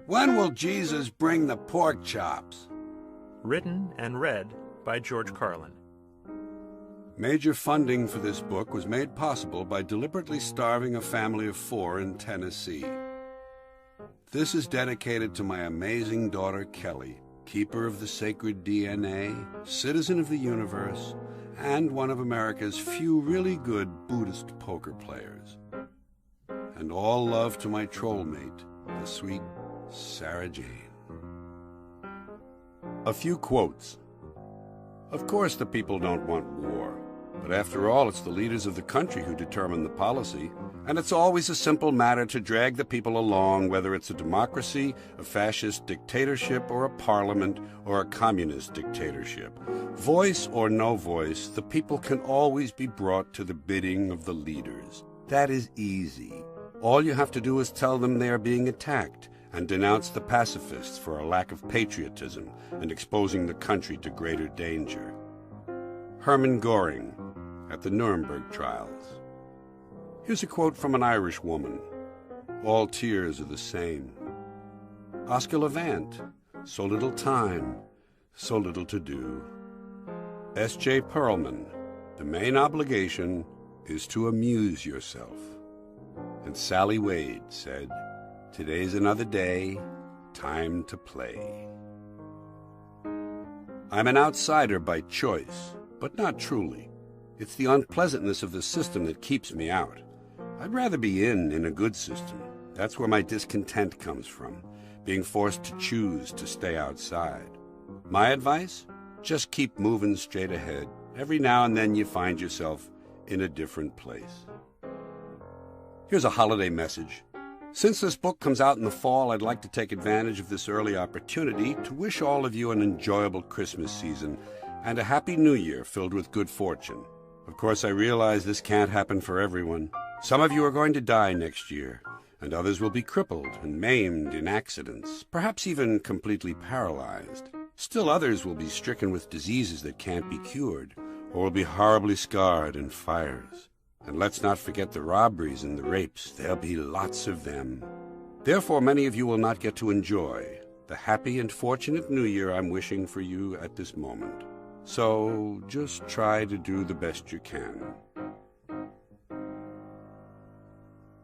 When will Jesus bring the pork chops? Written and read by George Carlin. Major funding for this book was made possible by deliberately starving a family of 4 in Tennessee. This is dedicated to my amazing daughter Kelly, keeper of the sacred DNA, citizen of the universe, and one of America's few really good Buddhist poker players. And all love to my troll mate, the sweet Sarah Jane. A few quotes. Of course the people don't want war, but after all it's the leaders of the country who determine the policy, and it's always a simple matter to drag the people along, whether it's a democracy, a fascist dictatorship, or a parliament, or a communist dictatorship. Voice or no voice, the people can always be brought to the bidding of the leaders. That is easy. All you have to do is tell them they are being attacked, and denounce the pacifists for a lack of patriotism and exposing the country to greater danger. Hermann Göring, at the Nuremberg trials. Here's a quote from an Irish woman. All tears are the same. Oscar Levant, so little time, so little to do. S.J. Perelman, the main obligation is to amuse yourself. And Sally Wade said, today's another day, time to play. I'm an outsider by choice, but not truly. It's the unpleasantness of the system that keeps me out. I'd rather be in a good system. That's where my discontent comes from, being forced to choose to stay outside. My advice? Just keep moving straight ahead. Every now and then you find yourself in a different place. Here's a holiday message. Since this book comes out in the fall, I'd like to take advantage of this early opportunity to wish all of you an enjoyable Christmas season and a happy New Year filled with good fortune. Of course, I realize this can't happen for everyone. Some of you are going to die next year, and others will be crippled and maimed in accidents, perhaps even completely paralyzed. Still others will be stricken with diseases that can't be cured, or will be horribly scarred in fires. And let's not forget the robberies and the rapes. There'll be lots of them. Therefore, many of you will not get to enjoy the happy and fortunate New Year I'm wishing for you at this moment. So just try to do the best you can.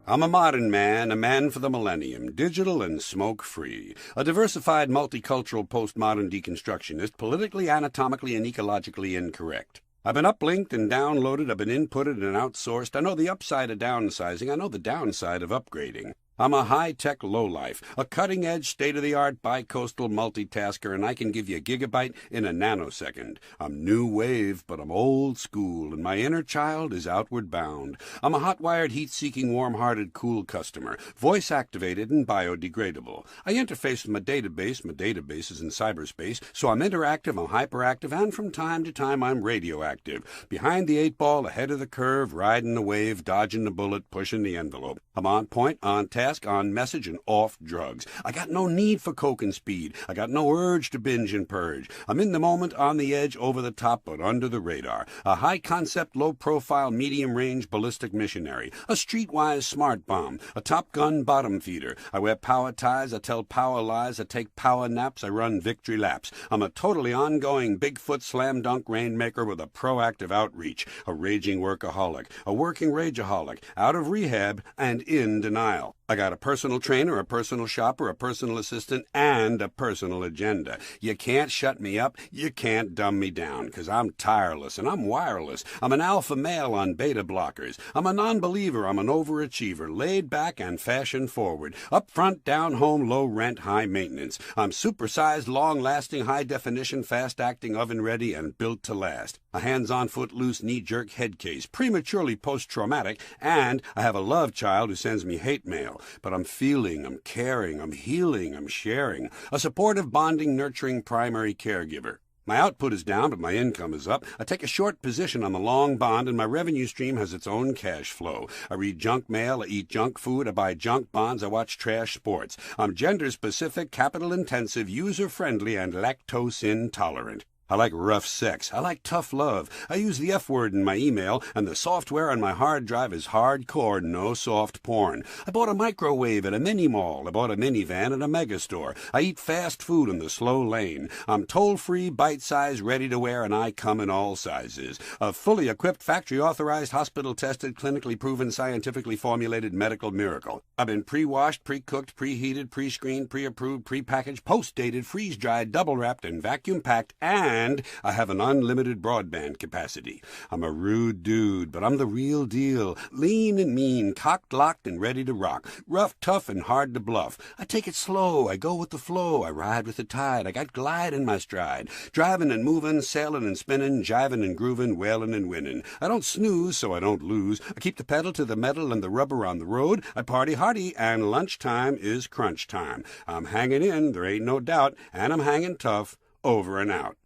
I'm a modern man, a man for the millennium, digital and smoke-free, a diversified, multicultural, postmodern deconstructionist, politically, anatomically, and ecologically incorrect. I've been uplinked and downloaded, I've been inputted and outsourced. I know the upside of downsizing, I know the downside of upgrading. I'm a high-tech lowlife, a cutting-edge, state-of-the-art, bi-coastal multitasker, and I can give you a gigabyte in a nanosecond. I'm new wave, but I'm old school, and my inner child is outward bound. I'm a hot-wired, heat-seeking, warm-hearted, cool customer, voice-activated and biodegradable. I interface with my database is in cyberspace, so I'm interactive, I'm hyperactive, and from time to time I'm radioactive. Behind the 8-ball, ahead of the curve, riding the wave, dodging the bullet, pushing the envelope. I'm on point, on task, on message, and off drugs. I got no need for coke and speed. I got no urge to binge and purge. I'm in the moment, on the edge, over the top, but under the radar. A high-concept, low-profile, medium-range ballistic missionary. A streetwise smart bomb. A Top Gun bottom feeder. I wear power ties. I tell power lies. I take power naps. I run victory laps. I'm a totally ongoing Bigfoot slam-dunk rainmaker with a proactive outreach. A raging workaholic. A working rageaholic. Out of rehab and in denial. I got a personal trainer, a personal shopper, a personal assistant, and a personal agenda. You can't shut me up, you can't dumb me down, 'cause I'm tireless and I'm wireless. I'm an alpha male on beta blockers. I'm a non-believer, I'm an overachiever, laid back and fashion forward. Up front, down home, low rent, high maintenance. I'm supersized, long-lasting, high-definition, fast-acting, oven-ready, and built to last. A hands-on, foot-loose, knee-jerk head case, prematurely post-traumatic, and I have a love child who sends me hate mail. But I'm feeling, I'm caring, I'm healing, I'm sharing. A supportive, bonding, nurturing primary caregiver. My output is down, but my income is up. I take a short position on the long bond, and my revenue stream has its own cash flow. I read junk mail, I eat junk food, I buy junk bonds, I watch trash sports. I'm gender-specific, capital-intensive, user-friendly, and lactose-intolerant. I like rough sex. I like tough love. I use the F word in my email, and the software on my hard drive is hardcore, no soft porn. I bought a microwave at a mini mall. I bought a minivan at a megastore. I eat fast food in the slow lane. I'm toll-free, bite-sized, ready-to-wear, and I come in all sizes. A fully equipped, factory-authorized, hospital-tested, clinically proven, scientifically formulated medical miracle. I've been pre-washed, pre-cooked, preheated, pre-screened, pre-approved, pre-packaged, post-dated, freeze-dried, double-wrapped, and vacuum-packed, and I have an unlimited broadband capacity. I'm a rude dude, but I'm the real deal. Lean and mean, cocked, locked, and ready to rock. Rough, tough, and hard to bluff. I take it slow. I go with the flow. I ride with the tide. I got glide in my stride. Driving and moving, sailing and spinning, jiving and grooving, wailing and winning. I don't snooze, so I don't lose. I keep the pedal to the metal and the rubber on the road. I party hardy, and lunchtime is crunch time. I'm hanging in, there ain't no doubt, and I'm hanging tough. Over and out.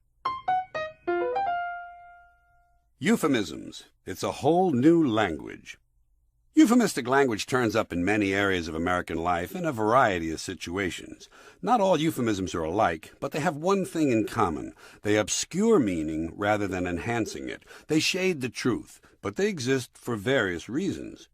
Euphemisms. It's a whole new language. Euphemistic language turns up in many areas of American life in a variety of situations. Not all euphemisms are alike, but they have one thing in common. They obscure meaning rather than enhancing it. They shade the truth, but they exist for various reasons.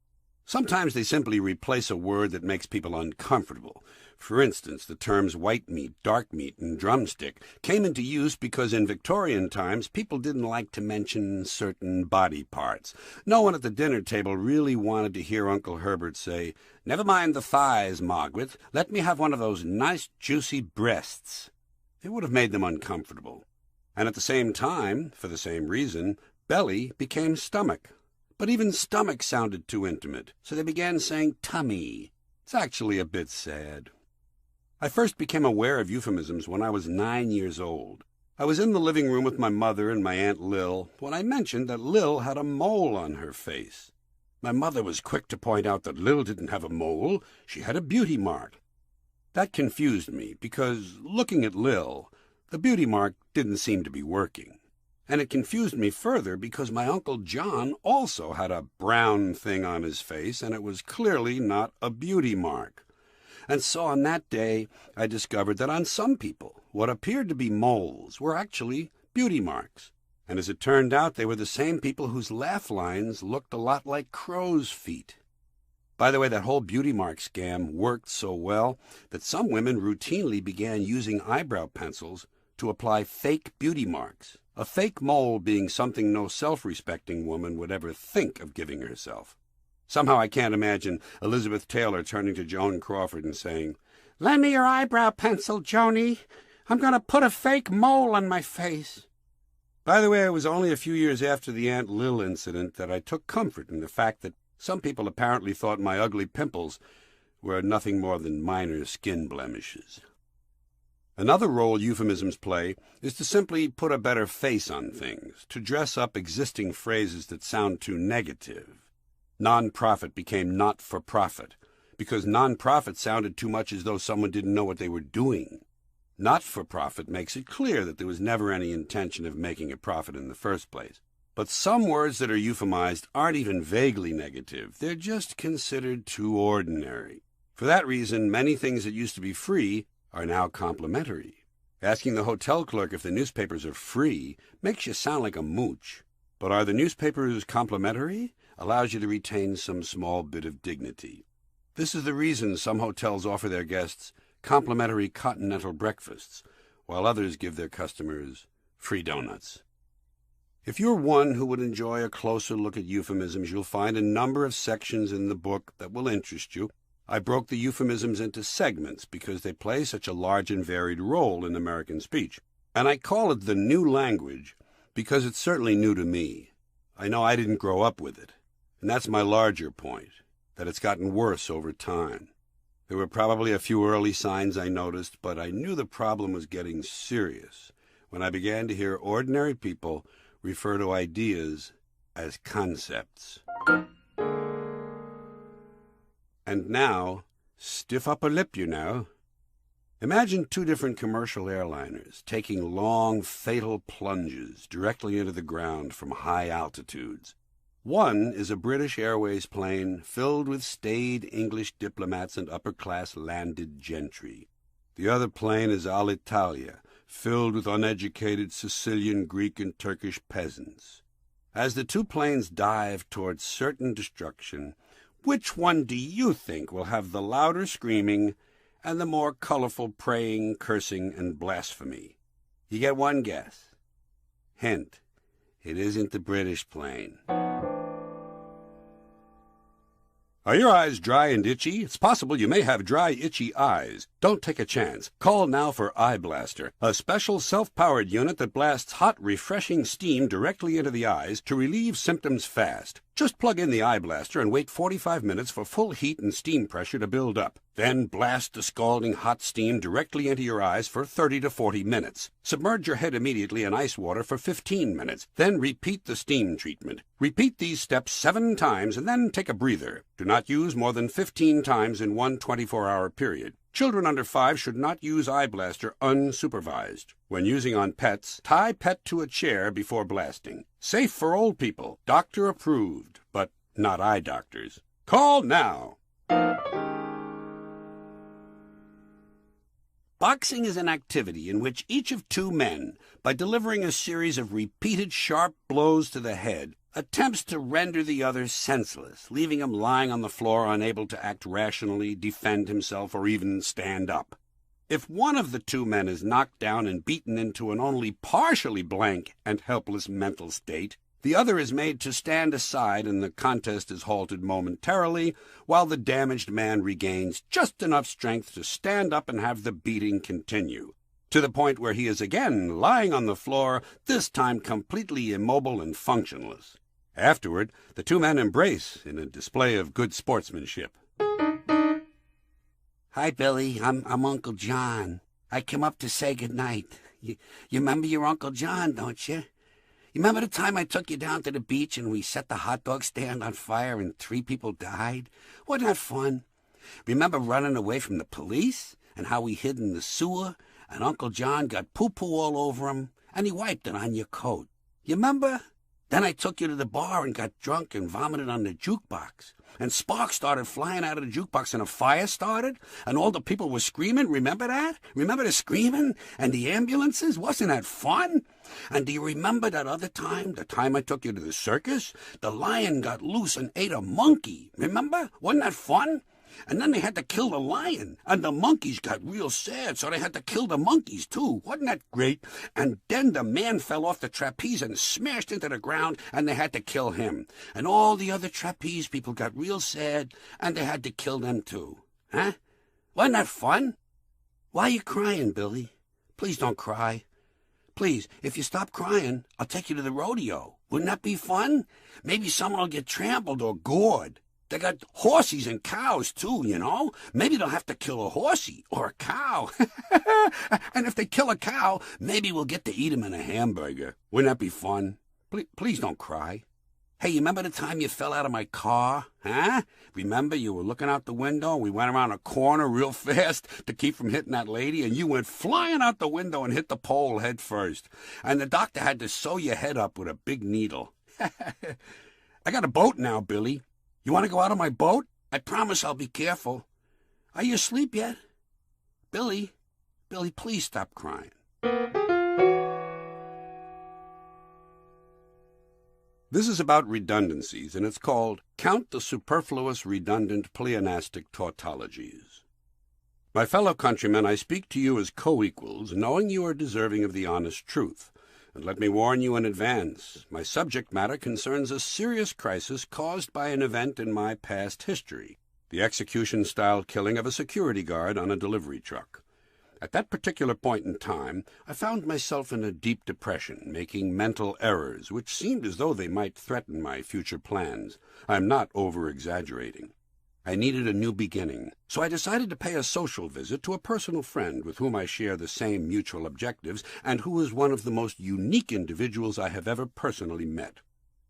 Sometimes they simply replace a word that makes people uncomfortable. For instance, the terms white meat, dark meat, and drumstick came into use because in Victorian times people didn't like to mention certain body parts. No one at the dinner table really wanted to hear Uncle Herbert say, "Never mind the thighs, Margaret. Let me have one of those nice juicy breasts." It would have made them uncomfortable. And at the same time, for the same reason, belly became stomach. But even stomach sounded too intimate, so they began saying tummy. It's actually a bit sad. I first became aware of euphemisms when I was 9 years old. I was in the living room with my mother and my Aunt Lil when I mentioned that Lil had a mole on her face. My mother was quick to point out that Lil didn't have a mole, she had a beauty mark. That confused me because, looking at Lil, the beauty mark didn't seem to be working. And it confused me further because my Uncle John also had a brown thing on his face, and it was clearly not a beauty mark. And so on that day, I discovered that on some people, what appeared to be moles were actually beauty marks. And as it turned out, they were the same people whose laugh lines looked a lot like crow's feet. By the way, that whole beauty mark scam worked so well that some women routinely began using eyebrow pencils to apply fake beauty marks, a fake mole being something no self-respecting woman would ever think of giving herself. Somehow I can't imagine Elizabeth Taylor turning to Joan Crawford and saying, "Lend me your eyebrow pencil, Joni. I'm going to put a fake mole on my face." By the way, it was only a few years after the Aunt Lil incident that I took comfort in the fact that some people apparently thought my ugly pimples were nothing more than minor skin blemishes. Another role euphemisms play is to simply put a better face on things, to dress up existing phrases that sound too negative. Non-profit became not-for-profit, because non-profit sounded too much as though someone didn't know what they were doing. Not-for-profit makes it clear that there was never any intention of making a profit in the first place. But some words that are euphemized aren't even vaguely negative. They're just considered too ordinary. For that reason, many things that used to be free are now complimentary. Asking the hotel clerk if the newspapers are free makes you sound like a mooch. But are the newspapers complimentary? Allows you to retain some small bit of dignity. This is the reason some hotels offer their guests complimentary continental breakfasts, while others give their customers free donuts. If you're one who would enjoy a closer look at euphemisms, you'll find a number of sections in the book that will interest you. I broke the euphemisms into segments because they play such a large and varied role in American speech. And I call it the new language because it's certainly new to me. I know I didn't grow up with it. And that's my larger point, that it's gotten worse over time. There were probably a few early signs I noticed, but I knew the problem was getting serious when I began to hear ordinary people refer to ideas as concepts. And now, stiff upper lip, you know. Imagine two different commercial airliners taking long, fatal plunges directly into the ground from high altitudes. One is a British Airways plane filled with staid English diplomats and upper-class landed gentry. The other plane is Alitalia, filled with uneducated Sicilian, Greek, and Turkish peasants. As the two planes dive towards certain destruction, which one do you think will have the louder screaming and the more colorful praying, cursing, and blasphemy? You get one guess. Hint, it isn't the British plane. Are your eyes dry and itchy? It's possible you may have dry, itchy eyes. Don't take a chance. Call now for Eye Blaster, a special self-powered unit that blasts hot, refreshing steam directly into the eyes to relieve symptoms fast. Just plug in the Eye Blaster and wait 45 minutes for full heat and steam pressure to build up. Then blast the scalding hot steam directly into your eyes for 30 to 40 minutes. Submerge your head immediately in ice water for 15 minutes. Then repeat the steam treatment. Repeat these steps 7 times and then take a breather. Do not use more than 15 times in one 24-hour period. Children under 5 should not use Eye Blaster unsupervised. When using on pets, tie pet to a chair before blasting. Safe for old people. Doctor approved, but not eye doctors. Call now. Boxing is an activity in which each of 2 men, by delivering a series of repeated sharp blows to the head, attempts to render the other senseless, leaving him lying on the floor unable to act rationally, defend himself, or even stand up. If one of the 2 men is knocked down and beaten into an only partially blank and helpless mental state, the other is made to stand aside and the contest is halted momentarily, while the damaged man regains just enough strength to stand up and have the beating continue, to the point where he is again lying on the floor, this time completely immobile and functionless. Afterward, the 2 men embrace in a display of good sportsmanship. Hi, Billy. I'm Uncle John. I came up to say good night. You remember your Uncle John, don't you? You remember the time I took you down to the beach and we set the hot dog stand on fire and 3 people died? Wasn't that fun? Remember running away from the police and how we hid in the sewer and Uncle John got poo-poo all over him and he wiped it on your coat? You remember? Then I took you to the bar and got drunk and vomited on the jukebox. And sparks started flying out of the jukebox and a fire started and all the people were screaming. Remember that? Remember the screaming and the ambulances? Wasn't that fun? And do you remember that other time, the time I took you to the circus? The lion got loose and ate a monkey. Remember? Wasn't that fun? And then they had to kill the lion, and the monkeys got real sad, so they had to kill the monkeys, too. Wasn't that great? And then the man fell off the trapeze and smashed into the ground, and they had to kill him. And all the other trapeze people got real sad, and they had to kill them, too. Huh? Wasn't that fun? Why are you crying, Billy? Please don't cry. Please, if you stop crying, I'll take you to the rodeo. Wouldn't that be fun? Maybe someone will get trampled or gored. They got horses and cows, too, you know. Maybe they'll have to kill a horsey or a cow. And if they kill a cow, maybe we'll get to eat him in a hamburger. Wouldn't that be fun? Please don't cry. Hey, you remember the time you fell out of my car? Huh? Remember you were looking out the window and we went around a corner real fast to keep from hitting that lady and you went flying out the window and hit the pole head first. And the doctor had to sew your head up with a big needle. I got a boat now, Billy. You want to go out on my boat? I promise I'll be careful. Are you asleep yet? Billy, please stop crying. This is about redundancies, and it's called Count the Superfluous Redundant Pleonastic Tautologies. My fellow countrymen, I speak to you as co-equals, knowing you are deserving of the honest truth. And let me warn you in advance, my subject matter concerns a serious crisis caused by an event in my past history, the execution-style killing of a security guard on a delivery truck. At that particular point in time, I found myself in a deep depression, making mental errors, which seemed as though they might threaten my future plans. I am not over-exaggerating. I needed a new beginning, so I decided to pay a social visit to a personal friend with whom I share the same mutual objectives and who is one of the most unique individuals I have ever personally met.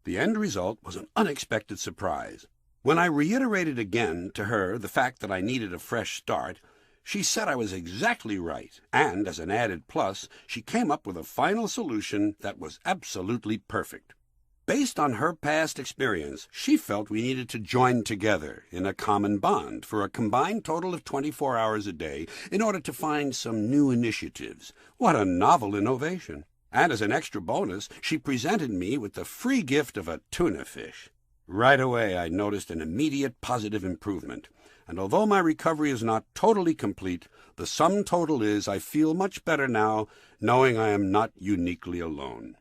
The end result was an unexpected surprise. When I reiterated again to her the fact that I needed a fresh start, she said I was exactly right, and as an added plus, she came up with a final solution that was absolutely perfect. Based on her past experience, she felt we needed to join together in a common bond for a combined total of 24 hours a day in order to find some new initiatives. What a novel innovation! And as an extra bonus, she presented me with the free gift of a tuna fish. Right away, I noticed an immediate positive improvement. And although my recovery is not totally complete, the sum total is I feel much better now, knowing I am not uniquely alone.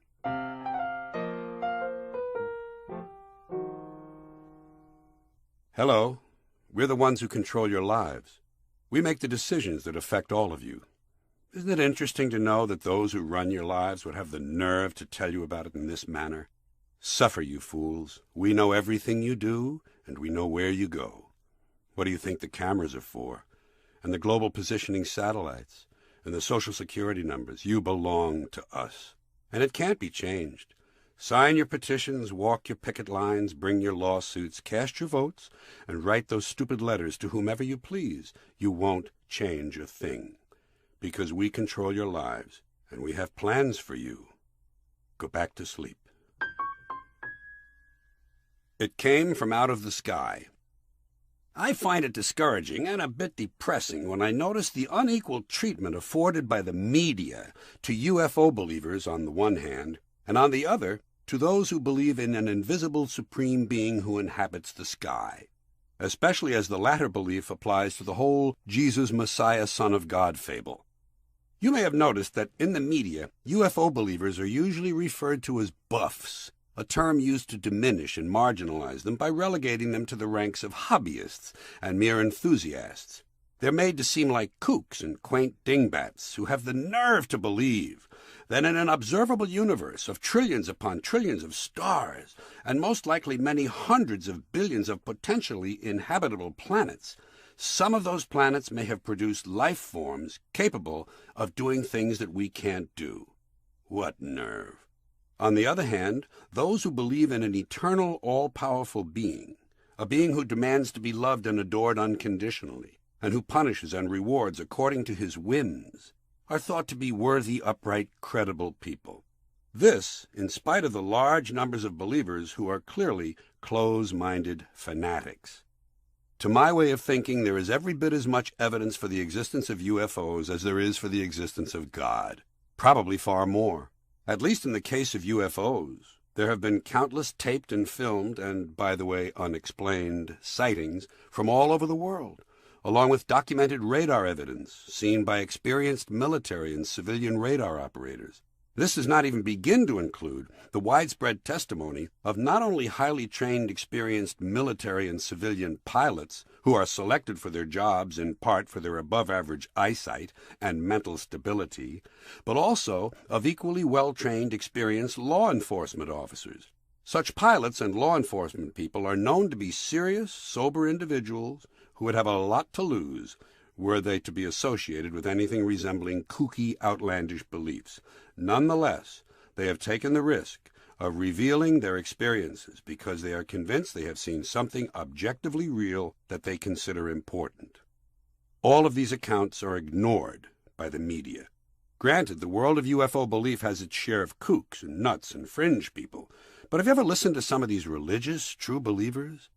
Hello. We're the ones who control your lives. We make the decisions that affect all of you. Isn't it interesting to know that those who run your lives would have the nerve to tell you about it in this manner? Suffer, you fools. We know everything you do, and we know where you go. What do you think the cameras are for? And the global positioning satellites? And the social security numbers? You belong to us. And it can't be changed. Sign your petitions, walk your picket lines, bring your lawsuits, cast your votes, and write those stupid letters to whomever you please. You won't change a thing. Because we control your lives, and we have plans for you. Go back to sleep. It came from out of the sky. I find it discouraging and a bit depressing when I notice the unequal treatment afforded by the media to UFO believers on the one hand, and on the other, to those who believe in an invisible supreme being who inhabits the sky, especially as the latter belief applies to the whole Jesus Messiah Son of God fable. You may have noticed that in the media, UFO believers are usually referred to as buffs, a term used to diminish and marginalize them by relegating them to the ranks of hobbyists and mere enthusiasts. They're made to seem like kooks and quaint dingbats who have the nerve to believe that in an observable universe of trillions upon trillions of stars, and most likely many hundreds of billions of potentially inhabitable planets, some of those planets may have produced life forms capable of doing things that we can't do. What nerve! On the other hand, those who believe in an eternal, all-powerful being, a being who demands to be loved and adored unconditionally, and who punishes and rewards according to his whims, are thought to be worthy, upright, credible people. This, in spite of the large numbers of believers who are clearly close-minded fanatics. To my way of thinking, there is every bit as much evidence for the existence of UFOs as there is for the existence of God. Probably far more. At least in the case of UFOs, there have been countless taped and filmed, and, by the way, unexplained, sightings from all over the world, along with documented radar evidence seen by experienced military and civilian radar operators. This does not even begin to include the widespread testimony of not only highly trained, experienced military and civilian pilots who are selected for their jobs in part for their above-average eyesight and mental stability, but also of equally well-trained, experienced law enforcement officers. Such pilots and law enforcement people are known to be serious, sober individuals who would have a lot to lose were they to be associated with anything resembling kooky, outlandish beliefs. Nonetheless, they have taken the risk of revealing their experiences because they are convinced they have seen something objectively real that they consider important. All of these accounts are ignored by the media. Granted, the world of UFO belief has its share of kooks and nuts and fringe people, but have you ever listened to some of these religious, true believers?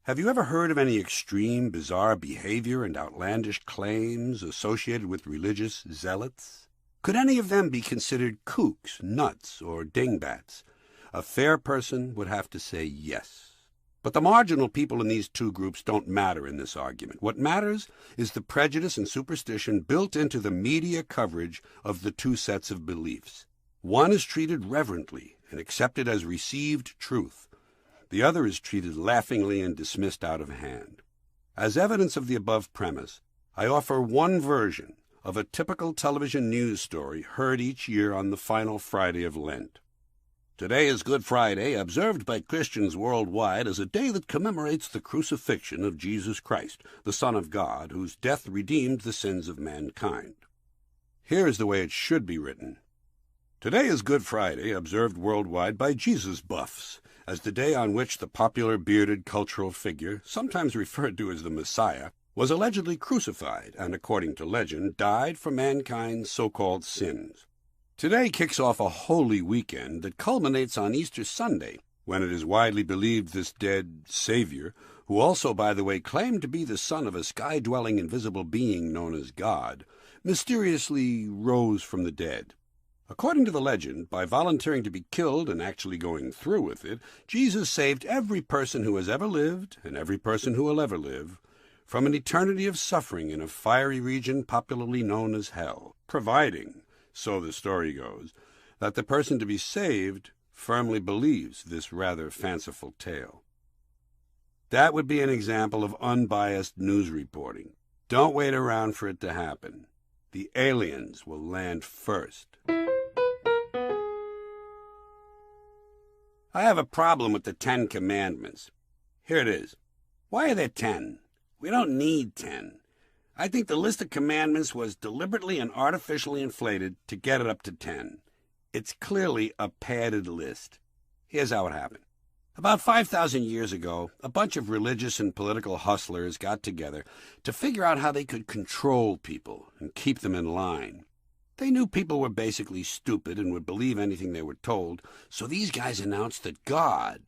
Have you ever heard of any extreme, bizarre behavior and outlandish claims associated with religious zealots? Could any of them be considered kooks, nuts, or dingbats? A fair person would have to say yes. But the marginal people in these two groups don't matter in this argument. What matters is the prejudice and superstition built into the media coverage of the two sets of beliefs. One is treated reverently and accepted as received truth. The other is treated laughingly and dismissed out of hand. As evidence of the above premise, I offer one version of a typical television news story heard each year on the final Friday of Lent. Today is Good Friday, observed by Christians worldwide as a day that commemorates the crucifixion of Jesus Christ, the Son of God, whose death redeemed the sins of mankind. Here is the way it should be written. Today is Good Friday, observed worldwide by Jesus buffs, as the day on which the popular bearded cultural figure, sometimes referred to as the Messiah, was allegedly crucified and, according to legend, died for mankind's so-called sins. Today kicks off a holy weekend that culminates on Easter Sunday, when it is widely believed this dead savior, who also, by the way, claimed to be the son of a sky-dwelling invisible being known as God, mysteriously rose from the dead. According to the legend, by volunteering to be killed and actually going through with it, Jesus saved every person who has ever lived and every person who will ever live from an eternity of suffering in a fiery region popularly known as hell, providing, so the story goes, that the person to be saved firmly believes this rather fanciful tale. That would be an example of unbiased news reporting. Don't wait around for it to happen. The aliens will land first. I have a problem with the 10 Commandments. Here it is. Why are there 10? We don't need 10. I think the list of commandments was deliberately and artificially inflated to get it up to 10. It's clearly a padded list. Here's how it happened. About 5,000 years ago, a bunch of religious and political hustlers got together to figure out how they could control people and keep them in line. They knew people were basically stupid and would believe anything they were told, so these guys announced that God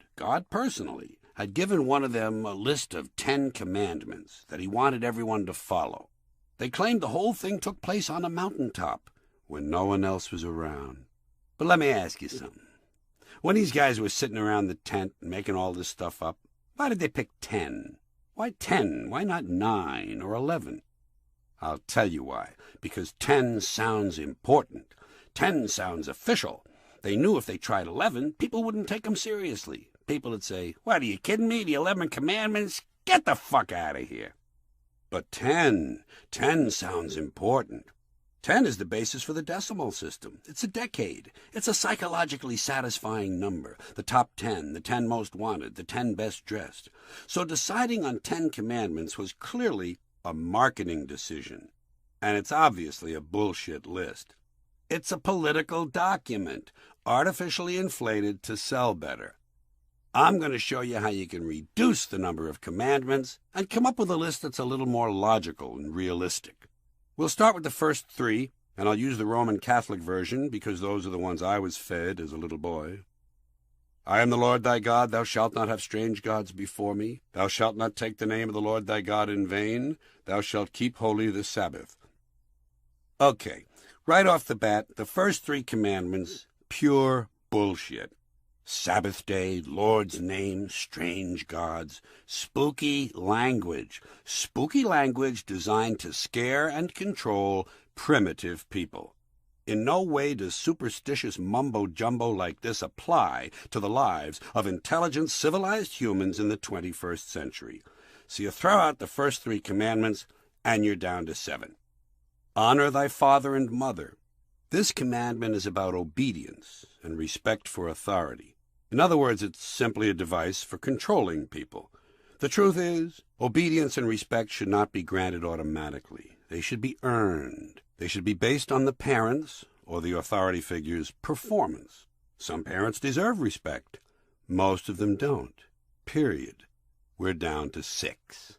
personally, had given one of them a list of 10 commandments that he wanted everyone to follow. They claimed the whole thing took place on a mountaintop when no one else was around. But let me ask you something. When these guys were sitting around the tent making all this stuff up, why did they pick 10? Why 10? Why not 9 or 11? I'll tell you why. Because 10 sounds important. 10 sounds official. They knew if they tried 11, people wouldn't take them seriously. People would say, "What, are you kidding me? The 11 commandments? Get the fuck out of here." But 10 sounds important. 10 is the basis for the decimal system. It's a decade. It's a psychologically satisfying number. The top 10, the 10 most wanted, the 10 best dressed. So deciding on 10 commandments was clearly a marketing decision. And it's obviously a bullshit list. It's a political document, artificially inflated to sell better. I'm going to show you how you can reduce the number of commandments and come up with a list that's a little more logical and realistic. We'll start with the first 3, and I'll use the Roman Catholic version because those are the ones I was fed as a little boy. I am the Lord thy God. Thou shalt not have strange gods before me. Thou shalt not take the name of the Lord thy God in vain. Thou shalt keep holy the Sabbath. Okay, right off the bat, the first 3 commandments, pure bullshit. Sabbath day, Lord's name, strange gods, spooky language. Spooky language designed to scare and control primitive people. In no way does superstitious mumbo-jumbo like this apply to the lives of intelligent, civilized humans in the 21st century. So you throw out the first 3 commandments, and you're down to 7. Honor thy father and mother. This commandment is about obedience and respect for authority. In other words, it's simply a device for controlling people. The truth is, obedience and respect should not be granted automatically. They should be earned. They should be based on the parents' or the authority figure's performance. Some parents deserve respect. Most of them don't. Period. We're down to 6.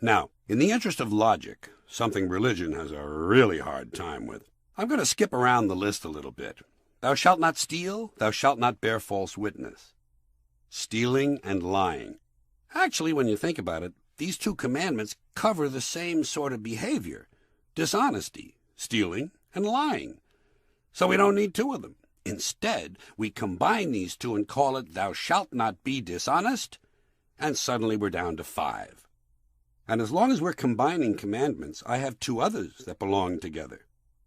Now, in the interest of logic, something religion has a really hard time with, I'm going to skip around the list a little bit. Thou shalt not steal, thou shalt not bear false witness. Stealing and lying. Actually, when you think about it, these 2 commandments cover the same sort of behavior. Dishonesty, stealing, and lying. So we don't need 2 of them. Instead, we combine these 2 and call it thou shalt not be dishonest, and suddenly we're down to 5. And as long as we're combining commandments, I have 2 others that belong together.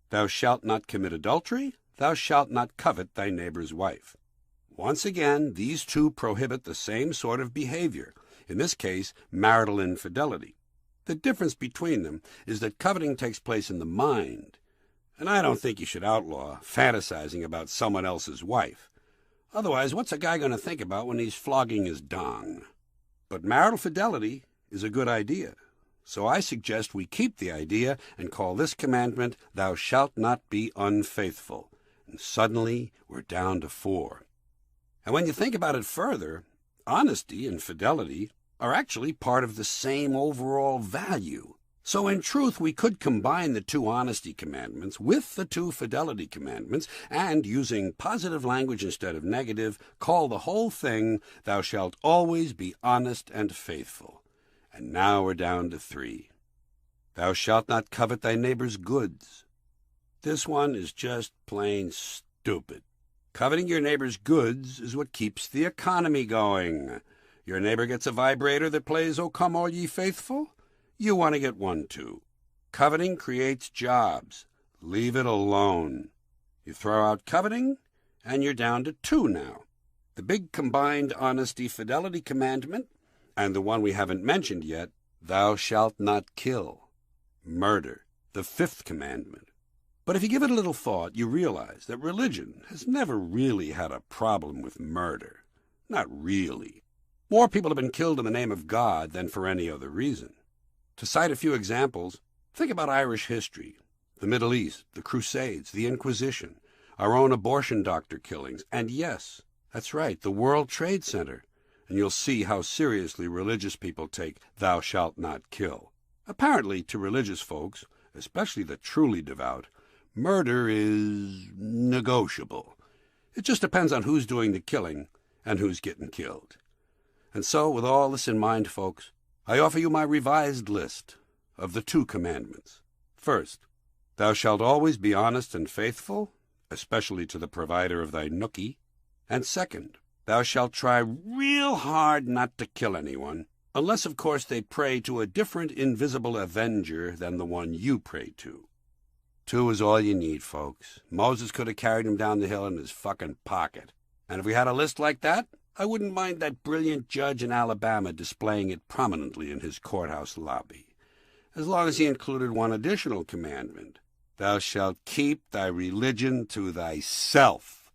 Thou shalt not commit adultery, thou shalt not covet thy neighbor's wife. Once again, these 2 prohibit the same sort of behavior, in this case, marital infidelity. The difference between them is that coveting takes place in the mind, and I don't think you should outlaw fantasizing about someone else's wife. Otherwise, what's a guy going to think about when he's flogging his dong? But marital fidelity is a good idea, so I suggest we keep the idea and call this commandment, thou shalt not be unfaithful. And suddenly we're down to 4. And when you think about it further, honesty and fidelity are actually part of the same overall value. So in truth, we could combine the 2 honesty commandments with the 2 fidelity commandments, and using positive language instead of negative, call the whole thing, thou shalt always be honest and faithful. And now we're down to 3. Thou shalt not covet thy neighbor's goods. This one is just plain stupid. Coveting your neighbor's goods is what keeps the economy going. Your neighbor gets a vibrator that plays "O Come All Ye Faithful." You want to get one too. Coveting creates jobs. Leave it alone. You throw out coveting, and you're down to 2 now. The big combined honesty-fidelity commandment, and the one we haven't mentioned yet, thou shalt not kill. Murder, the 5th commandment. But if you give it a little thought, you realize that religion has never really had a problem with murder. Not really. More people have been killed in the name of God than for any other reason. To cite a few examples, think about Irish history, the Middle East, the Crusades, the Inquisition, our own abortion doctor killings, and yes, that's right, the World Trade Center, and you'll see how seriously religious people take "thou shalt not kill." Apparently, to religious folks, especially the truly devout, murder is negotiable. It just depends on who's doing the killing and who's getting killed. And so, with all this in mind, folks, I offer you my revised list of the 2 commandments. First, thou shalt always be honest and faithful, especially to the provider of thy nookie. And second, thou shalt try real hard not to kill anyone, unless, of course, they pray to a different invisible avenger than the one you pray to. 2 is all you need, folks. Moses could have carried him down the hill in his fucking pocket. And if we had a list like that, I wouldn't mind that brilliant judge in Alabama displaying it prominently in his courthouse lobby, as long as he included one additional commandment: thou shalt keep thy religion to thyself.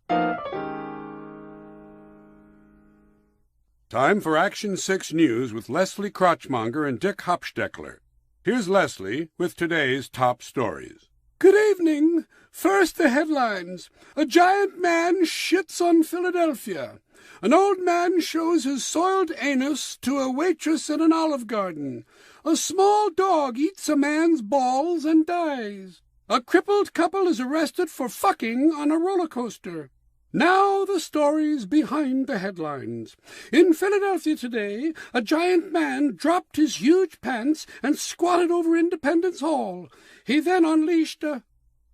Time for Action 6 News with Leslie Crotchmonger and Dick Hopsteckler. Here's Leslie with today's top stories. Good evening. First, the headlines. A giant man shits on Philadelphia. An old man shows his soiled anus to a waitress in an Olive Garden. A small dog eats a man's balls and dies. A crippled couple is arrested for fucking on a roller coaster. Now the stories behind the headlines. In Philadelphia today, a giant man dropped his huge pants and squatted over Independence Hall. He then unleashed a...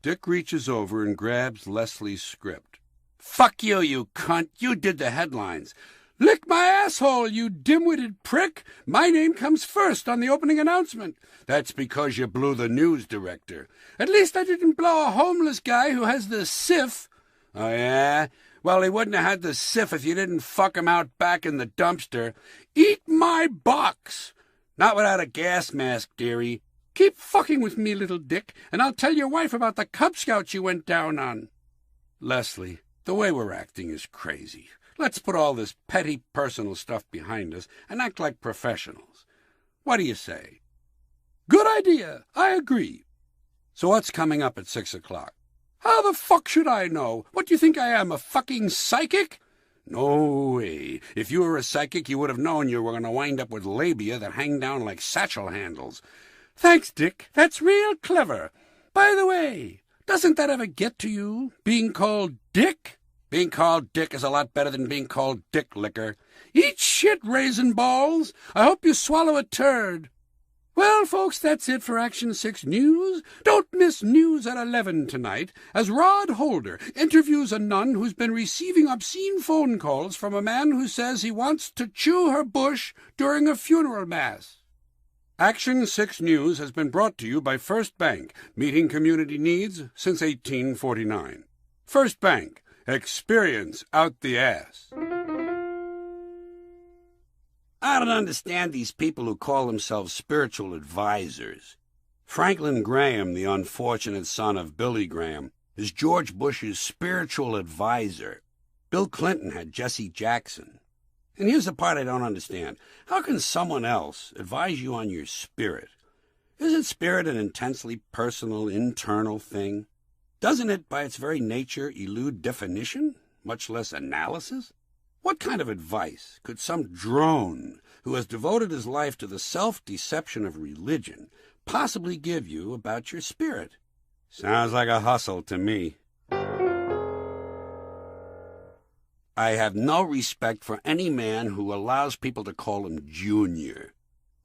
Dick reaches over and grabs Leslie's script. Fuck you, you cunt. You did the headlines. Lick my asshole, you dim-witted prick. My name comes first on the opening announcement. That's because you blew the news director. At least I didn't blow a homeless guy who has the sif. Oh, yeah? Well, he wouldn't have had the sif if you didn't fuck him out back in the dumpster. Eat my box. Not without a gas mask, dearie. Keep fucking with me, little dick, and I'll tell your wife about the Cub Scouts you went down on. Leslie, the way we're acting is crazy. Let's put all this petty personal stuff behind us and act like professionals. What do you say? Good idea. I agree. So what's coming up at 6 o'clock? How the fuck should I know? What do you think I am, a fucking psychic? No way. If you were a psychic, you would have known you were going to wind up with labia that hang down like satchel handles. Thanks, Dick. That's real clever. By the way, doesn't that ever get to you, being called Dick? Being called Dick is a lot better than being called Dick Licker. Eat shit, raisin balls. I hope you swallow a turd. Well, folks, that's it for Action 6 News. Don't miss News at 11 tonight, as Rod Holder interviews a nun who's been receiving obscene phone calls from a man who says he wants to chew her bush during a funeral mass. Action 6 News has been brought to you by First Bank, meeting community needs since 1849. First Bank, experience out the ass. I don't understand these people who call themselves spiritual advisors. Franklin Graham, the unfortunate son of Billy Graham, is George Bush's spiritual advisor. Bill Clinton had Jesse Jackson. And here's the part I don't understand. How can someone else advise you on your spirit? Isn't spirit an intensely personal, internal thing? Doesn't it, by its very nature, elude definition, much less analysis? What kind of advice could some drone who has devoted his life to the self-deception of religion possibly give you about your spirit? Sounds like a hustle to me. I have no respect for any man who allows people to call him Junior.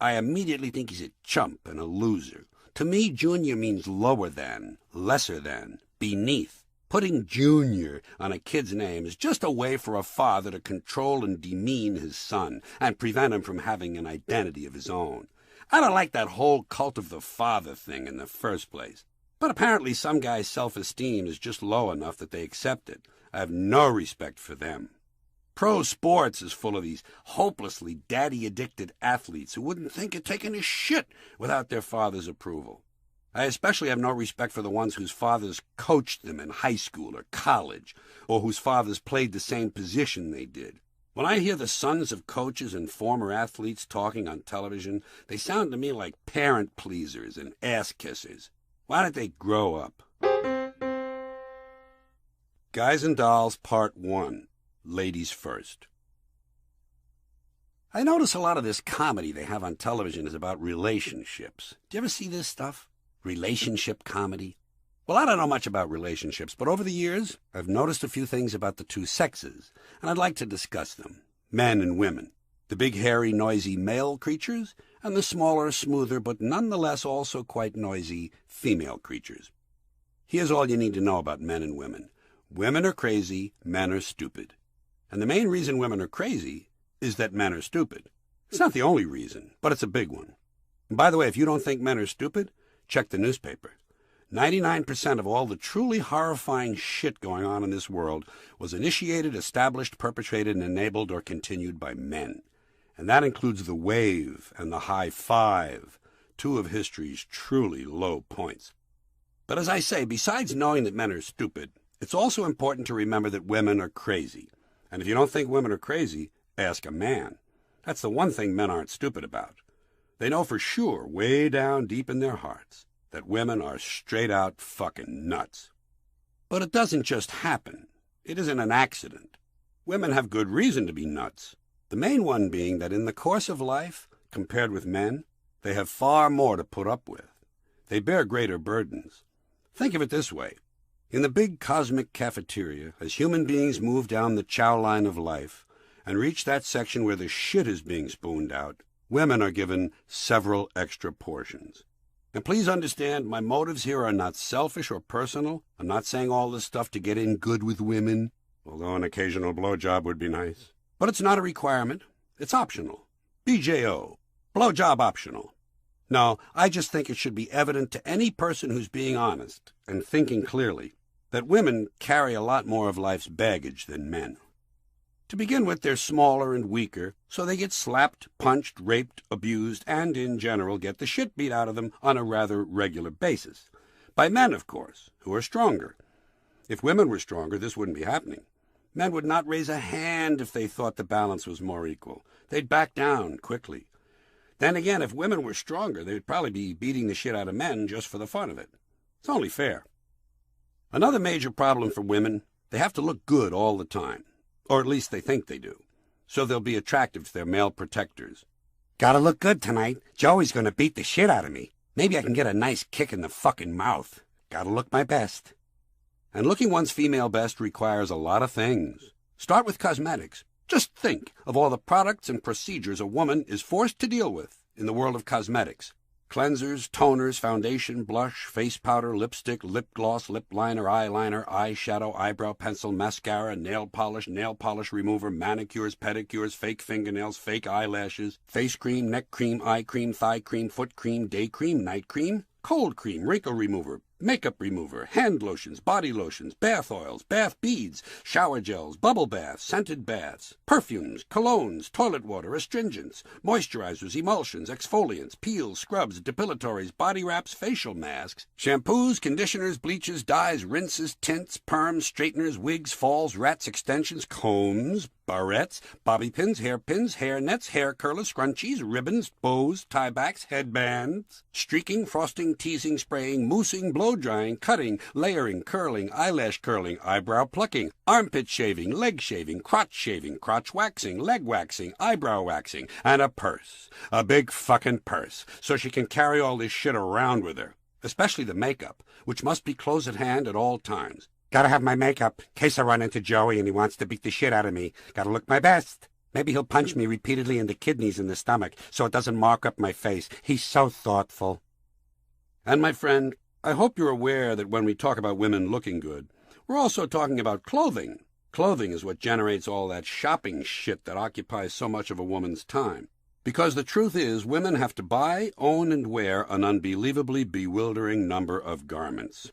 I immediately think he's a chump and a loser. To me, Junior means lower than, lesser than, beneath. Putting Junior on a kid's name is just a way for a father to control and demean his son and prevent him from having an identity of his own. I don't like that whole cult of the father thing in the first place. But apparently some guys' self-esteem is just low enough that they accept it. I have no respect for them. Pro sports is full of these hopelessly daddy-addicted athletes who wouldn't think of taking a shit without their father's approval. I especially have no respect for the ones whose fathers coached them in high school or college, or whose fathers played the same position they did. When I hear the sons of coaches and former athletes talking on television, they sound to me like parent pleasers and ass kissers. Why don't they grow up? Guys and Dolls Part 1. Ladies First. I notice a lot of this comedy they have on television is about relationships. Do you ever see this stuff? Relationship comedy? Well, I don't know much about relationships, but over the years, I've noticed a few things about the two sexes, and I'd like to discuss them. Men and women. The big, hairy, noisy male creatures, and the smaller, smoother, but nonetheless also quite noisy female creatures. Here's all you need to know about men and women. Women are crazy, men are stupid. And the main reason women are crazy is that men are stupid. It's not the only reason, but it's a big one. And by the way, if you don't think men are stupid, check the newspaper. 99% of all the truly horrifying shit going on in this world was initiated, established, perpetrated, and enabled or continued by men. And that includes the wave and the high five, two of history's truly low points. But as I say, besides knowing that men are stupid, it's also important to remember that women are crazy. And if you don't think women are crazy, ask a man. That's the one thing men aren't stupid about. They know for sure, way down deep in their hearts, that women are straight-out fucking nuts. But it doesn't just happen. It isn't an accident. Women have good reason to be nuts. The main one being that in the course of life, compared with men, they have far more to put up with. They bear greater burdens. Think of it this way. In the big cosmic cafeteria, as human beings move down the chow line of life and reach that section where the shit is being spooned out, women are given several extra portions. And please understand, my motives here are not selfish or personal. I'm not saying all this stuff to get in good with women, although an occasional blowjob would be nice. But it's not a requirement. It's optional. BJO. Blowjob optional. No, I just think it should be evident to any person who's being honest and thinking clearly that women carry a lot more of life's baggage than men. To begin with, they're smaller and weaker, so they get slapped, punched, raped, abused, and in general get the shit beat out of them on a rather regular basis. By men, of course, who are stronger. If women were stronger, this wouldn't be happening. Men would not raise a hand if they thought the balance was more equal. They'd back down quickly. Then again, if women were stronger, they'd probably be beating the shit out of men just for the fun of it. It's only fair. Another major problem for women, they have to look good all the time. Or at least they think they do. So they'll be attractive to their male protectors. Gotta look good tonight. Joey's gonna beat the shit out of me. Maybe I can get a nice kick in the fucking mouth. Gotta look my best. And looking one's female best requires a lot of things. Start with cosmetics. Just think of all the products and procedures a woman is forced to deal with in the world of cosmetics. Cleansers, toners, foundation, blush, face powder, lipstick, lip gloss, lip liner, eyeliner, eyeshadow, eyebrow pencil, mascara, nail polish remover, manicures, pedicures, fake fingernails, fake eyelashes, face cream, neck cream, eye cream, thigh cream, foot cream, day cream, night cream, cold cream, wrinkle remover, makeup remover, hand lotions, body lotions, bath oils, bath beads, shower gels, bubble baths, scented baths, perfumes, colognes, toilet water, astringents, moisturizers, emulsions, exfoliants, peels, scrubs, depilatories, body wraps, facial masks, shampoos, conditioners, bleaches, dyes, rinses, tints, perms, straighteners, wigs, falls, rats, extensions, combs, barrettes, bobby pins, hair nets, hair curlers, scrunchies, ribbons, bows, tiebacks, headbands, streaking, frosting, teasing, spraying, moussing, blow blow-drying, cutting, layering, curling, eyelash curling, eyebrow plucking, armpit shaving, leg shaving, crotch waxing, leg waxing, eyebrow waxing, and a purse. A big fucking purse, so she can carry all this shit around with her. Especially the makeup, which must be close at hand at all times. Gotta have my makeup, in case I run into Joey and he wants to beat the shit out of me. Gotta look my best. Maybe he'll punch me repeatedly in the kidneys and the stomach, so it doesn't mark up my face. He's so thoughtful. And my friend, I hope you're aware that when we talk about women looking good, we're also talking about clothing. Clothing is what generates all that shopping shit that occupies so much of a woman's time. Because the truth is, women have to buy, own, and wear an unbelievably bewildering number of garments.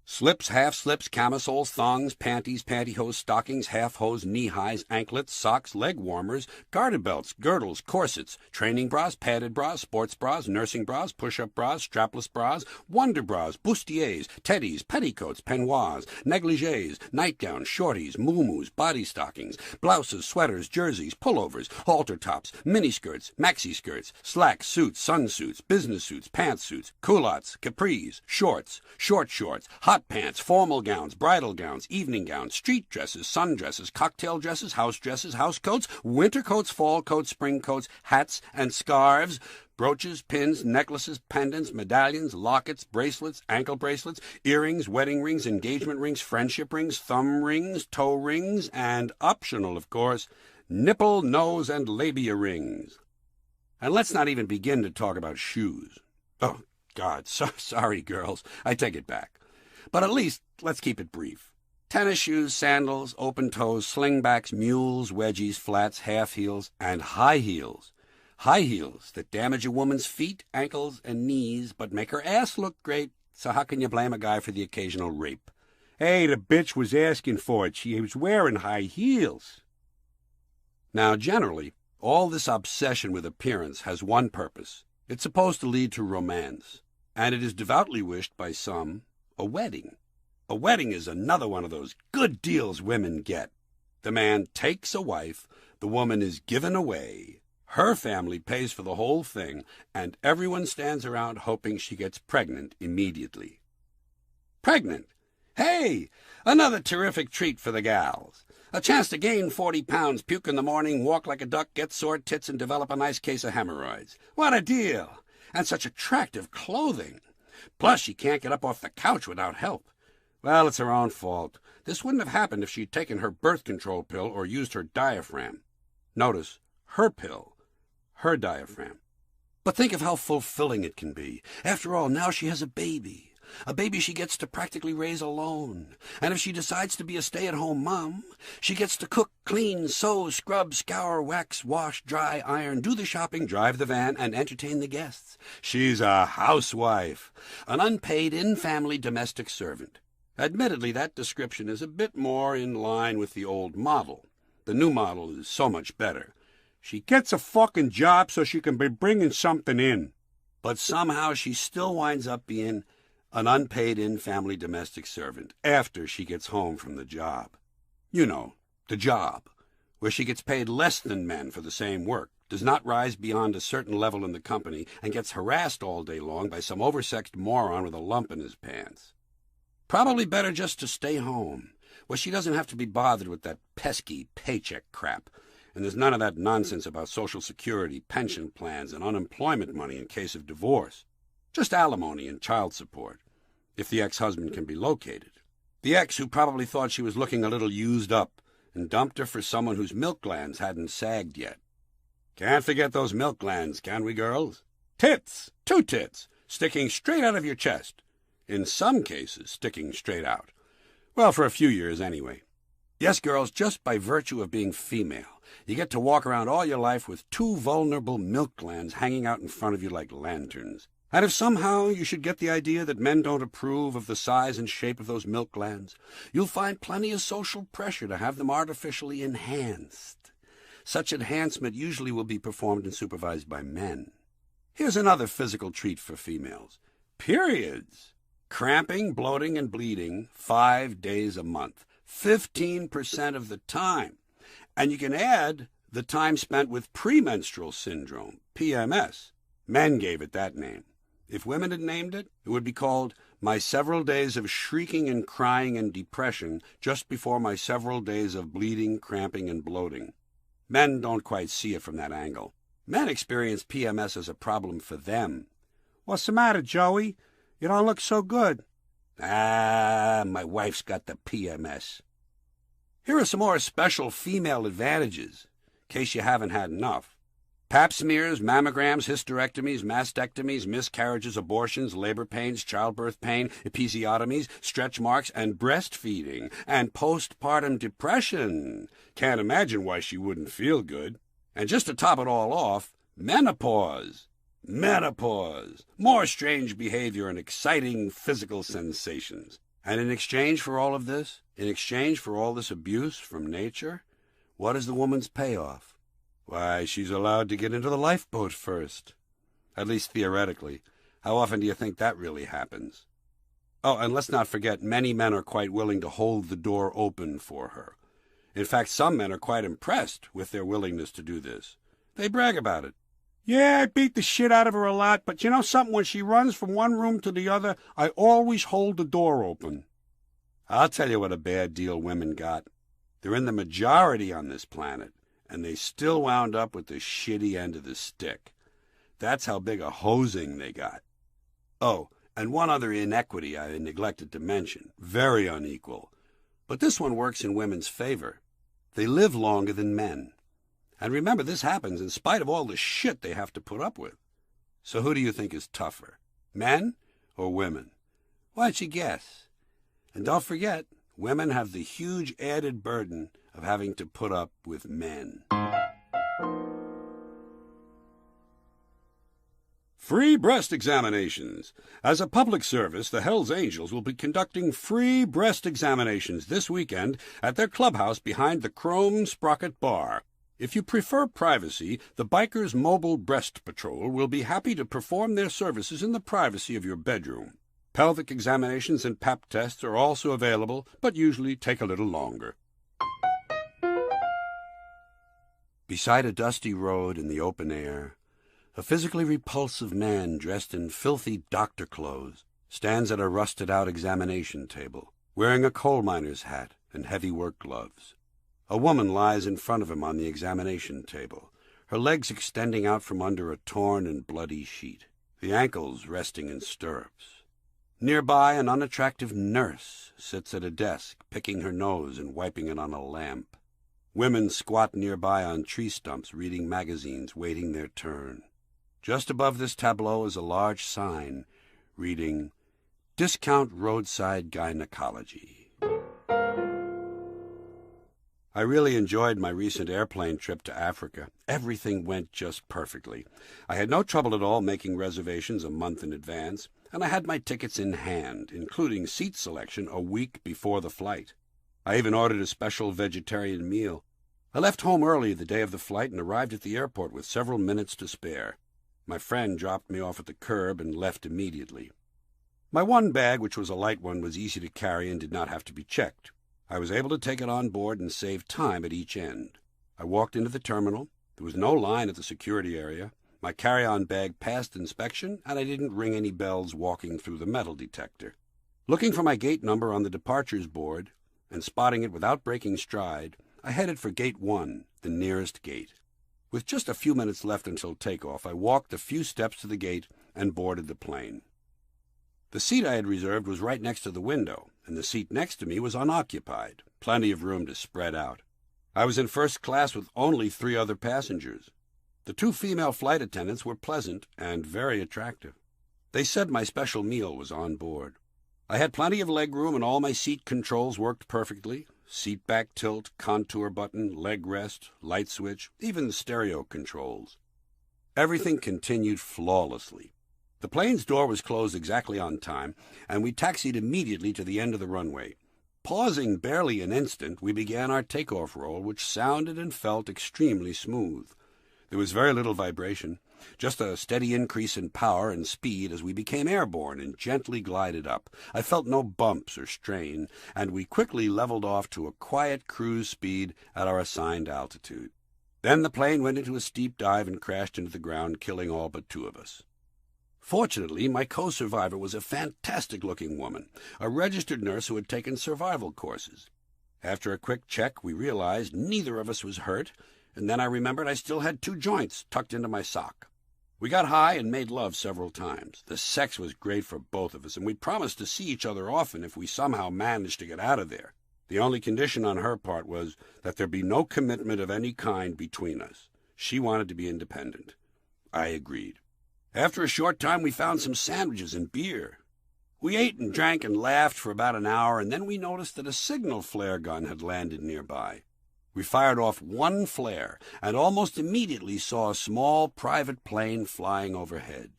Slips, half-slips, camisoles, thongs, panties, pantyhose, stockings, half-hose, knee-highs, anklets, socks, leg warmers, garter belts, girdles, corsets, training bras, padded bras, sports bras, nursing bras, push-up bras, strapless bras, wonder bras, bustiers, teddies, petticoats, peignoirs, negligés, nightgowns, shorties, muumuus, body stockings, blouses, sweaters, jerseys, pullovers, halter tops, miniskirts, maxi skirts, slacks, suits, sunsuits, business suits, pantsuits, culottes, capris, shorts, short shorts, hot pants, formal gowns, bridal gowns, evening gowns, street dresses, sundresses, cocktail dresses, house coats, winter coats, fall coats, spring coats, hats and scarves, brooches, pins, necklaces, pendants, medallions, lockets, bracelets, ankle bracelets, earrings, wedding rings, engagement rings, friendship rings, thumb rings, toe rings, and optional, of course, nipple, nose, and labia rings. And let's not even begin to talk about shoes. Oh, God, sorry, girls. I take it back. But at least, let's keep it brief. Tennis shoes, sandals, open toes, slingbacks, mules, wedgies, flats, half heels, and high heels. High heels that damage a woman's feet, ankles, and knees, but make her ass look great, so how can you blame a guy for the occasional rape? Hey, the bitch was asking for it. She was wearing high heels. Now, generally, all this obsession with appearance has one purpose. It's supposed to lead to romance, and it is devoutly wished by some, a wedding. A wedding is another one of those good deals women get. The man takes a wife, the woman is given away, her family pays for the whole thing, and everyone stands around hoping she gets pregnant immediately. Pregnant? Hey, another terrific treat for the gals. A chance to gain 40 pounds, puke in the morning, walk like a duck, get sore tits, and develop a nice case of hemorrhoids. What a deal! And such attractive clothing. Plus, she can't get up off the couch without help. Well, it's her own fault. This wouldn't have happened if she'd taken her birth control pill or used her diaphragm. Notice, her pill, her diaphragm. But think of how fulfilling it can be. After all, now she has a baby she gets to practically raise alone. And if she decides to be a stay-at-home mom, she gets to cook, clean, sew, scrub, scour, wax, wash, dry, iron, do the shopping, drive the van, and entertain the guests. She's a housewife, an unpaid in-family domestic servant. Admittedly, that description is a bit more in line with the old model. The new model is so much better. She gets a fucking job so she can be bringing something in. But somehow she still winds up being an unpaid in-family domestic servant after she gets home from the job. You know, the job, where she gets paid less than men for the same work, does not rise beyond a certain level in the company, and gets harassed all day long by some oversexed moron with a lump in his pants. Probably better just to stay home, where she doesn't have to be bothered with that pesky paycheck crap, and there's none of that nonsense about Social Security, pension plans, and unemployment money in case of divorce. Just alimony and child support, if the ex-husband can be located. The ex who probably thought she was looking a little used up and dumped her for someone whose milk glands hadn't sagged yet. Can't forget those milk glands, can we, girls? Tits, 2 tits, sticking straight out of your chest. In some cases, sticking straight out. Well, for a few years anyway. Yes, girls, just by virtue of being female, you get to walk around all your life with 2 vulnerable milk glands hanging out in front of you like lanterns. And if somehow you should get the idea that men don't approve of the size and shape of those milk glands, you'll find plenty of social pressure to have them artificially enhanced. Such enhancement usually will be performed and supervised by men. Here's another physical treat for females. Periods. Cramping, bloating, and bleeding 5 days a month. 15% of the time. And you can add the time spent with premenstrual syndrome, PMS. Men gave it that name. If women had named it, it would be called My several days of shrieking and crying and depression just before my several days of bleeding, cramping, and bloating. Men don't quite see it from that angle. Men experience PMS as a problem for them. What's the matter, Joey? You don't look so good. My wife's got the PMS. Here are some more special female advantages, in case you haven't had enough. Pap smears, mammograms, hysterectomies, mastectomies, miscarriages, abortions, labor pains, childbirth pain, episiotomies, stretch marks, and breastfeeding, and postpartum depression. Can't imagine why she wouldn't feel good. And just to top it all off, menopause. Menopause. More strange behavior and exciting physical sensations. And in exchange for all of this, in exchange for all this abuse from nature, what is the woman's payoff? Why, she's allowed to get into the lifeboat first. At least theoretically. How often do you think that really happens? Oh, and let's not forget, many men are quite willing to hold the door open for her. In fact, some men are quite impressed with their willingness to do this. They brag about it. Yeah, I beat the shit out of her a lot, but you know something? When she runs from one room to the other, I always hold the door open. I'll tell you what a bad deal women got. They're in the majority on this planet, and they still wound up with the shitty end of the stick. That's how big a hosing they got. Oh, and one other inequity I neglected to mention, very unequal. But this one works in women's favor. They live longer than men. And remember, this happens in spite of all the shit they have to put up with. So who do you think is tougher, men or women? Why don't you guess? And don't forget, women have the huge added burden of having to put up with men. Free breast examinations. As a public service, the Hells Angels will be conducting free breast examinations this weekend at their clubhouse behind the Chrome Sprocket Bar. If you prefer privacy, the Bikers Mobile Breast Patrol will be happy to perform their services in the privacy of your bedroom. Pelvic examinations and pap tests are also available, but usually take a little longer. Beside a dusty road in the open air, a physically repulsive man dressed in filthy doctor clothes stands at a rusted-out examination table, wearing a coal miner's hat and heavy work gloves. A woman lies in front of him on the examination table, her legs extending out from under a torn and bloody sheet, the ankles resting in stirrups. Nearby, an unattractive nurse sits at a desk, picking her nose and wiping it on a lamp. Women squat nearby on tree stumps, reading magazines, waiting their turn. Just above this tableau is a large sign reading, "Discount Roadside Gynecology." I really enjoyed my recent airplane trip to Africa. Everything went just perfectly. I had no trouble at all making reservations a month in advance, and I had my tickets in hand, including seat selection a week before the flight. I even ordered a special vegetarian meal. I left home early the day of the flight and arrived at the airport with several minutes to spare. My friend dropped me off at the curb and left immediately. My one bag, which was a light one, was easy to carry and did not have to be checked. I was able to take it on board and save time at each end. I walked into the terminal. There was no line at the security area. My carry-on bag passed inspection, and I didn't ring any bells walking through the metal detector. Looking for my gate number on the departures board, and spotting it without breaking stride, I headed for Gate 1, the nearest gate. With just a few minutes left until takeoff, I walked a few steps to the gate and boarded the plane. The seat I had reserved was right next to the window, and the seat next to me was unoccupied, plenty of room to spread out. I was in first class with only 3 other passengers. The 2 female flight attendants were pleasant and very attractive. They said my special meal was on board. I had plenty of leg room, and all my seat controls worked perfectly. Seat back tilt, contour button, leg rest, light switch, even the stereo controls. Everything continued flawlessly. The plane's door was closed exactly on time, and we taxied immediately to the end of the runway. Pausing barely an instant, we began our takeoff roll, which sounded and felt extremely smooth. There was very little vibration, just a steady increase in power and speed as we became airborne and gently glided up. I felt no bumps or strain, and we quickly leveled off to a quiet cruise speed at our assigned altitude. Then the plane went into a steep dive and crashed into the ground, killing all but 2 of us. Fortunately, my co-survivor was a fantastic-looking woman, a registered nurse who had taken survival courses. After a quick check, we realized neither of us was hurt, and then I remembered I still had 2 joints tucked into my sock. We got high and made love several times. The sex was great for both of us, and we promised to see each other often if we somehow managed to get out of there. The only condition on her part was that there be no commitment of any kind between us. She wanted to be independent. I agreed. After a short time, we found some sandwiches and beer. We ate and drank and laughed for about an hour, and then we noticed that a signal flare gun had landed nearby. We fired off 1 flare, and almost immediately saw a small private plane flying overhead.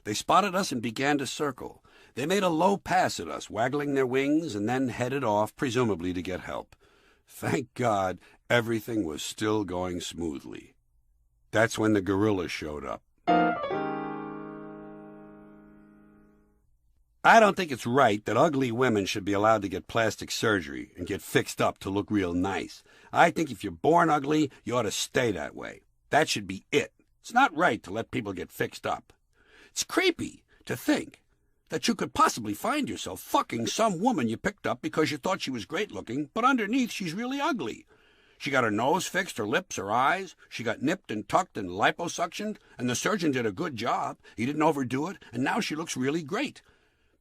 They spotted us and began to circle. They made a low pass at us, waggling their wings, and then headed off, presumably to get help. Thank God, everything was still going smoothly. That's when the gorilla showed up. I don't think it's right that ugly women should be allowed to get plastic surgery and get fixed up to look real nice. I think if you're born ugly, you ought to stay that way. That should be it. It's not right to let people get fixed up. It's creepy to think that you could possibly find yourself fucking some woman you picked up because you thought she was great-looking, but underneath she's really ugly. She got her nose fixed, her lips, her eyes. She got nipped and tucked and liposuctioned, and the surgeon did a good job. He didn't overdo it, and now she looks really great.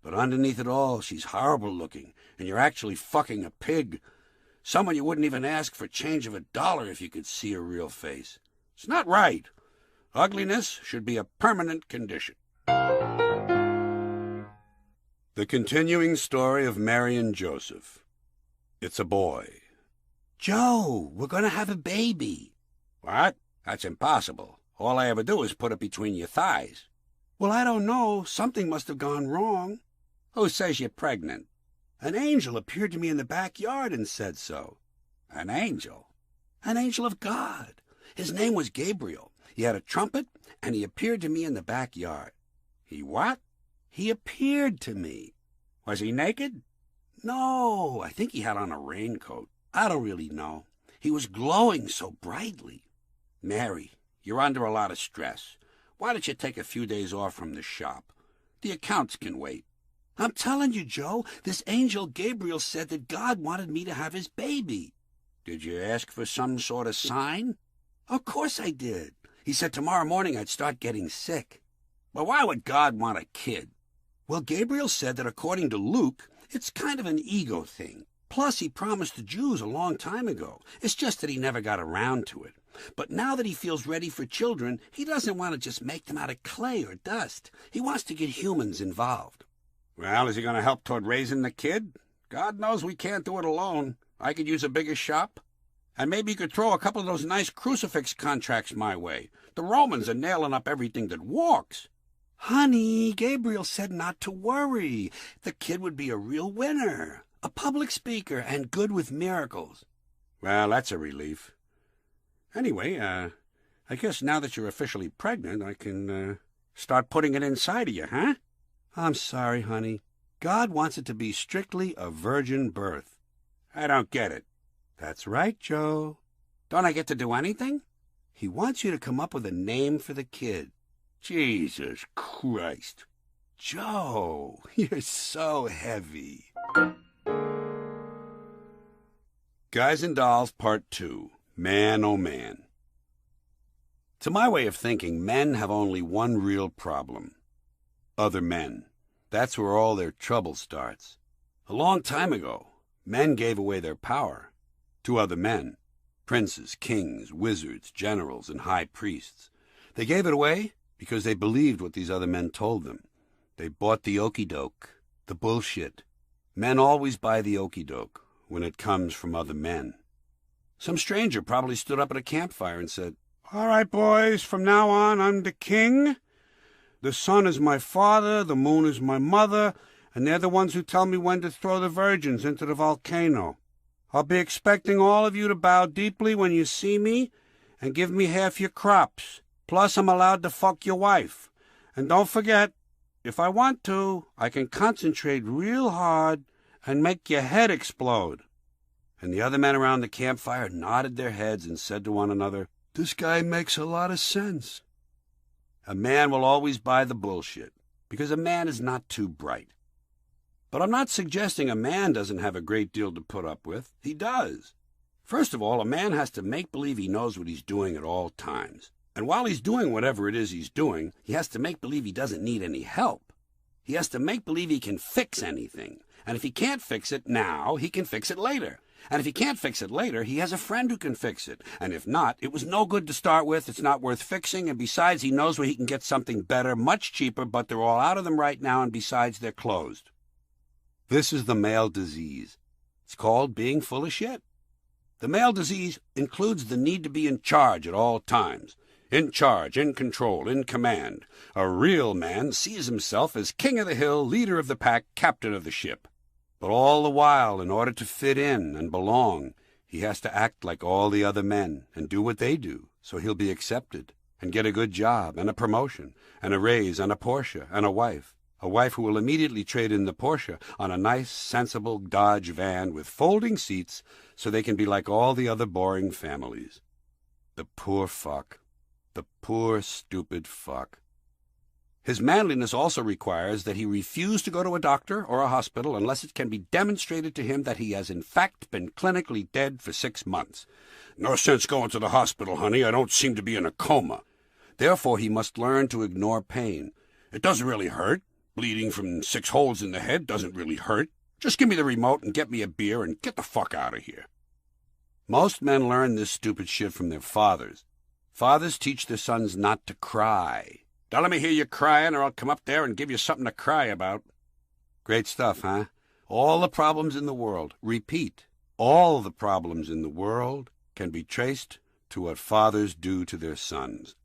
But underneath it all, she's horrible looking, and you're actually fucking a pig. Someone you wouldn't even ask for change of $1 if you could see her real face. It's not right. Ugliness should be a permanent condition. The continuing story of Mary and Joseph. It's a boy. Joe, we're going to have a baby. What? That's impossible. All I ever do is put it between your thighs. Well, I don't know. Something must have gone wrong. Who says you're pregnant? An angel appeared to me in the backyard and said so. An angel? An angel of God. His name was Gabriel. He had a trumpet, and he appeared to me in the backyard. He what? He appeared to me. Was he naked? No, I think he had on a raincoat. I don't really know. He was glowing so brightly. Mary, you're under a lot of stress. Why don't you take a few days off from the shop? The accounts can wait. I'm telling you, Joe, this angel Gabriel said that God wanted me to have his baby. Did you ask for some sort of sign? Of course I did. He said tomorrow morning I'd start getting sick. But why would God want a kid? Well, Gabriel said that according to Luke, it's kind of an ego thing. Plus, he promised the Jews a long time ago. It's just that he never got around to it. But now that he feels ready for children, he doesn't want to just make them out of clay or dust. He wants to get humans involved. Well, is he going to help toward raising the kid? God knows we can't do it alone. I could use a bigger shop. And maybe you could throw a couple of those nice crucifix contracts my way. The Romans are nailing up everything that walks. Honey, Gabriel said not to worry. The kid would be a real winner, a public speaker, and good with miracles. Well, that's a relief. Anyway, I guess now that you're officially pregnant, I can start putting it inside of you, huh? I'm sorry, honey. God wants it to be strictly a virgin birth. I don't get it. That's right, Joe. Don't I get to do anything? He wants you to come up with a name for the kid. Jesus Christ. Joe, you're so heavy. Guys and Dolls Part 2. Man, oh man. To my way of thinking, men have only one real problem. Other men. That's where all their trouble starts. A long time ago, men gave away their power to other men. Princes, kings, wizards, generals, and high priests. They gave it away because they believed what these other men told them. They bought the okey-doke, the bullshit. Men always buy the okey-doke when it comes from other men. Some stranger probably stood up at a campfire and said, "All right, boys, from now on I'm the king. The sun is my father, the moon is my mother, and they're the ones who tell me when to throw the virgins into the volcano. I'll be expecting all of you to bow deeply when you see me and give me half your crops. Plus, I'm allowed to fuck your wife. And don't forget, if I want to, I can concentrate real hard and make your head explode." And the other men around the campfire nodded their heads and said to one another, "This guy makes a lot of sense." A man will always buy the bullshit. because a man is not too bright. But I'm not suggesting a man doesn't have a great deal to put up with. He does. First of all, a man has to make believe he knows what he's doing at all times. And while he's doing whatever it is he's doing, he has to make believe he doesn't need any help. He has to make believe he can fix anything. And if he can't fix it now, he can fix it later. And if he can't fix it later, he has a friend who can fix it. And if not, it was no good to start with, it's not worth fixing, and besides, he knows where he can get something better, much cheaper, but they're all out of them right now, and besides, they're closed. This is the male disease. It's called being full of shit. The male disease includes the need to be in charge at all times. In charge, in control, in command. A real man sees himself as king of the hill, leader of the pack, captain of the ship. But all the while, in order to fit in and belong, he has to act like all the other men and do what they do, so he'll be accepted and get a good job and a promotion and a raise and a Porsche and a wife who will immediately trade in the Porsche on a nice, sensible Dodge van with folding seats so they can be like all the other boring families. The poor fuck. The poor, stupid fuck. His manliness also requires that he refuse to go to a doctor or a hospital unless it can be demonstrated to him that he has in fact been clinically dead for 6 months. No sense going to the hospital, honey. I don't seem to be in a coma. Therefore, he must learn to ignore pain. It doesn't really hurt. Bleeding from 6 holes in the head doesn't really hurt. Just give me the remote and get me a beer and get the fuck out of here. Most men learn this stupid shit from their fathers. Fathers teach their sons not to cry. Don't let me hear you crying, or I'll come up there and give you something to cry about. Great stuff, huh? All the problems in the world, repeat, all the problems in the world can be traced to what fathers do to their sons.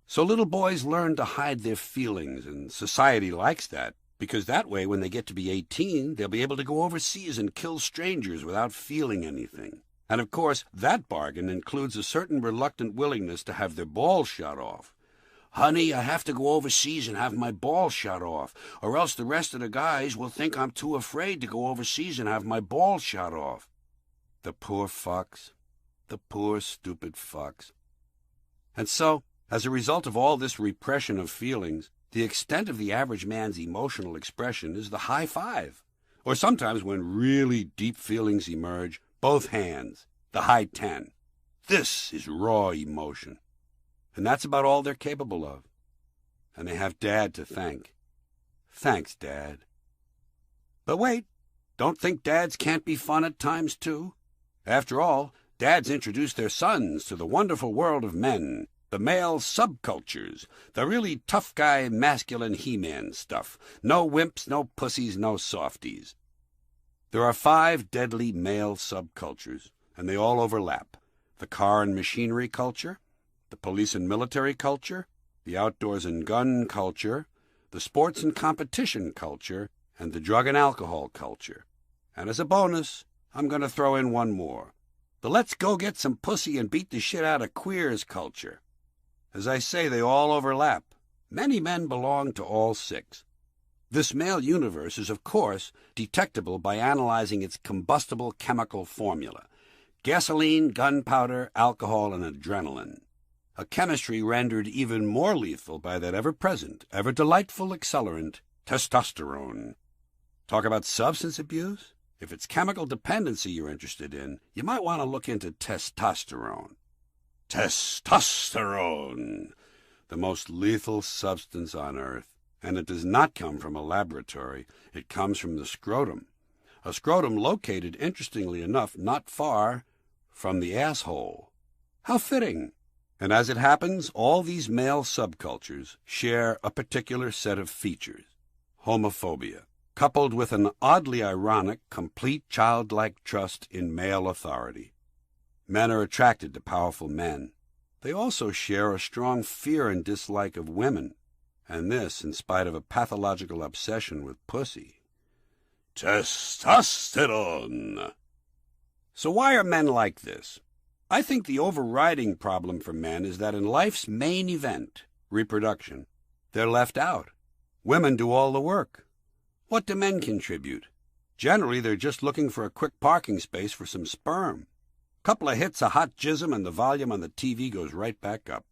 So little boys learn to hide their feelings, and society likes that, because that way, when they get to be 18, they'll be able to go overseas and kill strangers without feeling anything. And of course, that bargain includes a certain reluctant willingness to have their balls shot off. Honey, I have to go overseas and have my balls shot off, or else the rest of the guys will think I'm too afraid to go overseas and have my balls shot off. The poor fucks. The poor, stupid fucks. And so, as a result of all this repression of feelings, the extent of the average man's emotional expression is the high five. Or sometimes, when really deep feelings emerge, both hands, the high 10. This is raw emotion. And that's about all they're capable of. And they have Dad to thank. Thanks, Dad. But wait, don't think dads can't be fun at times, too. After all, dads introduce their sons to the wonderful world of men, the male subcultures, the really tough guy, masculine He-Man stuff. No wimps, no pussies, no softies. There are 5 deadly male subcultures, and they all overlap. The car and machinery culture, the police and military culture, the outdoors and gun culture, the sports and competition culture, and the drug and alcohol culture. And as a bonus, I'm going to throw in one more. The let's go get some pussy and beat the shit out of queers culture. As I say, they all overlap. Many men belong to all 6. This male universe is, of course, detectable by analyzing its combustible chemical formula: gasoline, gunpowder, alcohol, and adrenaline. A chemistry rendered even more lethal by that ever-present, ever-delightful accelerant, testosterone. Talk about substance abuse? If it's chemical dependency you're interested in, you might want to look into testosterone. Testosterone! The most lethal substance on Earth. And it does not come from a laboratory. It comes from the scrotum. A scrotum located, interestingly enough, not far from the asshole. How fitting! And as it happens, all these male subcultures share a particular set of features: homophobia, coupled with an oddly ironic, complete childlike trust in male authority. Men are attracted to powerful men. They also share a strong fear and dislike of women, and this in spite of a pathological obsession with pussy. Testosterone! So why are men like this? I think the overriding problem for men is that in life's main event, reproduction, they're left out. Women do all the work. What do men contribute? Generally, they're just looking for a quick parking space for some sperm. Couple of hits of hot jism and the volume on the TV goes right back up.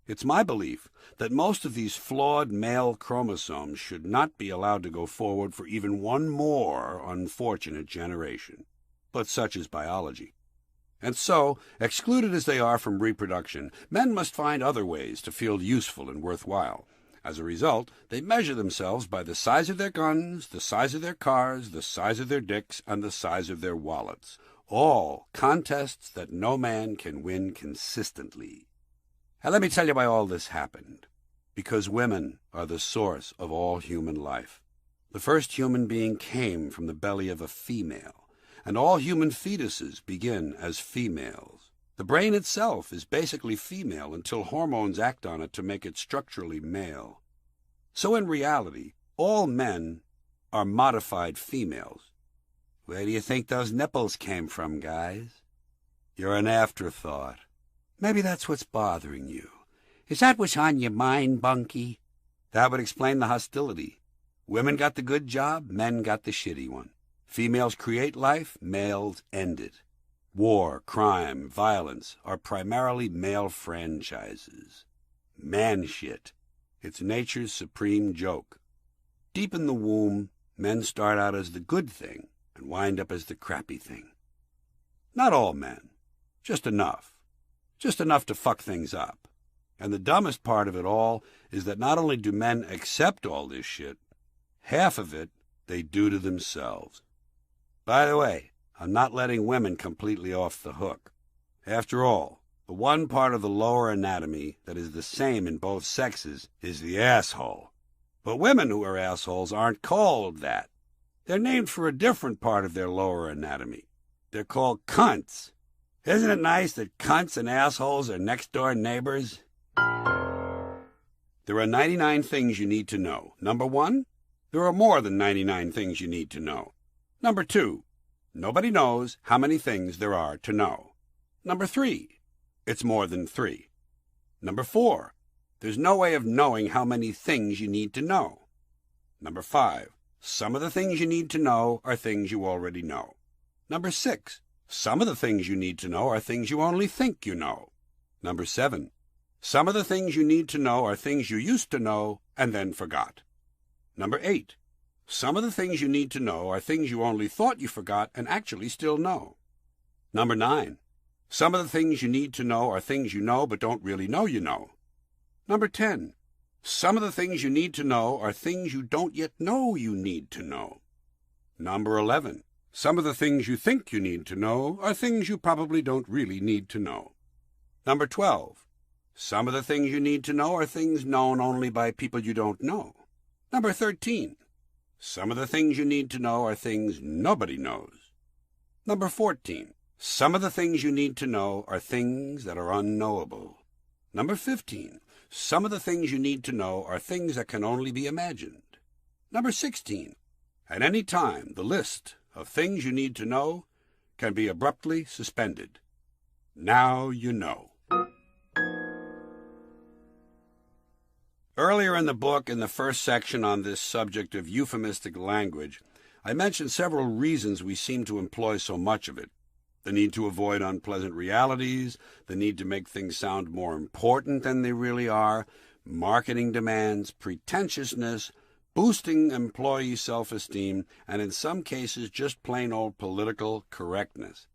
It's my belief that most of these flawed male chromosomes should not be allowed to go forward for even one more unfortunate generation. But such is biology. And so, excluded as they are from reproduction, men must find other ways to feel useful and worthwhile. As a result, they measure themselves by the size of their guns, the size of their cars, the size of their dicks, and the size of their wallets. All contests that no man can win consistently. And let me tell you why all this happened. Because women are the source of all human life. The first human being came from the belly of a female, and all human fetuses begin as females. The brain itself is basically female until hormones act on it to make it structurally male. So in reality, all men are modified females. Where do you think those nipples came from, guys? You're an afterthought. Maybe that's what's bothering you. Is that what's on your mind, Bunky? That would explain the hostility. Women got the good job, men got the shitty one. Females create life, males end it. War, crime, violence are primarily male franchises. Man shit. It's nature's supreme joke. Deep in the womb, men start out as the good thing and wind up as the crappy thing. Not all men. Just enough. Just enough to fuck things up. And the dumbest part of it all is that not only do men accept all this shit, half of it they do to themselves. By the way, I'm not letting women completely off the hook. After all, the one part of the lower anatomy that is the same in both sexes is the asshole. But women who are assholes aren't called that. They're named for a different part of their lower anatomy. They're called cunts. Isn't it nice that cunts and assholes are next-door neighbors? There are 99 things you need to know. Number 1, there are more than 99 things you need to know. Number 2, nobody knows how many things there are to know. Number 3, it's more than 3. Number 4, there's no way of knowing how many things you need to know. Number 5, some of the things you need to know are things you already know. Number 6, some of the things you need to know are things you only think you know. Number 7, some of the things you need to know are things you used to know and then forgot. Number 8, some of the things you need to know are things you only thought you forgot and actually still know. Number 9, some of the things you need to know are things you know but don't really know you know. Number 10, some of the things you need to know are things you don't yet know you need to know. Number 11, some of the things you think you need to know are things you probably don't really need to know. Number 12, some of the things you need to know are things known only by people you don't know. Number 13, some of the things you need to know are things nobody knows. Number 14, some of the things you need to know are things that are unknowable. Number 15, some of the things you need to know are things that can only be imagined. Number 16, at any time, the list of things you need to know can be abruptly suspended. Now you know. Earlier in the book, in the first section on this subject of euphemistic language, I mentioned several reasons we seem to employ so much of it. The need to avoid unpleasant realities, the need to make things sound more important than they really are, marketing demands, pretentiousness, boosting employee self-esteem, and in some cases just plain old political correctness.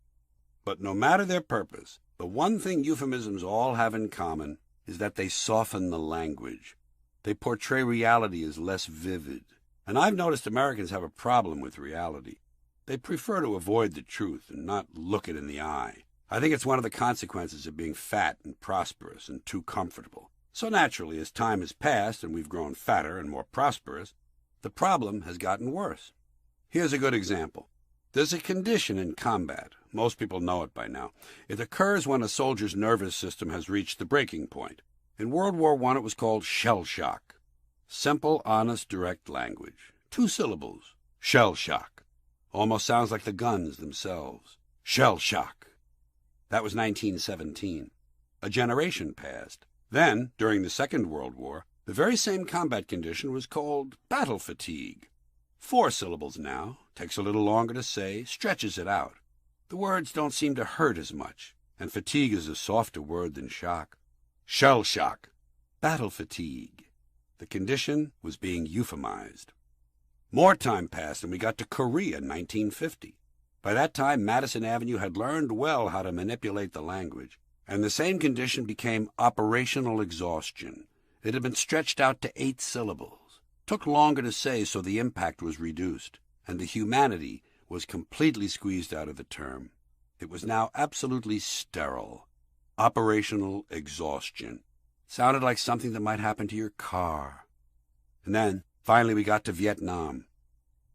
But no matter their purpose, the one thing euphemisms all have in common is that they soften the language. They portray reality as less vivid. And I've noticed Americans have a problem with reality. They prefer to avoid the truth and not look it in the eye. I think it's one of the consequences of being fat and prosperous and too comfortable. So naturally, as time has passed and we've grown fatter and more prosperous, the problem has gotten worse. Here's a good example. There's a condition in combat. Most people know it by now. It occurs when a soldier's nervous system has reached the breaking point. In World War I, it was called shell shock. Simple, honest, direct language. 2 syllables. Shell shock. Almost sounds like the guns themselves. Shell shock. That was 1917. A generation passed. Then, during the Second World War, the very same combat condition was called battle fatigue. 4 syllables now, takes a little longer to say, stretches it out. The words don't seem to hurt as much, and fatigue is a softer word than shock. Shell shock. battle fatigue. The condition was being euphemized. More time passed and we got to Korea in 1950. By that time, Madison Avenue had learned well how to manipulate the language, and the same condition became operational exhaustion. It had been stretched out to 8 syllables. Took longer to say, so the impact was reduced, and the humanity was completely squeezed out of the term. It was now absolutely sterile. Operational exhaustion. Sounded like something that might happen to your car. And then, finally, we got to Vietnam.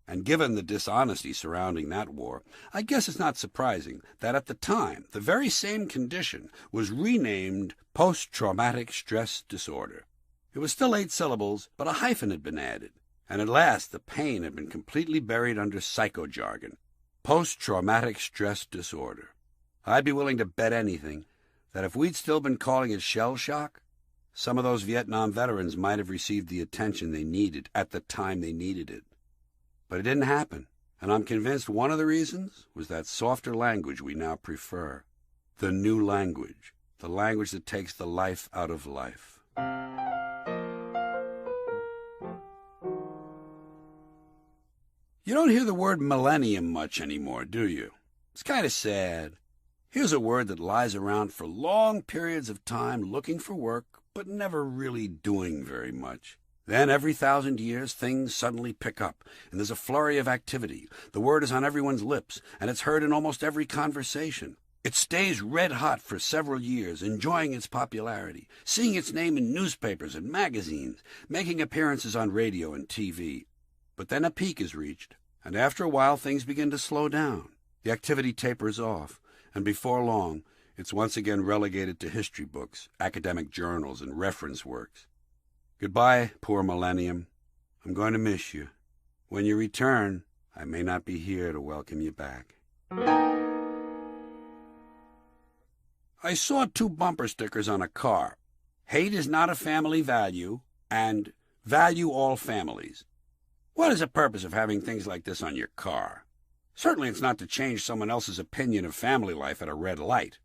And given the dishonesty surrounding that war, I guess it's not surprising that at the time, the very same condition was renamed post-traumatic stress disorder. It was still 8 syllables, but a hyphen had been added, and at last the pain had been completely buried under psychojargon. Post-traumatic stress disorder. I'd be willing to bet anything that if we'd still been calling it shell shock, some of those Vietnam veterans might have received the attention they needed at the time they needed it. But it didn't happen, and I'm convinced one of the reasons was that softer language we now prefer. The new language, the language that takes the life out of life. You don't hear the word millennium much anymore, do you? It's kind of sad. Here's a word that lies around for long periods of time looking for work, but never really doing very much. Then every 1,000 years, things suddenly pick up, and there's a flurry of activity. The word is on everyone's lips, and it's heard in almost every conversation. It stays red hot for several years, enjoying its popularity, seeing its name in newspapers and magazines, making appearances on radio and TV. But then a peak is reached, and after a while things begin to slow down. The activity tapers off, and before long, it's once again relegated to history books, academic journals, and reference works. Goodbye, poor millennium. I'm going to miss you. When you return, I may not be here to welcome you back. I saw 2 bumper stickers on a car. Hate is not a family value, and value all families. What is the purpose of having things like this on your car? Certainly it's not to change someone else's opinion of family life at a red light.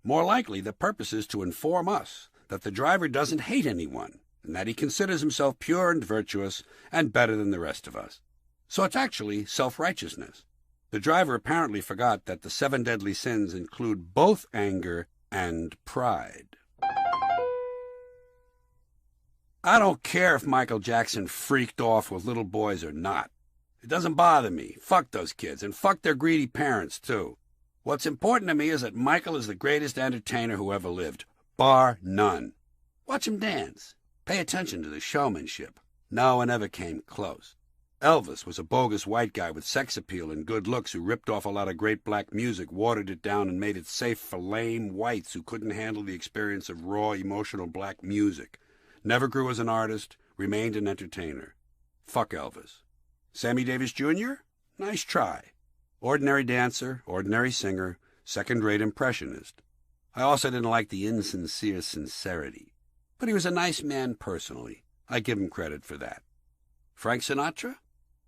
More likely, the purpose is to inform us that the driver doesn't hate anyone, and that he considers himself pure and virtuous and better than the rest of us. So it's actually self-righteousness. The driver apparently forgot that the 7 deadly sins include both anger and pride. I don't care if Michael Jackson freaked off with little boys or not. It doesn't bother me. Fuck those kids, and fuck their greedy parents, too. What's important to me is that Michael is the greatest entertainer who ever lived, bar none. Watch him dance. Pay attention to the showmanship. No one ever came close. Elvis was a bogus white guy with sex appeal and good looks who ripped off a lot of great black music, watered it down, and made it safe for lame whites who couldn't handle the experience of raw, emotional black music. Never grew as an artist, remained an entertainer. Fuck Elvis. Sammy Davis Jr.? Nice try. Ordinary dancer, ordinary singer, second-rate impressionist. I also didn't like the insincere sincerity. But he was a nice man personally. I give him credit for that. Frank Sinatra?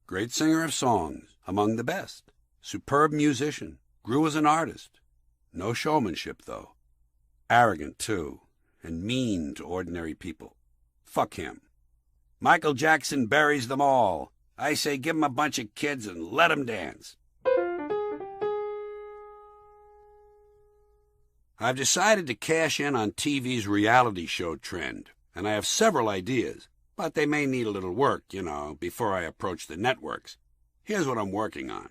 Great singer of songs, among the best. Superb musician, grew as an artist. No showmanship, though. Arrogant, too, and mean to ordinary people. Fuck him. Michael Jackson buries them all. I say give him a bunch of kids and let him dance. I've decided to cash in on TV's reality show trend, and I have several ideas, but they may need a little work, before I approach the networks. Here's what I'm working on.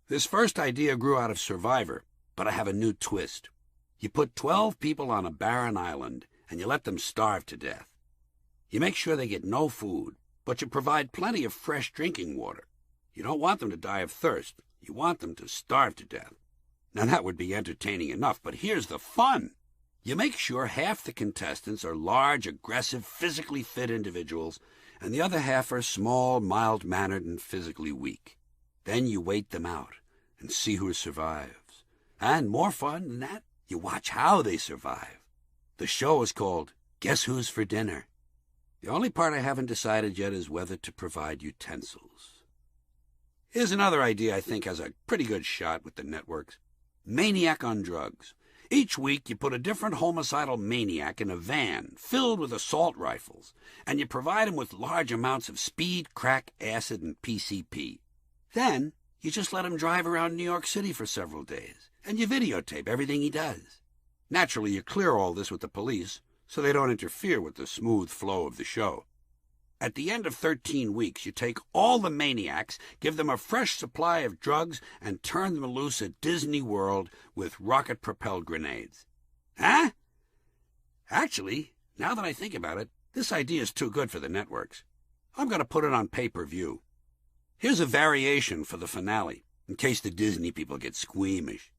This first idea grew out of Survivor, but I have a new twist. You put 12 people on a barren island, and you let them starve to death. You make sure they get no food, but you provide plenty of fresh drinking water. You don't want them to die of thirst. You want them to starve to death. Now that would be entertaining enough, but here's the fun. You make sure half the contestants are large, aggressive, physically fit individuals, and the other half are small, mild-mannered, and physically weak. Then you wait them out and see who survives. And more fun than that, you watch how they survive. The show is called Guess Who's for Dinner? The only part I haven't decided yet is whether to provide utensils. Here's another idea I think has a pretty good shot with the networks. Maniac on drugs. Each week you put a different homicidal maniac in a van filled with assault rifles, and you provide him with large amounts of speed, crack, acid, and PCP. Then you just let him drive around New York City for several days, and you videotape everything he does. Naturally, you clear all this with the police so they don't interfere with the smooth flow of the show. At the end of 13 weeks, you take all the maniacs, give them a fresh supply of drugs, and turn them loose at Disney World with rocket-propelled grenades. Huh? Actually, now that I think about it, this idea is too good for the networks. I'm going to put it on pay-per-view. Here's a variation for the finale, in case the Disney people get squeamish.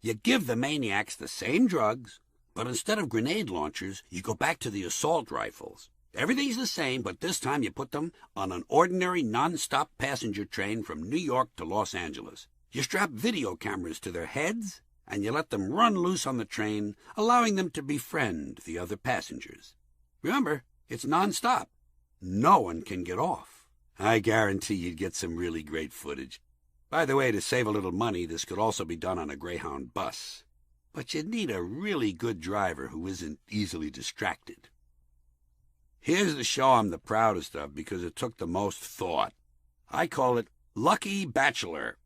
You give the maniacs the same drugs, but instead of grenade launchers, you go back to the assault rifles. Everything's the same, but this time you put them on an ordinary non-stop passenger train from New York to Los Angeles. You strap video cameras to their heads, and you let them run loose on the train, allowing them to befriend the other passengers. Remember, it's non-stop. No one can get off. I guarantee you'd get some really great footage. By the way, to save a little money, this could also be done on a Greyhound bus. But you'd need a really good driver who isn't easily distracted. Here's the show I'm the proudest of because it took the most thought. I call it Lucky Bachelor.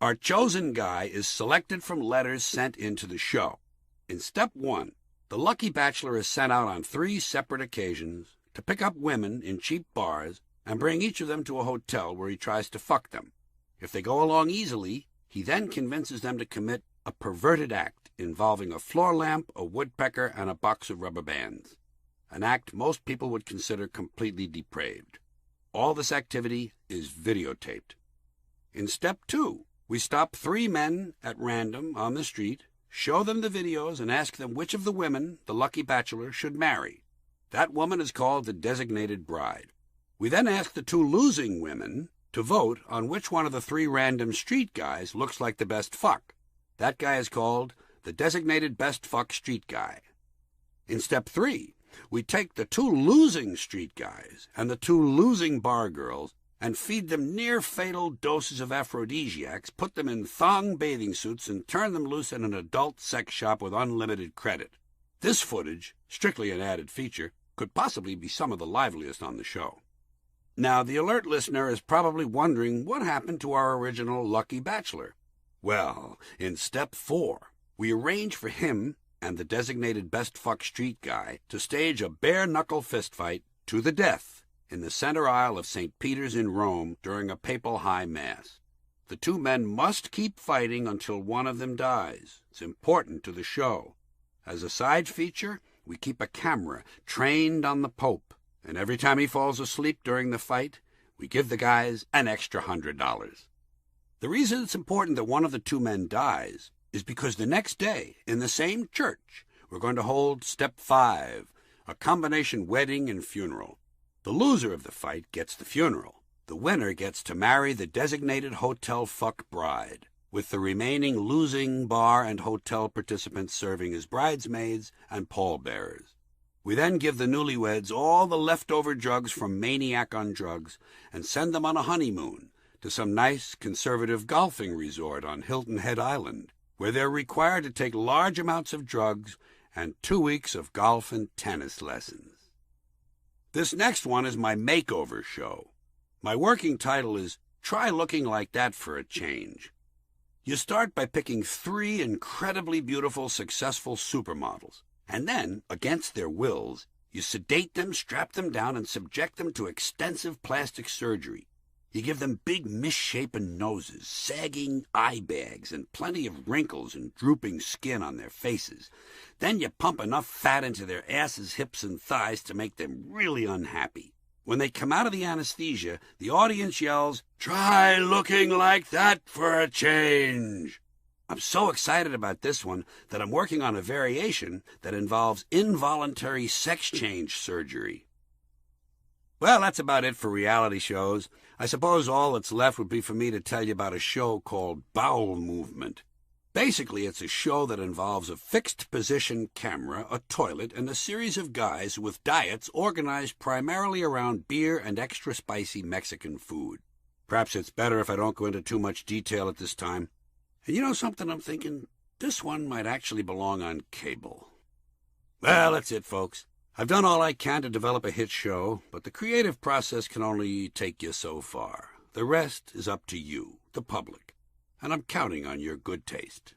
Our chosen guy is selected from letters sent into the show. In step 1, the Lucky Bachelor is sent out on 3 separate occasions to pick up women in cheap bars and bring each of them to a hotel where he tries to fuck them. If they go along easily, he then convinces them to commit a perverted act involving a floor lamp, a woodpecker, and a box of rubber bands. An act most people would consider completely depraved. All this activity is videotaped. In step 2, we stop 3 men at random on the street, show them the videos, and ask them which of the women the Lucky Bachelor should marry. That woman is called the designated bride. We then ask the 2 losing women to vote on which one of the 3 random street guys looks like the best fuck. That guy is called the designated best fuck street guy. In step 3, we take the 2 losing street guys and the 2 losing bar girls and feed them near-fatal doses of aphrodisiacs, put them in thong bathing suits, and turn them loose in an adult sex shop with unlimited credit. This footage, strictly an added feature, could possibly be some of the liveliest on the show. Now, the alert listener is probably wondering what happened to our original Lucky Bachelor. Well, in step 4, we arrange for him and the designated best fuck street guy to stage a bare-knuckle fistfight to the death in the center aisle of St. Peter's in Rome during a papal high mass. The 2 men must keep fighting until one of them dies. It's important to the show. As a side feature, we keep a camera trained on the Pope, and every time he falls asleep during the fight, we give the guys an extra $100. The reason it's important that one of the 2 men dies is because the next day, in the same church, we're going to hold step 5, a combination wedding and funeral. The loser of the fight gets the funeral. The winner gets to marry the designated hotel fuck bride, with the remaining losing bar and hotel participants serving as bridesmaids and pallbearers. We then give the newlyweds all the leftover drugs from Maniac on Drugs and send them on a honeymoon to some nice conservative golfing resort on Hilton Head Island, where they're required to take large amounts of drugs and 2 weeks of golf and tennis lessons. This next one is my makeover show. My working title is Try Looking Like That for a Change. You start by picking 3 incredibly beautiful, successful supermodels, and then, against their wills, you sedate them, strap them down, and subject them to extensive plastic surgery. You give them big misshapen noses, sagging eye bags, and plenty of wrinkles and drooping skin on their faces. Then you pump enough fat into their asses, hips, and thighs to make them really unhappy. When they come out of the anesthesia, the audience yells, "Try looking like that for a change." I'm so excited about this one that I'm working on a variation that involves involuntary sex change surgery. Well, that's about it for reality shows. I suppose all that's left would be for me to tell you about a show called Bowel Movement. Basically, it's a show that involves a fixed-position camera, a toilet, and a series of guys with diets organized primarily around beer and extra-spicy Mexican food. Perhaps it's better if I don't go into too much detail at this time. And you know something I'm thinking? this one might actually belong on cable. Well, that's it, folks. I've done all I can to develop a hit show, but the creative process can only take you so far. The rest is up to you, the public, and I'm counting on your good taste.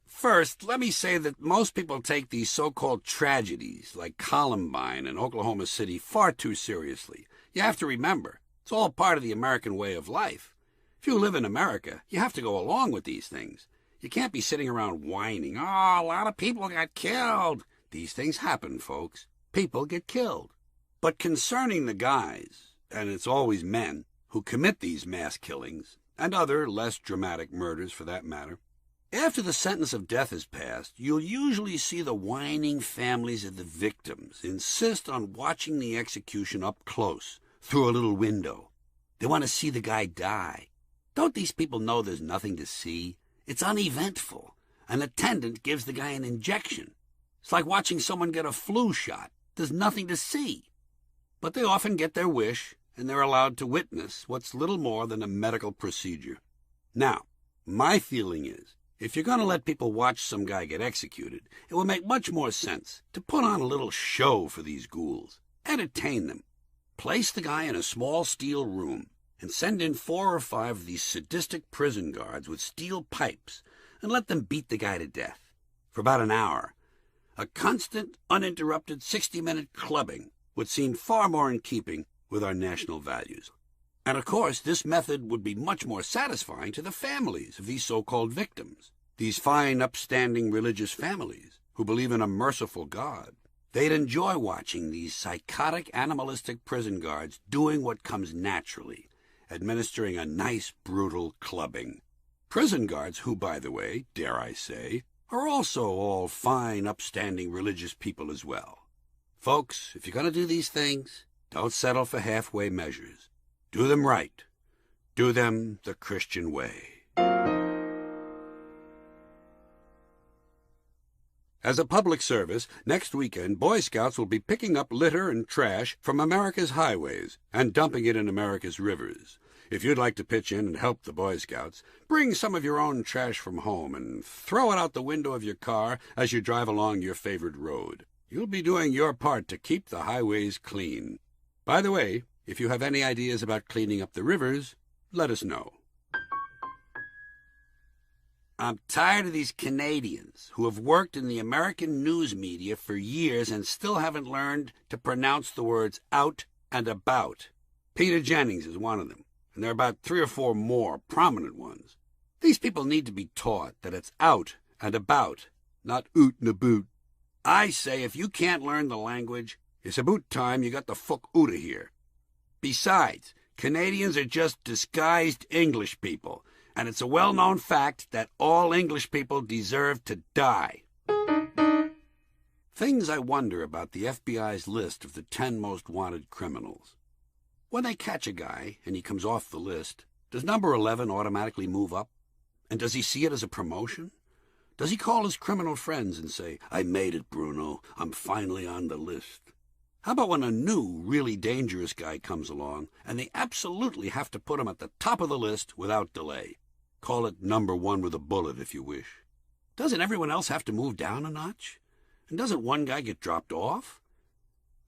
First, let me say that most people take these so-called tragedies, like Columbine and Oklahoma City, far too seriously. You have to remember, it's all part of the American way of life. If you live in America, you have to go along with these things. You can't be sitting around whining, "Oh, a lot of people got killed." These things happen, folks. People get killed. But concerning the guys, and it's always men, who commit these mass killings, and other less dramatic murders for that matter, after the sentence of death is passed, you'll usually see the whining families of the victims insist on watching the execution up close, through a little window. They want to see the guy die. Don't these people know there's nothing to see? It's uneventful. An attendant gives the guy an injection. It's like watching someone get a flu shot. There's nothing to see. But they often get their wish, and they're allowed to witness what's little more than a medical procedure. Now, my feeling is, if you're going to let people watch some guy get executed, it will make much more sense to put on a little show for these ghouls. Entertain them. Place the guy in a small steel room and send in 4 or 5 of these sadistic prison guards with steel pipes and let them beat the guy to death for about an hour. A constant, uninterrupted 60-minute clubbing would seem far more in keeping with our national values. And of course, this method would be much more satisfying to the families of these so-called victims, these fine, upstanding religious families who believe in a merciful God. They'd enjoy watching these psychotic, animalistic prison guards doing what comes naturally, administering a nice, brutal clubbing. Prison guards who, by the way, dare I say, are also all fine, upstanding religious people as well. Folks, if you're going to do these things, don't settle for halfway measures. Do them right. Do them the Christian way. As a public service, next weekend, Boy Scouts will be picking up litter and trash from America's highways and dumping it in America's rivers. If you'd like to pitch in and help the Boy Scouts, bring some of your own trash from home and throw it out the window of your car as you drive along your favorite road. You'll be doing your part to keep the highways clean. By the way, if you have any ideas about cleaning up the rivers, let us know. I'm tired of these Canadians who have worked in the American news media for years and still haven't learned to pronounce the words out and about. Peter Jennings is one of them, and there are about 3 or 4 more prominent ones. These people need to be taught that it's out and about, not oot and aboot. I say if you can't learn the language, it's about time you got the fuck outta here. Besides, Canadians are just disguised English people, and it's a well-known fact that all English people deserve to die. Things I wonder about the FBI's list of the 10 most wanted criminals. When they catch a guy and he comes off the list, does number 11 automatically move up? And does he see it as a promotion? Does he call his criminal friends and say, "I made it, Bruno. I'm finally on the list"? How about when a new, really dangerous guy comes along and they absolutely have to put him at the top of the list without delay? Call it number 1 with a bullet if you wish. Doesn't everyone else have to move down a notch? And doesn't one guy get dropped off?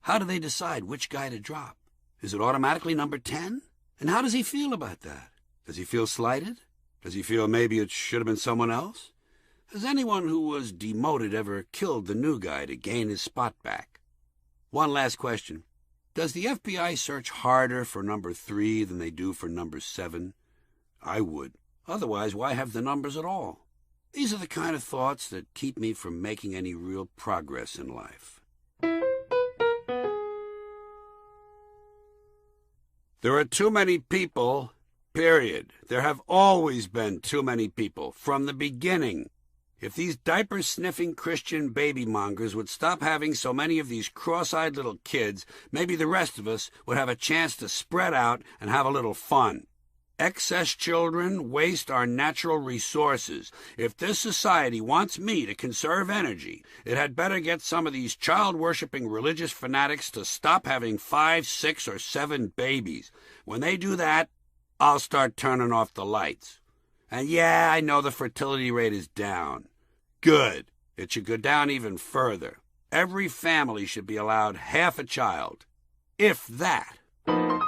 How do they decide which guy to drop? Is it automatically number 10? And how does he feel about that? Does he feel slighted? Does he feel maybe it should have been someone else? Has anyone who was demoted ever killed the new guy to gain his spot back? One last question. Does the FBI search harder for number 3 than they do for number 7? I would. Otherwise, why have the numbers at all? These are the kind of thoughts that keep me from making any real progress in life. There are too many people, period. There have always been too many people, from the beginning. If these diaper-sniffing Christian baby-mongers would stop having so many of these cross-eyed little kids, maybe the rest of us would have a chance to spread out and have a little fun. Excess children waste our natural resources. If this society wants me to conserve energy, it had better get some of these child-worshipping religious fanatics to stop having 5, 6, or 7 babies. When they do that, I'll start turning off the lights. And yeah, I know the fertility rate is down. Good. It should go down even further. Every family should be allowed half a child. If that. I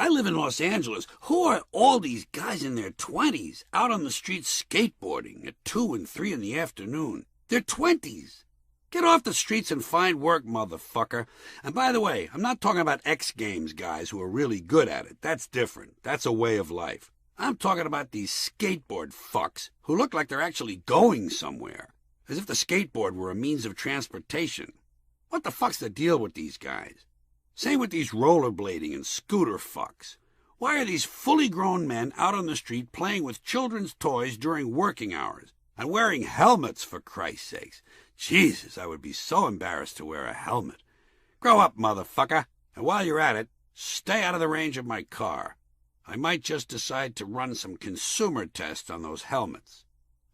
live in Los Angeles. Who are all these guys in their 20s out on the streets skateboarding at 2 and 3 in the afternoon? They're 20s. Get off the streets and find work, motherfucker. And by the way, I'm not talking about X Games guys who are really good at it. That's different. That's a way of life. I'm talking about these skateboard fucks who look like they're actually going somewhere, as if the skateboard were a means of transportation. What the fuck's the deal with these guys? Same with these rollerblading and scooter fucks. Why are these fully grown men out on the street playing with children's toys during working hours and wearing helmets, for Christ's sakes? Jesus, I would be so embarrassed to wear a helmet. Grow up, motherfucker, and while you're at it, stay out of the range of my car. I might just decide to run some consumer tests on those helmets.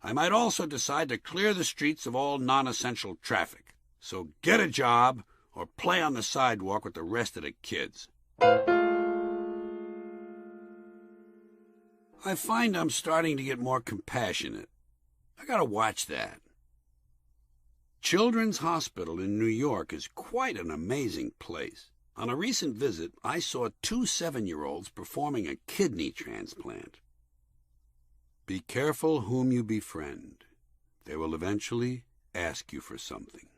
I might also decide to clear the streets of all non-essential traffic. So get a job or play on the sidewalk with the rest of the kids. I find I'm starting to get more compassionate. I gotta watch that. Children's Hospital in New York is quite an amazing place. On a recent visit, I saw 2 7-year-olds performing a kidney transplant. Be careful whom you befriend. They will eventually ask you for something.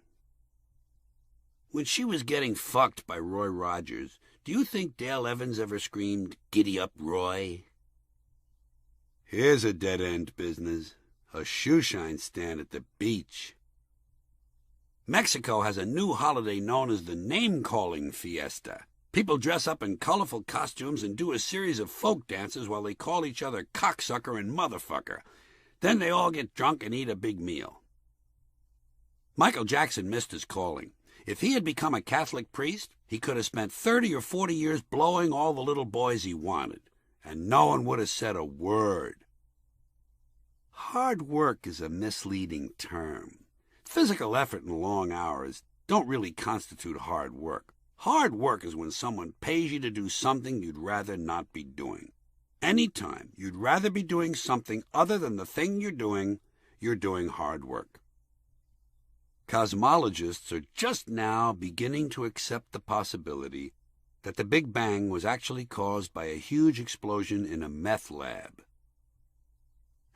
When she was getting fucked by Roy Rogers, do you think Dale Evans ever screamed, "Giddy up, Roy"? Here's a dead-end business. A shoeshine stand at the beach. Mexico has a new holiday known as the name-calling fiesta. People dress up in colorful costumes and do a series of folk dances while they call each other cocksucker and motherfucker. Then they all get drunk and eat a big meal. Michael Jackson missed his calling. If he had become a Catholic priest, he could have spent 30 or 40 years blowing all the little boys he wanted, and no one would have said a word. Hard work is a misleading term. Physical effort and long hours don't really constitute hard work. Hard work is when someone pays you to do something you'd rather not be doing. Anytime you'd rather be doing something other than the thing you're doing hard work. Cosmologists are just now beginning to accept the possibility that the Big Bang was actually caused by a huge explosion in a meth lab.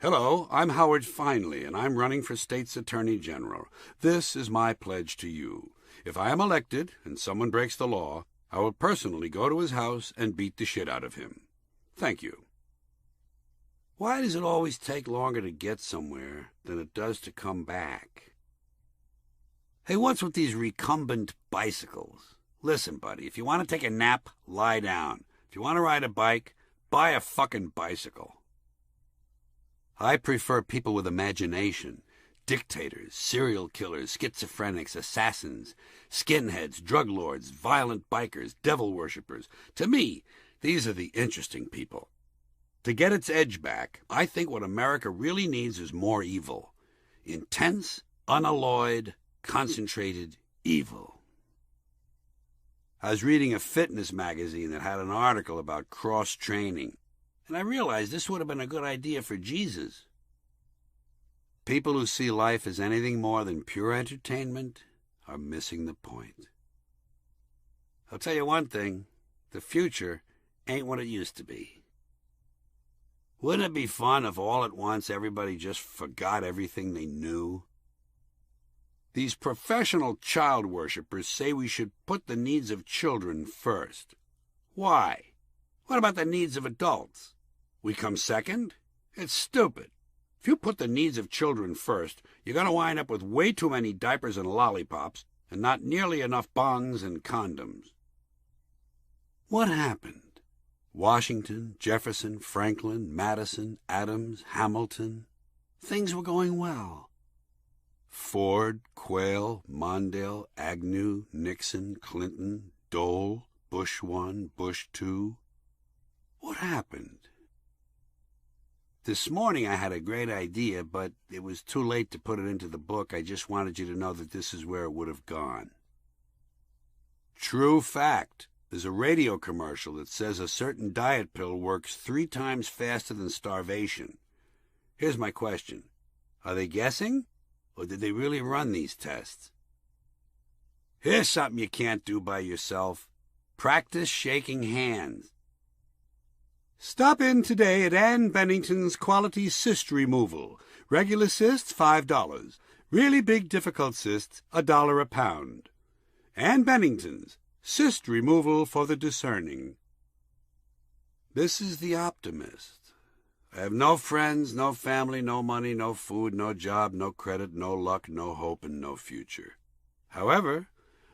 Hello, I'm Howard Finley, and I'm running for State's Attorney General. This is my pledge to you. If I am elected and someone breaks the law, I will personally go to his house and beat the shit out of him. Thank you. Why does it always take longer to get somewhere than it does to come back? Hey, what's with these recumbent bicycles? Listen, buddy, if you want to take a nap, lie down. If you want to ride a bike, buy a fucking bicycle. I prefer people with imagination. Dictators, serial killers, schizophrenics, assassins, skinheads, drug lords, violent bikers, devil worshippers. To me, these are the interesting people. To get its edge back, I think what America really needs is more evil. Intense, unalloyed, concentrated evil. I was reading a fitness magazine that had an article about cross-training, and I realized this would have been a good idea for Jesus. People who see life as anything more than pure entertainment are missing the point. I'll tell you one thing, the future ain't what it used to be. Wouldn't it be fun if all at once everybody just forgot everything they knew? These professional child worshippers say we should put the needs of children first. Why? What about the needs of adults? We come second? It's stupid. If you put the needs of children first, you're going to wind up with way too many diapers and lollipops and not nearly enough bongs and condoms. What happened? Washington, Jefferson, Franklin, Madison, Adams, Hamilton. Things were going well. Ford, Quayle, Mondale, Agnew, Nixon, Clinton, Dole, Bush 1, Bush 2. What happened? This morning I had a great idea, but it was too late to put it into the book. I just wanted you to know that this is where it would have gone. True fact. There's a radio commercial that says a certain diet pill works 3 times faster than starvation. Here's my question. Are they guessing, or did they really run these tests? Here's something you can't do by yourself. Practice shaking hands. Stop in today at Ann Bennington's Quality Cyst Removal. Regular cysts, $5. Really big difficult cysts, $1 a pound. Ann Bennington's Cyst Removal for the Discerning. This is the optimist. I have no friends, no family, no money, no food, no job, no credit, no luck, no hope, and no future. However,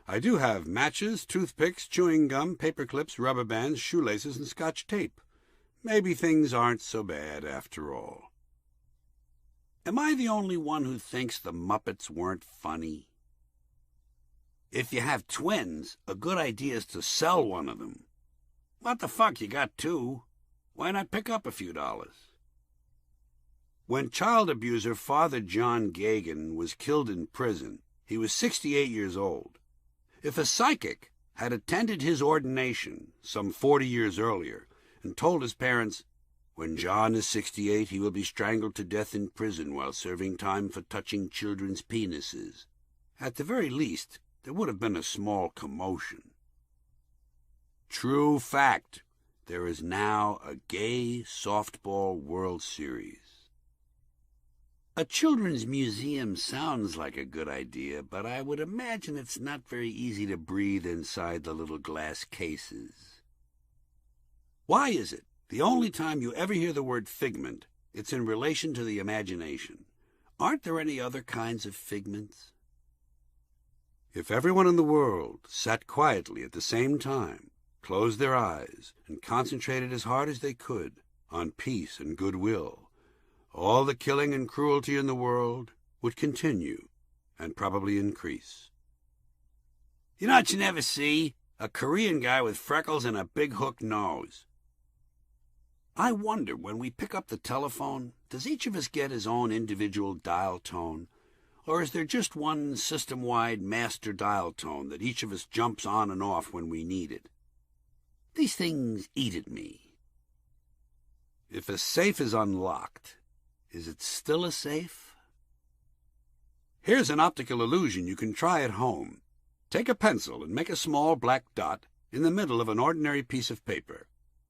I do have matches, toothpicks, chewing gum, paper clips, rubber bands, shoelaces, and Scotch tape. Maybe things aren't so bad after all. Am I the only one who thinks the Muppets weren't funny? If you have twins, a good idea is to sell one of them. What the fuck, you got 2? Why not pick up a few dollars? When child abuser Father John Gagan was killed in prison, he was 68 years old. If a psychic had attended his ordination some 40 years earlier and told his parents, "When John is 68, he will be strangled to death in prison while serving time for touching children's penises," at the very least, there would have been a small commotion. True fact, there is now a gay softball World Series. A children's museum sounds like a good idea, but I would imagine it's not very easy to breathe inside the little glass cases. Why is it the only time you ever hear the word figment, it's in relation to the imagination? Aren't there any other kinds of figments? If everyone in the world sat quietly at the same time, closed their eyes, and concentrated as hard as they could on peace and goodwill, all the killing and cruelty in the world would continue and probably increase. You know what you never see? A Korean guy with freckles and a big hook nose. I wonder, when we pick up the telephone, does each of us get his own individual dial tone? Or is there just one system-wide master dial tone that each of us jumps on and off when we need it? These things eat at me. If a safe is unlocked, is it still a safe? Here's an optical illusion you can try at home. Take a pencil and make a small black dot in the middle of an ordinary piece of paper.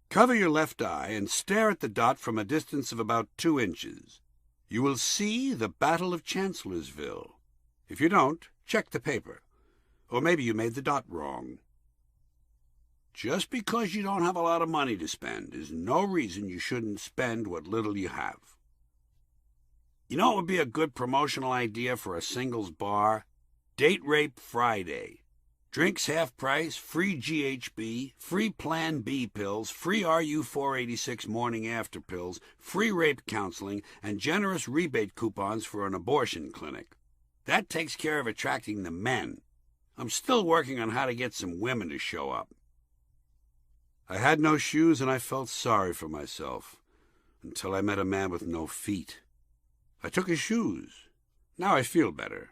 Cover your left eye and stare at the dot from a distance of about 2 inches. You will see the Battle of Chancellorsville. If you don't, check the paper. Or maybe you made the dot wrong. Just because you don't have a lot of money to spend is no reason you shouldn't spend what little you have. You know what would be a good promotional idea for a singles bar? Date Rape Friday. Drinks half price, free GHB, free Plan B pills, free RU-486 morning after pills, free rape counseling, and generous rebate coupons for an abortion clinic. That takes care of attracting the men. I'm still working on how to get some women to show up. I had no shoes and I felt sorry for myself until I met a man with no feet. I took his shoes. Now I feel better.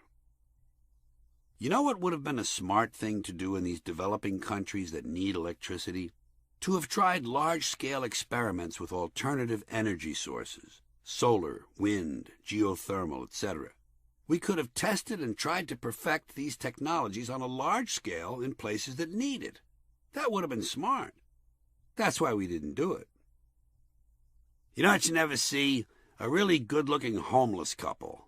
You know what would have been a smart thing to do in these developing countries that need electricity? To have tried large-scale experiments with alternative energy sources, solar, wind, geothermal, etc. We could have tested and tried to perfect these technologies on a large scale in places that need it. That would have been smart. That's why we didn't do it. You know what you never see? A really good-looking homeless couple.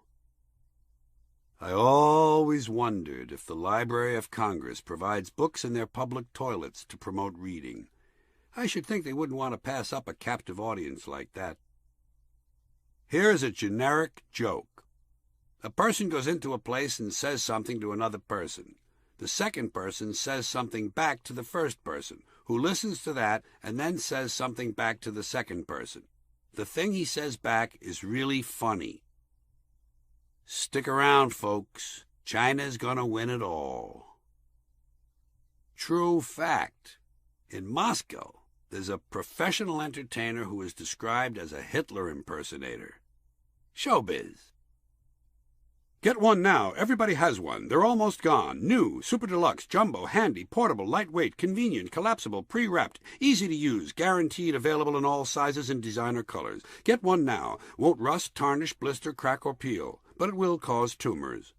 I always wondered if the Library of Congress provides books in their public toilets to promote reading. I should think they wouldn't want to pass up a captive audience like that. Here's a generic joke. A person goes into a place and says something to another person. The second person says something back to the first person, who listens to that and then says something back to the second person. The thing he says back is really funny. Stick around, folks. China's gonna win it all. True fact. In Moscow, there's a professional entertainer who is described as a Hitler impersonator. Showbiz. Get one now. Everybody has one. They're almost gone. New, super deluxe, jumbo, handy, portable, lightweight, convenient, collapsible, pre-wrapped, easy to use, guaranteed available in all sizes and designer colors. Get one now. Won't rust, tarnish, blister, crack, or peel, but it will cause tumors.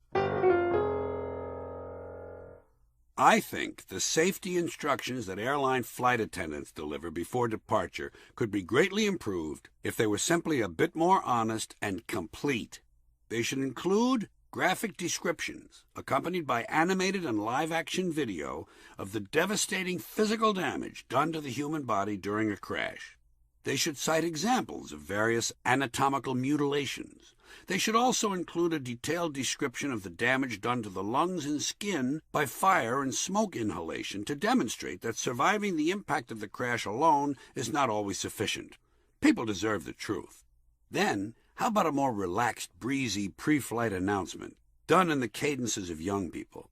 I think the safety instructions that airline flight attendants deliver before departure could be greatly improved if they were simply a bit more honest and complete. They should include graphic descriptions, accompanied by animated and live-action video of the devastating physical damage done to the human body during a crash. They should cite examples of various anatomical mutilations. They should also include a detailed description of the damage done to the lungs and skin by fire and smoke inhalation to demonstrate that surviving the impact of the crash alone is not always sufficient. People deserve the truth. Then, how about a more relaxed, breezy pre-flight announcement, done in the cadences of young people?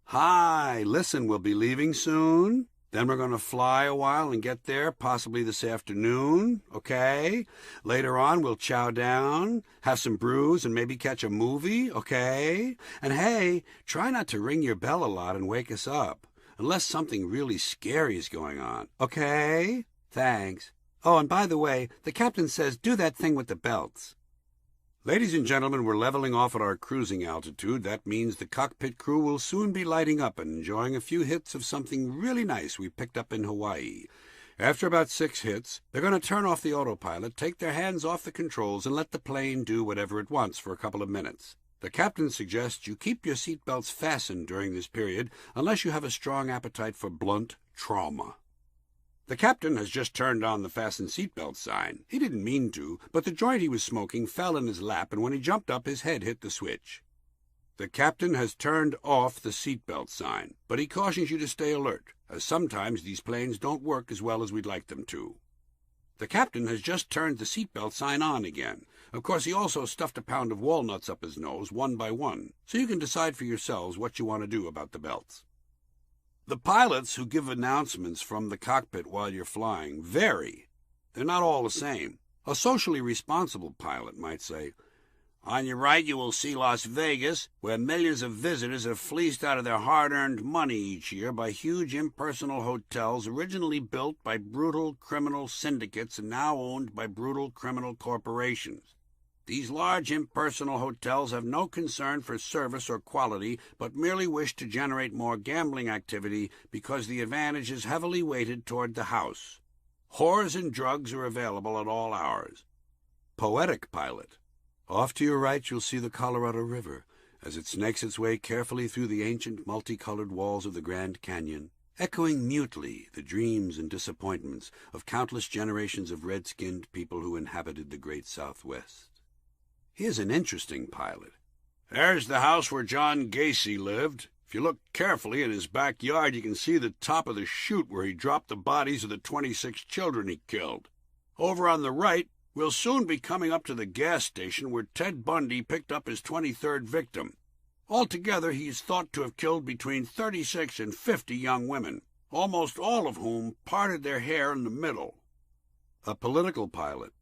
Hi, listen, we'll be leaving soon. Then we're going to fly a while and get there, possibly this afternoon, okay? Later on, we'll chow down, have some brews, and maybe catch a movie, okay? And hey, try not to ring your bell a lot and wake us up, unless something really scary is going on, okay? Thanks. Oh, and by the way, the captain says do that thing with the belts. Ladies and gentlemen, we're leveling off at our cruising altitude. That means the cockpit crew will soon be lighting up and enjoying a few hits of something really nice we picked up in Hawaii. After about 6 hits, they're going to turn off the autopilot, take their hands off the controls, and let the plane do whatever it wants for a couple of minutes. The captain suggests you keep your seatbelts fastened during this period unless you have a strong appetite for blunt trauma. The captain has just turned on the fasten seatbelt sign. He didn't mean to, but the joint he was smoking fell in his lap, and when he jumped up, his head hit the switch. The captain has turned off the seatbelt sign, but he cautions you to stay alert, as sometimes these planes don't work as well as we'd like them to. The captain has just turned the seatbelt sign on again. Of course, he also stuffed a pound of walnuts up his nose, one by one, so you can decide for yourselves what you want to do about the belts. The pilots who give announcements from the cockpit while you're flying vary. They're not all the same. A socially responsible pilot might say, "On your right you will see Las Vegas, where millions of visitors are fleeced out of their hard-earned money each year by huge impersonal hotels originally built by brutal criminal syndicates and now owned by brutal criminal corporations. These large impersonal hotels have no concern for service or quality, but merely wish to generate more gambling activity because the advantage is heavily weighted toward the house. Whores and drugs are available at all hours." Poetic pilot. Off to your right you'll see the Colorado River as it snakes its way carefully through the ancient multicolored walls of the Grand Canyon, echoing mutely the dreams and disappointments of countless generations of red-skinned people who inhabited the great Southwest. Here's an interesting pilot. "There's the house where John Gacy lived. If you look carefully in his backyard, you can see the top of the chute where he dropped the bodies of the 26 children he killed. Over on the right, we'll soon be coming up to the gas station where Ted Bundy picked up his 23rd victim. Altogether, he is thought to have killed between 36 and 50 young women, almost all of whom parted their hair in the middle." A political pilot.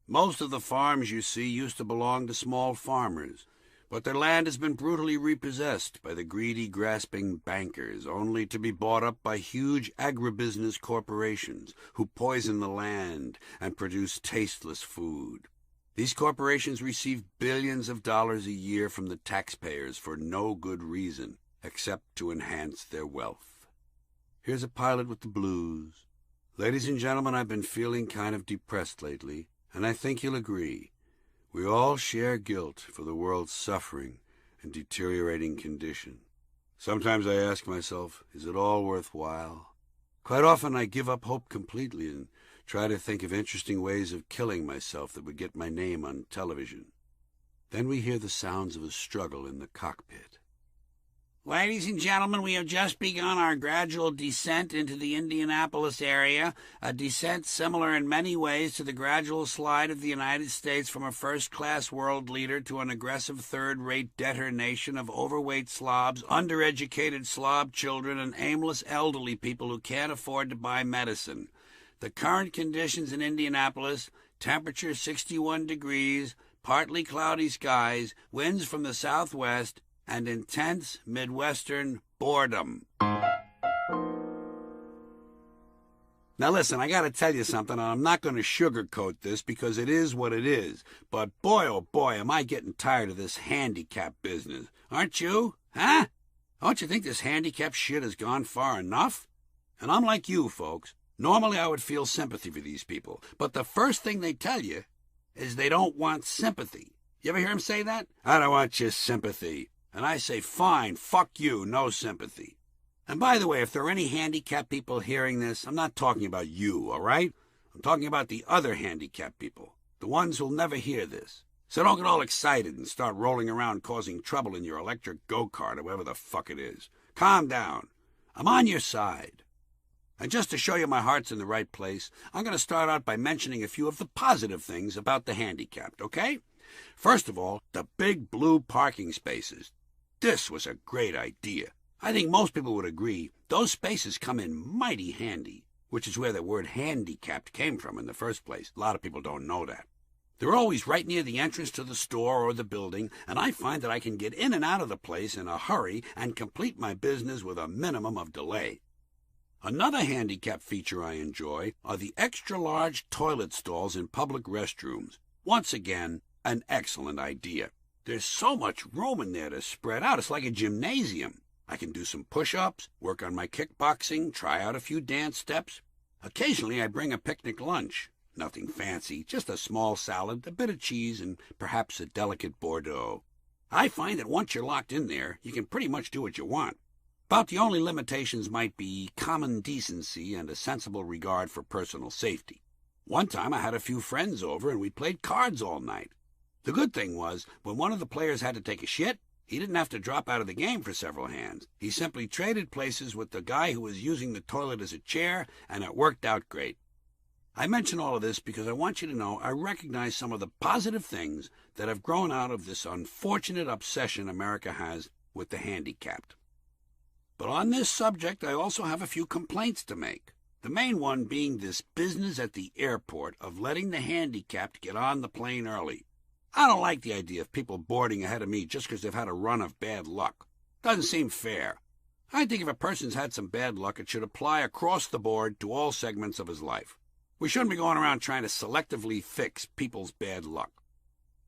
"Most of the farms you see used to belong to small farmers, but their land has been brutally repossessed by the greedy, grasping bankers, only to be bought up by huge agribusiness corporations who poison the land and produce tasteless food. These corporations receive billions of dollars a year from the taxpayers for no good reason except to enhance their wealth." Here's a pilot with the blues. "Ladies and gentlemen, I've been feeling kind of depressed lately. And I think you'll agree, we all share guilt for the world's suffering and deteriorating condition. Sometimes I ask myself, is it all worthwhile? Quite often I give up hope completely and try to think of interesting ways of killing myself that would get my name on television. Then we hear the sounds of a struggle in the cockpit. "Ladies and gentlemen, we have just begun our gradual descent into the Indianapolis area, a descent similar in many ways to the gradual slide of the United States from a first-class world leader to an aggressive third-rate debtor nation of overweight slobs, undereducated slob children, and aimless elderly people who can't afford to buy medicine. The current conditions in Indianapolis, temperature 61 degrees, partly cloudy skies, winds from the southwest, and intense Midwestern boredom. Now listen, I gotta tell you something, and I'm not gonna sugarcoat this because it is what it is. But boy, oh boy, am I getting tired of this handicap business. Aren't you? Huh? Don't you think this handicap shit has gone far enough? And I'm like you, folks. Normally I would feel sympathy for these people, but the first thing they tell you is they don't want sympathy. You ever hear them say that? I don't want your sympathy. And I say, fine, fuck you, no sympathy. And by the way, if there are any handicapped people hearing this, I'm not talking about you, all right? I'm talking about the other handicapped people, the ones who'll never hear this. So don't get all excited and start rolling around causing trouble in your electric go-kart or whatever the fuck it is. Calm down. I'm on your side. And just to show you my heart's in the right place, I'm going to start out by mentioning a few of the positive things about the handicapped, okay? First of all, the big blue parking spaces. This was a great idea. I think most people would agree those spaces come in mighty handy, which is where the word handicapped came from in the first place. A lot of people don't know that. They're always right near the entrance to the store or the building, and I find that I can get in and out of the place in a hurry and complete my business with a minimum of delay. Another handicap feature I enjoy are the extra-large toilet stalls in public restrooms. Once again, an excellent idea. There's so much room in there to spread out. It's like a gymnasium. I can do some push-ups, work on my kickboxing, try out a few dance steps. Occasionally I bring a picnic lunch. Nothing fancy, just a small salad, a bit of cheese, and perhaps a delicate Bordeaux. I find that once you're locked in there, you can pretty much do what you want. About the only limitations might be common decency and a sensible regard for personal safety. One time I had a few friends over and we played cards all night. The good thing was, when one of the players had to take a shit, he didn't have to drop out of the game for several hands. He simply traded places with the guy who was using the toilet as a chair, and it worked out great. I mention all of this because I want you to know I recognize some of the positive things that have grown out of this unfortunate obsession America has with the handicapped. But on this subject, I also have a few complaints to make. The main one being this business at the airport of letting the handicapped get on the plane early. I don't like the idea of people boarding ahead of me just because they've had a run of bad luck. Doesn't seem fair. I think if a person's had some bad luck, it should apply across the board to all segments of his life. We shouldn't be going around trying to selectively fix people's bad luck.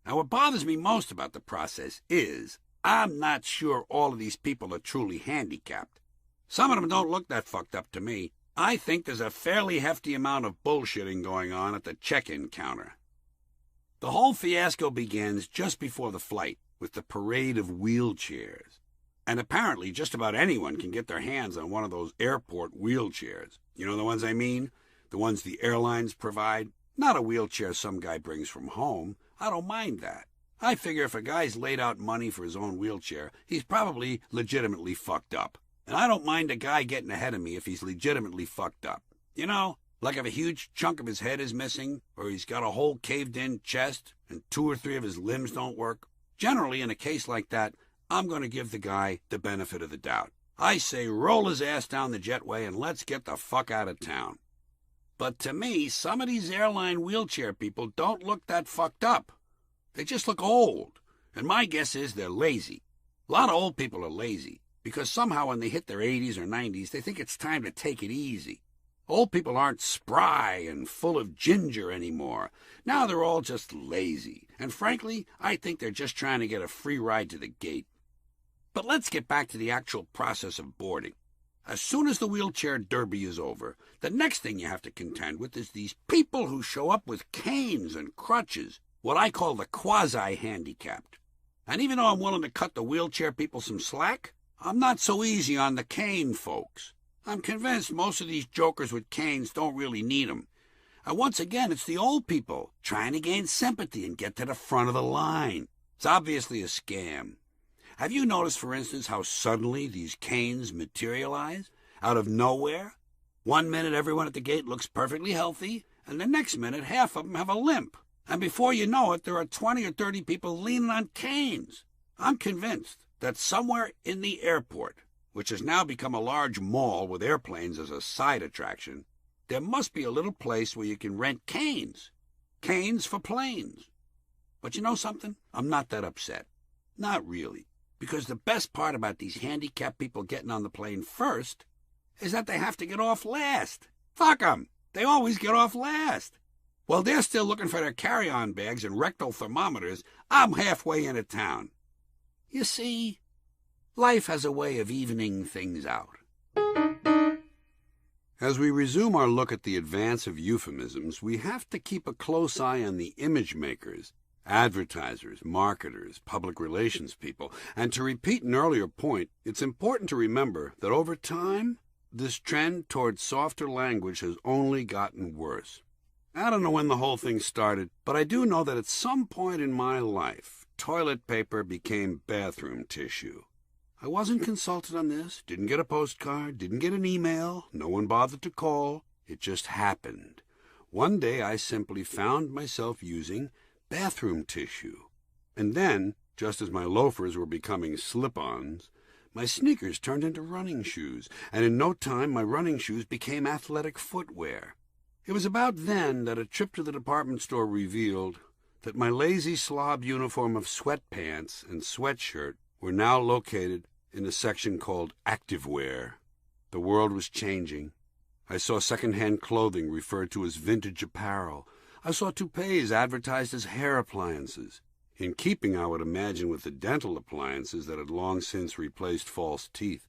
Now, what bothers me most about the process is I'm not sure all of these people are truly handicapped. Some of them don't look that fucked up to me. I think there's a fairly hefty amount of bullshitting going on at the check-in counter. The whole fiasco begins just before the flight with the parade of wheelchairs. And apparently just about anyone can get their hands on one of those airport wheelchairs. You know the ones I mean? The ones the airlines provide. Not a wheelchair some guy brings from home. I don't mind that. I figure if a guy's laid out money for his own wheelchair, he's probably legitimately fucked up. And I don't mind a guy getting ahead of me if he's legitimately fucked up. You know, like if a huge chunk of his head is missing, or he's got a whole caved-in chest, and 2 or 3 of his limbs don't work. Generally, in a case like that, I'm going to give the guy the benefit of the doubt. I say roll his ass down the jetway and let's get the fuck out of town. But to me, some of these airline wheelchair people don't look that fucked up. They just look old, and my guess is they're lazy. A lot of old people are lazy, because somehow when they hit their 80s or 90s, they think it's time to take it easy. Old people aren't spry and full of ginger anymore. Now they're all just lazy, and frankly, I think they're just trying to get a free ride to the gate. But let's get back to the actual process of boarding. As soon as the wheelchair derby is over, the next thing you have to contend with is these people who show up with canes and crutches, what I call the quasi-handicapped. And even though I'm willing to cut the wheelchair people some slack, I'm not so easy on the cane folks. I'm convinced most of these jokers with canes don't really need them. And once again, it's the old people trying to gain sympathy and get to the front of the line. It's obviously a scam. Have you noticed, for instance, how suddenly these canes materialize? Out of nowhere? One minute everyone at the gate looks perfectly healthy, and the next minute half of them have a limp. And before you know it, there are 20 or 30 people leaning on canes. I'm convinced that somewhere in the airport, which has now become a large mall with airplanes as a side attraction, there must be a little place where you can rent canes. Canes for planes. But you know something? I'm not that upset. Not really. Because the best part about these handicapped people getting on the plane first is that they have to get off last. Fuck 'em. They always get off last. While they're still looking for their carry-on bags and rectal thermometers, I'm halfway into town. You see, life has a way of evening things out. As we resume our look at the advance of euphemisms, we have to keep a close eye on the image makers, advertisers, marketers, public relations people. And to repeat an earlier point, it's important to remember that over time, this trend toward softer language has only gotten worse. I don't know when the whole thing started, but I do know that at some point in my life, toilet paper became bathroom tissue. I wasn't consulted on this, didn't get a postcard, didn't get an email, no one bothered to call. It just happened. One day I simply found myself using bathroom tissue. And then, just as my loafers were becoming slip-ons, my sneakers turned into running shoes, and in no time my running shoes became athletic footwear. It was about then that a trip to the department store revealed that my lazy slob uniform of sweatpants and sweatshirt were now located in a section called activewear. The world was changing. I saw second-hand clothing referred to as vintage apparel. I saw toupees advertised as hair appliances, in keeping, I would imagine, with the dental appliances that had long since replaced false teeth.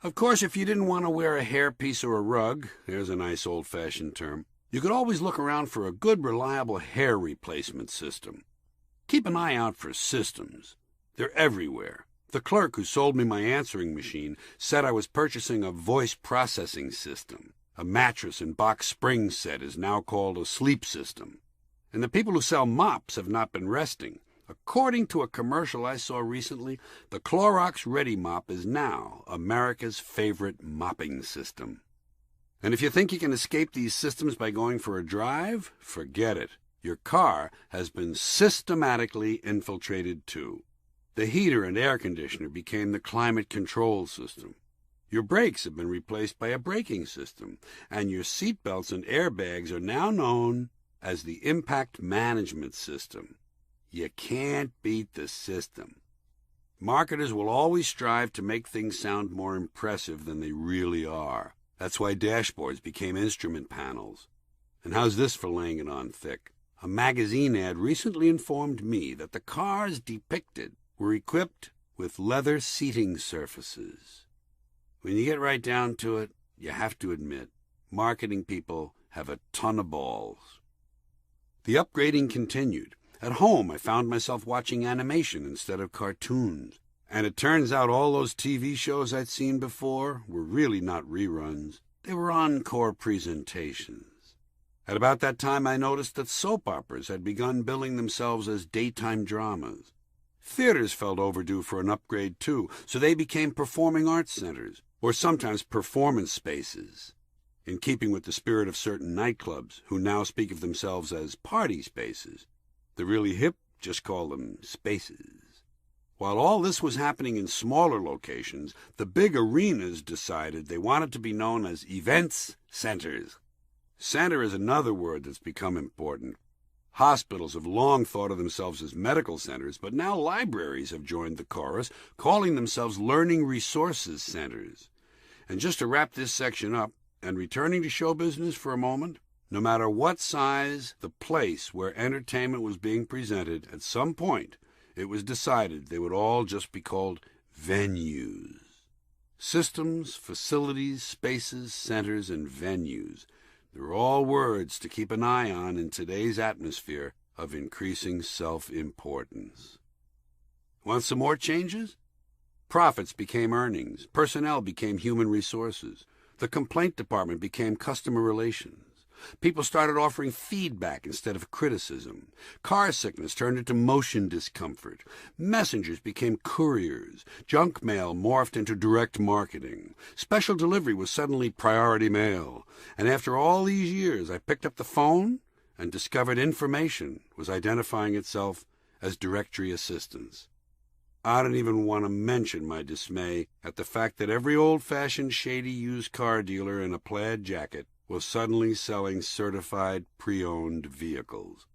Of course, if you didn't want to wear a hairpiece or a rug, there's a nice old-fashioned term, you could always look around for a good, reliable hair replacement system. Keep an eye out for systems. They're everywhere. The clerk who sold me my answering machine said I was purchasing a voice processing system. A mattress and box spring set is now called a sleep system. And the people who sell mops have not been resting. According to a commercial I saw recently, the Clorox Ready Mop is now America's favorite mopping system. And if you think you can escape these systems by going for a drive, forget it. Your car has been systematically infiltrated too. The heater and air conditioner became the climate control system. Your brakes have been replaced by a braking system, and your seat belts and airbags are now known as the impact management system. You can't beat the system. Marketers will always strive to make things sound more impressive than they really are. That's why dashboards became instrument panels. And how's this for laying it on thick? A magazine ad recently informed me that the cars depicted were equipped with leather seating surfaces. When you get right down to it, you have to admit, marketing people have a ton of balls. The upgrading continued. At home, I found myself watching animation instead of cartoons. And it turns out all those TV shows I'd seen before were really not reruns. They were encore presentations. At about that time, I noticed that soap operas had begun billing themselves as daytime dramas. Theaters felt overdue for an upgrade, too, so they became performing arts centers, or sometimes performance spaces, in keeping with the spirit of certain nightclubs, who now speak of themselves as party spaces. The really hip just call them spaces. While all this was happening in smaller locations, the big arenas decided they wanted to be known as events centers. Center is another word that's become important. Hospitals have long thought of themselves as medical centers, but now libraries have joined the chorus, calling themselves learning resources centers. And just to wrap this section up, and returning to show business for a moment, no matter what size the place where entertainment was being presented, at some point it was decided they would all just be called venues. Systems, facilities, spaces, centers, and venues. They're all words to keep an eye on in today's atmosphere of increasing self-importance. Want some more changes? Profits became earnings. Personnel became human resources. The complaint department became customer relations. People started offering feedback instead of criticism. Car sickness turned into motion discomfort. Messengers became couriers. Junk mail morphed into direct marketing. Special delivery was suddenly priority mail. And after all these years, I picked up the phone and discovered information was identifying itself as directory assistance. I don't even want to mention my dismay at the fact that every old-fashioned shady used car dealer in a plaid jacket was suddenly selling certified pre-owned vehicles.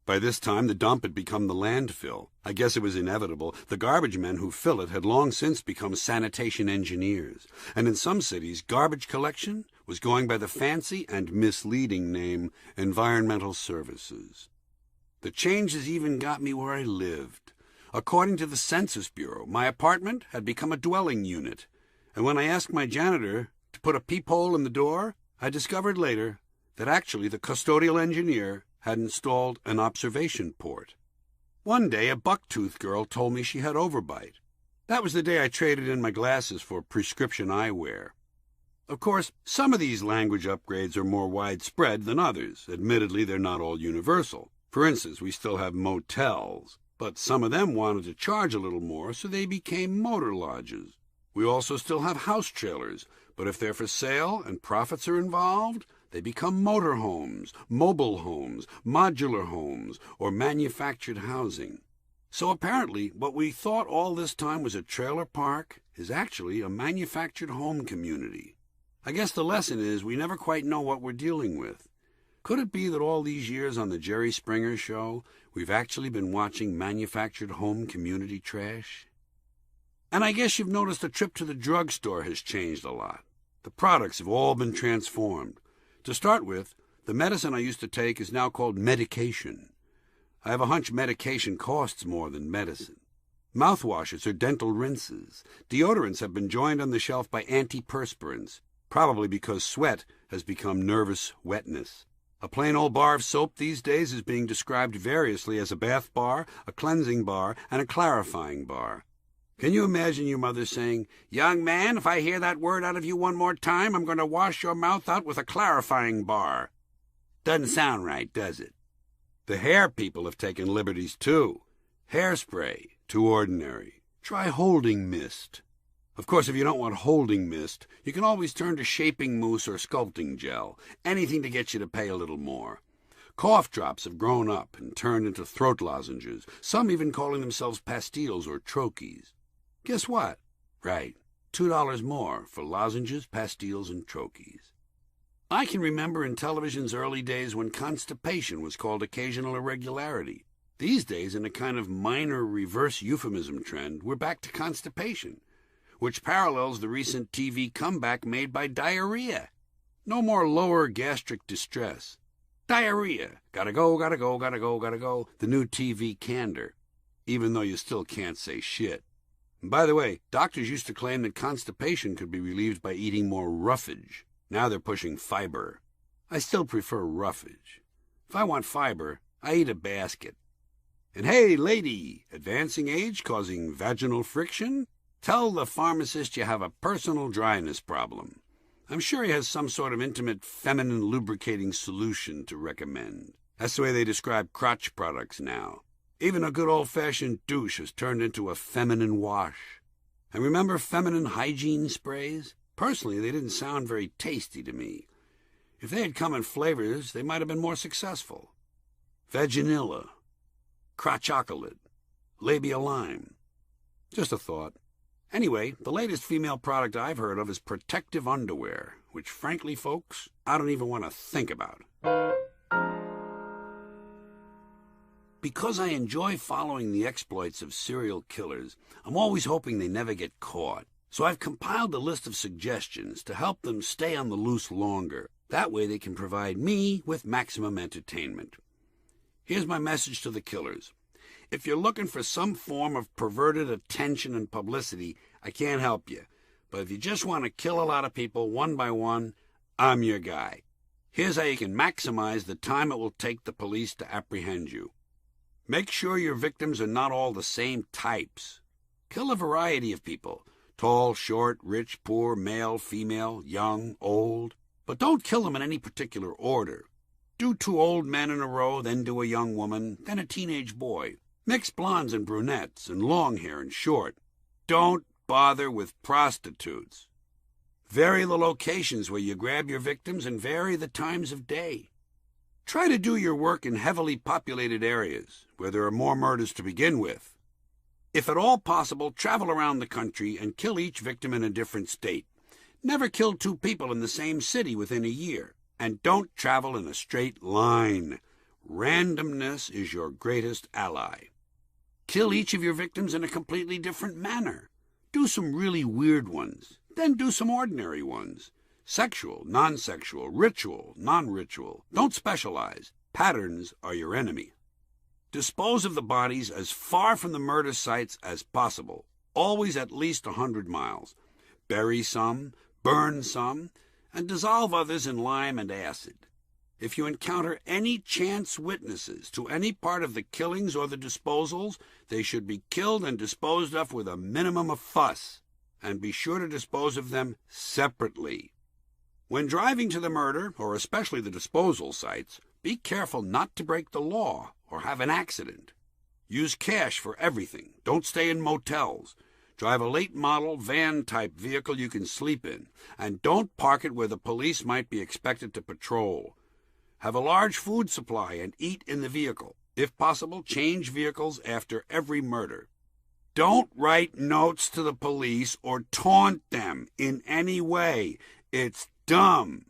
By this time, the dump had become the landfill. I guess it was inevitable. The garbage men who fill it had long since become sanitation engineers. And in some cities, garbage collection was going by the fancy and misleading name Environmental Services. The changes even got me where I lived. According to the Census Bureau, my apartment had become a dwelling unit. And when I asked my janitor to put a peephole in the door, I discovered later that actually the custodial engineer had installed an observation port. One day, a buck-toothed girl told me she had overbite. That was the day I traded in my glasses for prescription eyewear. Of course, some of these language upgrades are more widespread than others. Admittedly, they're not all universal. For instance, we still have motels, but some of them wanted to charge a little more, so they became motor lodges. We also still have house trailers, but if they're for sale and profits are involved, they become motor homes, mobile homes, modular homes, or manufactured housing. So apparently, what we thought all this time was a trailer park is actually a manufactured home community. I guess the lesson is we never quite know what we're dealing with. Could it be that all these years on the Jerry Springer Show, we've actually been watching manufactured home community trash? And I guess you've noticed the trip to the drugstore has changed a lot. The products have all been transformed. To start with, the medicine I used to take is now called medication. I have a hunch medication costs more than medicine. Mouthwashes are dental rinses. Deodorants have been joined on the shelf by antiperspirants, probably because sweat has become nervous wetness. A plain old bar of soap these days is being described variously as a bath bar, a cleansing bar, and a clarifying bar. Can you imagine your mother saying, "Young man, if I hear that word out of you one more time, I'm going to wash your mouth out with a clarifying bar"? Doesn't sound right, does it? The hair people have taken liberties, too. Hairspray, too ordinary. Try holding mist. Of course, if you don't want holding mist, you can always turn to shaping mousse or sculpting gel, anything to get you to pay a little more. Cough drops have grown up and turned into throat lozenges, some even calling themselves pastilles or troches. Guess what? Right, $2 more for lozenges, pastilles, and troches. I can remember in television's early days when constipation was called occasional irregularity. These days, in a kind of minor reverse euphemism trend, we're back to constipation, which parallels the recent TV comeback made by diarrhea. No more lower gastric distress. Diarrhea. Gotta go, gotta go, gotta go, gotta go. The new TV candor, even though you still can't say shit. And by the way, doctors used to claim that constipation could be relieved by eating more roughage. Now they're pushing fiber. I still prefer roughage. If I want fiber, I eat a basket. And hey, lady, advancing age causing vaginal friction? Tell the pharmacist you have a personal dryness problem. I'm sure he has some sort of intimate feminine lubricating solution to recommend. That's the way they describe crotch products now. Even a good old-fashioned douche has turned into a feminine wash. And remember feminine hygiene sprays? Personally, they didn't sound very tasty to me. If they had come in flavors, they might have been more successful. Vaginilla, crotchocolate, labia lime. Just a thought. Anyway, the latest female product I've heard of is protective underwear, which frankly, folks, I don't even want to think about. Because I enjoy following the exploits of serial killers, I'm always hoping they never get caught. So I've compiled a list of suggestions to help them stay on the loose longer. That way they can provide me with maximum entertainment. Here's my message to the killers. If you're looking for some form of perverted attention and publicity, I can't help you. But if you just want to kill a lot of people one by one, I'm your guy. Here's how you can maximize the time it will take the police to apprehend you. Make sure your victims are not all the same types. Kill a variety of people. Tall, short, rich, poor, male, female, young, old. But don't kill them in any particular order. Do 2 old men in a row, then do a young woman, then a teenage boy. Mix blondes and brunettes, and long hair and short. Don't bother with prostitutes. Vary the locations where you grab your victims and vary the times of day. Try to do your work in heavily populated areas, where there are more murders to begin with. If at all possible, travel around the country and kill each victim in a different state. Never kill 2 people in the same city within a year. And don't travel in a straight line. Randomness is your greatest ally. Kill each of your victims in a completely different manner. Do some really weird ones, then do some ordinary ones. Sexual, non-sexual, ritual, non-ritual. Don't specialize. Patterns are your enemy. Dispose of the bodies as far from the murder sites as possible, always at least 100 miles. Bury some, burn some, and dissolve others in lime and acid. If you encounter any chance witnesses to any part of the killings or the disposals, they should be killed and disposed of with a minimum of fuss, and be sure to dispose of them separately. When driving to the murder, or especially the disposal sites, be careful not to break the law or have an accident. Use cash for everything. Don't stay in motels. Drive a late model van-type vehicle you can sleep in, and don't park it where the police might be expected to patrol. Have a large food supply and eat in the vehicle. If possible, change vehicles after every murder. Don't write notes to the police or taunt them in any way. It's dumb.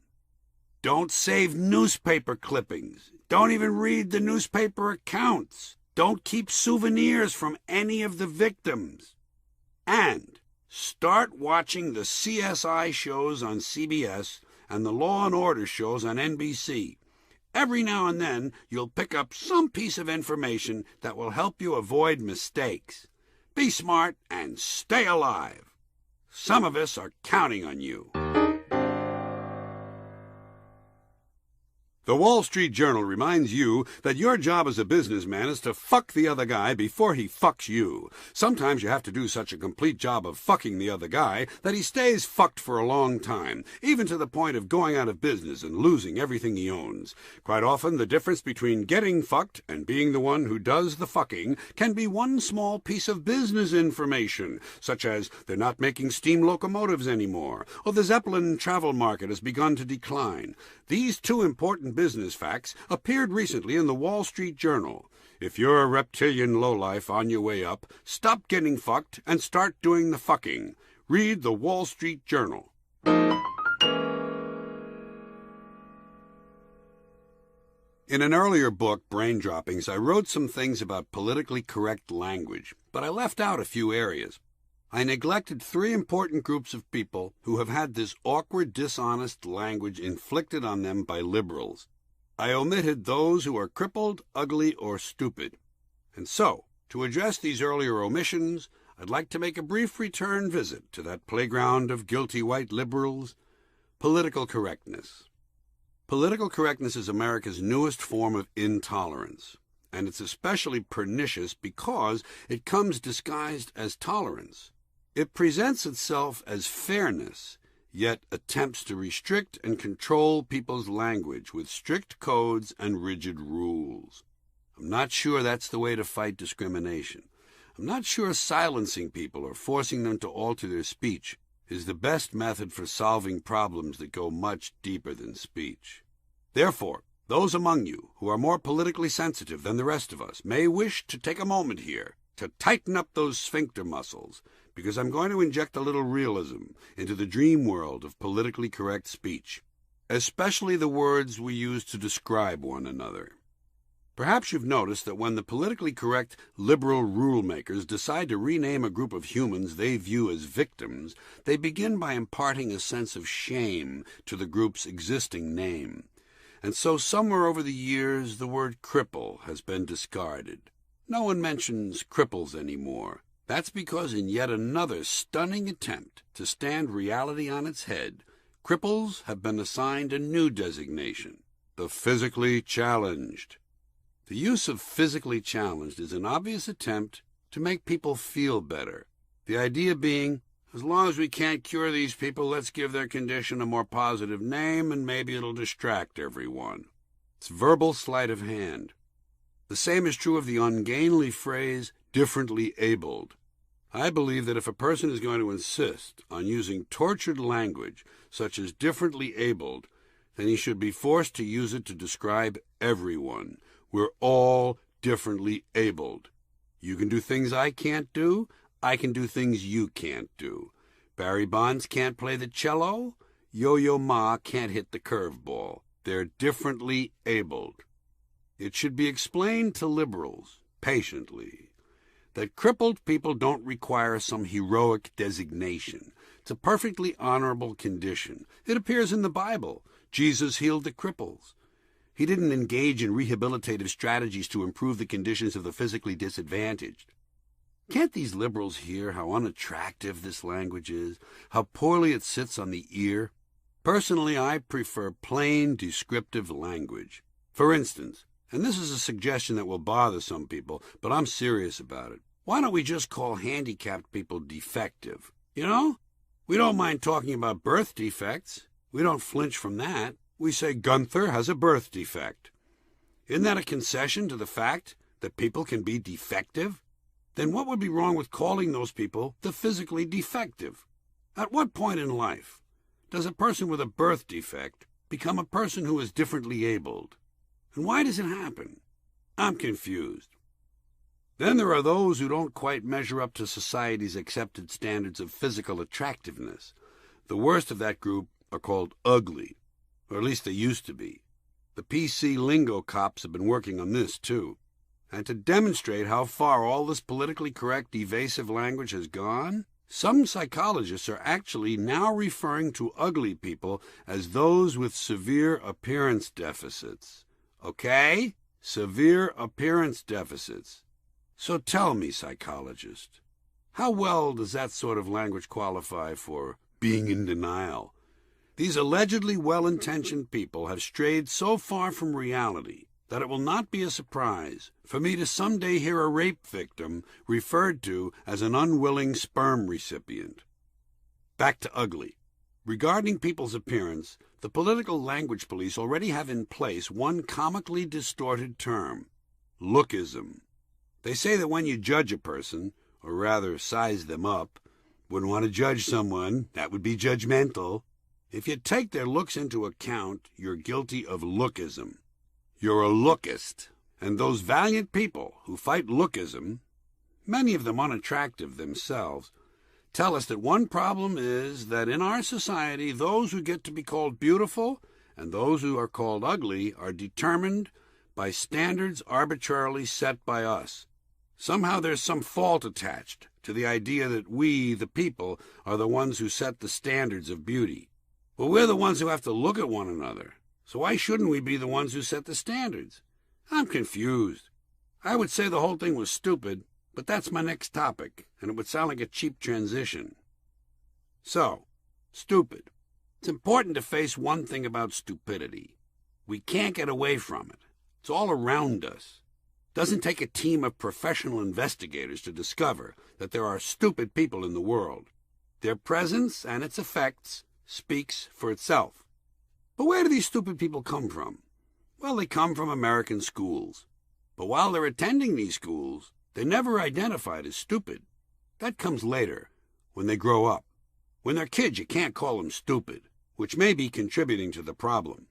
Don't save newspaper clippings. Don't even read the newspaper accounts. Don't keep souvenirs from any of the victims. And start watching the CSI shows on CBS and the Law and Order shows on NBC. Every now and then, you'll pick up some piece of information that will help you avoid mistakes. Be smart and stay alive. Some of us are counting on you. The Wall Street Journal reminds you that your job as a businessman is to fuck the other guy before he fucks you. Sometimes you have to do such a complete job of fucking the other guy that he stays fucked for a long time, even to the point of going out of business and losing everything he owns. Quite often, the difference between getting fucked and being the one who does the fucking can be one small piece of business information, such as they're not making steam locomotives anymore, or the Zeppelin travel market has begun to decline. These two important business facts appeared recently in the Wall Street Journal. If you're a reptilian lowlife on your way up, stop getting fucked and start doing the fucking. Read the Wall Street Journal. In an earlier book, Brain Droppings, I wrote some things about politically correct language, but I left out a few areas. I neglected 3 important groups of people who have had this awkward, dishonest language inflicted on them by liberals. I omitted those who are crippled, ugly, or stupid. And so, to address these earlier omissions, I'd like to make a brief return visit to that playground of guilty white liberals, political correctness. Political correctness is America's newest form of intolerance, and it's especially pernicious because it comes disguised as tolerance. It presents itself as fairness, yet attempts to restrict and control people's language with strict codes and rigid rules. I'm not sure that's the way to fight discrimination. I'm not sure silencing people or forcing them to alter their speech is the best method for solving problems that go much deeper than speech. Therefore, those among you who are more politically sensitive than the rest of us may wish to take a moment here to tighten up those sphincter muscles, because I'm going to inject a little realism into the dream world of politically correct speech, especially the words we use to describe one another. Perhaps you've noticed that when the politically correct liberal rule makers decide to rename a group of humans they view as victims, they begin by imparting a sense of shame to the group's existing name. And so somewhere over the years the word cripple has been discarded. No one mentions cripples anymore. That's because in yet another stunning attempt to stand reality on its head, cripples have been assigned a new designation, the physically challenged. The use of physically challenged is an obvious attempt to make people feel better. The idea being, as long as we can't cure these people, let's give their condition a more positive name and maybe it'll distract everyone. It's verbal sleight of hand. The same is true of the ungainly phrase, differently abled. I believe that if a person is going to insist on using tortured language, such as differently abled, then he should be forced to use it to describe everyone. We're all differently abled. You can do things I can't do. I can do things you can't do. Barry Bonds can't play the cello. Yo-Yo Ma can't hit the curveball. They're differently abled. It should be explained to liberals, patiently, that crippled people don't require some heroic designation. It's a perfectly honorable condition. It appears in the Bible. Jesus healed the cripples. He didn't engage in rehabilitative strategies to improve the conditions of the physically disadvantaged. Can't these liberals hear how unattractive this language is, how poorly it sits on the ear? Personally, I prefer plain, descriptive language. For instance, and this is a suggestion that will bother some people, but I'm serious about it. Why don't we just call handicapped people defective? You know? We don't mind talking about birth defects. We don't flinch from that. We say Gunther has a birth defect. Isn't that a concession to the fact that people can be defective? Then what would be wrong with calling those people the physically defective? At what point in life does a person with a birth defect become a person who is differently abled? And why does it happen? I'm confused. Then there are those who don't quite measure up to society's accepted standards of physical attractiveness. The worst of that group are called ugly, or at least they used to be. The PC lingo cops have been working on this, too. And to demonstrate how far all this politically correct, evasive language has gone, some psychologists are actually now referring to ugly people as those with severe appearance deficits. Okay? Severe appearance deficits. So tell me, psychologist, how well does that sort of language qualify for being in denial? These allegedly well-intentioned people have strayed so far from reality that it will not be a surprise for me to someday hear a rape victim referred to as an unwilling sperm recipient. Back to ugly. Regarding people's appearance, the political language police already have in place one comically distorted term, lookism. They say that when you judge a person, or rather size them up, wouldn't want to judge someone, that would be judgmental. If you take their looks into account, you're guilty of lookism. You're a lookist, and those valiant people who fight lookism, many of them unattractive themselves, tell us that one problem is that in our society, those who get to be called beautiful and those who are called ugly are determined by standards arbitrarily set by us. Somehow there's some fault attached to the idea that we, the people, are the ones who set the standards of beauty. Well, we're the ones who have to look at one another, so why shouldn't we be the ones who set the standards? I'm confused. I would say the whole thing was stupid, but that's my next topic, and it would sound like a cheap transition. So, stupid. It's important to face one thing about stupidity. We can't get away from it. It's all around us. It doesn't take a team of professional investigators to discover that there are stupid people in the world. Their presence and its effects speaks for itself. But where do these stupid people come from? Well, they come from American schools. But while they're attending these schools, they're never identified as stupid. That comes later, when they grow up. When they're kids, you can't call them stupid, which may be contributing to the problem.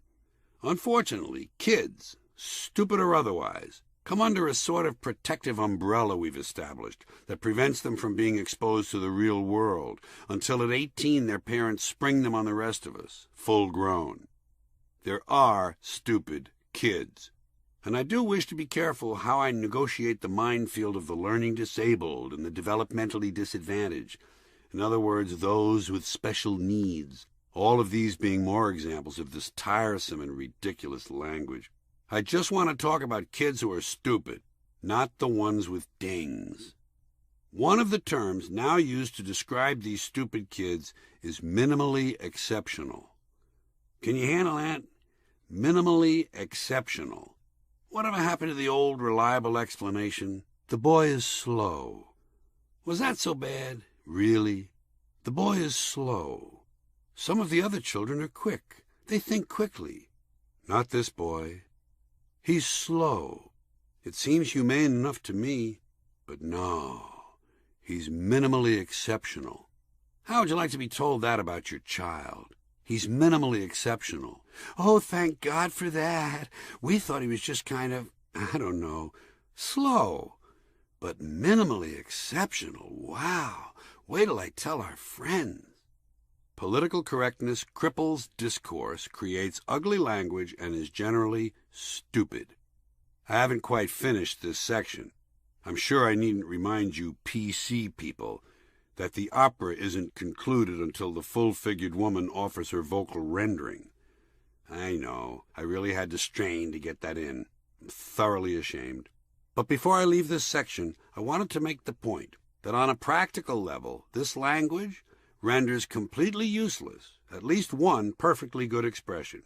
Unfortunately, kids, stupid or otherwise, come under a sort of protective umbrella we've established that prevents them from being exposed to the real world, until at 18 their parents spring them on the rest of us, full grown. There are stupid kids. And I do wish to be careful how I negotiate the minefield of the learning disabled and the developmentally disadvantaged. In other words, those with special needs. All of these being more examples of this tiresome and ridiculous language. I just want to talk about kids who are stupid, not the ones with dings. One of the terms now used to describe these stupid kids is minimally exceptional. Can you handle that? Minimally exceptional. Whatever happened to the old reliable explanation? The boy is slow. Was that so bad? Really? The boy is slow. Some of the other children are quick. They think quickly. Not this boy. He's slow. It seems humane enough to me, but no. He's minimally exceptional. How would you like to be told that about your child? He's minimally exceptional. Oh, thank God for that. We thought he was just kind of, I don't know, slow. But minimally exceptional, wow. Wait till I tell our friends. Political correctness cripples discourse, creates ugly language, and is generally stupid. I haven't quite finished this section. I'm sure I needn't remind you PC people that the opera isn't concluded until the full-figured woman offers her vocal rendering. I know, I really had to strain to get that in. I'm thoroughly ashamed. But before I leave this section, I wanted to make the point that on a practical level, this language renders completely useless at least one perfectly good expression.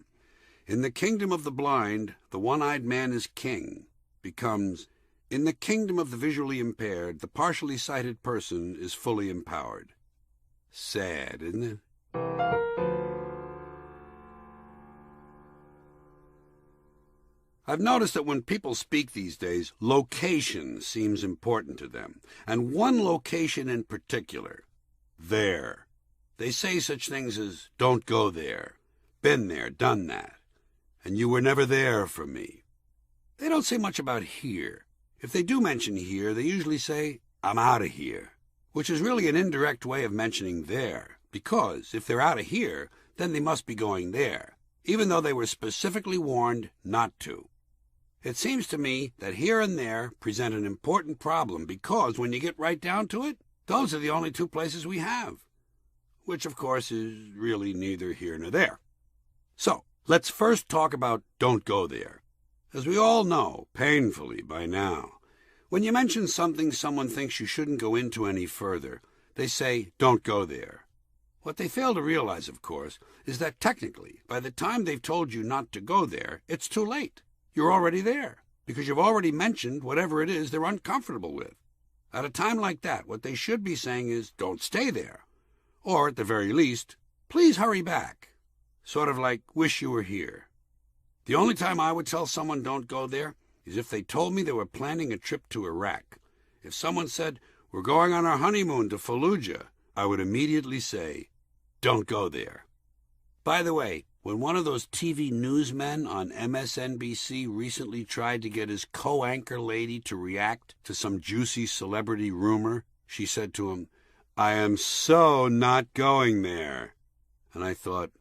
In the kingdom of the blind, the one-eyed man is king becomes, in the kingdom of the visually impaired, the partially sighted person is fully empowered. Sad, isn't it? I've noticed that when people speak these days, location seems important to them, and one location in particular, there. They say such things as, don't go there, been there, done that, and you were never there for me. They don't say much about here. If they do mention here, they usually say, I'm out of here, which is really an indirect way of mentioning there, because if they're out of here, then they must be going there, even though they were specifically warned not to. It seems to me that here and there present an important problem because when you get right down to it, those are the only two places we have, which of course is really neither here nor there. So, let's first talk about don't go there. As we all know, painfully by now, when you mention something someone thinks you shouldn't go into any further, they say, don't go there. What they fail to realize, of course, is that technically, by the time they've told you not to go there, it's too late. You're already there, because you've already mentioned whatever it is they're uncomfortable with. At a time like that, what they should be saying is, don't stay there. Or, at the very least, please hurry back. Sort of like, wish you were here. The only time I would tell someone don't go there is if they told me they were planning a trip to Iraq. If someone said, we're going on our honeymoon to Fallujah, I would immediately say, don't go there. By the way, when one of those TV newsmen on MSNBC recently tried to get his co-anchor lady to react to some juicy celebrity rumor, she said to him, I am so not going there. And I thought,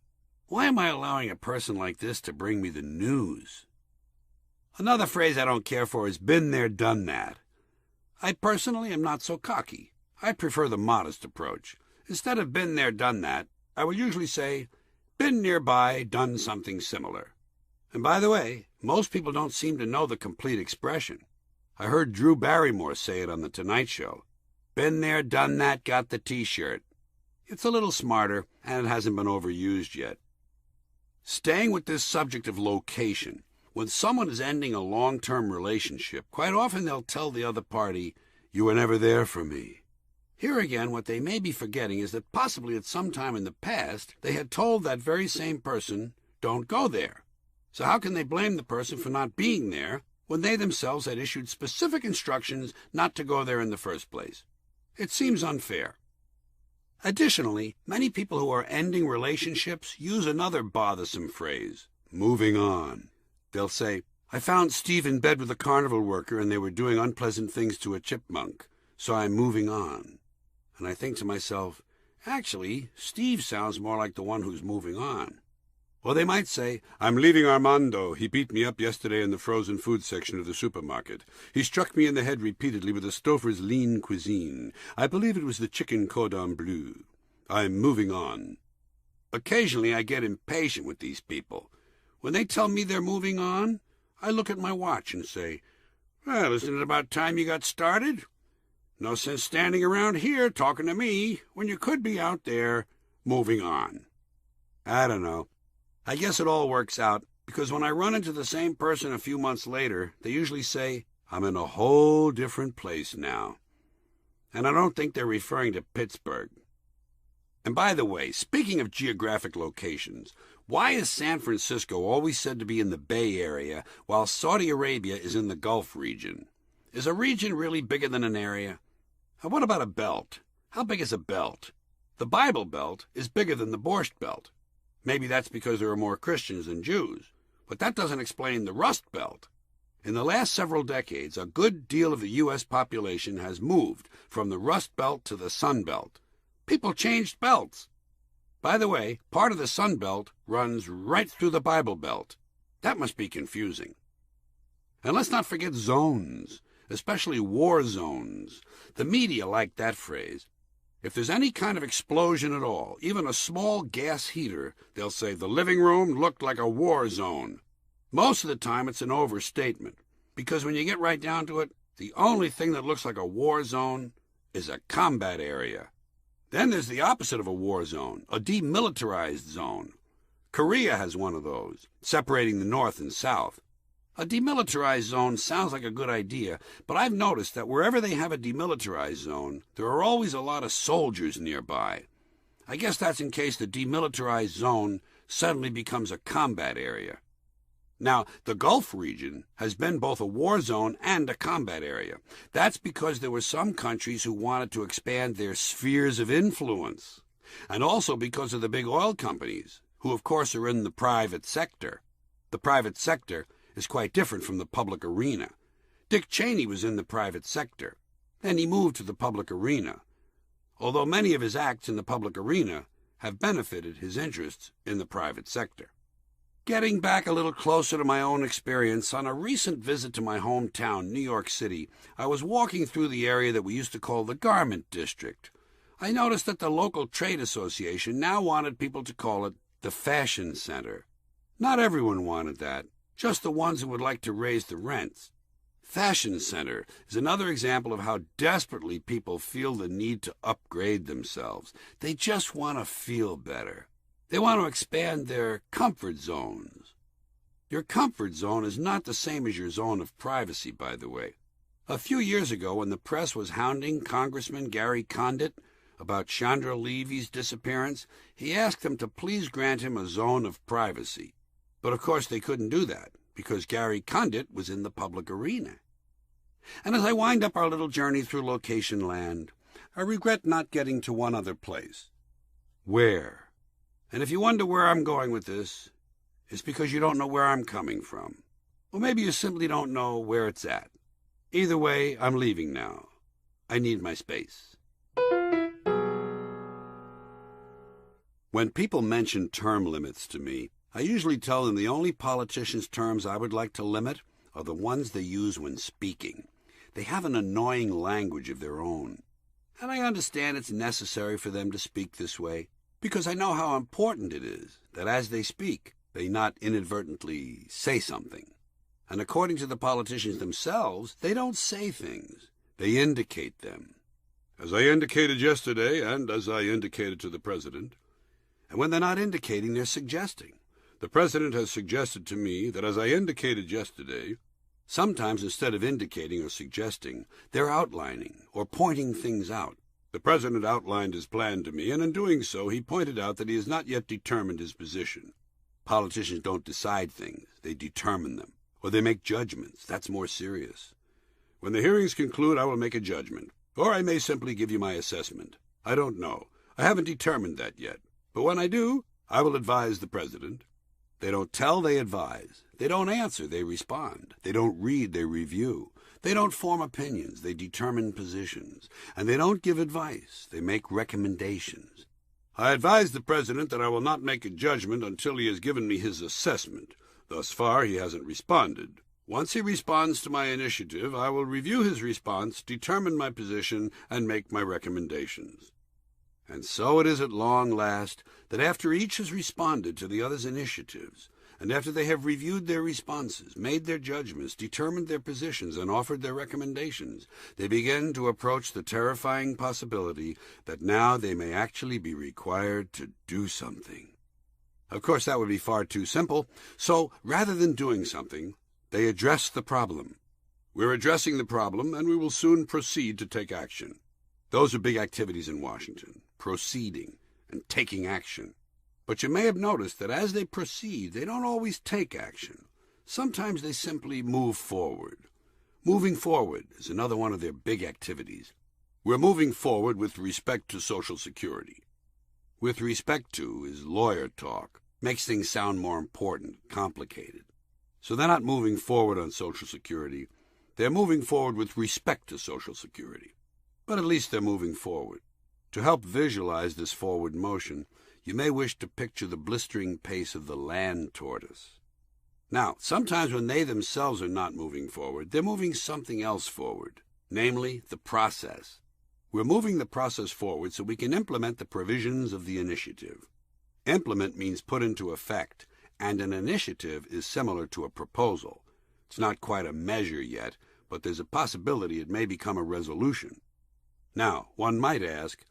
why am I allowing a person like this to bring me the news? Another phrase I don't care for is been there, done that. I personally am not so cocky. I prefer the modest approach. Instead of been there, done that, I would usually say, been nearby, done something similar. And by the way, most people don't seem to know the complete expression. I heard Drew Barrymore say it on The Tonight Show. Been there, done that, got the T-shirt. It's a little smarter, and it hasn't been overused yet. Staying with this subject of location, when someone is ending a long-term relationship, quite often they'll tell the other party, you were never there for me. Here again, what they may be forgetting is that possibly at some time in the past, they had told that very same person, don't go there. So how can they blame the person for not being there when they themselves had issued specific instructions not to go there in the first place? It seems unfair. Additionally, many people who are ending relationships use another bothersome phrase, moving on. They'll say, I found Steve in bed with a carnival worker and they were doing unpleasant things to a chipmunk, so I'm moving on. And I think to myself, actually, Steve sounds more like the one who's moving on. Or they might say, I'm leaving Armando. He beat me up yesterday in the frozen food section of the supermarket. He struck me in the head repeatedly with a Stouffer's lean cuisine. I believe it was the chicken cordon bleu. I'm moving on. Occasionally I get impatient with these people. When they tell me they're moving on, I look at my watch and say, well, isn't it about time you got started? No sense standing around here talking to me when you could be out there moving on. I don't know. I guess it all works out, because when I run into the same person a few months later, they usually say, I'm in a whole different place now. And I don't think they're referring to Pittsburgh. And by the way, speaking of geographic locations, why is San Francisco always said to be in the Bay Area, while Saudi Arabia is in the Gulf region? Is a region really bigger than an area? And what about a belt? How big is a belt? The Bible Belt is bigger than the Borscht Belt. Maybe that's because there are more Christians than Jews, but that doesn't explain the Rust Belt. In the last several decades, a good deal of the U.S. population has moved from the Rust Belt to the Sun Belt. People changed belts. By the way, part of the Sun Belt runs right through the Bible Belt. That must be confusing. And let's not forget zones, especially war zones. The media like that phrase. If there's any kind of explosion at all, even a small gas heater, they'll say the living room looked like a war zone. Most of the time it's an overstatement, because when you get right down to it, the only thing that looks like a war zone is a combat area. Then there's the opposite of a war zone, a demilitarized zone. Korea has one of those, separating the North and South. A demilitarized zone sounds like a good idea, but I've noticed that wherever they have a demilitarized zone, there are always a lot of soldiers nearby. I guess that's in case the demilitarized zone suddenly becomes a combat area. Now, the Gulf region has been both a war zone and a combat area. That's because there were some countries who wanted to expand their spheres of influence, and also because of the big oil companies, who of course are in the private sector. The private sector is quite different from the public arena. Dick Cheney was in the private sector. Then he moved to the public arena, although many of his acts in the public arena have benefited his interests in the private sector. Getting back a little closer to my own experience, on a recent visit to my hometown, New York City, I was walking through the area that we used to call the Garment District. I noticed that the local trade association now wanted people to call it the Fashion Center. Not everyone wanted that, just the ones who would like to raise the rents. Fashion Center is another example of how desperately people feel the need to upgrade themselves. They just want to feel better. They want to expand their comfort zones. Your comfort zone is not the same as your zone of privacy, by the way. A few years ago, when the press was hounding Congressman Gary Condit about Chandra Levy's disappearance, he asked them to please grant him a zone of privacy. But of course they couldn't do that, because Gary Condit was in the public arena. And as I wind up our little journey through location land, I regret not getting to one other place. Where? And if you wonder where I'm going with this, it's because you don't know where I'm coming from. Or maybe you simply don't know where it's at. Either way, I'm leaving now. I need my space. When people mention term limits to me, I usually tell them the only politicians' terms I would like to limit are the ones they use when speaking. They have an annoying language of their own. And I understand it's necessary for them to speak this way, because I know how important it is that as they speak, they not inadvertently say something. And according to the politicians themselves, they don't say things. They indicate them. As I indicated yesterday, and as I indicated to the President. And when they're not indicating, they're suggesting. The President has suggested to me that as I indicated yesterday, sometimes instead of indicating or suggesting, they're outlining or pointing things out. The President outlined his plan to me, and in doing so he pointed out that he has not yet determined his position. Politicians don't decide things, they determine them. Or they make judgments. That's more serious. When the hearings conclude, I will make a judgment. Or I may simply give you my assessment. I don't know. I haven't determined that yet. But when I do, I will advise the President. They don't tell, they advise. They don't answer, they respond. They don't read, they review. They don't form opinions, they determine positions. And they don't give advice, they make recommendations. I advise the President that I will not make a judgment until he has given me his assessment. Thus far he hasn't responded. Once he responds to my initiative, I will review his response, determine my position, and make my recommendations. And so it is at long last that after each has responded to the other's initiatives, and after they have reviewed their responses, made their judgments, determined their positions, and offered their recommendations, they begin to approach the terrifying possibility that now they may actually be required to do something. Of course, that would be far too simple, so rather than doing something, they address the problem. We're addressing the problem, and we will soon proceed to take action. Those are big activities in Washington, proceeding and taking action. But you may have noticed that as they proceed, they don't always take action. Sometimes they simply move forward. Moving forward is another one of their big activities. We're moving forward with respect to Social Security. With respect to is lawyer talk. Makes things sound more important, complicated. So they're not moving forward on Social Security. They're moving forward with respect to Social Security. But at least they're moving forward. To help visualize this forward motion, you may wish to picture the blistering pace of the land tortoise. Now, sometimes when they themselves are not moving forward, they're moving something else forward, namely the process. We're moving the process forward so we can implement the provisions of the initiative. Implement means put into effect, and an initiative is similar to a proposal. It's not quite a measure yet, but there's a possibility it may become a resolution. Now, one might ask,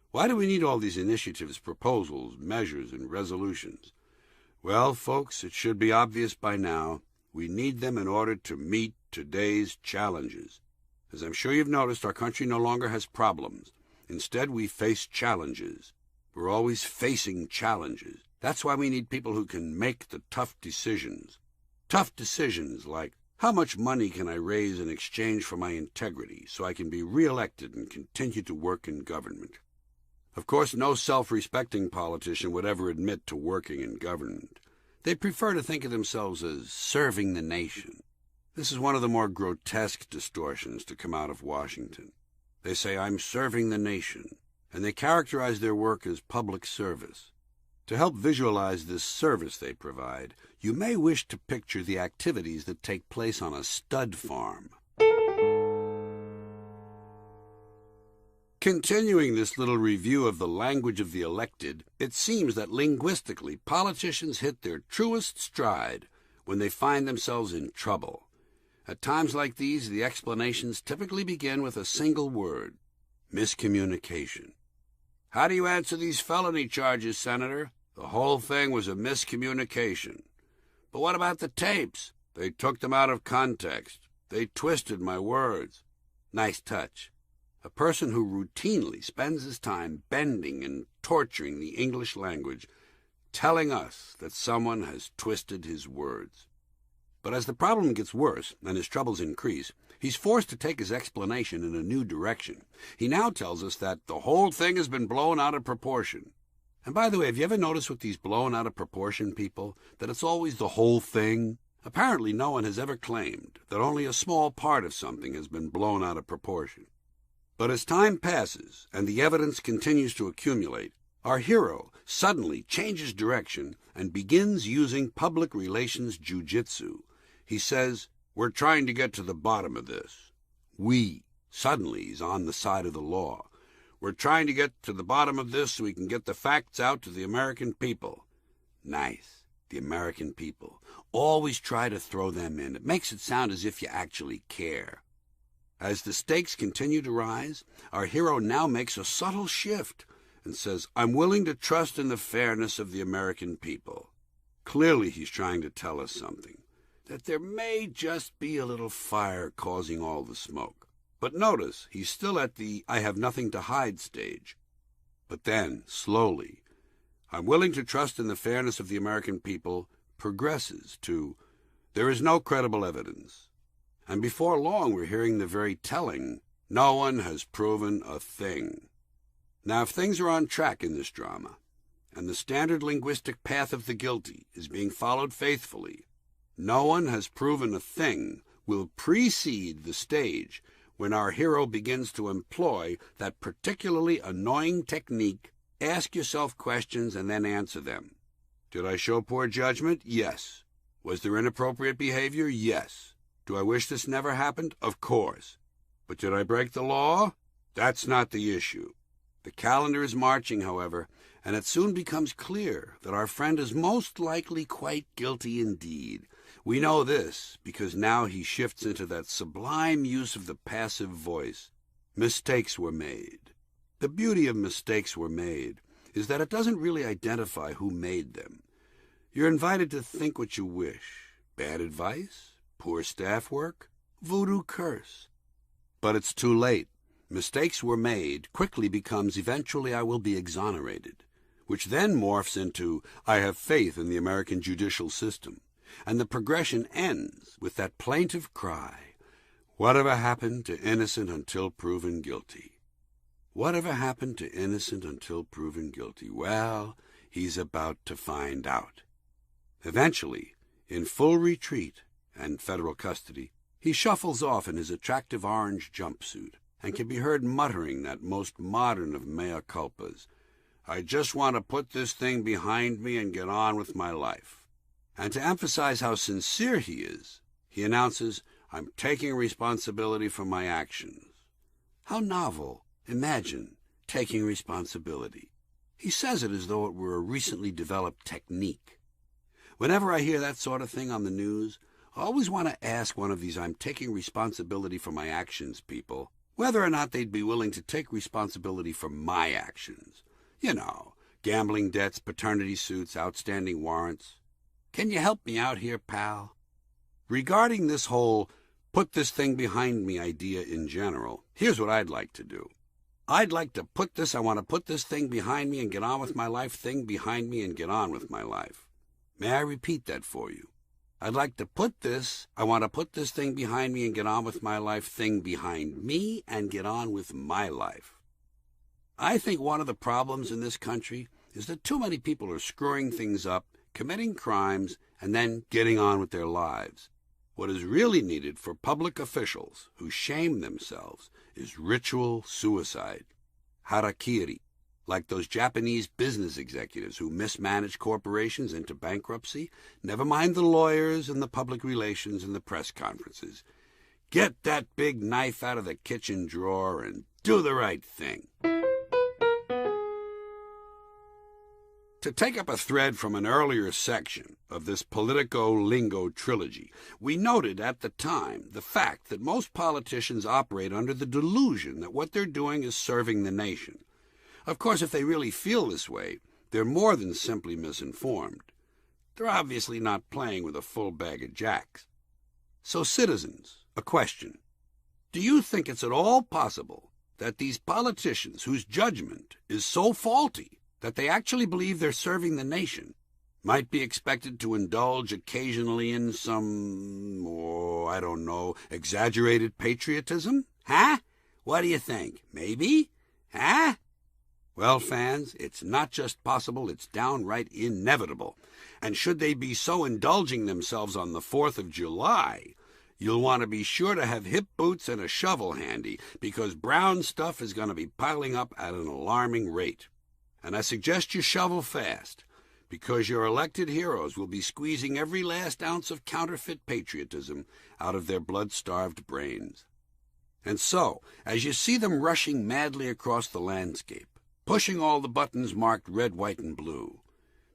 why do we need all these initiatives, proposals, measures, and resolutions? Well, folks, it should be obvious by now. We need them in order to meet today's challenges. As I'm sure you've noticed, our country no longer has problems. Instead, we face challenges. We're always facing challenges. That's why we need people who can make the tough decisions. Tough decisions like, how much money can I raise in exchange for my integrity so I can be reelected and continue to work in government? Of course, no self-respecting politician would ever admit to working in government. They prefer to think of themselves as serving the nation. This is one of the more grotesque distortions to come out of Washington. They say, I'm serving the nation, and they characterize their work as public service. To help visualize this service they provide, you may wish to picture the activities that take place on a stud farm. Continuing this little review of the language of the elected, it seems that linguistically politicians hit their truest stride when they find themselves in trouble. At times like these, the explanations typically begin with a single word: miscommunication. How do you answer these felony charges, Senator? The whole thing was a miscommunication. But what about the tapes? They took them out of context. They twisted my words. Nice touch. A person who routinely spends his time bending and torturing the English language, telling us that someone has twisted his words. But as the problem gets worse and his troubles increase, he's forced to take his explanation in a new direction. He now tells us that the whole thing has been blown out of proportion. And by the way, have you ever noticed with these blown out of proportion people that it's always the whole thing? Apparently no one has ever claimed that only a small part of something has been blown out of proportion. But as time passes and the evidence continues to accumulate, our hero suddenly changes direction and begins using public relations jujitsu. He says, we're trying to get to the bottom of this. Suddenly he's on the side of the law. We're trying to get to the bottom of this so we can get the facts out to the American people. Nice. The American people. Always try to throw them in. It makes it sound as if you actually care. As the stakes continue to rise, our hero now makes a subtle shift and says, I'm willing to trust in the fairness of the American people. Clearly he's trying to tell us something, that there may just be a little fire causing all the smoke. But notice, he's still at the I have nothing to hide stage. But then, slowly, I'm willing to trust in the fairness of the American people progresses to, there is no credible evidence. And before long we're hearing the very telling, no one has proven a thing. Now, if things are on track in this drama, and the standard linguistic path of the guilty is being followed faithfully, no one has proven a thing will precede the stage when our hero begins to employ that particularly annoying technique, ask yourself questions and then answer them. Did I show poor judgment? Yes. Was there inappropriate behavior? Yes. Do I wish this never happened? Of course. But did I break the law? That's not the issue. The calendar is marching, however, and it soon becomes clear that our friend is most likely quite guilty indeed. We know this because now he shifts into that sublime use of the passive voice. Mistakes were made. The beauty of mistakes were made is that it doesn't really identify who made them. You're invited to think what you wish. Bad advice? Poor staff work? Voodoo curse? But it's too late. Mistakes were made quickly becomes eventually I will be exonerated, which then morphs into I have faith in the American judicial system. And the progression ends with that plaintive cry, whatever happened to innocent until proven guilty? Whatever happened to innocent until proven guilty? Well, he's about to find out. Eventually, in full retreat and federal custody, he shuffles off in his attractive orange jumpsuit and can be heard muttering that most modern of mea culpas, I just want to put this thing behind me and get on with my life. And to emphasize how sincere he is, he announces, "I'm taking responsibility for my actions." How novel. Imagine taking responsibility. He says it as though it were a recently developed technique. Whenever I hear that sort of thing on the news, I always want to ask one of these "I'm taking responsibility for my actions" people whether or not they'd be willing to take responsibility for my actions. You know, gambling debts, paternity suits, outstanding warrants. Can you help me out here, pal? Regarding this whole put this thing behind me idea in general, here's what I'd like to do. I'd like to I want to put this thing behind me and get on with my life, thing behind me and get on with my life. May I repeat that for you? I want to put this thing behind me and get on with my life, thing behind me and get on with my life. I think one of the problems in this country is that too many people are screwing things up, committing crimes, and then getting on with their lives. What is really needed for public officials who shame themselves is ritual suicide, harakiri, like those Japanese business executives who mismanage corporations into bankruptcy. Never mind the lawyers and the public relations and the press conferences. Get that big knife out of the kitchen drawer and do the right thing. To take up a thread from an earlier section of this Politico-Lingo trilogy, we noted at the time the fact that most politicians operate under the delusion that what they're doing is serving the nation. Of course, if they really feel this way, they're more than simply misinformed. They're obviously not playing with a full bag of jacks. So, citizens, a question. Do you think it's at all possible that these politicians whose judgment is so faulty that they actually believe they're serving the nation might be expected to indulge occasionally in some, exaggerated patriotism? Huh? What do you think? Maybe? Huh? Well, fans, it's not just possible, it's downright inevitable. And should they be so indulging themselves on the 4th of July, you'll want to be sure to have hip boots and a shovel handy, because brown stuff is going to be piling up at an alarming rate. And I suggest you shovel fast, because your elected heroes will be squeezing every last ounce of counterfeit patriotism out of their blood-starved brains. And so, as you see them rushing madly across the landscape, pushing all the buttons marked red, white, and blue,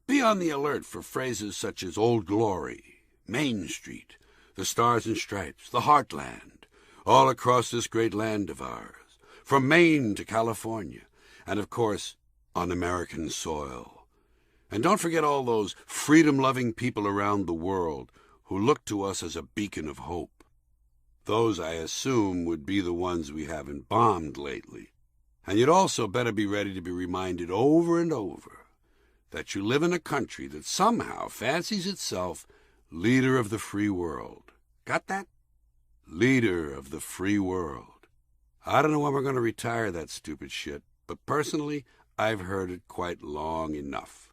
be on the alert for phrases such as Old Glory, Main Street, the Stars and Stripes, the Heartland, all across this great land of ours, from Maine to California, and of course, on American soil. And don't forget all those freedom-loving people around the world who look to us as a beacon of hope. Those, I assume, would be the ones we haven't bombed lately. And you'd also better be ready to be reminded over and over that you live in a country that somehow fancies itself leader of the free world. Got that? Leader of the free world. I don't know when we're going to retire that stupid shit, but personally, I've heard it quite long enough.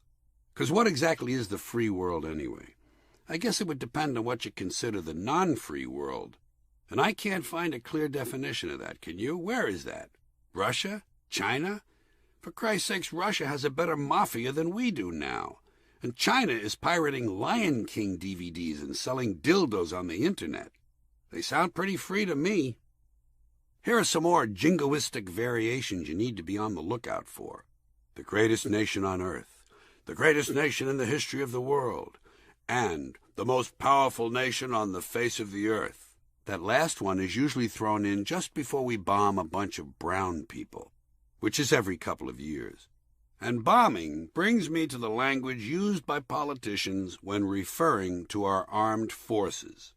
'Cause what exactly is the free world anyway? I guess it would depend on what you consider the non-free world. And I can't find a clear definition of that, can you? Where is that? Russia? China? For Christ's sakes, Russia has a better mafia than we do now. And China is pirating Lion King DVDs and selling dildos on the internet. They sound pretty free to me. Here are some more jingoistic variations you need to be on the lookout for. The greatest nation on earth, the greatest nation in the history of the world, and the most powerful nation on the face of the earth. That last one is usually thrown in just before we bomb a bunch of brown people, which is every couple of years. And bombing brings me to the language used by politicians when referring to our armed forces.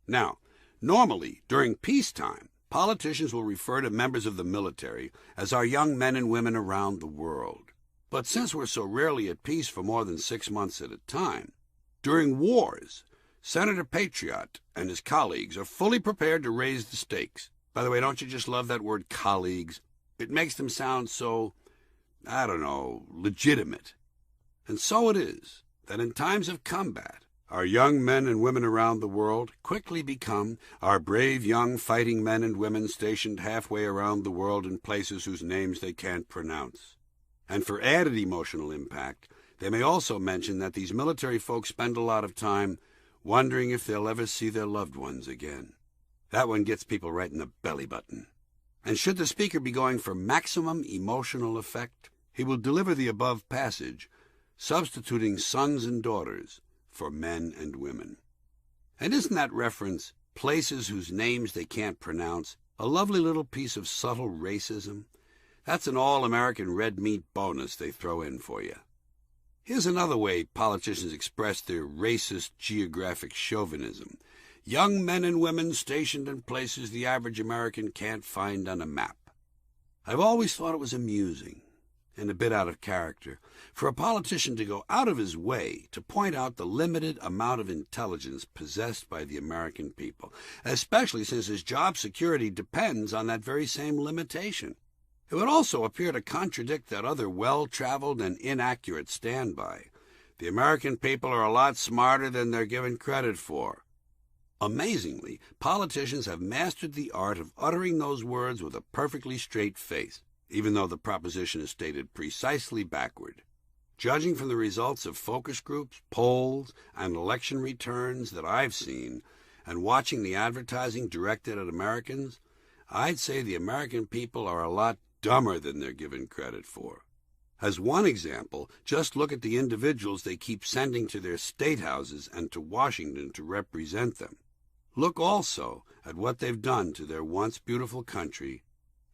Now, normally, during peacetime, politicians will refer to members of the military as our young men and women around the world. But since we're so rarely at peace for more than 6 months at a time, during wars, Senator Patriot and his colleagues are fully prepared to raise the stakes. By the way, don't you just love that word colleagues? It makes them sound so, legitimate. And so it is that in times of combat, our young men and women around the world quickly become our brave young fighting men and women stationed halfway around the world in places whose names they can't pronounce. And for added emotional impact, They may also mention that these military folks spend a lot of time wondering if they'll ever see their loved ones again. That one gets people right in the belly button. And should the speaker be going for maximum emotional effect, he will deliver the above passage, substituting sons and daughters for men and women. And isn't that reference, places whose names they can't pronounce, a lovely little piece of subtle racism? That's an all-American red meat bonus they throw in for you. Here's another way politicians express their racist geographic chauvinism. Young men and women stationed in places the average American can't find on a map. I've always thought it was amusing and a bit out of character for a politician to go out of his way to point out the limited amount of intelligence possessed by the American people, especially since his job security depends on that very same limitation. It would also appear to contradict that other well-traveled and inaccurate standby. The American people are a lot smarter than they're given credit for. Amazingly, politicians have mastered the art of uttering those words with a perfectly straight face, even though the proposition is stated precisely backward. Judging from the results of focus groups, polls, and election returns that I've seen, and watching the advertising directed at Americans, I'd say the American people are a lot dumber than they're given credit for. As one example, just look at the individuals they keep sending to their state houses and to Washington to represent them. Look also at what they've done to their once beautiful country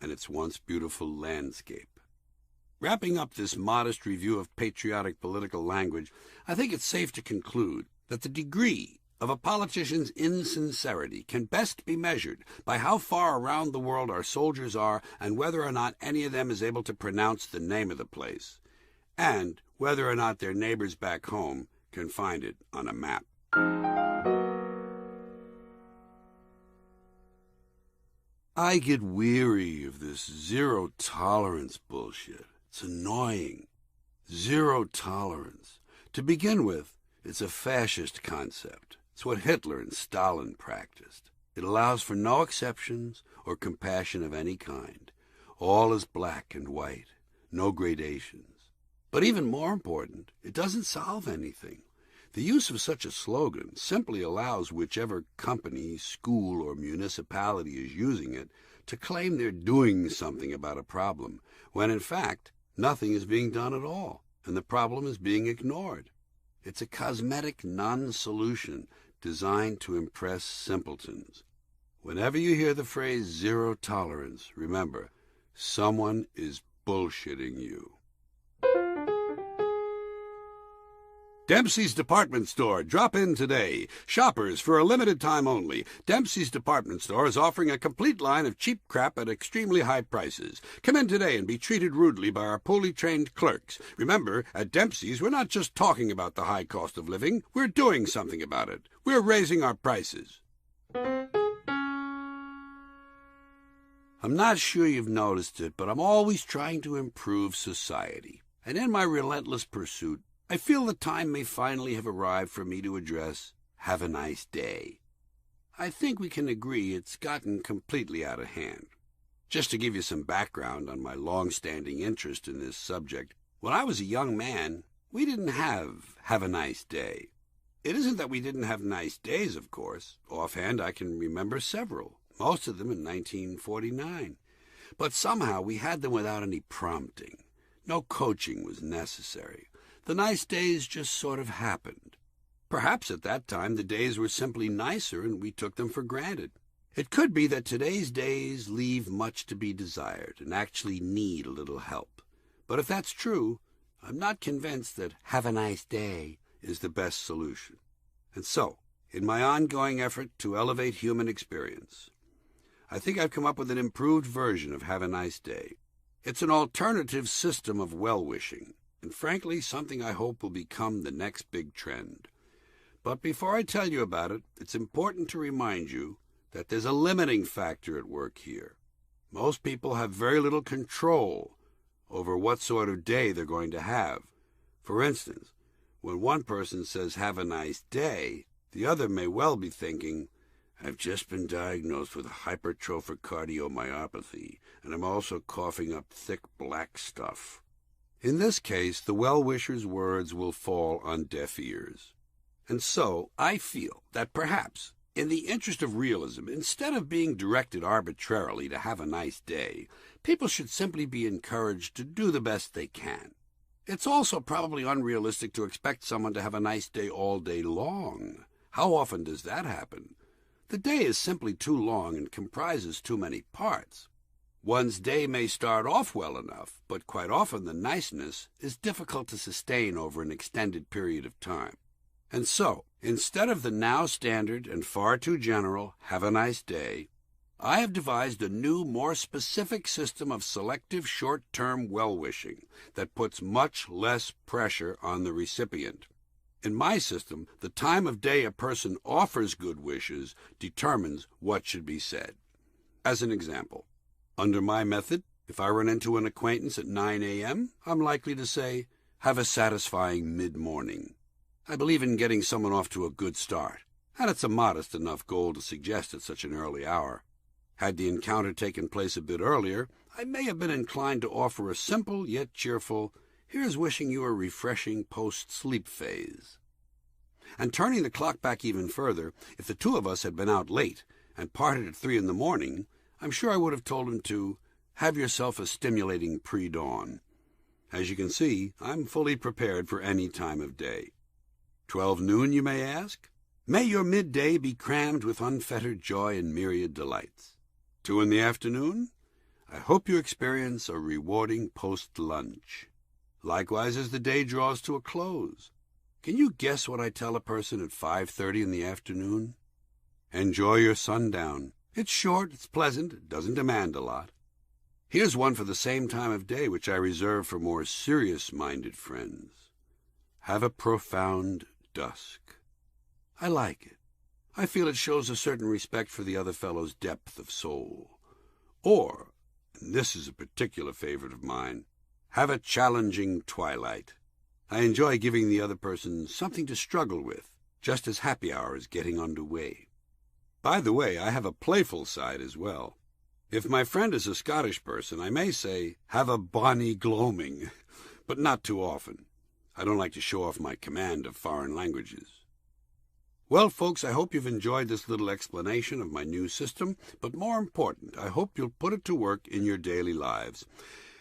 and its once beautiful landscape. Wrapping up this modest review of patriotic political language, I think it's safe to conclude that the degree of a politician's insincerity can best be measured by how far around the world our soldiers are and whether or not any of them is able to pronounce the name of the place, and whether or not their neighbors back home can find it on a map. I get weary of this zero-tolerance bullshit. It's annoying. Zero tolerance. To begin with, it's a fascist concept. It's what Hitler and Stalin practiced. It allows for no exceptions or compassion of any kind. All is black and white, no gradations. But even more important, it doesn't solve anything. The use of such a slogan simply allows whichever company, school, or municipality is using it to claim they're doing something about a problem, when in fact nothing is being done at all, and the problem is being ignored. It's a cosmetic non-solution designed to impress simpletons. Whenever you hear the phrase zero tolerance, remember, someone is bullshitting you. Dempsey's Department Store. Drop in today. Shoppers, for a limited time only, Dempsey's Department Store is offering a complete line of cheap crap at extremely high prices. Come in today and be treated rudely by our poorly trained clerks. Remember, at Dempsey's, we're not just talking about the high cost of living. We're doing something about it. We're raising our prices. I'm not sure you've noticed it, but I'm always trying to improve society. And in my relentless pursuit, I feel the time may finally have arrived for me to address, "Have a nice day." I think we can agree it's gotten completely out of hand. Just to give you some background on my long-standing interest in this subject, when I was a young man, we didn't have a nice day. It isn't that we didn't have nice days, of course. Offhand, I can remember several, most of them in 1949. But somehow we had them without any prompting. No coaching was necessary. The nice days just sort of happened. Perhaps at that time the days were simply nicer and we took them for granted. It could be that today's days leave much to be desired and actually need a little help. But if that's true, I'm not convinced that "have a nice day" is the best solution. And so, in my ongoing effort to elevate human experience, I think I've come up with an improved version of "have a nice day." It's an alternative system of well-wishing, and frankly, something I hope will become the next big trend. But before I tell you about it, it's important to remind you that there's a limiting factor at work here. Most people have very little control over what sort of day they're going to have. For instance, when one person says "have a nice day," the other may well be thinking, "I've just been diagnosed with hypertrophic cardiomyopathy, and I'm also coughing up thick black stuff." In this case, the well-wisher's words will fall on deaf ears. And so, I feel that perhaps, in the interest of realism, instead of being directed arbitrarily to have a nice day, people should simply be encouraged to do the best they can. It's also probably unrealistic to expect someone to have a nice day all day long. How often does that happen? The day is simply too long and comprises too many parts. One's day may start off well enough, but quite often the niceness is difficult to sustain over an extended period of time. And so, instead of the now standard and far too general "have a nice day," I have devised a new, more specific system of selective short-term well-wishing that puts much less pressure on the recipient. In my system, the time of day a person offers good wishes determines what should be said. As an example, under my method, if I run into an acquaintance at 9 a.m., I'm likely to say, "Have a satisfying mid-morning." I believe in getting someone off to a good start, and it's a modest enough goal to suggest at such an early hour. Had the encounter taken place a bit earlier, I may have been inclined to offer a simple yet cheerful, "Here's wishing you a refreshing post-sleep phase." And turning the clock back even further, if the two of us had been out late and parted at 3 in the morning, I'm sure I would have told him to "have yourself a stimulating pre-dawn." As you can see, I'm fully prepared for any time of day. 12 noon, you may ask? May your midday be crammed with unfettered joy and myriad delights. 2 in the afternoon? I hope you experience a rewarding post-lunch. Likewise as the day draws to a close. Can you guess what I tell a person at 5:30 in the afternoon? Enjoy your sundown. It's short, it's pleasant, it doesn't demand a lot. Here's one for the same time of day which I reserve for more serious-minded friends. Have a profound dusk. I like it. I feel it shows a certain respect for the other fellow's depth of soul. Or, and this is a particular favorite of mine, have a challenging twilight. I enjoy giving the other person something to struggle with, just as happy hour is getting under way. By the way, I have a playful side as well. If my friend is a Scottish person, I may say, have a bonny gloaming, but not too often. I don't like to show off my command of foreign languages. Well, folks, I hope you've enjoyed this little explanation of my new system, but more important, I hope you'll put it to work in your daily lives.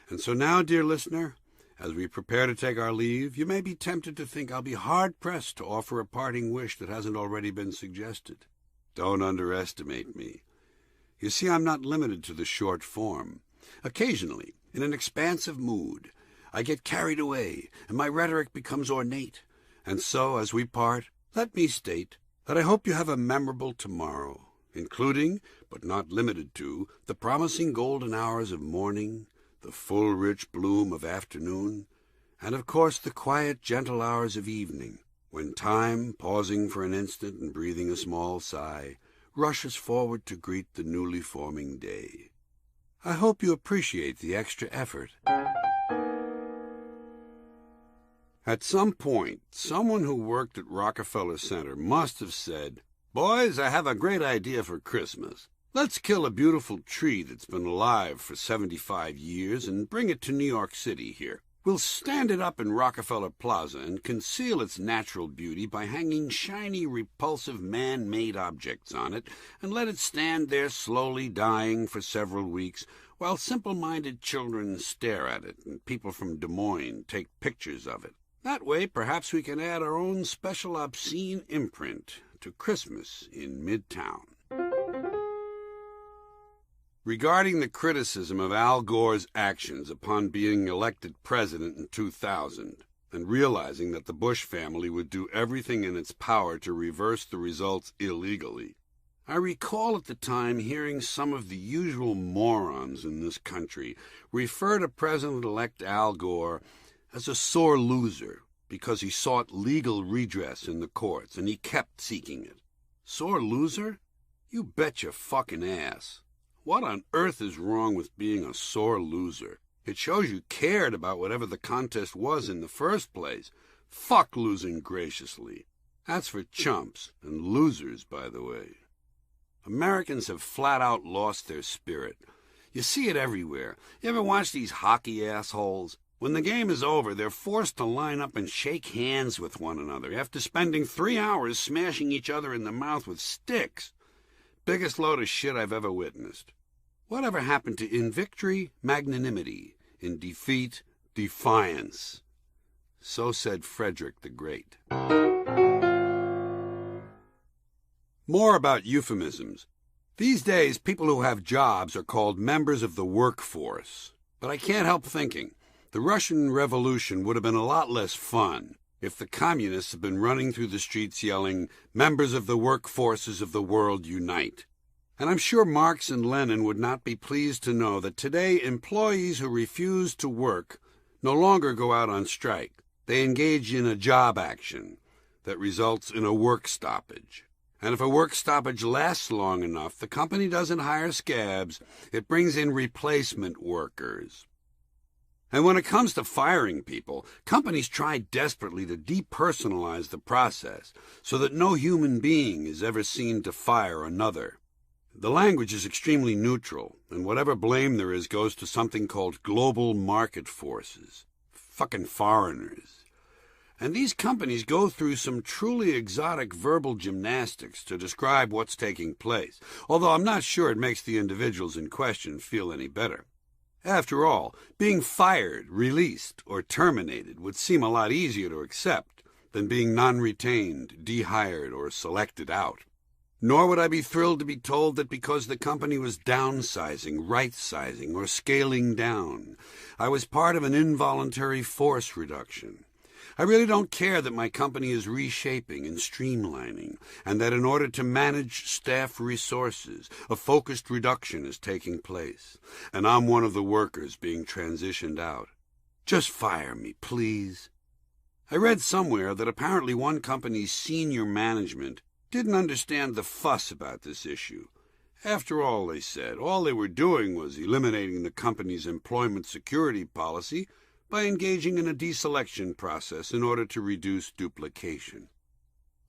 And so now, dear listener, as we prepare to take our leave, you may be tempted to think I'll be hard-pressed to offer a parting wish that hasn't already been suggested. Don't underestimate me. You see, I'm not limited to the short form. Occasionally, in an expansive mood, I get carried away, and my rhetoric becomes ornate. And so, as we part, let me state that I hope you have a memorable tomorrow, including, but not limited to, the promising golden hours of morning, the full rich bloom of afternoon, and of course the quiet gentle hours of evening, when time, pausing for an instant and breathing a small sigh, rushes forward to greet the newly forming day. I hope you appreciate the extra effort. At some point, someone who worked at Rockefeller Center must have said, "Boys, I have a great idea for Christmas. Let's kill a beautiful tree that's been alive for 75 years and bring it to New York City here. We'll stand it up in Rockefeller Plaza and conceal its natural beauty by hanging shiny, repulsive man-made objects on it and let it stand there slowly dying for several weeks while simple-minded children stare at it and people from Des Moines take pictures of it. That way, perhaps we can add our own special obscene imprint to Christmas in Midtown." Regarding the criticism of Al Gore's actions upon being elected president in 2000, and realizing that the Bush family would do everything in its power to reverse the results illegally, I recall at the time hearing some of the usual morons in this country refer to President-elect Al Gore as a sore loser because he sought legal redress in the courts, and he kept seeking it. Sore loser? You bet your fucking ass. What on earth is wrong with being a sore loser? It shows you cared about whatever the contest was in the first place. Fuck losing graciously. That's for chumps, and losers, by the way. Americans have flat out lost their spirit. You see it everywhere. You ever watch these hockey assholes? When the game is over, they're forced to line up and shake hands with one another after spending 3 hours smashing each other in the mouth with sticks. Biggest load of shit I've ever witnessed. Whatever happened to in victory, magnanimity, in defeat, defiance? So said Frederick the Great. More about euphemisms. These days, people who have jobs are called members of the workforce. But I can't help thinking, the Russian Revolution would have been a lot less fun if the communists had been running through the streets yelling, "Members of the workforces of the world unite." And I'm sure Marx and Lenin would not be pleased to know that today employees who refuse to work no longer go out on strike. They engage in a job action that results in a work stoppage. And if a work stoppage lasts long enough, the company doesn't hire scabs, it brings in replacement workers. And when it comes to firing people, companies try desperately to depersonalize the process so that no human being is ever seen to fire another. The language is extremely neutral, and whatever blame there is goes to something called global market forces. Fucking foreigners. And these companies go through some truly exotic verbal gymnastics to describe what's taking place, although I'm not sure it makes the individuals in question feel any better. After all, being fired, released, or terminated would seem a lot easier to accept than being non-retained, dehired, or selected out. Nor would I be thrilled to be told that because the company was downsizing, right-sizing, or scaling down, I was part of an involuntary force reduction. I really don't care that my company is reshaping and streamlining, and that in order to manage staff resources, a focused reduction is taking place, and I'm one of the workers being transitioned out. Just fire me, please. I read somewhere that apparently one company's senior management didn't understand the fuss about this issue. After all, they said, all they were doing was eliminating the company's employment security policy by engaging in a deselection process in order to reduce duplication.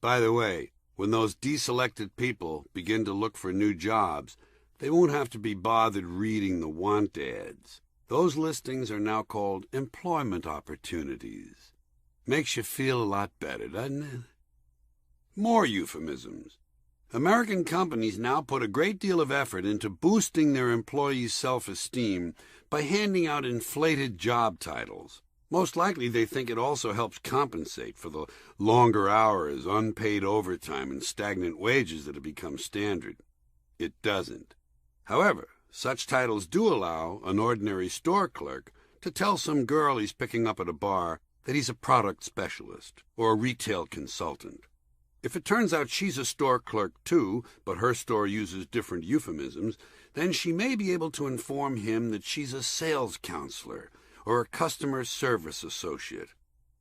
By the way, when those deselected people begin to look for new jobs, they won't have to be bothered reading the want ads. Those listings are now called employment opportunities. Makes you feel a lot better, doesn't it? More euphemisms. American companies now put a great deal of effort into boosting their employees' self-esteem by handing out inflated job titles. Most likely they think it also helps compensate for the longer hours, unpaid overtime, and stagnant wages that have become standard. It doesn't. However, such titles do allow an ordinary store clerk to tell some girl he's picking up at a bar that he's a product specialist or a retail consultant. If it turns out she's a store clerk too, but her store uses different euphemisms, then she may be able to inform him that she's a sales counselor or a customer service associate.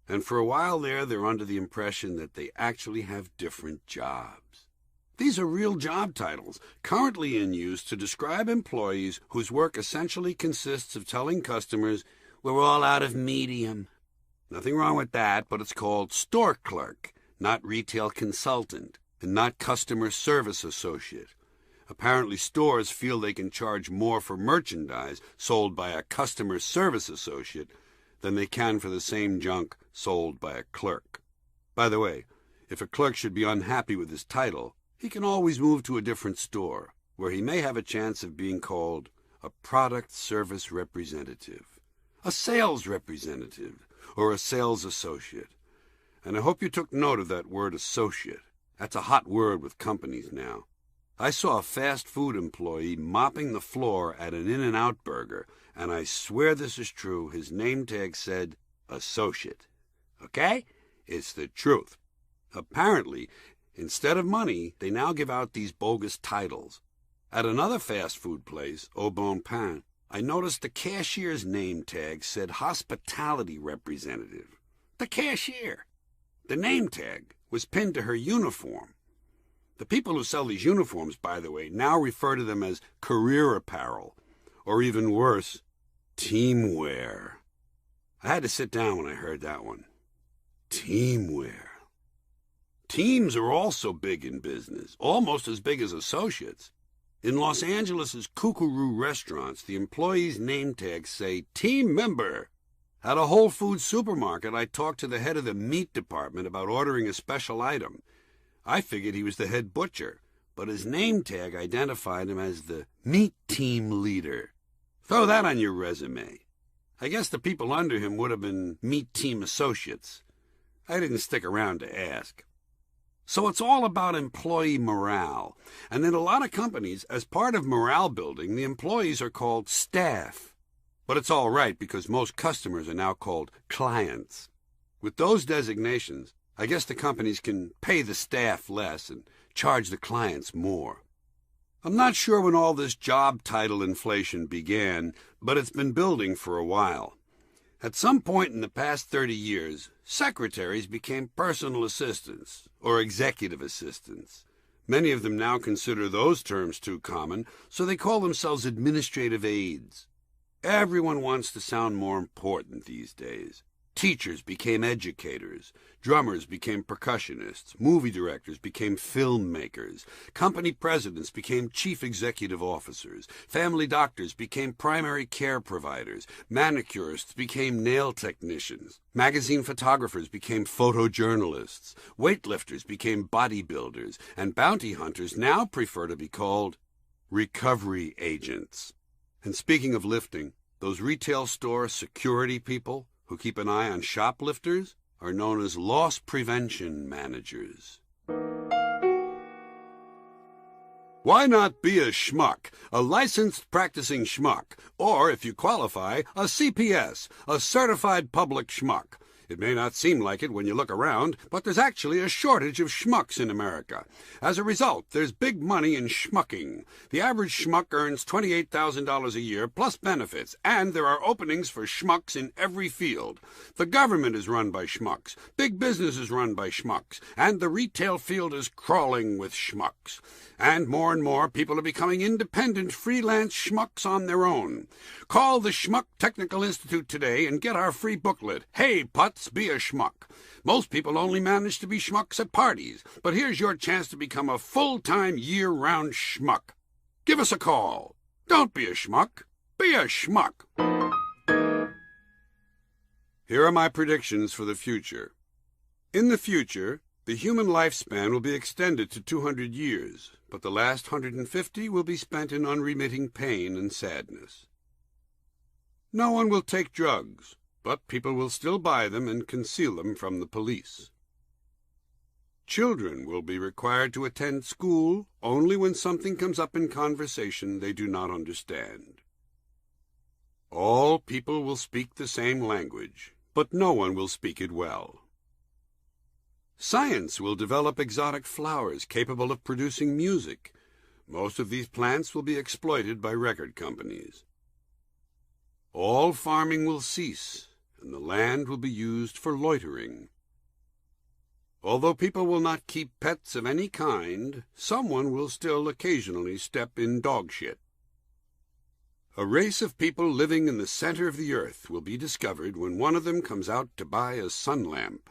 And for a while there, they're under the impression that they actually have different jobs. These are real job titles, currently in use to describe employees whose work essentially consists of telling customers, "We're all out of medium." Nothing wrong with that, but it's called store clerk, not retail consultant, and not customer service associate. Apparently stores feel they can charge more for merchandise sold by a customer service associate than they can for the same junk sold by a clerk. By the way, if a clerk should be unhappy with his title, he can always move to a different store, where he may have a chance of being called a product service representative, a sales representative, or a sales associate. And I hope you took note of that word associate. That's a hot word with companies now. I saw a fast food employee mopping the floor at an In-N-Out burger, and I swear this is true. His name tag said associate. Okay? It's the truth. Apparently, instead of money, they now give out these bogus titles. At another fast food place, Au Bon Pain, I noticed the cashier's name tag said hospitality representative. The cashier. The name tag was pinned to her uniform. The people who sell these uniforms, by the way, now refer to them as career apparel, or even worse, teamwear. I had to sit down when I heard that one. Teamwear. Teams are also big in business, almost as big as associates. In Los Angeles' Kookaroo restaurants, the employees' name tags say team member. At a Whole Foods supermarket, I talked to the head of the meat department about ordering a special item. I figured he was the head butcher, but his name tag identified him as the meat team leader. Throw that on your resume. I guess the people under him would have been meat team associates. I didn't stick around to ask. So it's all about employee morale. And in a lot of companies, as part of morale building, the employees are called staff. But it's all right because most customers are now called clients. With those designations, I guess the companies can pay the staff less and charge the clients more. I'm not sure when all this job title inflation began, but it's been building for a while. At some point in the past 30 years, secretaries became personal assistants or executive assistants. Many of them now consider those terms too common, so they call themselves administrative aides. Everyone wants to sound more important these days. Teachers became educators. Drummers became percussionists. Movie directors became filmmakers. Company presidents became chief executive officers. Family doctors became primary care providers. Manicurists became nail technicians. Magazine photographers became photojournalists. Weightlifters became bodybuilders. And bounty hunters now prefer to be called recovery agents. And speaking of lifting, those retail store security people who keep an eye on shoplifters are known as loss prevention managers. Why not be a schmuck, a licensed practicing schmuck, or, if you qualify, a CPS, a certified public schmuck? It may not seem like it when you look around, but there's actually a shortage of schmucks in America. As a result, there's big money in schmucking. The average schmuck earns $28,000 a year plus benefits, and there are openings for schmucks in every field. The government is run by schmucks, big business is run by schmucks, and the retail field is crawling with schmucks. And more people are becoming independent freelance schmucks on their own. Call the Schmuck Technical Institute today and get our free booklet, Hey Putz, Be a Schmuck. Most people only manage to be schmucks at parties, but here's your chance to become a full-time, year-round schmuck. Give us a call. Don't be a schmuck. Be a schmuck. Here are my predictions for the future. In the future, the human lifespan will be extended to 200 years, but the last 150 will be spent in unremitting pain and sadness. No one will take drugs, but people will still buy them and conceal them from the police. Children will be required to attend school only when something comes up in conversation they do not understand. All people will speak the same language, but no one will speak it well. Science will develop exotic flowers capable of producing music. Most of these plants will be exploited by record companies. All farming will cease, and the land will be used for loitering. Although people will not keep pets of any kind, someone will still occasionally step in dog shit. A race of people living in the center of the earth will be discovered when one of them comes out to buy a sun lamp.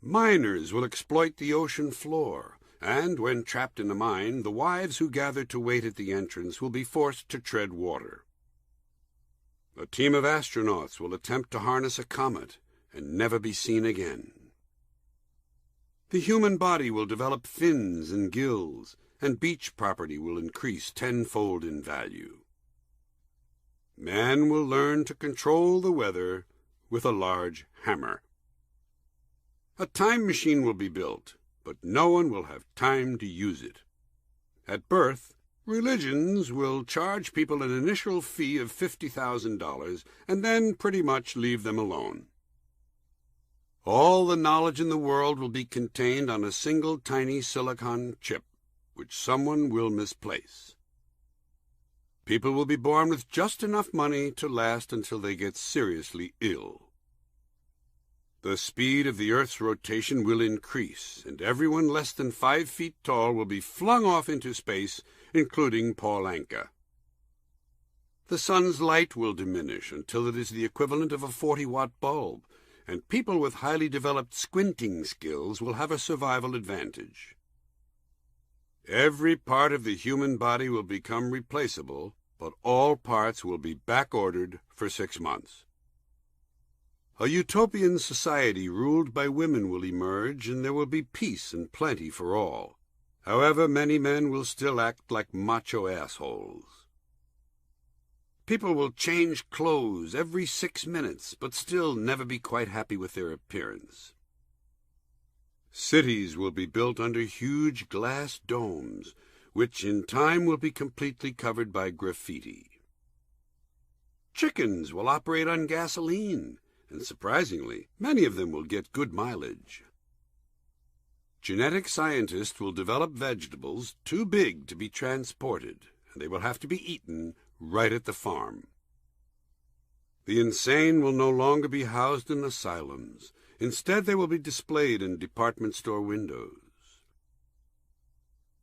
Miners will exploit the ocean floor, and when trapped in a mine, the wives who gather to wait at the entrance will be forced to tread water. A team of astronauts will attempt to harness a comet and never be seen again. The human body will develop fins and gills, and beach property will increase tenfold in value. Man will learn to control the weather with a large hammer. A time machine will be built, but no one will have time to use it. At birth, religions will charge people an initial fee of $50,000 and then pretty much leave them alone. All the knowledge in the world will be contained on a single tiny silicon chip, which someone will misplace. People will be born with just enough money to last until they get seriously ill. The speed of the Earth's rotation will increase, and everyone less than 5 feet tall will be flung off into space, including Paul Anka. The sun's light will diminish until it is the equivalent of a 40-watt bulb, and people with highly developed squinting skills will have a survival advantage. Every part of the human body will become replaceable, but all parts will be back-ordered for 6 months. A utopian society ruled by women will emerge, and there will be peace and plenty for all. However, many men will still act like macho assholes. People will change clothes every 6 minutes, but still never be quite happy with their appearance. Cities will be built under huge glass domes, which in time will be completely covered by graffiti. Chickens will operate on gasoline, and surprisingly, many of them will get good mileage. Genetic scientists will develop vegetables too big to be transported, and they will have to be eaten right at the farm. The insane will no longer be housed in asylums. Instead, they will be displayed in department store windows.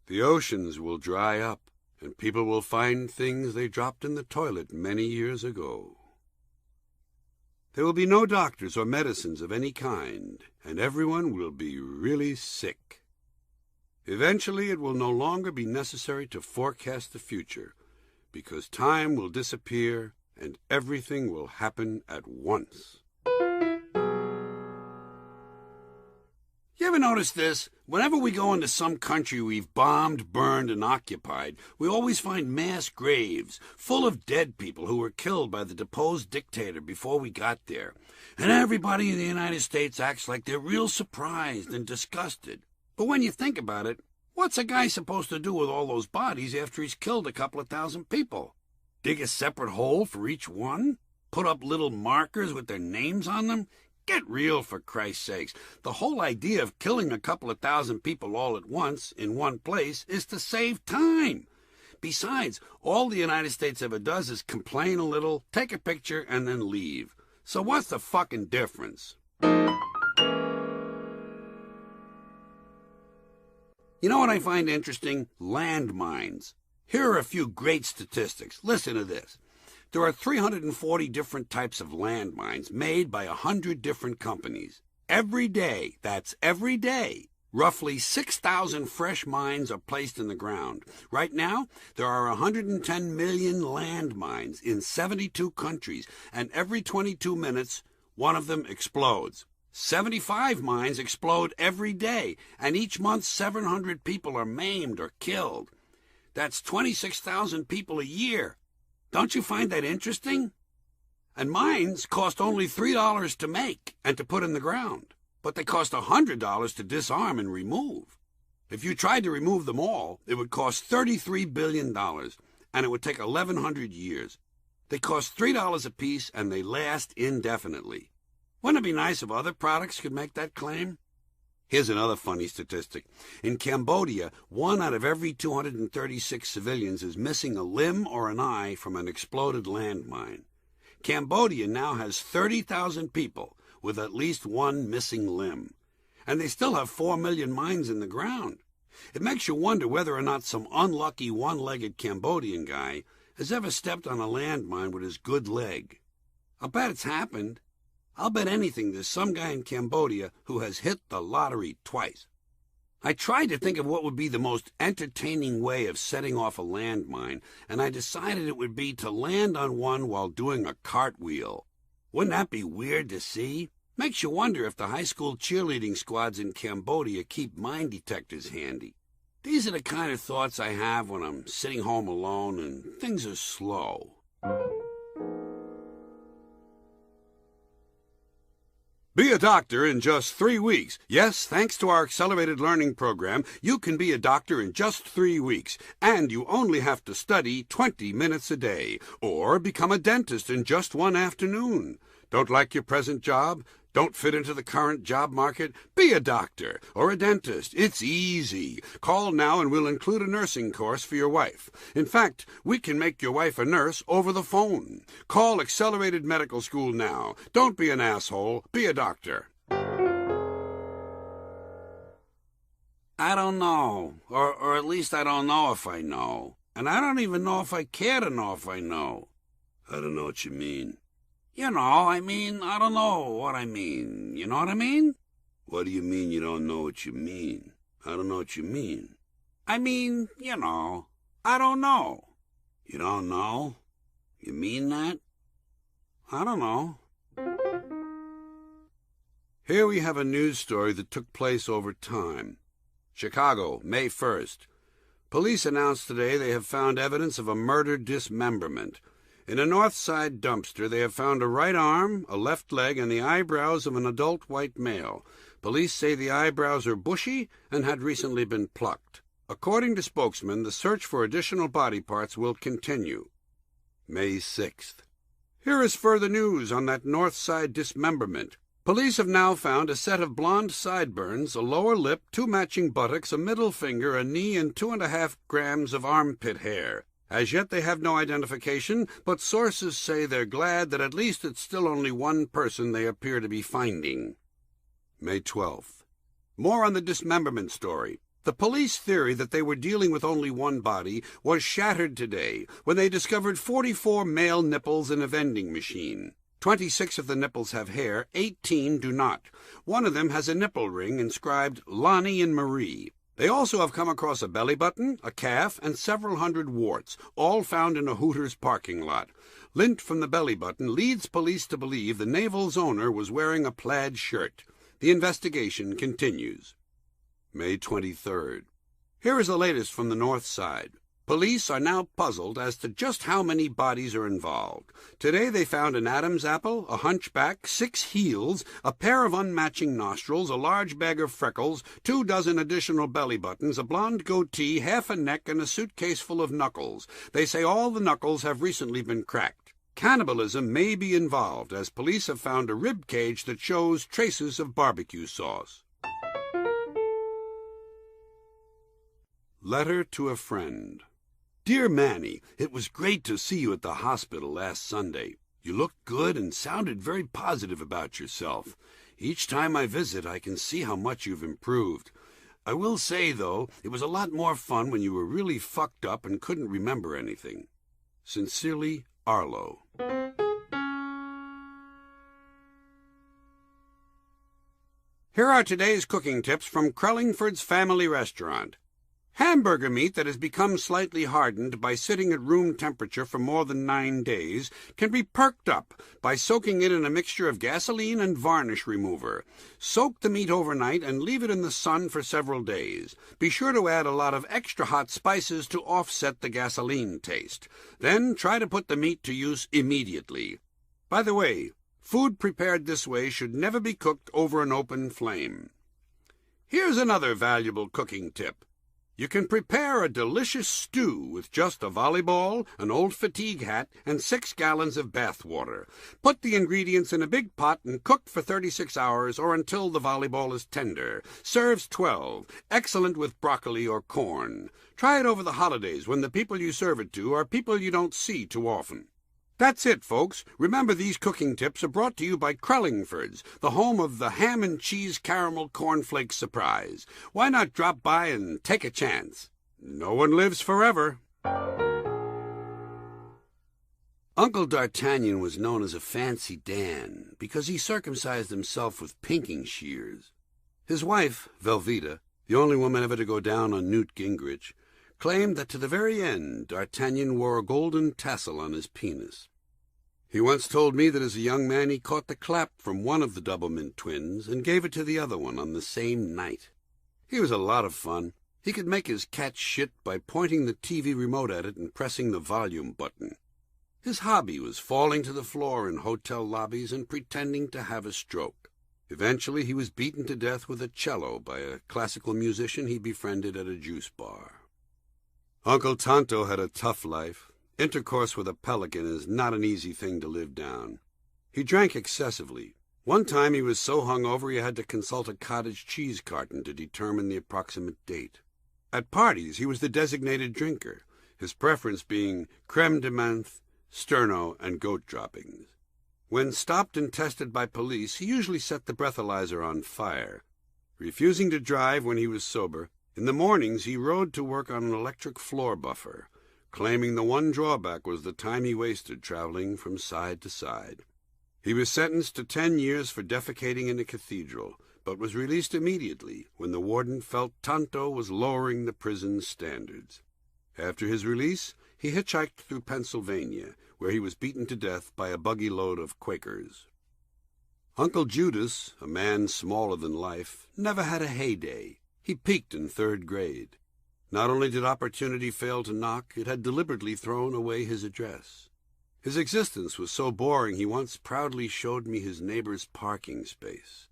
The oceans will dry up, and people will find things they dropped in the toilet many years ago. There will be no doctors or medicines of any kind, and everyone will be really sick. Eventually, it will no longer be necessary to forecast the future, because time will disappear and everything will happen at once. You ever notice this? Whenever we go into some country we've bombed, burned, and occupied, we always find mass graves full of dead people who were killed by the deposed dictator before we got there. And everybody in the United States acts like they're real surprised and disgusted. But when you think about it, what's a guy supposed to do with all those bodies after he's killed a couple of thousand people? Dig a separate hole for each one? Put up little markers with their names on them? Get real, for Christ's sakes. The whole idea of killing a couple of thousand people all at once in one place is to save time. Besides, all the United States ever does is complain a little, take a picture, and then leave. So what's the fucking difference? You know what I find interesting? Landmines. Here are a few great statistics. Listen to this. There are 340 different types of landmines made by 100 different companies. Every day, that's every day, roughly 6,000 fresh mines are placed in the ground. Right now, there are 110 million landmines in 72 countries, and every 22 minutes, one of them explodes. 75 mines explode every day, and each month 700 people are maimed or killed. That's 26,000 people a year. Don't you find that interesting? And mines cost only $3 to make and to put in the ground, but they cost $100 to disarm and remove. If you tried to remove them all, it would cost $33 billion, and it would take 1,100 years. They cost $3 a piece, and they last indefinitely. Wouldn't it be nice if other products could make that claim? Here's another funny statistic. In Cambodia, 1 out of every 236 civilians is missing a limb or an eye from an exploded landmine. Cambodia now has 30,000 people with at least one missing limb. And they still have 4 million mines in the ground. It makes you wonder whether or not some unlucky one-legged Cambodian guy has ever stepped on a landmine with his good leg. I'll bet it's happened. I'll bet anything there's some guy in Cambodia who has hit the lottery twice. I tried to think of what would be the most entertaining way of setting off a landmine, and I decided it would be to land on one while doing a cartwheel. Wouldn't that be weird to see? Makes you wonder if the high school cheerleading squads in Cambodia keep mine detectors handy. These are the kind of thoughts I have when I'm sitting home alone and things are slow. Be a doctor in just 3 weeks. Yes, thanks to our accelerated learning program, you can be a doctor in just 3 weeks, and you only have to study 20 minutes a day, or become a dentist in just 1 afternoon. Don't like your present job? Don't fit into the current job market? Be a doctor or a dentist. It's easy. Call now and we'll include a nursing course for your wife. In fact, we can make your wife a nurse over the phone. Call Accelerated Medical School now. Don't be an asshole. Be a doctor. I don't know. Or at least I don't know if I know. And I don't even know if I care to know if I know. I don't know what you mean. You know, I don't know what I mean. You know what I mean? What do you mean you don't know what you mean? I don't know what you mean. I mean, you know, I don't know. You don't know? You mean that? I don't know. Here we have a news story that took place over time. Chicago, May 1st. Police announced today they have found evidence of a murder dismemberment. In a North Side dumpster, they have found a right arm, a left leg, and the eyebrows of an adult white male. Police say the eyebrows are bushy and had recently been plucked. According to spokesmen, the search for additional body parts will continue. May 6th. Here is further news on that North Side dismemberment. Police have now found a set of blonde sideburns, a lower lip, 2 matching buttocks, a middle finger, a knee, and 2.5 grams of armpit hair. As yet they have no identification, but sources say they're glad that at least it's still only one person they appear to be finding. May 12th. More on the dismemberment story. The police theory that they were dealing with only one body was shattered today when they discovered 44 male nipples in a vending machine. 26 of the nipples have hair, 18 do not. One of them has a nipple ring inscribed Lonnie and Marie. They also have come across a belly button, a calf, and several hundred warts, all found in a Hooters parking lot. Lint from the belly button leads police to believe the Naval's owner was wearing a plaid shirt. The investigation continues. May 23rd. Here is the latest from the North Side. Police are now puzzled as to just how many bodies are involved. Today they found an Adam's apple, a hunchback, 6 heels, a pair of unmatching nostrils, a large bag of freckles, 24 additional belly buttons, a blonde goatee, half a neck, and a suitcase full of knuckles. They say all the knuckles have recently been cracked. Cannibalism may be involved, as police have found a rib cage that shows traces of barbecue sauce. Letter to a friend. Dear Manny, it was great to see you at the hospital last Sunday. You looked good and sounded very positive about yourself. Each time I visit, I can see how much you've improved. I will say, though, it was a lot more fun when you were really fucked up and couldn't remember anything. Sincerely, Arlo. Here are today's cooking tips from Crellingford's Family Restaurant. Hamburger meat that has become slightly hardened by sitting at room temperature for more than 9 days can be perked up by soaking it in a mixture of gasoline and varnish remover. Soak the meat overnight and leave it in the sun for several days. Be sure to add a lot of extra hot spices to offset the gasoline taste. Then try to put the meat to use immediately. By the way, food prepared this way should never be cooked over an open flame. Here's another valuable cooking tip. You can prepare a delicious stew with just a volleyball, an old fatigue hat, and 6 gallons of bath water. Put the ingredients in a big pot and cook for 36 hours or until the volleyball is tender. Serves 12. Excellent with broccoli or corn. Try it over the holidays when the people you serve it to are people you don't see too often. That's it, folks. Remember, these cooking tips are brought to you by Crellingford's, the home of the ham and cheese caramel cornflake surprise. Why not drop by and take a chance? No one lives forever. Uncle D'Artagnan was known as a Fancy Dan because he circumcised himself with pinking shears. His wife, Velveeta, the only woman ever to go down on Newt Gingrich, claimed that to the very end D'Artagnan wore a golden tassel on his penis. He once told me that as a young man he caught the clap from one of the Doublemint twins and gave it to the other one on the same night. He was a lot of fun. He could make his cat shit by pointing the TV remote at it and pressing the volume button. His hobby was falling to the floor in hotel lobbies and pretending to have a stroke. Eventually he was beaten to death with a cello by a classical musician he befriended at a juice bar. Uncle Tonto had a tough life. Intercourse with a pelican is not an easy thing to live down. He drank excessively. One time he was so hungover he had to consult a cottage cheese carton to determine the approximate date. At parties he was the designated drinker, his preference being creme de menthe, sterno, and goat droppings. When stopped and tested by police, he usually set the breathalyzer on fire. Refusing to drive when he was sober, in the mornings he rode to work on an electric floor buffer, claiming the one drawback was the time he wasted traveling from side to side. He was sentenced to 10 years for defecating in a cathedral, but was released immediately when the warden felt Tonto was lowering the prison standards. After his release, he hitchhiked through Pennsylvania, where he was beaten to death by a buggy load of Quakers. Uncle Judas, a man smaller than life, never had a heyday. He peaked in 3rd grade. Not only did opportunity fail to knock, it had deliberately thrown away his address. His existence was so boring he once proudly showed me his neighbor's parking space.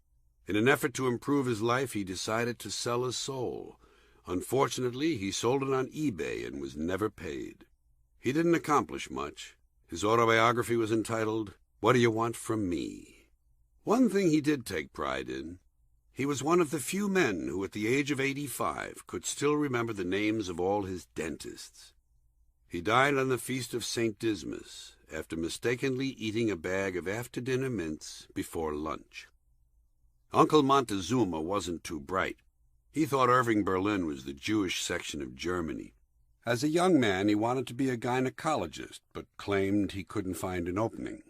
In an effort to improve his life, he decided to sell his soul. Unfortunately, he sold it on eBay and was never paid. He didn't accomplish much. His autobiography was entitled, "What Do You Want From Me?" One thing he did take pride in. He was one of the few men who at the age of 85 could still remember the names of all his dentists. He died on the feast of St. Dismas after mistakenly eating a bag of after-dinner mints before lunch. Uncle Montezuma wasn't too bright. He thought Irving Berlin was the Jewish section of Germany. As a young man, he wanted to be a gynecologist, but claimed he couldn't find an opening.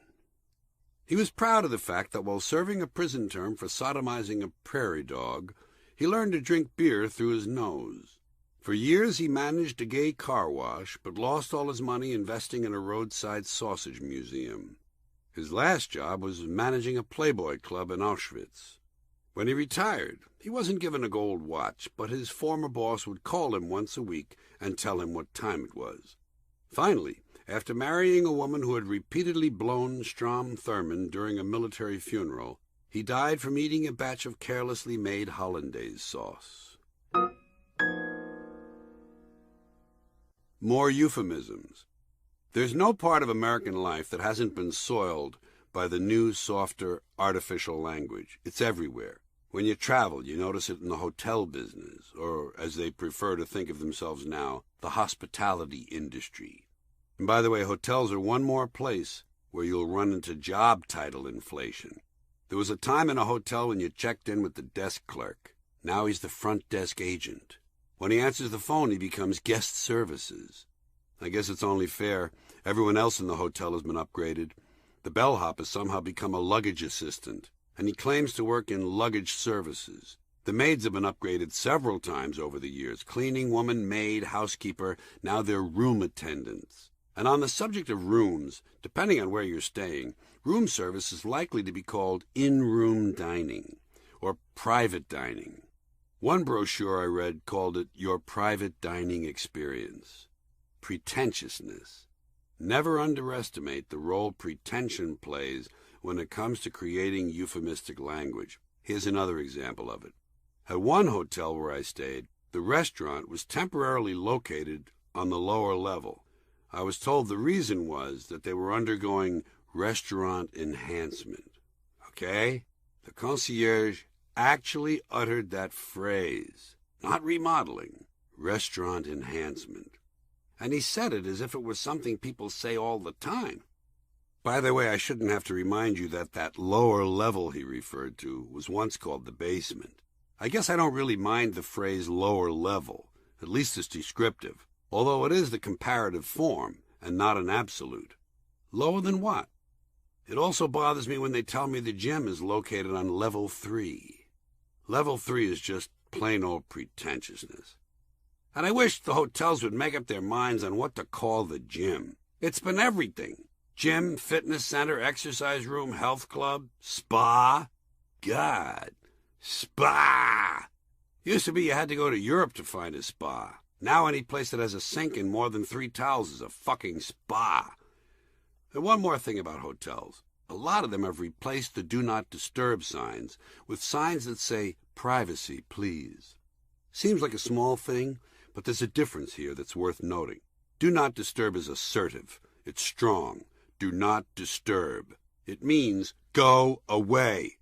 He was proud of the fact that while serving a prison term for sodomizing a prairie dog, he learned to drink beer through his nose. For years he managed a gay car wash, but lost all his money investing in a roadside sausage museum. His last job was managing a Playboy club in Auschwitz. When he retired, he wasn't given a gold watch, but his former boss would call him once a week and tell him what time it was. Finally, after marrying a woman who had repeatedly blown Strom Thurmond during a military funeral, he died from eating a batch of carelessly made hollandaise sauce. More euphemisms. There's no part of American life that hasn't been soiled by the new, softer, artificial language. It's everywhere. When you travel, you notice it in the hotel business, or, as they prefer to think of themselves now, the hospitality industry. And by the way, hotels are one more place where you'll run into job title inflation. There was a time in a hotel when you checked in with the desk clerk. Now he's the front desk agent. When he answers the phone, he becomes guest services. I guess it's only fair. Everyone else in the hotel has been upgraded. The bellhop has somehow become a luggage assistant, and he claims to work in luggage services. The maids have been upgraded several times over the years. Cleaning woman, maid, housekeeper, now they're room attendants. And on the subject of rooms, depending on where you're staying, room service is likely to be called in-room dining or private dining. One brochure I read called it your private dining experience. Pretentiousness. Never underestimate the role pretension plays when it comes to creating euphemistic language. Here's another example of it. At one hotel where I stayed, the restaurant was temporarily located on the lower level. I was told the reason was that they were undergoing restaurant enhancement. Okay? The concierge actually uttered that phrase. Not remodeling, restaurant enhancement. And he said it as if it was something people say all the time. By the way, I shouldn't have to remind you that that lower level he referred to was once called the basement. I guess I don't really mind the phrase lower level. At least it's descriptive. Although it is the comparative form and not an absolute. Lower than what? It also bothers me when they tell me the gym is located on level 3. Level 3 is just plain old pretentiousness. And I wish the hotels would make up their minds on what to call the gym. It's been everything. Gym, fitness center, exercise room, health club, spa. God, spa! Used to be you had to go to Europe to find a spa. Now any place that has a sink and more than 3 towels is a fucking spa. And one more thing about hotels. A lot of them have replaced the do not disturb signs with signs that say, privacy, please. Seems like a small thing, but there's a difference here that's worth noting. Do not disturb is assertive. It's strong. Do not disturb. It means go away.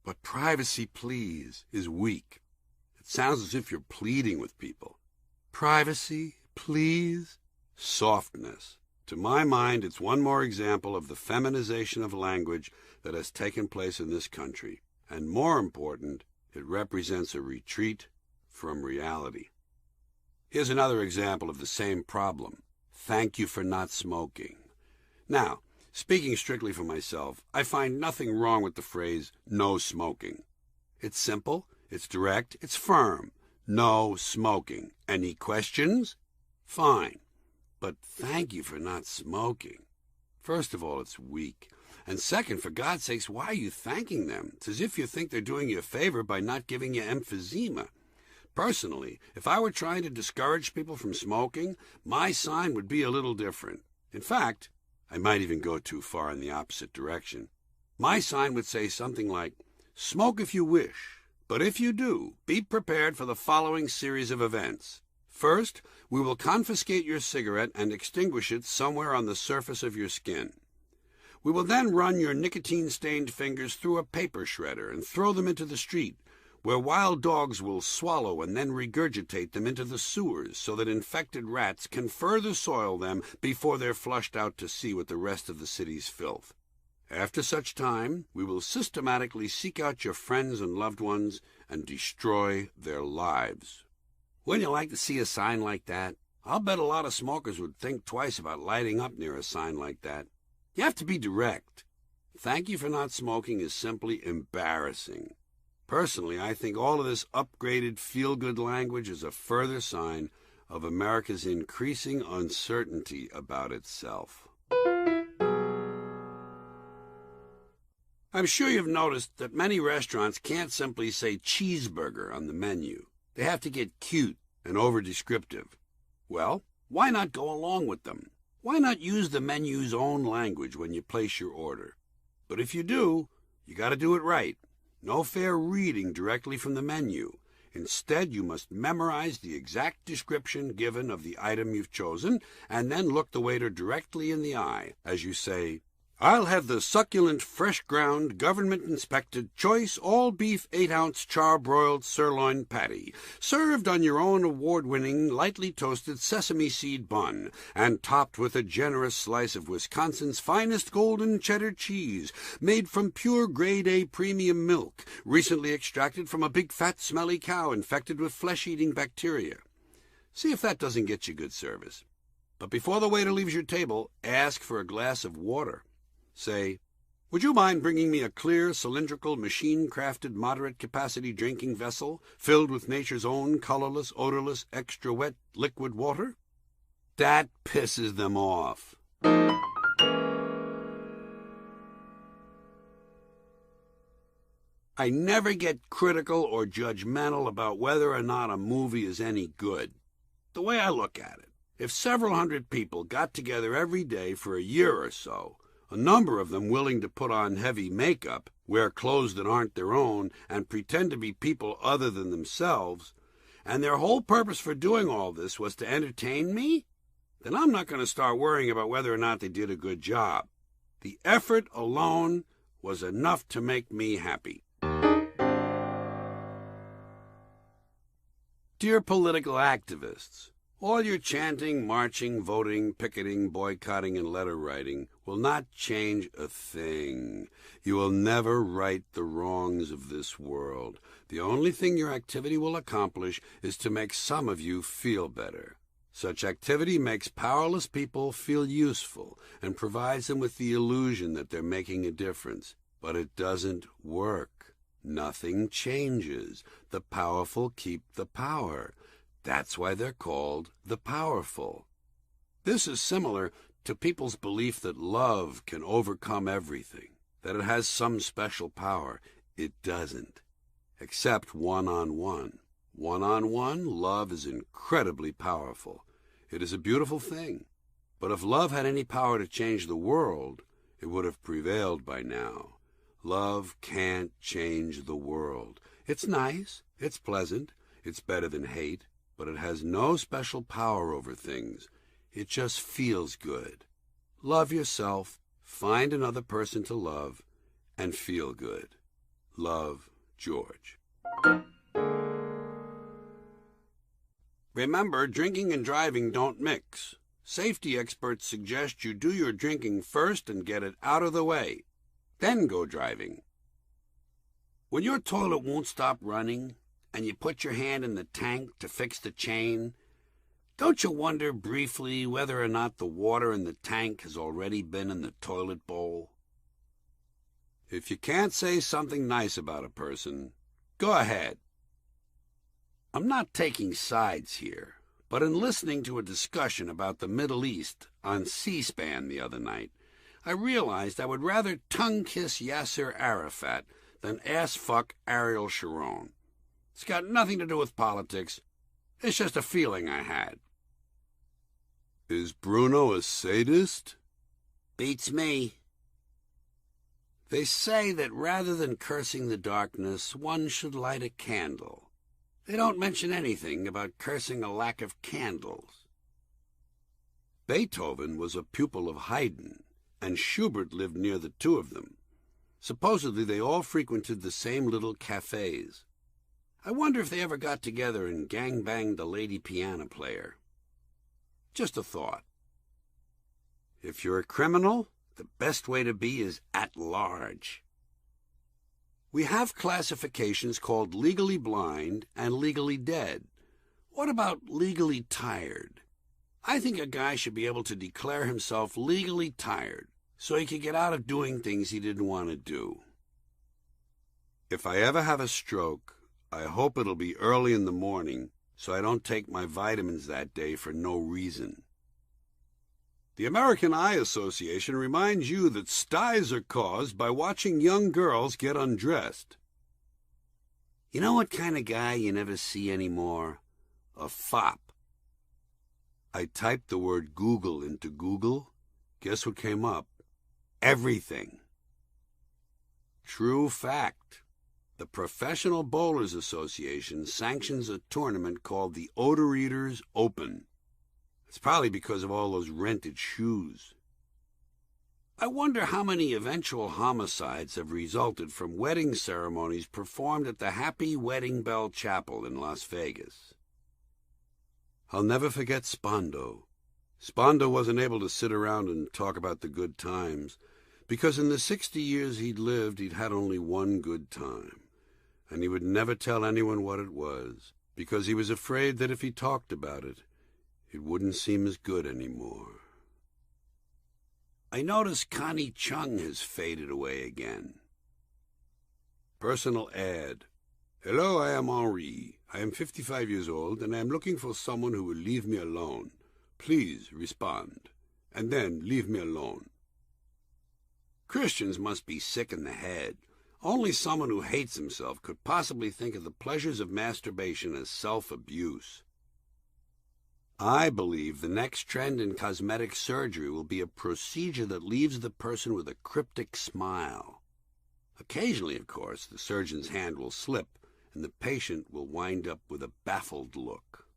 But privacy, please, is weak. It sounds as if you're pleading with people. Privacy, please? Softness. To my mind, it's one more example of the feminization of language that has taken place in this country. And more important, it represents a retreat from reality. Here's another example of the same problem. Thank you for not smoking. Now, speaking strictly for myself, I find nothing wrong with the phrase no smoking. It's simple, it's direct, it's firm. No smoking. Any questions? Fine. But thank you for not smoking. First of all, it's weak. And second, for God's sakes, why are you thanking them? It's as if you think they're doing you a favor by not giving you emphysema. Personally, if I were trying to discourage people from smoking, my sign would be a little different. In fact, I might even go too far in the opposite direction. My sign would say something like, "Smoke if you wish, but if you do, be prepared for the following series of events. First, we will confiscate your cigarette and extinguish it somewhere on the surface of your skin. We will then run your nicotine-stained fingers through a paper shredder and throw them into the street, where wild dogs will swallow and then regurgitate them into the sewers so that infected rats can further soil them before they're flushed out to sea with the rest of the city's filth. After such time, we will systematically seek out your friends and loved ones and destroy their lives." Wouldn't you like to see a sign like that? I'll bet a lot of smokers would think twice about lighting up near a sign like that. You have to be direct. "Thank you for not smoking" is simply embarrassing. Personally, I think all of this upgraded feel-good language is a further sign of America's increasing uncertainty about itself. I'm sure you've noticed that many restaurants can't simply say cheeseburger on the menu. They have to get cute and over-descriptive. Well, why not go along with them? Why not use the menu's own language when you place your order? But if you do, you got to do it right. No fair reading directly from the menu. Instead, you must memorize the exact description given of the item you've chosen, and then look the waiter directly in the eye as you say, "I'll have the succulent, fresh-ground, government-inspected, choice, all-beef 8-ounce charbroiled sirloin patty, served on your own award-winning, lightly toasted sesame seed bun, and topped with a generous slice of Wisconsin's finest golden cheddar cheese, made from pure grade-A premium milk, recently extracted from a big, fat, smelly cow infected with flesh-eating bacteria." See if that doesn't get you good service. But before the waiter leaves your table, ask for a glass of water. Say, "Would you mind bringing me a clear, cylindrical, machine-crafted, moderate-capacity drinking vessel filled with nature's own colorless, odorless, extra-wet liquid water?" That pisses them off. I never get critical or judgmental about whether or not a movie is any good. The way I look at it, if several hundred people got together every day for a year or so, a number of them willing to put on heavy makeup, wear clothes that aren't their own, and pretend to be people other than themselves, and their whole purpose for doing all this was to entertain me, then I'm not going to start worrying about whether or not they did a good job. The effort alone was enough to make me happy. Dear political activists, all your chanting, marching, voting, picketing, boycotting, and letter writing will not change a thing. You will never right the wrongs of this world. The only thing your activity will accomplish is to make some of you feel better. Such activity makes powerless people feel useful and provides them with the illusion that they're making a difference. But it doesn't work. Nothing changes. The powerful keep the power. That's why they're called the powerful. This is similar to people's belief that love can overcome everything, that it has some special power. It doesn't, except one-on-one. One-on-one, love is incredibly powerful. It is a beautiful thing. But if love had any power to change the world, it would have prevailed by now. Love can't change the world. It's nice, it's pleasant, it's better than hate, but it has no special power over things. It just feels good. Love yourself, find another person to love, and feel good. Love, George. Remember, drinking and driving don't mix. Safety experts suggest you do your drinking first and get it out of the way. Then go driving. When your toilet won't stop running, and you put your hand in the tank to fix the chain, don't you wonder briefly whether or not the water in the tank has already been in the toilet bowl? If you can't say something nice about a person, go ahead. I'm not taking sides here, but in listening to a discussion about the Middle East on C-SPAN the other night, I realized I would rather tongue-kiss Yasser Arafat than ass-fuck Ariel Sharon. It's got nothing to do with politics. It's just a feeling I had. Is Bruno a sadist? Beats me. They say that rather than cursing the darkness, one should light a candle. They don't mention anything about cursing a lack of candles. Beethoven was a pupil of Haydn, and Schubert lived near the two of them. Supposedly they all frequented the same little cafes. I wonder if they ever got together and gang-banged the lady piano player. Just a thought. If you're a criminal, the best way to be is at large. We have classifications called legally blind and legally dead. What about legally tired? I think a guy should be able to declare himself legally tired so he could get out of doing things he didn't want to do. If I ever have a stroke, I hope it'll be early in the morning so I don't take my vitamins that day for no reason. The American Eye Association reminds you that styes are caused by watching young girls get undressed. You know what kind of guy you never see anymore? A fop. I typed the word Google into Google. Guess what came up? Everything. True fact. The Professional Bowlers Association sanctions a tournament called the Odor Eaters Open. It's probably because of all those rented shoes. I wonder how many eventual homicides have resulted from wedding ceremonies performed at the Happy Wedding Bell Chapel in Las Vegas. I'll never forget Spondo. Spondo wasn't able to sit around and talk about the good times, because in the 60 years he'd lived, he'd had only one good time. And he would never tell anyone what it was, because he was afraid that if he talked about it, it wouldn't seem as good anymore. I notice Connie Chung has faded away again. Personal ad. Hello, I am Henri. I am 55 years old, and I am looking for someone who will leave me alone. Please respond, and then leave me alone. Christians must be sick in the head. Only someone who hates himself could possibly think of the pleasures of masturbation as self-abuse. I believe the next trend in cosmetic surgery will be a procedure that leaves the person with a cryptic smile. Occasionally, of course, the surgeon's hand will slip, and the patient will wind up with a baffled look.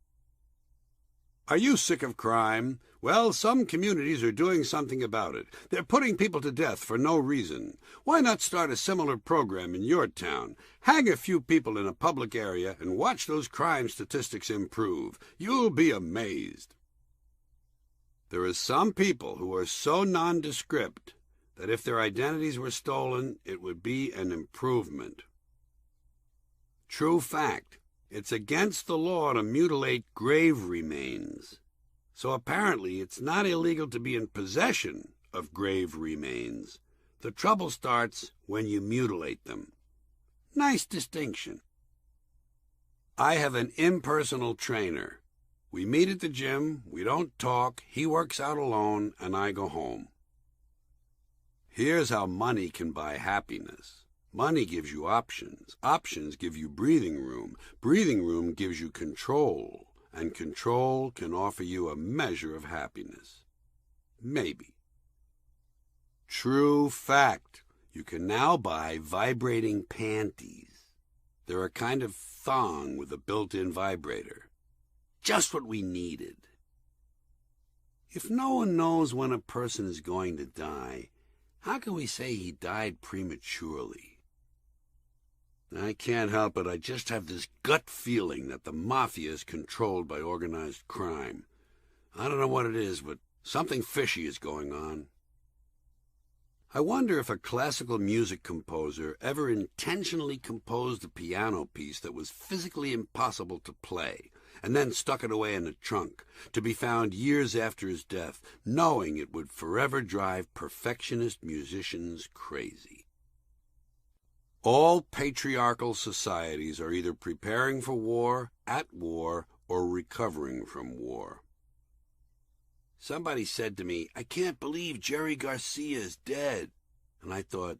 Are you sick of crime? Well, some communities are doing something about it. They're putting people to death for no reason. Why not start a similar program in your town? Hang a few people in a public area and watch those crime statistics improve. You'll be amazed. There are some people who are so nondescript that if their identities were stolen, it would be an improvement. True fact. It's against the law to mutilate grave remains. So apparently it's not illegal to be in possession of grave remains. The trouble starts when you mutilate them. Nice distinction. I have an impersonal trainer. We meet at the gym, we don't talk, he works out alone, and I go home. Here's how money can buy happiness. Money gives you options. Options give you breathing room. Breathing room gives you control. And control can offer you a measure of happiness. Maybe. True fact. You can now buy vibrating panties. They're a kind of thong with a built-in vibrator. Just what we needed. If no one knows when a person is going to die, how can we say he died prematurely? I can't help it. I just have this gut feeling that the mafia is controlled by organized crime. I don't know what it is, but something fishy is going on. I wonder if a classical music composer ever intentionally composed a piano piece that was physically impossible to play, and then stuck it away in a trunk, to be found years after his death, knowing it would forever drive perfectionist musicians crazy. All patriarchal societies are either preparing for war, at war, or recovering from war. Somebody said to me, "I can't believe Jerry Garcia is dead." And I thought,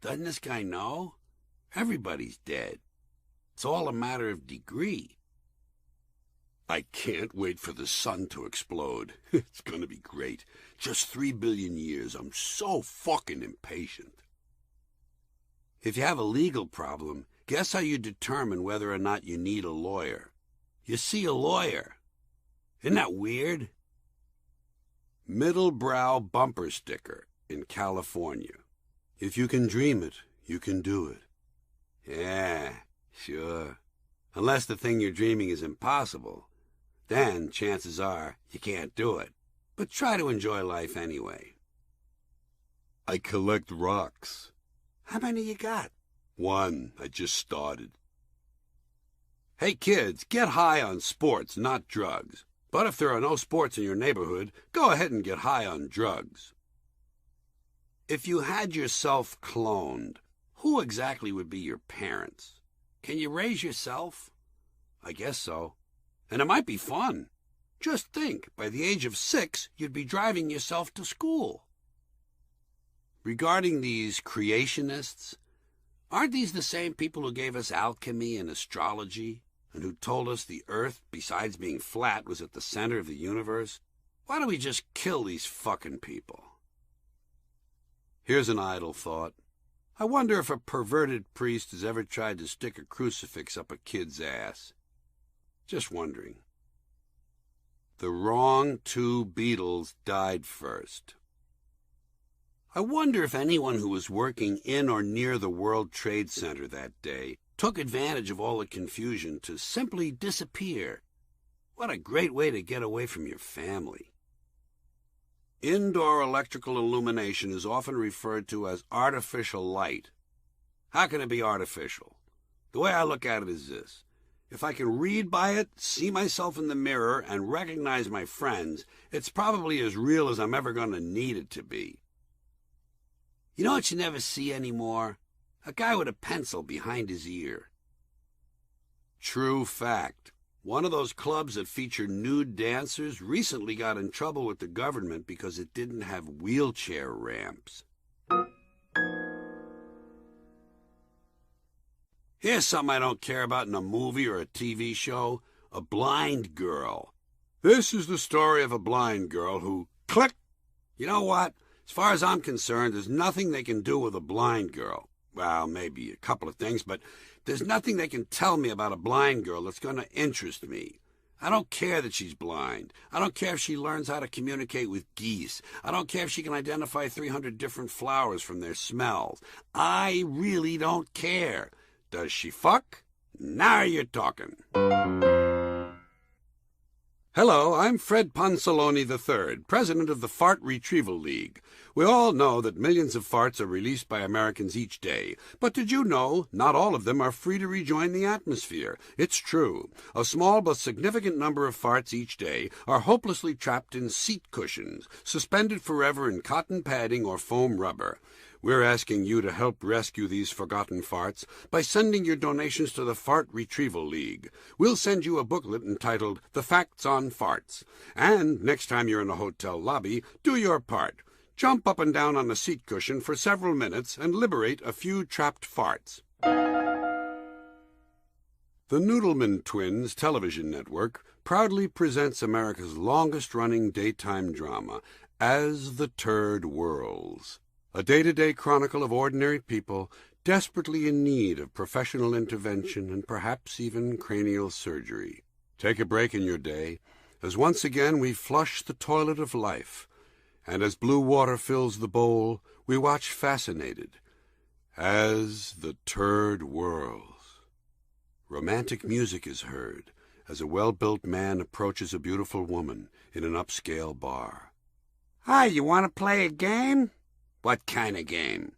doesn't this guy know? Everybody's dead. It's all a matter of degree. I can't wait for the sun to explode. It's gonna be great. Just 3 billion years. I'm so fucking impatient. If you have a legal problem, guess how you determine whether or not you need a lawyer? You see a lawyer. Isn't that weird? Middle brow bumper sticker in California. If you can dream it, you can do it. Yeah, sure. Unless the thing you're dreaming is impossible. Then, chances are, you can't do it. But try to enjoy life anyway. I collect rocks. How many you got? 1. I just started. Hey kids, get high on sports, not drugs. But if there are no sports in your neighborhood, go ahead and get high on drugs. If you had yourself cloned, who exactly would be your parents? Can you raise yourself? I guess so. And it might be fun. Just think, by the age of 6, you'd be driving yourself to school. Regarding these creationists, aren't these the same people who gave us alchemy and astrology, and who told us the Earth, besides being flat, was at the center of the universe? Why don't we just kill these fucking people? Here's an idle thought. I wonder if a perverted priest has ever tried to stick a crucifix up a kid's ass. Just wondering. The wrong 2 Beatles died first. I wonder if anyone who was working in or near the World Trade Center that day took advantage of all the confusion to simply disappear. What a great way to get away from your family. Indoor electrical illumination is often referred to as artificial light. How can it be artificial? The way I look at it is this. If I can read by it, see myself in the mirror, and recognize my friends, it's probably as real as I'm ever going to need it to be. You know what you never see anymore? A guy with a pencil behind his ear. True fact. One of those clubs that feature nude dancers recently got in trouble with the government because it didn't have wheelchair ramps. Here's something I don't care about in a movie or a TV show. A blind girl. This is the story of a blind girl who, click! You know what? As far as I'm concerned, there's nothing they can do with a blind girl. Well, maybe a couple of things, but there's nothing they can tell me about a blind girl that's going to interest me. I don't care that she's blind. I don't care if she learns how to communicate with geese. I don't care if she can identify 300 different flowers from their smells. I really don't care. Does she fuck? Now you're talking. Hello, I'm Fred Ponsaloni III, president of the Fart Retrieval League. We all know that millions of farts are released by Americans each day. But did you know not all of them are free to rejoin the atmosphere? It's true. A small but significant number of farts each day are hopelessly trapped in seat cushions, suspended forever in cotton padding or foam rubber. We're asking you to help rescue these forgotten farts by sending your donations to the Fart Retrieval League. We'll send you a booklet entitled The Facts on Farts. And next time you're in a hotel lobby, do your part. Jump up and down on a seat cushion for several minutes and liberate a few trapped farts. The Noodleman Twins television network proudly presents America's longest-running daytime drama, As the Turd Whirls. A day-to-day chronicle of ordinary people desperately in need of professional intervention and perhaps even cranial surgery. Take a break in your day, as once again we flush the toilet of life, and as blue water fills the bowl, we watch fascinated as the turd whirls. Romantic music is heard as a well-built man approaches a beautiful woman in an upscale bar. "Hi, you want to play a game?" "What kind of game?"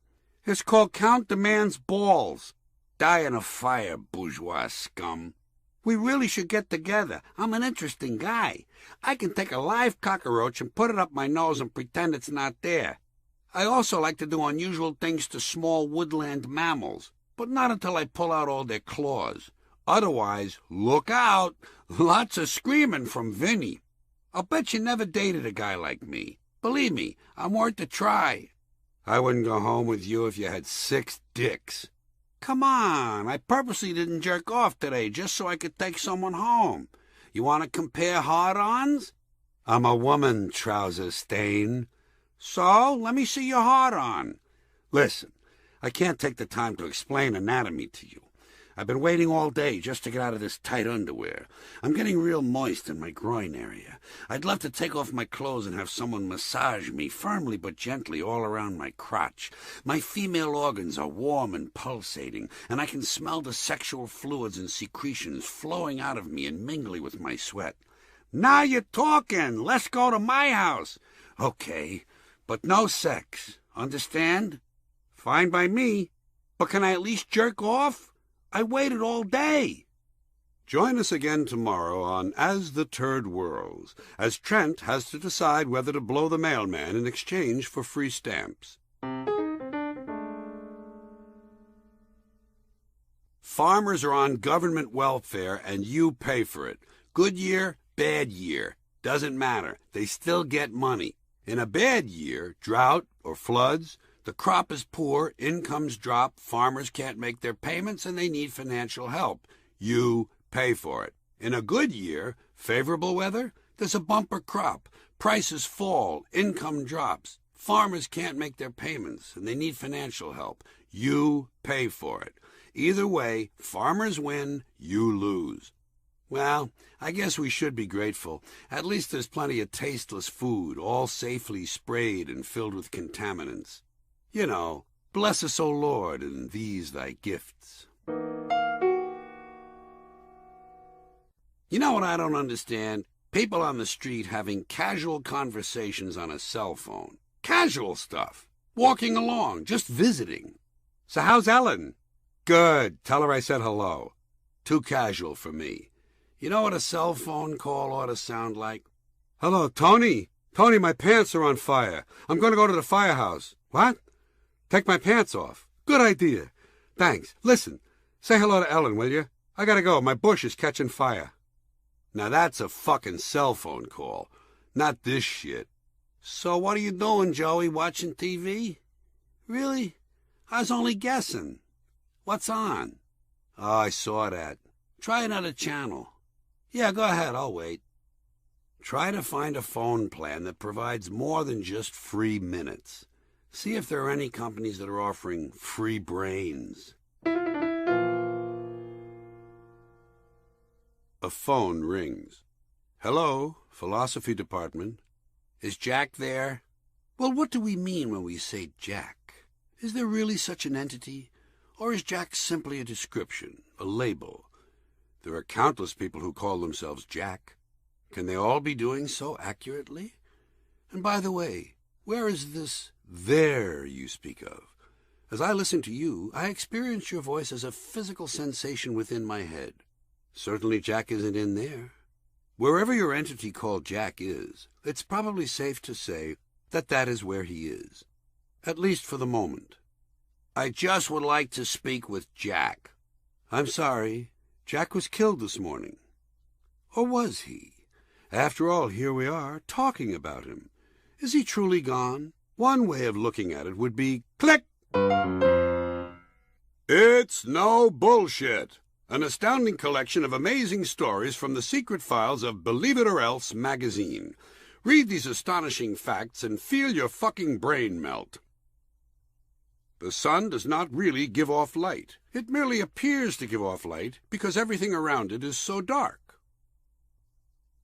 "It's called Count the Man's Balls." "Die in a fire, bourgeois scum." "We really should get together. I'm an interesting guy. I can take a live cockroach and put it up my nose and pretend it's not there. I also like to do unusual things to small woodland mammals, but not until I pull out all their claws. Otherwise, look out. Lots of screaming from Vinny." I'll bet you never dated a guy like me. Believe me, I'm worth a try. I wouldn't go home with you if you had 6 dicks. Come on, I purposely didn't jerk off today just so I could take someone home. You want to compare hard-ons? I'm a woman, trouser stain. So, let me see your hard-on. Listen, I can't take the time to explain anatomy to you. I've been waiting all day just to get out of this tight underwear. I'm getting real moist in my groin area. I'd love to take off my clothes and have someone massage me firmly but gently all around my crotch. My female organs are warm and pulsating, and I can smell the sexual fluids and secretions flowing out of me and mingling with my sweat. Now you're talking. Let's go to my house. Okay, but no sex. Understand? Fine by me. But can I at least jerk off? I waited all day. Join us again tomorrow on As the Turd Whirls, as Trent has to decide whether to blow the mailman in exchange for free stamps. Farmers are on government welfare and you pay for it. Good year, bad year. Doesn't matter. They still get money. In a bad year, drought or floods, the crop is poor, incomes drop, farmers can't make their payments, and they need financial help. You pay for it. In a good year, favorable weather, there's a bumper crop. Prices fall, income drops. Farmers can't make their payments, and they need financial help. You pay for it. Either way, farmers win, you lose. Well, I guess we should be grateful. At least there's plenty of tasteless food, all safely sprayed and filled with contaminants. You know, bless us, O Lord, in these thy gifts. You know what I don't understand? People on the street having casual conversations on a cell phone. Casual stuff. Walking along, just visiting. So how's Ellen? Good. Tell her I said hello. Too casual for me. You know what a cell phone call ought to sound like? Hello, Tony. Tony, my pants are on fire. I'm going to go to the firehouse. What? Take my pants off. Good idea. Thanks. Listen, say hello to Ellen, will you? I gotta go. My bush is catching fire. Now that's a fucking cell phone call. Not this shit. So what are you doing, Joey? Watching TV? Really? I was only guessing. What's on? Oh, I saw that. Try another channel. Yeah, go ahead. I'll wait. Try to find a phone plan that provides more than just free minutes. See if there are any companies that are offering free brains. A phone rings. Hello, philosophy department. Is Jack there? Well, what do we mean when we say Jack? Is there really such an entity? Or is Jack simply a description, a label? There are countless people who call themselves Jack. Can they all be doing so accurately? And by the way, where is this there you speak of? As I listen to you, I experience your voice as a physical sensation within my head. Certainly Jack isn't in there. Wherever your entity called Jack is, it's probably safe to say that that is where he is, at least for the moment. I just would like to speak with Jack. I'm sorry, Jack was killed this morning. Or was he? After all, here we are, talking about him. Is he truly gone? One way of looking at it would be, click! It's no bullshit. An astounding collection of amazing stories from the secret files of Believe It or Else magazine. Read these astonishing facts and feel your fucking brain melt. The sun does not really give off light. It merely appears to give off light because everything around it is so dark.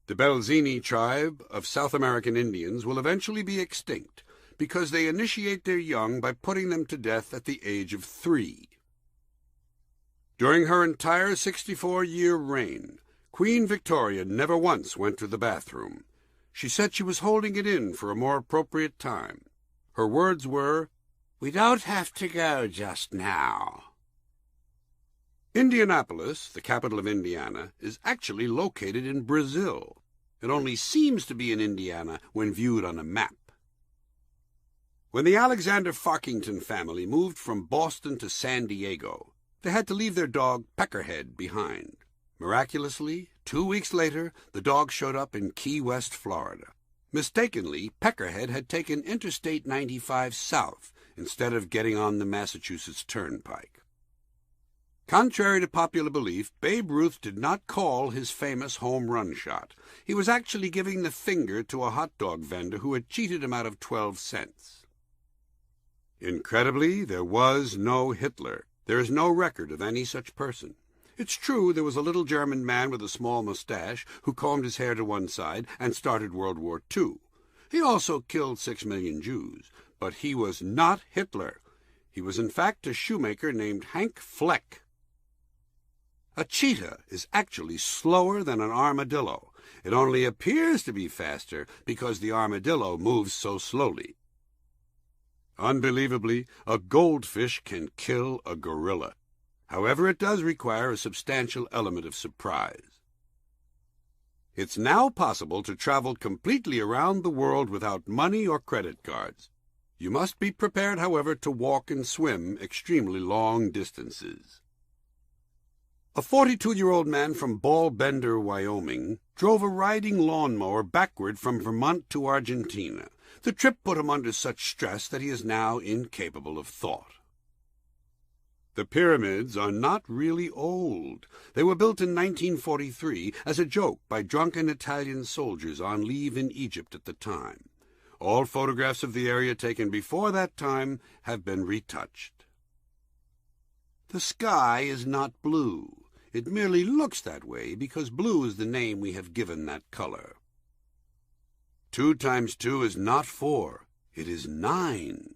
The Belzini tribe of South American Indians will eventually be extinct because they initiate their young by putting them to death at the age of 3. During her entire 64-year reign, Queen Victoria never once went to the bathroom. She said she was holding it in for a more appropriate time. Her words were, "We don't have to go just now." Indianapolis, the capital of Indiana, is actually located in Brazil. It only seems to be in Indiana when viewed on a map. When the Alexander Farkington family moved from Boston to San Diego, they had to leave their dog Peckerhead behind. Miraculously, 2 weeks later, the dog showed up in Key West, Florida. Mistakenly, Peckerhead had taken Interstate 95 south instead of getting on the Massachusetts Turnpike. Contrary to popular belief, Babe Ruth did not call his famous home run shot. He was actually giving the finger to a hot dog vendor who had cheated him out of 12 cents. Incredibly, there was no Hitler. There is no record of any such person. It's true there was a little German man with a small mustache who combed his hair to one side and started World War II. He also killed 6 million Jews, but he was not Hitler. He was in fact a shoemaker named Hank Fleck. A cheetah is actually slower than an armadillo. It only appears to be faster because the armadillo moves so slowly. Unbelievably, a goldfish can kill a gorilla. However, it does require a substantial element of surprise. It's now possible to travel completely around the world without money or credit cards. You must be prepared, however, to walk and swim extremely long distances. A 42-year-old man from Ball Bender, Wyoming, drove a riding lawnmower backward from Vermont to Argentina. The trip put him under such stress that he is now incapable of thought. The pyramids are not really old. They were built in 1943 as a joke by drunken Italian soldiers on leave in Egypt at the time. All photographs of the area taken before that time have been retouched. The sky is not blue. It merely looks that way because blue is the name we have given that color. 2 times 2 is not 4. It is 9.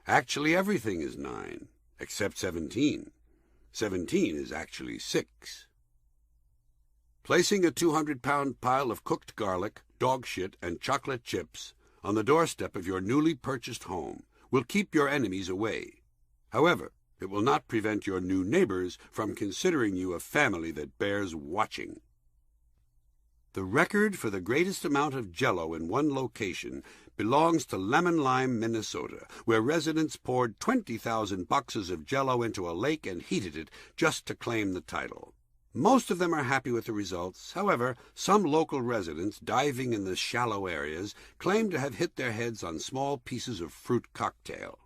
Actually, everything is 9, except 17. 17 is actually 6. Placing a 200-pound pile of cooked garlic, dog shit, and chocolate chips on the doorstep of your newly purchased home will keep your enemies away. However, it will not prevent your new neighbors from considering you a family that bears watching. The record for the greatest amount of Jell-O in one location belongs to Lemon Lime, Minnesota, where residents poured 20,000 boxes of Jell-O into a lake and heated it just to claim the title. Most of them are happy with the results. However, some local residents diving in the shallow areas claim to have hit their heads on small pieces of fruit cocktail.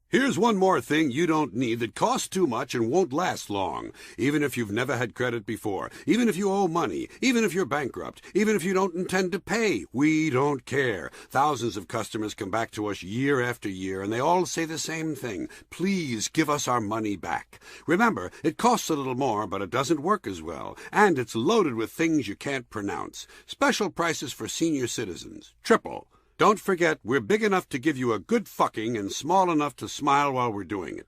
Here's one more thing you don't need that costs too much and won't last long, even if you've never had credit before, even if you owe money, even if you're bankrupt, even if you don't intend to pay. We don't care. Thousands of customers come back to us year after year, and they all say the same thing. Please give us our money back. Remember, it costs a little more, but it doesn't work as well, and it's loaded with things you can't pronounce. Special prices for senior citizens. Triple. Don't forget, we're big enough to give you a good fucking and small enough to smile while we're doing it.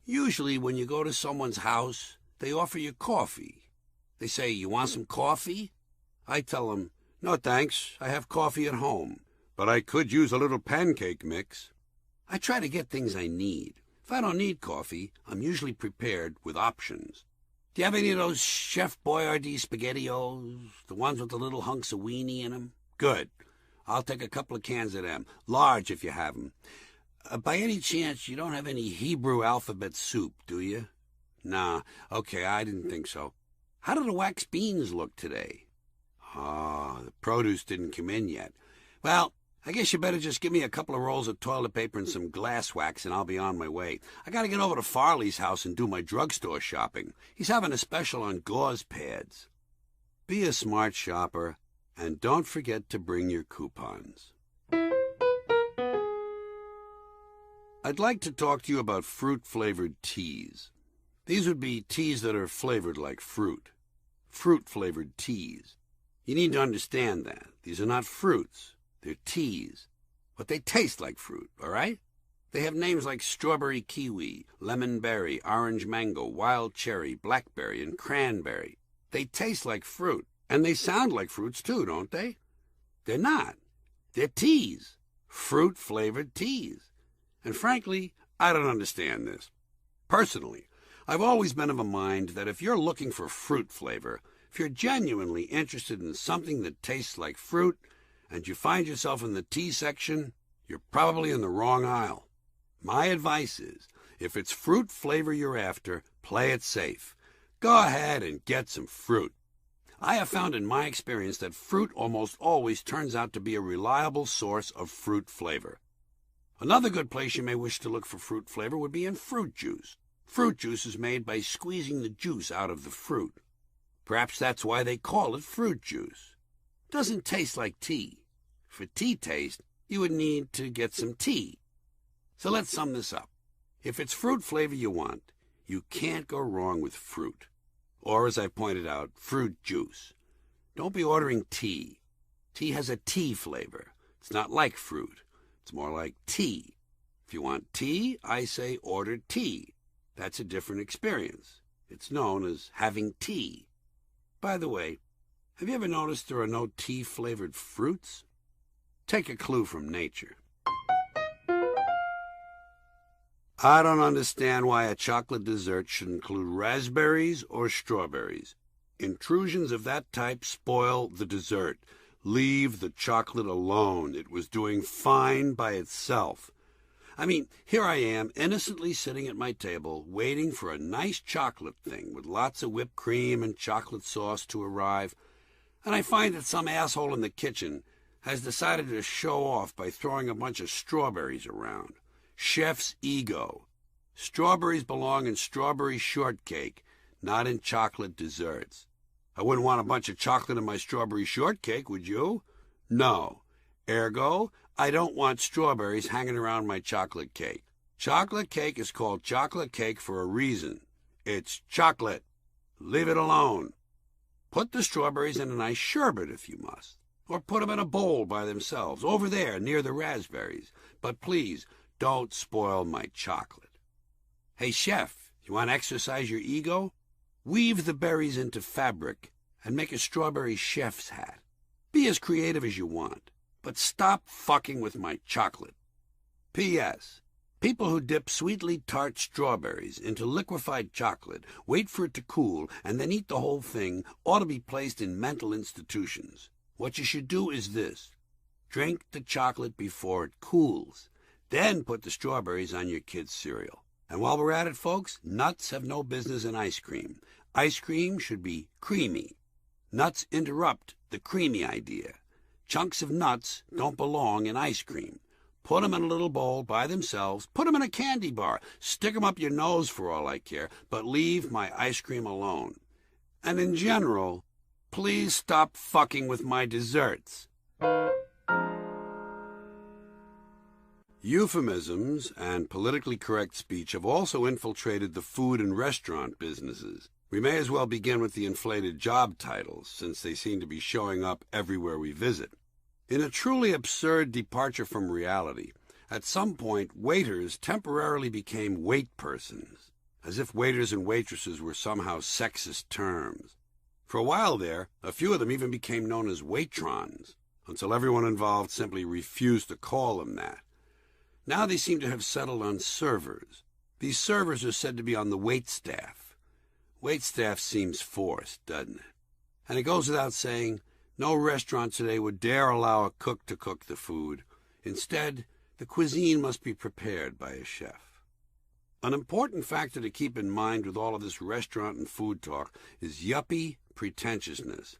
Usually when you go to someone's house, they offer you coffee. They say, "You want some coffee?" I tell them, "No thanks, I have coffee at home. But I could use a little pancake mix." I try to get things I need. If I don't need coffee, I'm usually prepared with options. Do you have any of those Chef Boyardee SpaghettiOs? The ones with the little hunks of weenie in them? Good. I'll take a couple of cans of them. Large if you have them. By any chance, you don't have any Hebrew alphabet soup, do you? Nah. Okay, I didn't think so. How do the wax beans look today? Oh, the produce didn't come in yet. Well, I guess you better just give me a couple of rolls of toilet paper and some glass wax, and I'll be on my way. I gotta get over to Farley's house and do my drugstore shopping. He's having a special on gauze pads. Be a smart shopper, and don't forget to bring your coupons. I'd like to talk to you about fruit-flavored teas. These would be teas that are flavored like fruit. Fruit-flavored teas. You need to understand that. These are not fruits. They're teas, but they taste like fruit, all right? They have names like strawberry kiwi, lemon berry, orange mango, wild cherry, blackberry, and cranberry. They taste like fruit, and they sound like fruits too, don't they? They're not. They're teas, fruit-flavored teas. And frankly, I don't understand this. Personally, I've always been of a mind that if you're looking for fruit flavor, if you're genuinely interested in something that tastes like fruit, and you find yourself in the tea section, you're probably in the wrong aisle. My advice is, if it's fruit flavor you're after, Play it safe. Go ahead and get some fruit. I have found in my experience that fruit almost always turns out to be a reliable source of fruit flavor. Another good place you may wish to look for fruit flavor would be in fruit juice. Fruit juice is made by squeezing the juice out of the fruit. Perhaps that's why they call it fruit juice. It doesn't taste like tea. For tea taste, you would need to get some tea. So let's sum this up. If it's fruit flavor you want, you can't go wrong with fruit. Or, as I pointed out, fruit juice. Don't be ordering tea. Tea has a tea flavor. It's not like fruit. It's more like tea. If you want tea, I say order tea. That's a different experience. It's known as having tea. By the way, have you ever noticed there are no tea-flavored fruits? Take a clue from nature. I don't understand why a chocolate dessert should include raspberries or strawberries. Intrusions of that type spoil the dessert. Leave the chocolate alone. It was doing fine by itself. I mean, here I am, innocently sitting at my table, waiting for a nice chocolate thing with lots of whipped cream and chocolate sauce to arrive, and I find that some asshole in the kitchen has decided to show off by throwing a bunch of strawberries around. Chef's ego. Strawberries belong in strawberry shortcake, not in chocolate desserts. I wouldn't want a bunch of chocolate in my strawberry shortcake, would you? No. Ergo, I don't want strawberries hanging around my chocolate cake. Chocolate cake is called chocolate cake for a reason. It's chocolate. Leave it alone. Put the strawberries in a nice sherbet if you must, or put them in a bowl by themselves, over there near the raspberries. But please, don't spoil my chocolate. Hey, chef, you want to exercise your ego? Weave the berries into fabric and make a strawberry chef's hat. Be as creative as you want, but stop fucking with my chocolate. P.S. People who dip sweetly tart strawberries into liquefied chocolate, wait for it to cool, and then eat the whole thing ought to be placed in mental institutions. What you should do is this. Drink the chocolate before it cools. Then put the strawberries on your kid's cereal. And while we're at it, folks, nuts have no business in ice cream. Ice cream should be creamy. Nuts interrupt the creamy idea. Chunks of nuts don't belong in ice cream. Put them in a little bowl by themselves. Put them in a candy bar. Stick them up your nose for all I care, but leave my ice cream alone. And in general, please stop fucking with my desserts. Euphemisms and politically correct speech have also infiltrated the food and restaurant businesses. We may as well begin with the inflated job titles, since they seem to be showing up everywhere we visit. In a truly absurd departure from reality, at some point waiters temporarily became wait persons, as if waiters and waitresses were somehow sexist terms. For a while there, a few of them even became known as waitrons, until everyone involved simply refused to call them that. Now they seem to have settled on servers. These servers are said to be on the wait staff. Wait staff seems forced, doesn't it? And it goes without saying, no restaurant today would dare allow a cook to cook the food. Instead, the cuisine must be prepared by a chef. An important factor to keep in mind with all of this restaurant and food talk is yuppie pretentiousness.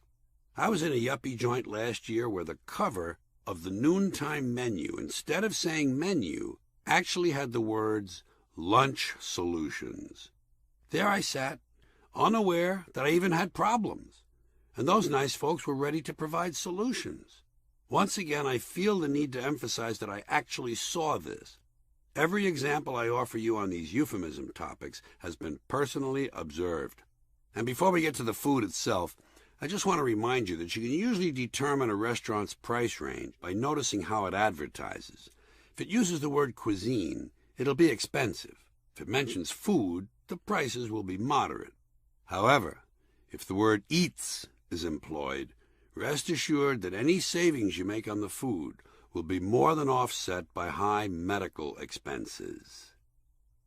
I was in a yuppie joint last year where the cover of the noontime menu, instead of saying menu, actually had the words lunch solutions. There I sat, unaware that I even had problems, and those nice folks were ready to provide solutions. Once again, I feel the need to emphasize that I actually saw this. Every example I offer you on these euphemism topics has been personally observed. And before we get to the food itself, I just want to remind you that you can usually determine a restaurant's price range by noticing how it advertises. If it uses the word cuisine, it'll be expensive. If it mentions food, the prices will be moderate. However, if the word eats is employed, rest assured that any savings you make on the food will be more than offset by high medical expenses.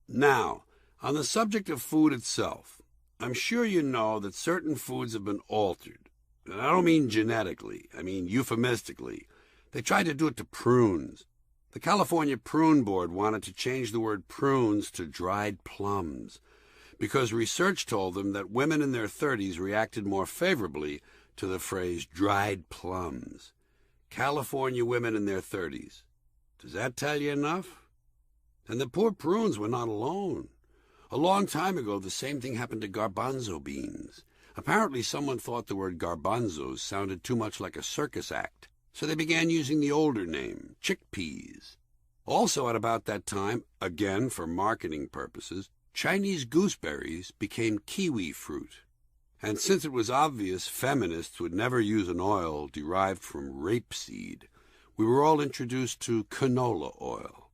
Now, on the subject of food itself, I'm sure you know that certain foods have been altered. And I don't mean genetically, I mean euphemistically. They tried to do it to prunes. The California Prune Board wanted to change the word prunes to dried plums. because research told them that women in their 30s reacted more favorably to the phrase dried plums. California women in their 30s. Does that tell you enough? And the poor prunes were not alone. A long time ago, the same thing happened to garbanzo beans. Apparently, someone thought the word garbanzos sounded too much like a circus act, so they began using the older name, chickpeas. Also at about that time, again for marketing purposes, Chinese gooseberries became kiwi fruit. And since it was obvious feminists would never use an oil derived from rapeseed, we were all introduced to canola oil.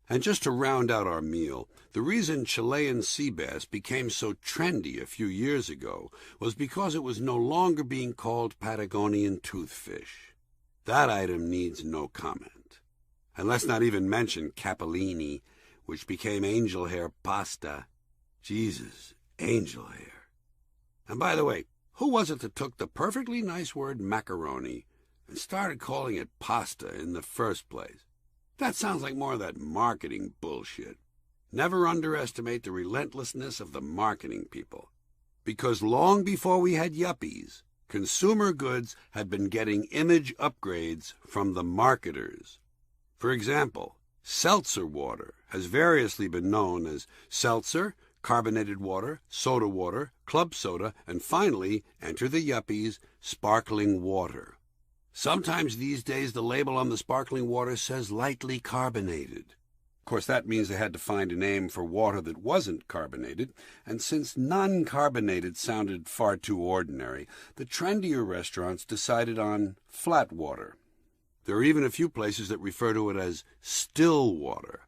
And just to round out our meal, the reason Chilean sea bass became so trendy a few years ago was because it was no longer being called Patagonian toothfish. That item needs no comment. And let's not even mention capellini, which became angel hair pasta. Jesus, angel hair. And by the way, who was it that took the perfectly nice word macaroni and started calling it pasta in the first place? That sounds like more of that marketing bullshit. Never underestimate the relentlessness of the marketing people. Because long before we had yuppies, consumer goods had been getting image upgrades from the marketers. For example, seltzer water has variously been known as seltzer, carbonated water, club soda, and finally, enter the yuppies, sparkling water. Sometimes these days the label on the sparkling water says lightly carbonated. Of course, that means they had to find a name for water that wasn't carbonated, and since non-carbonated sounded far too ordinary, the trendier restaurants decided on flat water. There are even a few places that refer to it as still water.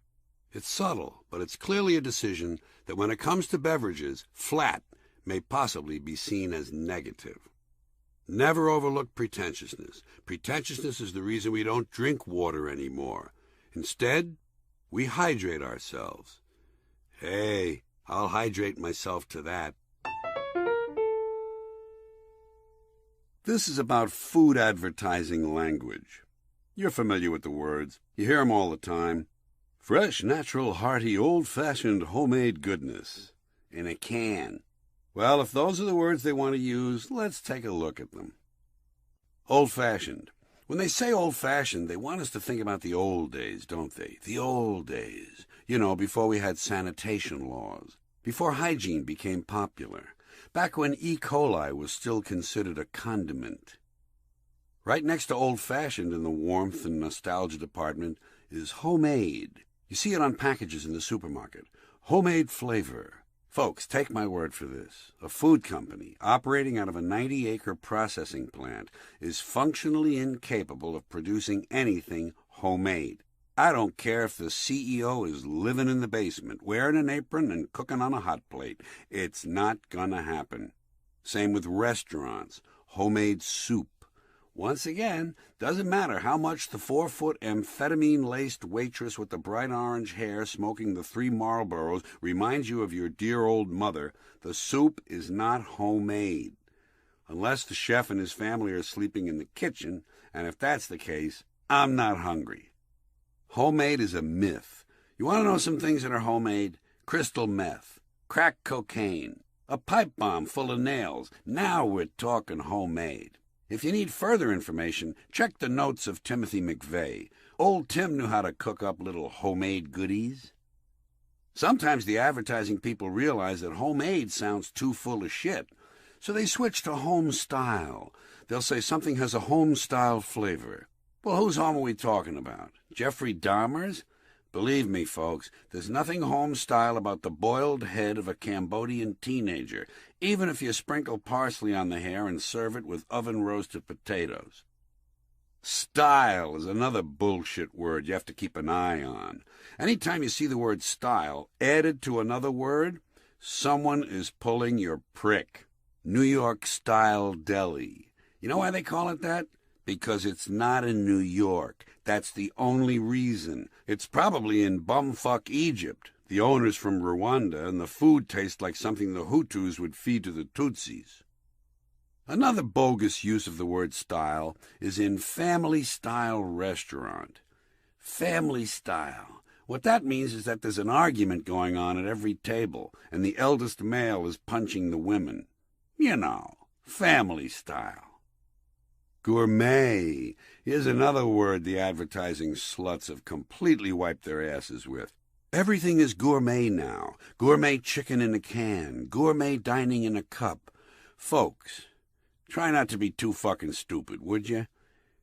It's subtle, but it's clearly a decision that when it comes to beverages, flat may possibly be seen as negative. Never overlook pretentiousness. Pretentiousness is the reason we don't drink water anymore. Instead, we hydrate ourselves. Hey, I'll hydrate myself to that. This is about food advertising language. You're familiar with the words. You hear them all the time. Fresh, natural, hearty, old-fashioned, homemade goodness. In a can. Well, if those are the words they want to use, let's take a look at them. Old-fashioned. When they say old-fashioned, they want us to think about the old days, don't they? The old days. You know, before we had sanitation laws. Before hygiene became popular. Back when E. coli was still considered a condiment. Right next to old-fashioned in the warmth and nostalgia department is homemade. You see it on packages in the supermarket. Homemade flavor. Folks, take my word for this. A food company operating out of a 90-acre processing plant is functionally incapable of producing anything homemade. I don't care if the CEO is living in the basement, wearing an apron and cooking on a hot plate. It's not gonna happen. Same with restaurants. Homemade soup. Once again, doesn't matter how much the 4-foot amphetamine-laced waitress with the bright orange hair smoking the 3 Marlboros reminds you of your dear old mother, the soup is not homemade. Unless the chef and his family are sleeping in the kitchen, and if that's the case, I'm not hungry. Homemade is a myth. You want to know some things that are homemade? Crystal meth, crack cocaine, a pipe bomb full of nails. Now we're talking homemade. If you need further information, check the notes of Timothy McVeigh. Old Tim knew how to cook up little homemade goodies. Sometimes the advertising people realize that homemade sounds too full of shit, so they switch to home style. They'll say something has a home style flavor. Well, whose home are we talking about? Jeffrey Dahmer's? Believe me, folks, there's nothing home style about the boiled head of a Cambodian teenager, even if you sprinkle parsley on the hair and serve it with oven-roasted potatoes. Style is another bullshit word you have to keep an eye on. Anytime you see the word style added to another word, someone is pulling your prick. New York style deli. You know why they call it that? Because it's not in New York. That's the only reason. It's probably in bumfuck Egypt. The owner's from Rwanda, and the food tastes like something the Hutus would feed to the Tutsis. Another bogus use of the word style is in family-style restaurant. Family style. What that means is that there's an argument going on at every table, and the eldest male is punching the women. You know, family style. Gourmet. Here's another word the advertising sluts have completely wiped their asses with. Everything is gourmet now. Gourmet chicken in a can. Gourmet dining in a cup. Folks, try not to be too fucking stupid, would you?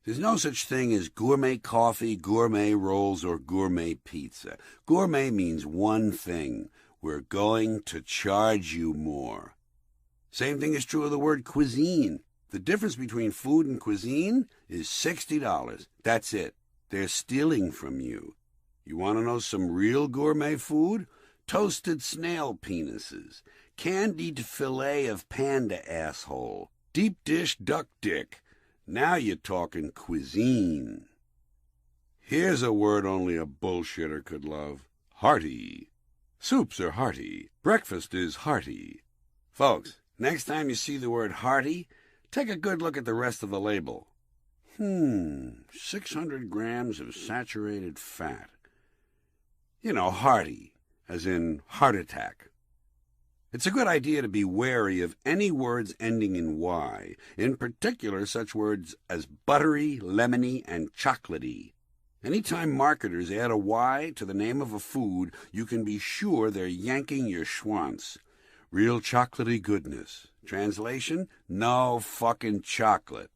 There's no such thing as gourmet coffee, gourmet rolls, or gourmet pizza. Gourmet means one thing. We're going to charge you more. Same thing is true of the word cuisine. The difference between food and cuisine is $60. That's it. They're stealing from you. You want to know some real gourmet food? Toasted snail penises, candied fillet of panda asshole, deep dish duck dick. Now you're talking cuisine. Here's a word only a bullshitter could love. Hearty. Soups are hearty. Breakfast is hearty. Folks, next time you see the word hearty, take a good look at the rest of the label. 600 grams of saturated fat. You know, hearty, as in heart attack. It's a good idea to be wary of any words ending in Y, in particular such words as buttery, lemony, and chocolatey. Anytime marketers add a Y to the name of a food, you can be sure they're yanking your schwanz. Real chocolatey goodness. Translation, no fucking chocolate.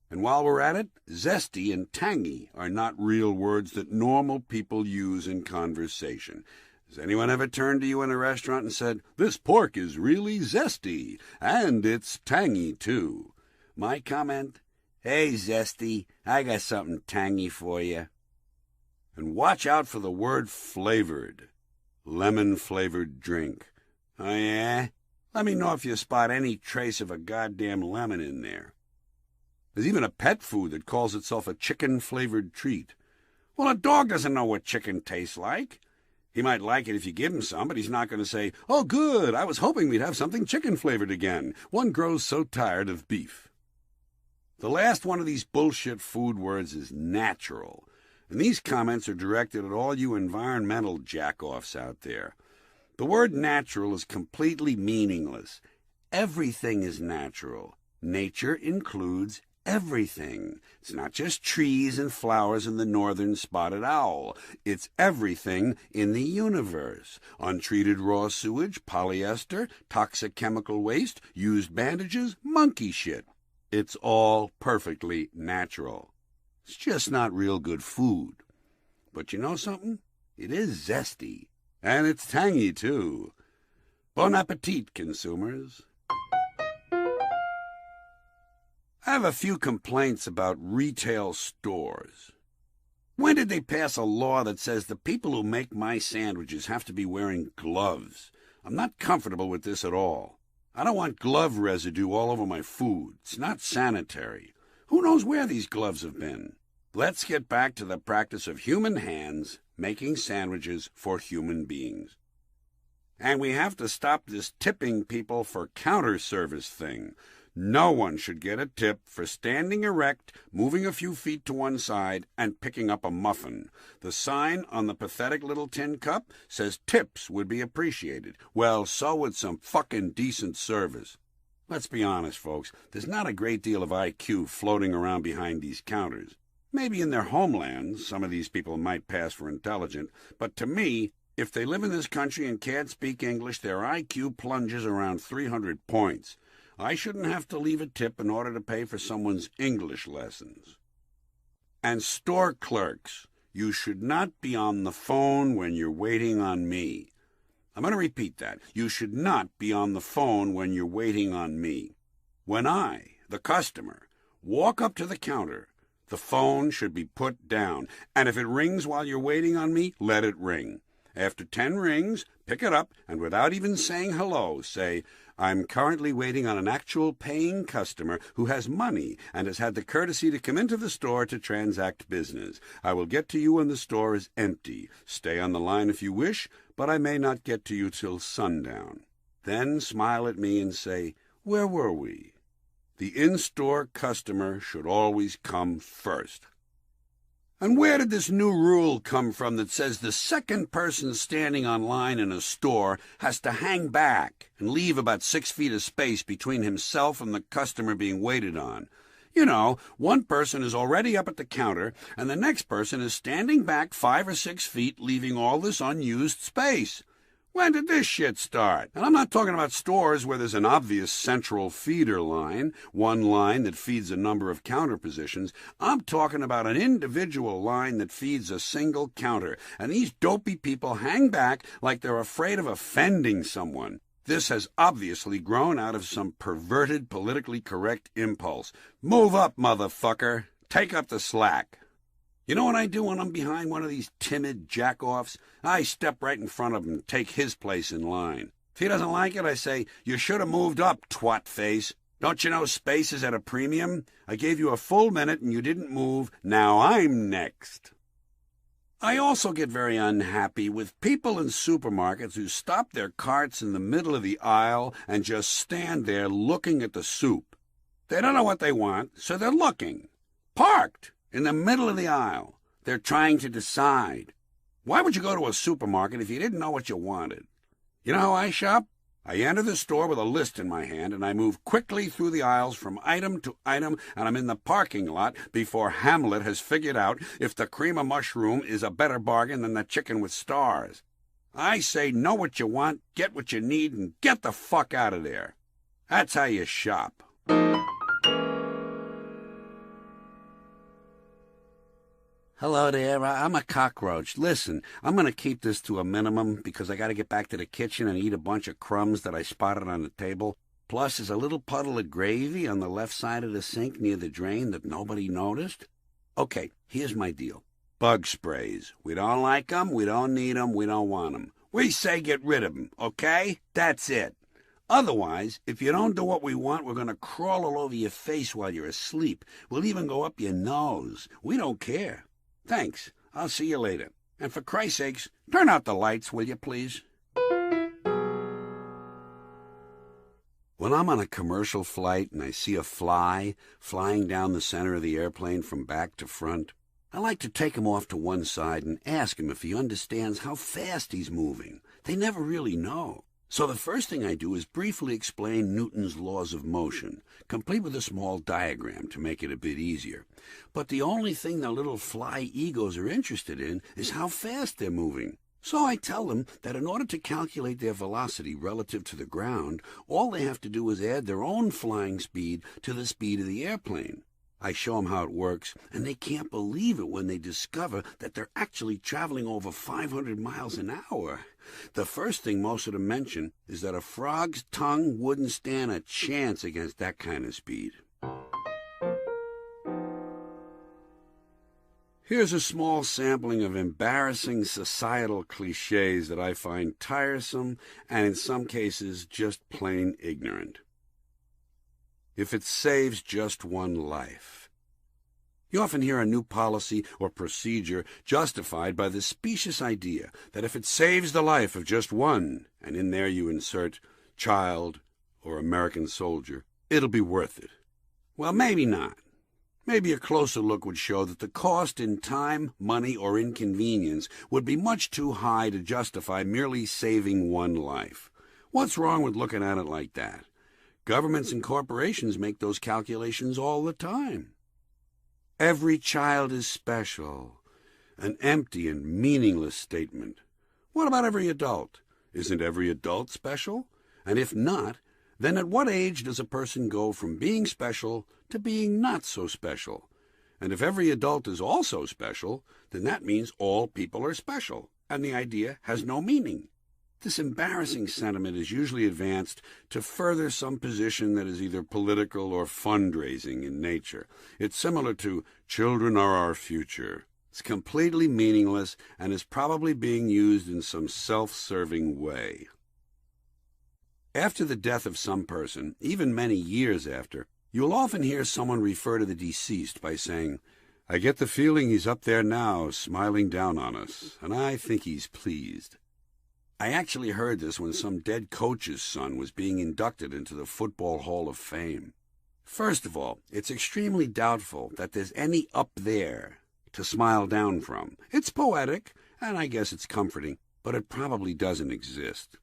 And while we're at it, zesty and tangy are not real words that normal people use in conversation. Has anyone ever turned to you in a restaurant and said, "This pork is really zesty, and it's tangy, too"? My comment, "Hey, zesty, I got something tangy for you." And watch out for the word flavored. Lemon-flavored drink. Oh, yeah? Let me know if you spot any trace of a goddamn lemon in there. There's even a pet food that calls itself a chicken-flavored treat. Well, a dog doesn't know what chicken tastes like. He might like it if you give him some, but he's not going to say, "Oh, good, I was hoping we'd have something chicken-flavored again. One grows so tired of beef." The last one of these bullshit food words is natural, and these comments are directed at all you environmental jack-offs out there. The word natural is completely meaningless. Everything is natural. Nature includes everything. It's not just trees and flowers and the northern spotted owl. It's everything in the universe. Untreated raw sewage, polyester, toxic chemical waste, used bandages, monkey shit. It's all perfectly natural. It's just not real good food. But you know something? It is zesty. And it's tangy, too. Bon appetit, consumers. I have a few complaints about retail stores. When did they pass a law that says the people who make my sandwiches have to be wearing gloves? I'm not comfortable with this at all. I don't want glove residue all over my food. It's not sanitary. Who knows where these gloves have been? Let's get back to the practice of human hands making sandwiches for human beings. And we have to stop this tipping people for counter service thing. No one should get a tip for standing erect, moving a few feet to one side, and picking up a muffin. The sign on the pathetic little tin cup says tips would be appreciated. Well, so would some fucking decent service. Let's be honest, folks. There's not a great deal of IQ floating around behind these counters. Maybe in their homelands, some of these people might pass for intelligent, but to me, if they live in this country and can't speak English, their IQ plunges around 300 points. I shouldn't have to leave a tip in order to pay for someone's English lessons. And store clerks, you should not be on the phone when you're waiting on me. I'm going to repeat that. You should not be on the phone when you're waiting on me. When I, the customer, walk up to the counter, the phone should be put down. And if it rings while you're waiting on me, let it ring. After 10 rings, pick it up, and without even saying hello, say, "I'm currently waiting on an actual paying customer who has money and has had the courtesy to come into the store to transact business. I will get to you when the store is empty. Stay on the line if you wish, but I may not get to you till sundown." Then smile at me and say, "Where were we?" The in-store customer should always come first. And where did this new rule come from that says the second person standing on line in a store has to hang back and leave about 6 feet of space between himself and the customer being waited on? You know, one person is already up at the counter, and the next person is standing back 5 or 6 feet, leaving all this unused space. When did this shit start? And I'm not talking about stores where there's an obvious central feeder line, one line that feeds a number of counter positions. I'm talking about an individual line that feeds a single counter, and these dopey people hang back like they're afraid of offending someone. This has obviously grown out of some perverted, politically correct impulse. Move up, motherfucker. Take up the slack. You know what I do when I'm behind one of these timid jack-offs? I step right in front of him and take his place in line. If he doesn't like it, I say, "You should have moved up, twat face. Don't you know space is at a premium? I gave you a full minute and you didn't move. Now I'm next." I also get very unhappy with people in supermarkets who stop their carts in the middle of the aisle and just stand there looking at the soup. They don't know what they want, so they're looking. Parked in the middle of the aisle. They're trying to decide. Why would you go to a supermarket if you didn't know what you wanted? You know how I shop? I enter the store with a list in my hand, and I move quickly through the aisles from item to item, and I'm in the parking lot before Hamlet has figured out if the cream of mushroom is a better bargain than the chicken with stars. I say know what you want, get what you need, and get the fuck out of there. That's how you shop. Hello there, I'm a cockroach. Listen, I'm going to keep this to a minimum because I got to get back to the kitchen and eat a bunch of crumbs that I spotted on the table. Plus, there's a little puddle of gravy on the left side of the sink near the drain that nobody noticed. Okay, here's my deal. Bug sprays. We don't like them, we don't need them, we don't want them. We say get rid of them, okay? That's it. Otherwise, if you don't do what we want, we're going to crawl all over your face while you're asleep. We'll even go up your nose. We don't care. Thanks. I'll see you later. And for Christ's sakes, turn out the lights, will you, please? When I'm on a commercial flight and I see a fly flying down the center of the airplane from back to front, I like to take him off to one side and ask him if he understands how fast he's moving. They never really know. So the first thing I do is briefly explain Newton's laws of motion, complete with a small diagram to make it a bit easier. But the only thing the little fly egos are interested in is how fast they're moving. So I tell them that in order to calculate their velocity relative to the ground, all they have to do is add their own flying speed to the speed of the airplane. I show them how it works, and they can't believe it when they discover that they're actually traveling over 500 miles an hour. The first thing most of them mention is that a frog's tongue wouldn't stand a chance against that kind of speed. Here's a small sampling of embarrassing societal cliches that I find tiresome and in some cases just plain ignorant. If it saves just one life. You often hear a new policy or procedure justified by the specious idea that if it saves the life of just one, and in there you insert child or American soldier, it'll be worth it. Well, maybe not. Maybe a closer look would show that the cost in time, money, or inconvenience would be much too high to justify merely saving one life. What's wrong with looking at it like that? Governments and corporations make those calculations all the time. Every child is special. An empty and meaningless statement. What about every adult? Isn't every adult special? And if not, then at what age does a person go from being special to being not so special? And if every adult is also special, then that means all people are special, and the idea has no meaning. This embarrassing sentiment is usually advanced to further some position that is either political or fundraising in nature. It's similar to "children are our future." It's completely meaningless and is probably being used in some self-serving way. After the death of some person, even many years after, you'll often hear someone refer to the deceased by saying, "I get the feeling he's up there now, smiling down on us, and I think he's pleased." I actually heard this when some dead coach's son was being inducted into the Football Hall of Fame. First of all, it's extremely doubtful that there's any up there to smile down from. It's poetic, and I guess it's comforting, but it probably doesn't exist.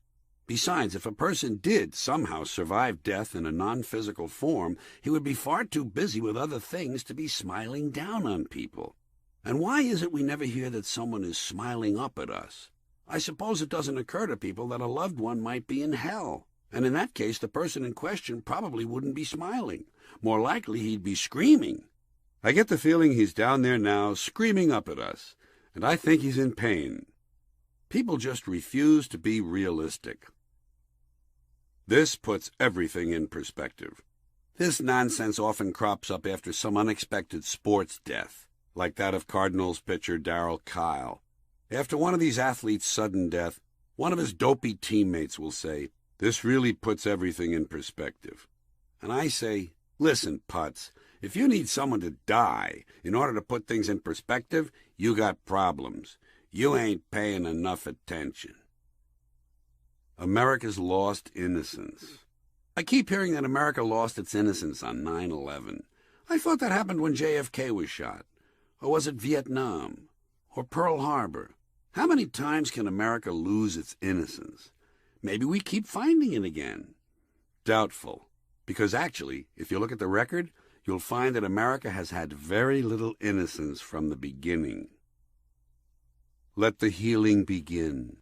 Besides, if a person did somehow survive death in a non-physical form, he would be far too busy with other things to be smiling down on people. And why is it we never hear that someone is smiling up at us? I suppose it doesn't occur to people that a loved one might be in hell, and in that case the person in question probably wouldn't be smiling. More likely he'd be screaming. I get the feeling he's down there now, screaming up at us, and I think he's in pain. People just refuse to be realistic. This puts everything in perspective. This nonsense often crops up after some unexpected sports death, like that of Cardinals pitcher Darryl Kyle. After one of these athletes' sudden death, one of his dopey teammates will say, "This really puts everything in perspective." And I say, listen, putz, if you need someone to die in order to put things in perspective, you got problems. You ain't paying enough attention. America's lost innocence. I keep hearing that America lost its innocence on 9/11. I thought that happened when JFK was shot. Or was it Vietnam? Or Pearl Harbor? How many times can America lose its innocence? Maybe we keep finding it again. Doubtful. Because actually, if you look at the record, you'll find that America has had very little innocence from the beginning. Let the healing begin.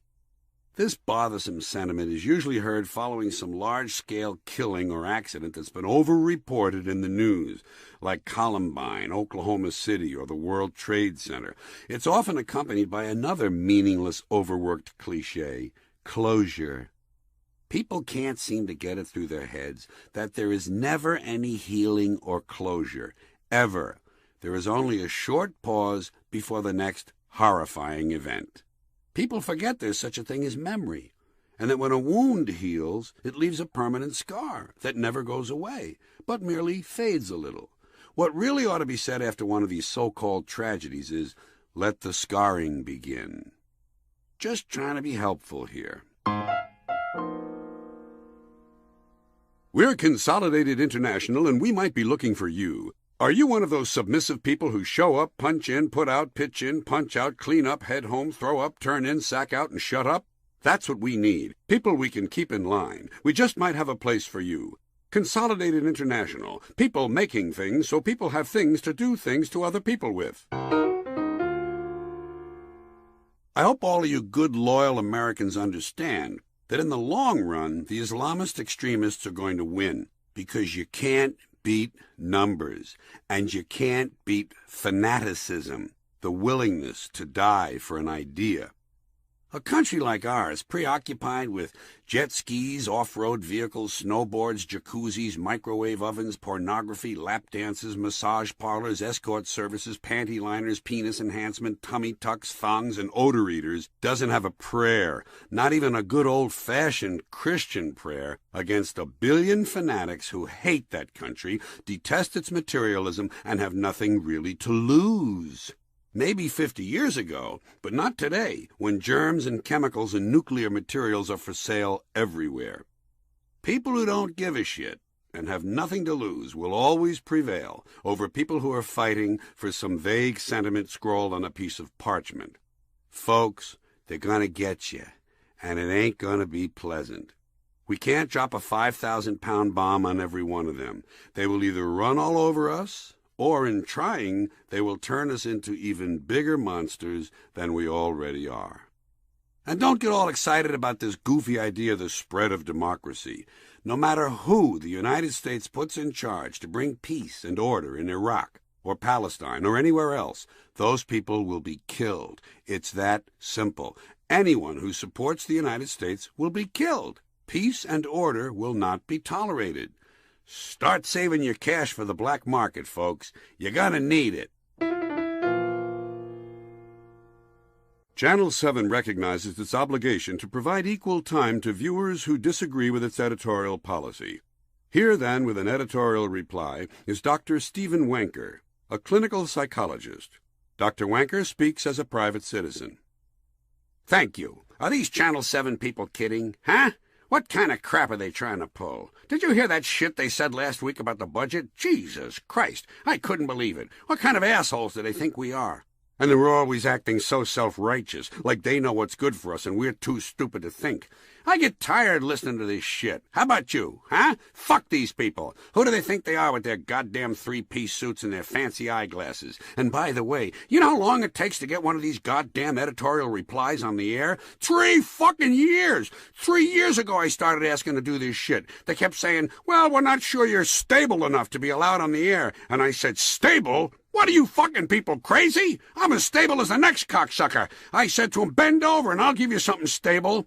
This bothersome sentiment is usually heard following some large-scale killing or accident that's been over-reported in the news, like Columbine, Oklahoma City, or the World Trade Center. It's often accompanied by another meaningless, overworked cliché, closure. People can't seem to get it through their heads that there is never any healing or closure, ever. There is only a short pause before the next horrifying event. People forget there's such a thing as memory, and that when a wound heals, it leaves a permanent scar that never goes away, but merely fades a little. What really ought to be said after one of these so-called tragedies is, let the scarring begin. Just trying to be helpful here. We're Consolidated International, and we might be looking for you. Are you one of those submissive people who show up, punch in, put out, pitch in, punch out, clean up, head home, throw up, turn in, sack out, and shut up? That's what we need. People we can keep in line. We just might have a place for you. Consolidated International. People making things so people have things to do things to other people with. I hope all of you good, loyal Americans understand that in the long run, the Islamist extremists are going to win, because you can't beat numbers, and you can't beat fanaticism, the willingness to die for an idea. A country like ours, preoccupied with jet skis, off-road vehicles, snowboards, jacuzzis, microwave ovens, pornography, lap dances, massage parlors, escort services, panty liners, penis enhancement, tummy tucks, thongs, and odor eaters, doesn't have a prayer, not even a good old-fashioned Christian prayer, against 1 billion fanatics who hate that country, detest its materialism, and have nothing really to lose. Maybe 50 years ago, but not today, when germs and chemicals and nuclear materials are for sale everywhere. People who don't give a shit and have nothing to lose will always prevail over people who are fighting for some vague sentiment scrawled on a piece of parchment. Folks, they're gonna get you, and it ain't gonna be pleasant. We can't drop a 5,000-pound bomb on every one of them. They will either run all over us, or in trying, they will turn us into even bigger monsters than we already are. And don't get all excited about this goofy idea of the spread of democracy. No matter who the United States puts in charge to bring peace and order in Iraq or Palestine or anywhere else, those people will be killed. It's that simple. Anyone who supports the United States will be killed. Peace and order will not be tolerated. Start saving your cash for the black market, folks. You're gonna need it. Channel 7 recognizes its obligation to provide equal time to viewers who disagree with its editorial policy. Here, then, with an editorial reply, is Dr. Stephen Wanker, a clinical psychologist. Dr. Wanker speaks as a private citizen. Thank you. Are these Channel 7 people kidding? Huh? What kind of crap are they trying to pull? Did you hear that shit they said last week about the budget? Jesus Christ, I couldn't believe it. What kind of assholes do they think we are? And they're always acting so self-righteous, like they know what's good for us and we're too stupid to think. I get tired listening to this shit. How about you, huh? Fuck these people. Who do they think they are with their goddamn three-piece suits and their fancy eyeglasses? And by the way, you know how long it takes to get one of these goddamn editorial replies on the air? 3 fucking years! 3 years ago I started asking to do this shit. They kept saying, well, we're not sure you're stable enough to be allowed on the air. And I said, stable? What are you fucking people, crazy? I'm as stable as the next cocksucker. I said to him, bend over and I'll give you something stable.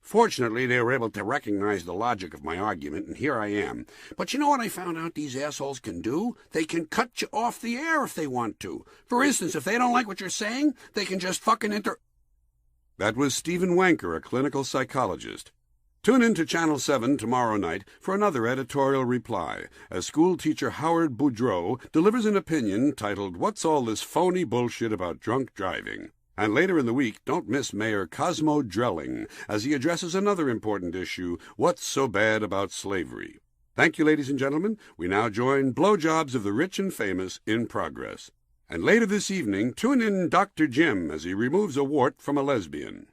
Fortunately, they were able to recognize the logic of my argument, and here I am. But you know what I found out these assholes can do? They can cut you off the air if they want to. For instance, if they don't like what you're saying, they can just fucking That was Stephen Wanker, a clinical psychologist. Tune in to Channel 7 tomorrow night for another editorial reply, as school teacher Howard Boudreau delivers an opinion titled, What's All This Phony Bullshit About Drunk Driving? And later in the week, don't miss Mayor Cosmo Drelling as he addresses another important issue, What's So Bad About Slavery? Thank you, ladies and gentlemen. We now join Blowjobs of the Rich and Famous in progress. And later this evening, tune in Dr. Jim as he removes a wart from a lesbian.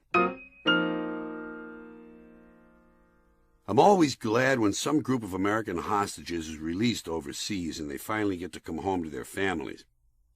I'm always glad when some group of American hostages is released overseas and they finally get to come home to their families.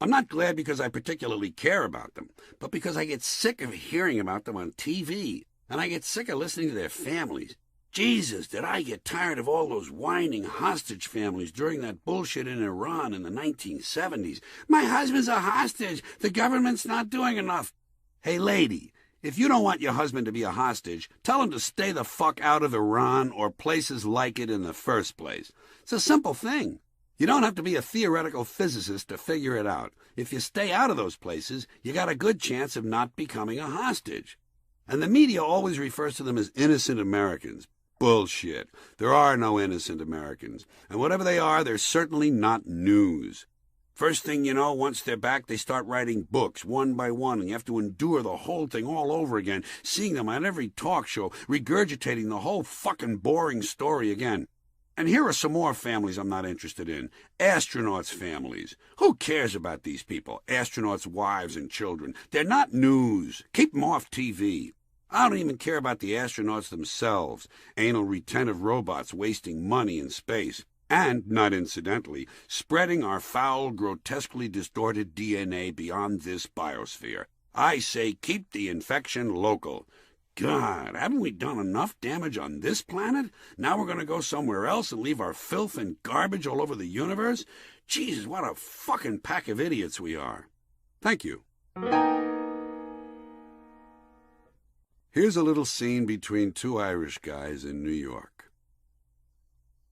I'm not glad because I particularly care about them, but because I get sick of hearing about them on TV, and I get sick of listening to their families. Jesus, did I get tired of all those whining hostage families during that bullshit in Iran in the 1970s. My husband's a hostage. The government's not doing enough. Hey, lady, if you don't want your husband to be a hostage, tell him to stay the fuck out of Iran or places like it in the first place. It's a simple thing. You don't have to be a theoretical physicist to figure it out. If you stay out of those places, you got a good chance of not becoming a hostage. And the media always refers to them as innocent Americans. Bullshit. There are no innocent Americans. And whatever they are, they're certainly not news. First thing you know, once they're back, they start writing books, one by one, and you have to endure the whole thing all over again, seeing them on every talk show, regurgitating the whole fucking boring story again. And here are some more families I'm not interested in. Astronauts' families. Who cares about these people? Astronauts' wives and children. They're not news. Keep them off TV. I don't even care about the astronauts themselves. Anal retentive robots wasting money in space. And, not incidentally, spreading our foul, grotesquely distorted DNA beyond this biosphere. I say keep the infection local. God, haven't we done enough damage on this planet? Now we're going to go somewhere else and leave our filth and garbage all over the universe? Jesus, what a fucking pack of idiots we are. Thank you. Here's a little scene between two Irish guys in New York.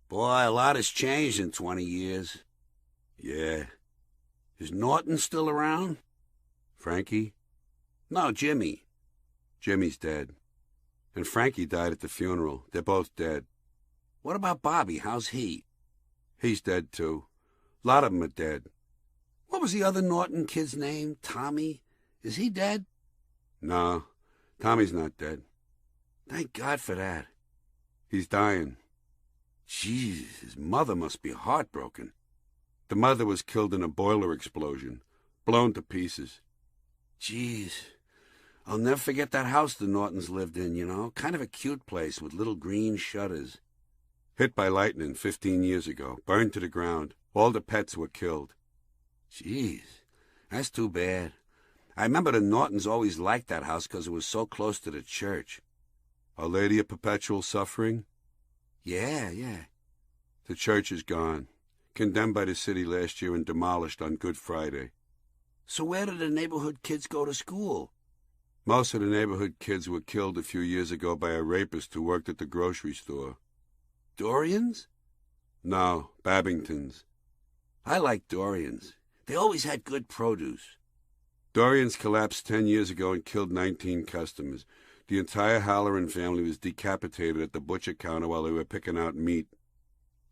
Boy, a lot has changed in 20 years. Yeah. Is Norton still around? Frankie? No, Jimmy. Jimmy's dead. And Frankie died at the funeral. They're both dead. What about Bobby? How's he? He's dead, too. A lot of them are dead. What was the other Norton kid's name? Tommy? Is he dead? No, Tommy's not dead. Thank God for that. He's dying. Jeez, his mother must be heartbroken. The mother was killed in a boiler explosion, blown to pieces. Jeez. I'll never forget that house the Nortons lived in, you know. Kind of a cute place with little green shutters. Hit by lightning 15 years ago. Burned to the ground. All the pets were killed. Jeez, that's too bad. I remember the Nortons always liked that house because it was so close to the church. Our Lady of Perpetual Suffering? Yeah. The church is gone. Condemned by the city last year and demolished on Good Friday. So where did the neighborhood kids go to school? Most of the neighborhood kids were killed a few years ago by a rapist who worked at the grocery store. Dorians? No, Babingtons. I like Dorians. They always had good produce. Dorians collapsed 10 years ago and killed 19 customers. The entire Halloran family was decapitated at the butcher counter while they were picking out meat.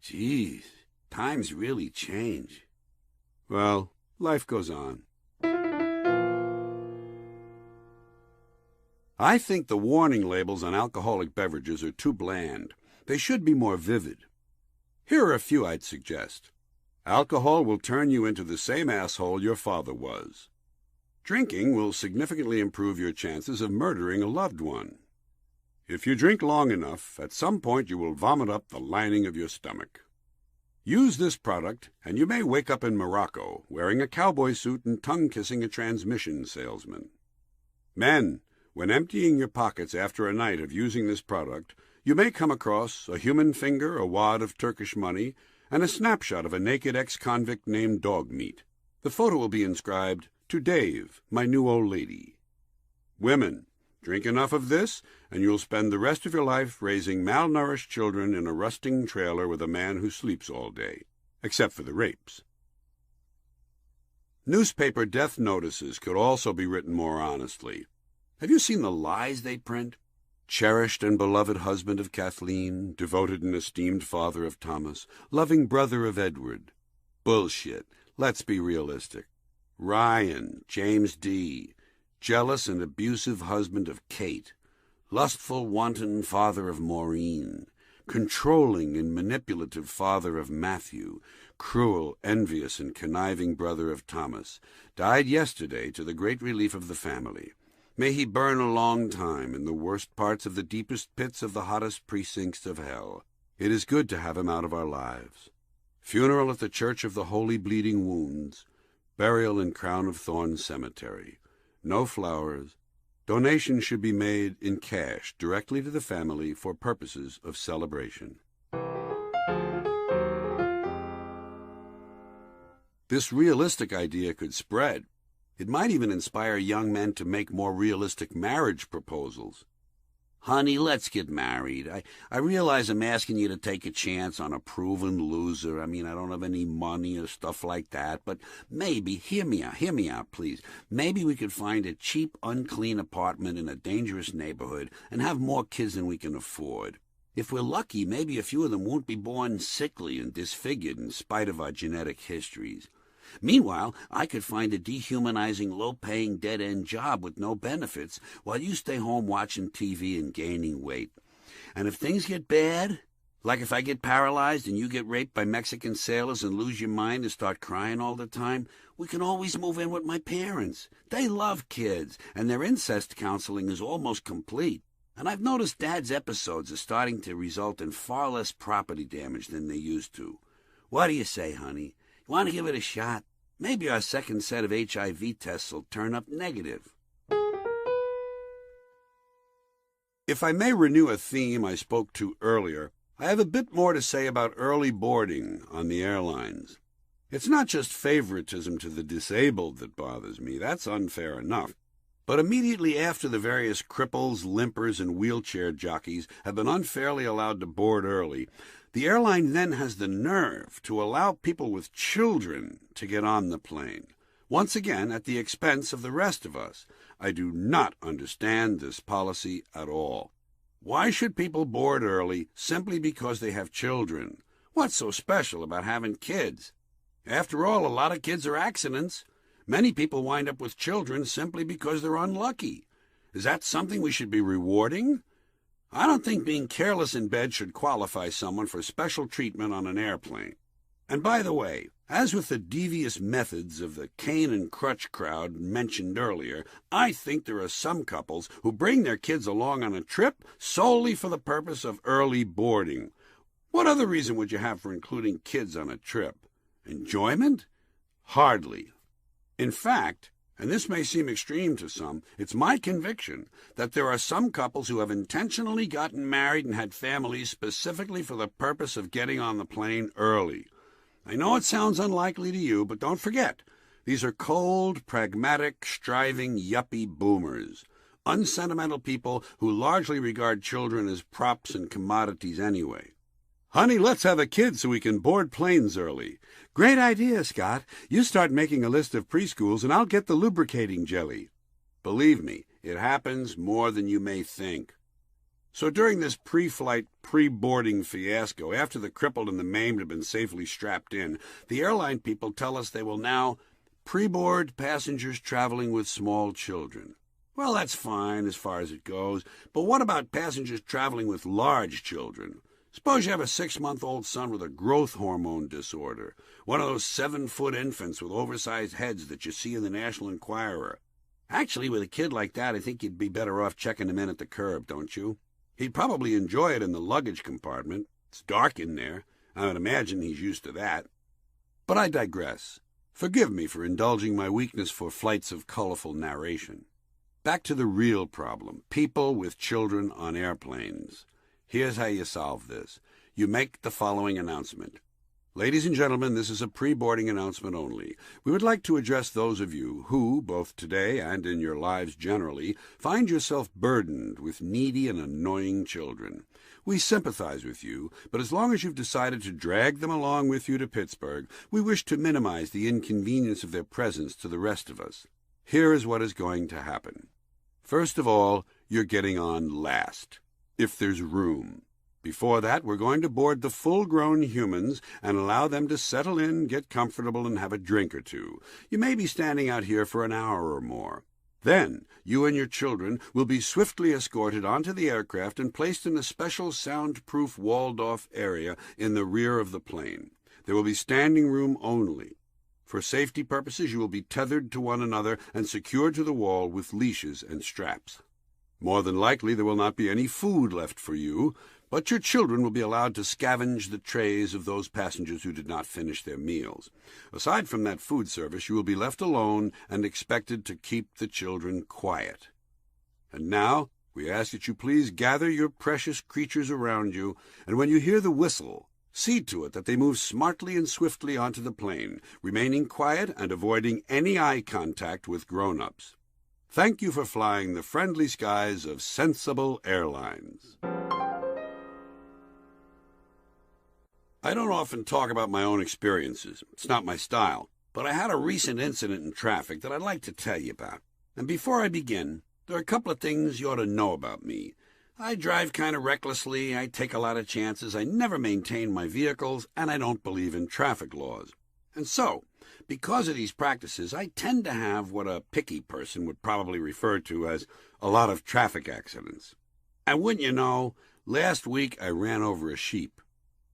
Jeez, times really change. Well, life goes on. I think the warning labels on alcoholic beverages are too bland. They should be more vivid. Here are a few I'd suggest. Alcohol will turn you into the same asshole your father was. Drinking will significantly improve your chances of murdering a loved one. If you drink long enough, at some point you will vomit up the lining of your stomach. Use this product, and you may wake up in Morocco wearing a cowboy suit and tongue-kissing a transmission salesman. Men, when emptying your pockets after a night of using this product, you may come across a human finger, a wad of Turkish money, and a snapshot of a naked ex-convict named Dogmeat. The photo will be inscribed, "To Dave, my new old lady." Women, drink enough of this, and you'll spend the rest of your life raising malnourished children in a rusting trailer with a man who sleeps all day, except for the rapes. Newspaper death notices could also be written more honestly. Have you seen the lies they print? Cherished and beloved husband of Kathleen, devoted and esteemed father of Thomas, loving brother of Edward. Bullshit. Let's be realistic. Ryan, James D., jealous and abusive husband of Kate, lustful, wanton father of Maureen, controlling and manipulative father of Matthew, cruel, envious, and conniving brother of Thomas, died yesterday to the great relief of the family. May he burn a long time in the worst parts of the deepest pits of the hottest precincts of hell. It is good to have him out of our lives. Funeral at the Church of the Holy Bleeding Wounds. Burial in Crown of Thorns Cemetery. No flowers. Donations should be made in cash directly to the family for purposes of celebration. This realistic idea could spread. It might even inspire young men to make more realistic marriage proposals. Honey, let's get married. I realize I'm asking you to take a chance on a proven loser. I mean, I don't have any money or stuff like that, but maybe, hear me out, please. Maybe we could find a cheap, unclean apartment in a dangerous neighborhood and have more kids than we can afford. If we're lucky, maybe a few of them won't be born sickly and disfigured in spite of our genetic histories. Meanwhile, I could find a dehumanizing, low-paying, dead-end job with no benefits while you stay home watching TV and gaining weight. And if things get bad, like if I get paralyzed and you get raped by Mexican sailors and lose your mind and start crying all the time, we can always move in with my parents. They love kids, and their incest counseling is almost complete. And I've noticed Dad's episodes are starting to result in far less property damage than they used to. What do you say, honey? You want to give it a shot? Maybe our second set of HIV tests will turn up negative. If I may renew a theme I spoke to earlier, I have a bit more to say about early boarding on the airlines. It's not just favoritism to the disabled that bothers me. That's unfair enough. But immediately after the various cripples, limpers, and wheelchair jockeys have been unfairly allowed to board early, the airline then has the nerve to allow people with children to get on the plane, once again at the expense of the rest of us. I do not understand this policy at all. Why should people board early simply because they have children? What's so special about having kids? After all, a lot of kids are accidents. Many people wind up with children simply because they're unlucky. Is that something we should be rewarding? I don't think being careless in bed should qualify someone for special treatment on an airplane. And by the way, as with the devious methods of the cane and crutch crowd mentioned earlier, I think there are some couples who bring their kids along on a trip solely for the purpose of early boarding. What other reason would you have for including kids on a trip? Enjoyment? Hardly. In fact, and this may seem extreme to some, it's my conviction that there are some couples who have intentionally gotten married and had families specifically for the purpose of getting on the plane early. I know it sounds unlikely to you, but don't forget, these are cold, pragmatic, striving, yuppie boomers, unsentimental people who largely regard children as props and commodities anyway. Honey, let's have a kid so we can board planes early. Great idea, Scott. You start making a list of preschools and I'll get the lubricating jelly. Believe me, it happens more than you may think. So during this pre-flight, pre-boarding fiasco, after the crippled and the maimed have been safely strapped in, the airline people tell us they will now pre-board passengers traveling with small children. Well, that's fine as far as it goes, but what about passengers traveling with large children? Suppose you have a 6-month-old son with a growth hormone disorder, one of those 7-foot infants with oversized heads that you see in the National Enquirer. Actually, with a kid like that, I think you'd be better off checking him in at the curb, don't you? He'd probably enjoy it in the luggage compartment. It's dark in there. I would imagine he's used to that. But I digress. Forgive me for indulging my weakness for flights of colorful narration. Back to the real problem, people with children on airplanes. Here's how you solve this. You make the following announcement. Ladies and gentlemen, this is a pre-boarding announcement only. We would like to address those of you who, both today and in your lives generally, find yourself burdened with needy and annoying children. We sympathize with you, but as long as you've decided to drag them along with you to Pittsburgh, we wish to minimize the inconvenience of their presence to the rest of us. Here is what is going to happen. First of all, you're getting on last, if there's room. Before that, we're going to board the full-grown humans and allow them to settle in, get comfortable, and have a drink or two. You may be standing out here for an hour or more. Then, you and your children will be swiftly escorted onto the aircraft and placed in a special soundproof walled-off area in the rear of the plane. There will be standing room only. For safety purposes, you will be tethered to one another and secured to the wall with leashes and straps. More than likely, there will not be any food left for you, but your children will be allowed to scavenge the trays of those passengers who did not finish their meals. Aside from that food service, you will be left alone and expected to keep the children quiet. And now, we ask that you please gather your precious creatures around you, and when you hear the whistle, see to it that they move smartly and swiftly onto the plane, remaining quiet and avoiding any eye contact with grown-ups. Thank you for flying the friendly skies of Sensible Airlines. I don't often talk about my own experiences. It's not my style. But I had a recent incident in traffic that I'd like to tell you about. And before I begin, there are a couple of things you ought to know about me. I drive kind of recklessly, I take a lot of chances, I never maintain my vehicles, and I don't believe in traffic laws. And so, because of these practices, I tend to have what a picky person would probably refer to as a lot of traffic accidents. And wouldn't you know, last week I ran over a sheep.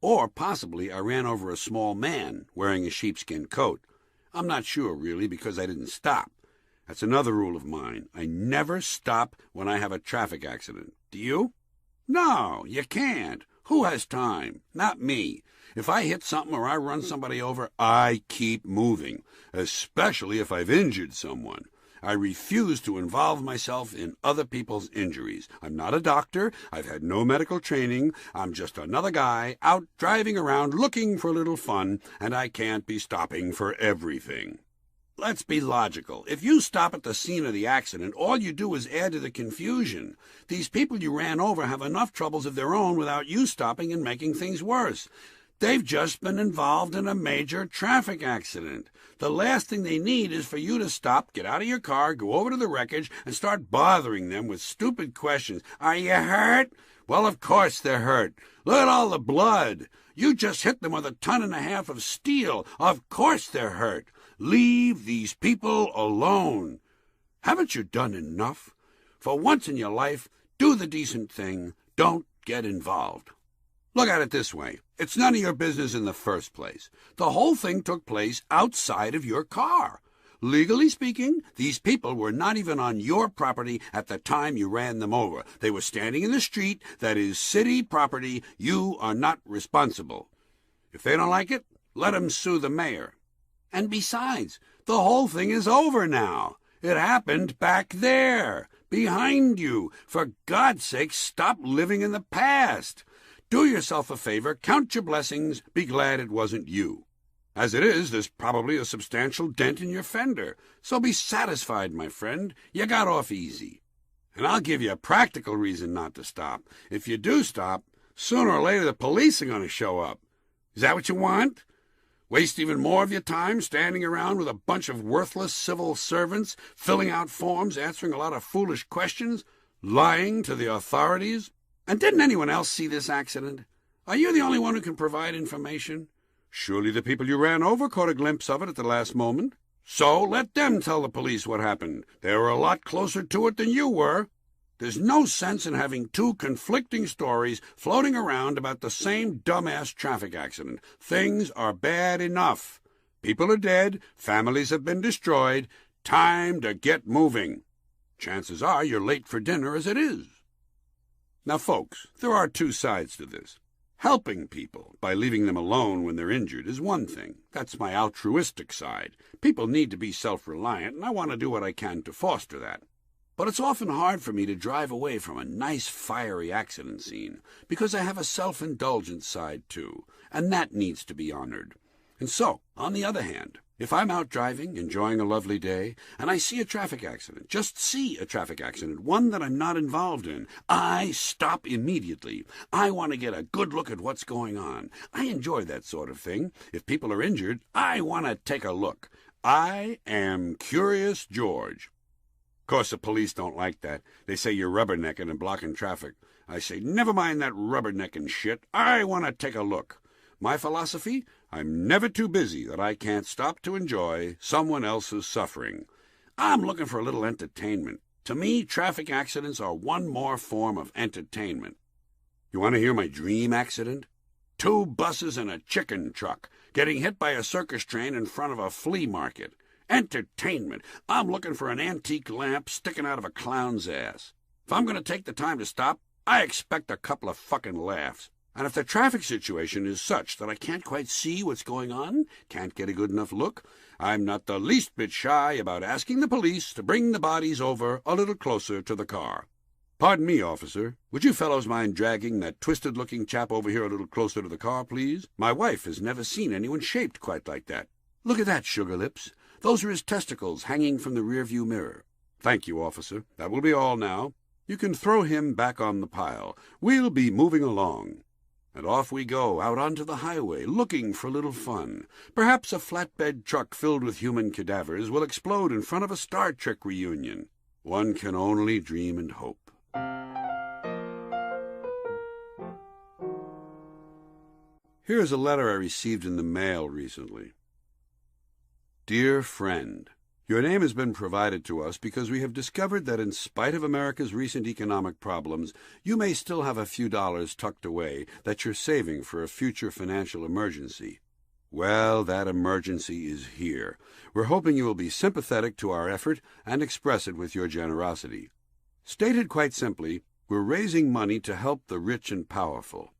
Or possibly I ran over a small man wearing a sheepskin coat. I'm not sure, really, because I didn't stop. That's another rule of mine. I never stop when I have a traffic accident. Do you? No, you can't. Who has time? Not me. If I hit something or I run somebody over, I keep moving, especially if I've injured someone. I refuse to involve myself in other people's injuries. I'm not a doctor. I've had no medical training. I'm just another guy out driving around looking for a little fun, and I can't be stopping for everything. Let's be logical. If you stop at the scene of the accident, all you do is add to the confusion. These people you ran over have enough troubles of their own without you stopping and making things worse. They've just been involved in a major traffic accident. The last thing they need is for you to stop, get out of your car, go over to the wreckage, and start bothering them with stupid questions. Are you hurt? Well, of course they're hurt. Look at all the blood. You just hit them with 1.5 tons of steel. Of course they're hurt. Leave these people alone. Haven't you done enough? For once in your life, do the decent thing. Don't get involved. Look at it this way. It's none of your business in the first place. The whole thing took place outside of your car. Legally speaking, these people were not even on your property at the time you ran them over. They were standing in the street. That is city property. You are not responsible. If they don't like it, let them sue the mayor. And besides, the whole thing is over now. It happened back there, behind you. For God's sake, stop living in the past. Do yourself a favor, count your blessings, be glad it wasn't you. As it is, there's probably a substantial dent in your fender. So be satisfied, my friend. You got off easy. And I'll give you a practical reason not to stop. If you do stop, sooner or later the police are going to show up. Is that what you want? Waste even more of your time standing around with a bunch of worthless civil servants, filling out forms, answering a lot of foolish questions, lying to the authorities? And didn't anyone else see this accident? Are you the only one who can provide information? Surely the people you ran over caught a glimpse of it at the last moment. So let them tell the police what happened. They were a lot closer to it than you were. There's no sense in having two conflicting stories floating around about the same dumbass traffic accident. Things are bad enough. People are dead. Families have been destroyed. Time to get moving. Chances are you're late for dinner as it is. Now, folks, there are two sides to this. Helping people by leaving them alone when they're injured is one thing. That's my altruistic side. People need to be self-reliant, and I want to do what I can to foster that. But it's often hard for me to drive away from a nice, fiery accident scene, because I have a self-indulgent side, too, and that needs to be honored. And so, on the other hand, if I'm out driving, enjoying a lovely day, and I see a traffic accident, just see a traffic accident, one that I'm not involved in, I stop immediately. I want to get a good look at what's going on. I enjoy that sort of thing. If people are injured, I want to take a look. I am Curious George. Of course, the police don't like that. They say you're rubbernecking and blocking traffic. I say, never mind that rubbernecking shit. I want to take a look. My philosophy? I'm never too busy that I can't stop to enjoy someone else's suffering. I'm looking for a little entertainment. To me, traffic accidents are one more form of entertainment. You want to hear my dream accident? 2 buses and a chicken truck getting hit by a circus train in front of a flea market. Entertainment. I'm looking for an antique lamp sticking out of a clown's ass. If I'm going to take the time to stop, I expect a couple of fucking laughs. And if the traffic situation is such that I can't quite see what's going on, can't get a good enough look, I'm not the least bit shy about asking the police to bring the bodies over a little closer to the car. Pardon me, officer. Would you fellows mind dragging that twisted-looking chap over here a little closer to the car, please? My wife has never seen anyone shaped quite like that. Look at that, Sugar Lips. Those are his testicles hanging from the rearview mirror. Thank you, officer. That will be all now. You can throw him back on the pile. We'll be moving along. And off we go, out onto the highway, looking for a little fun. Perhaps a flatbed truck filled with human cadavers will explode in front of a Star Trek reunion. One can only dream and hope. Here's a letter I received in the mail recently. Dear friend, your name has been provided to us because we have discovered that in spite of America's recent economic problems, you may still have a few dollars tucked away that you're saving for a future financial emergency. Well, that emergency is here. We're hoping you will be sympathetic to our effort and express it with your generosity. Stated quite simply, we're raising money to help the rich and powerful.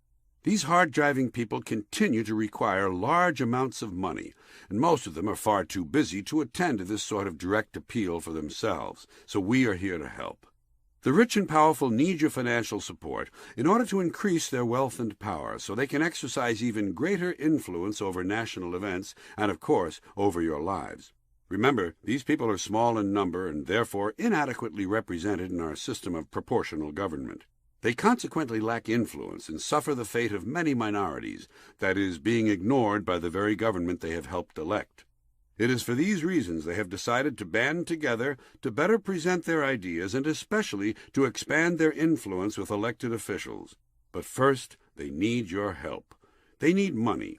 These hard-driving people continue to require large amounts of money, and most of them are far too busy to attend to this sort of direct appeal for themselves, so we are here to help. The rich and powerful need your financial support in order to increase their wealth and power so they can exercise even greater influence over national events and, of course, over your lives. Remember, these people are small in number and therefore inadequately represented in our system of proportional government. They consequently lack influence and suffer the fate of many minorities, that is, being ignored by the very government they have helped elect. It is for these reasons they have decided to band together to better present their ideas and especially to expand their influence with elected officials. But first, they need your help. They need money.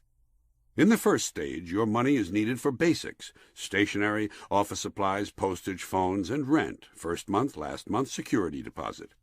In the first stage, your money is needed for basics: stationery, office supplies, postage, phones, and rent, first month, last month, security deposit.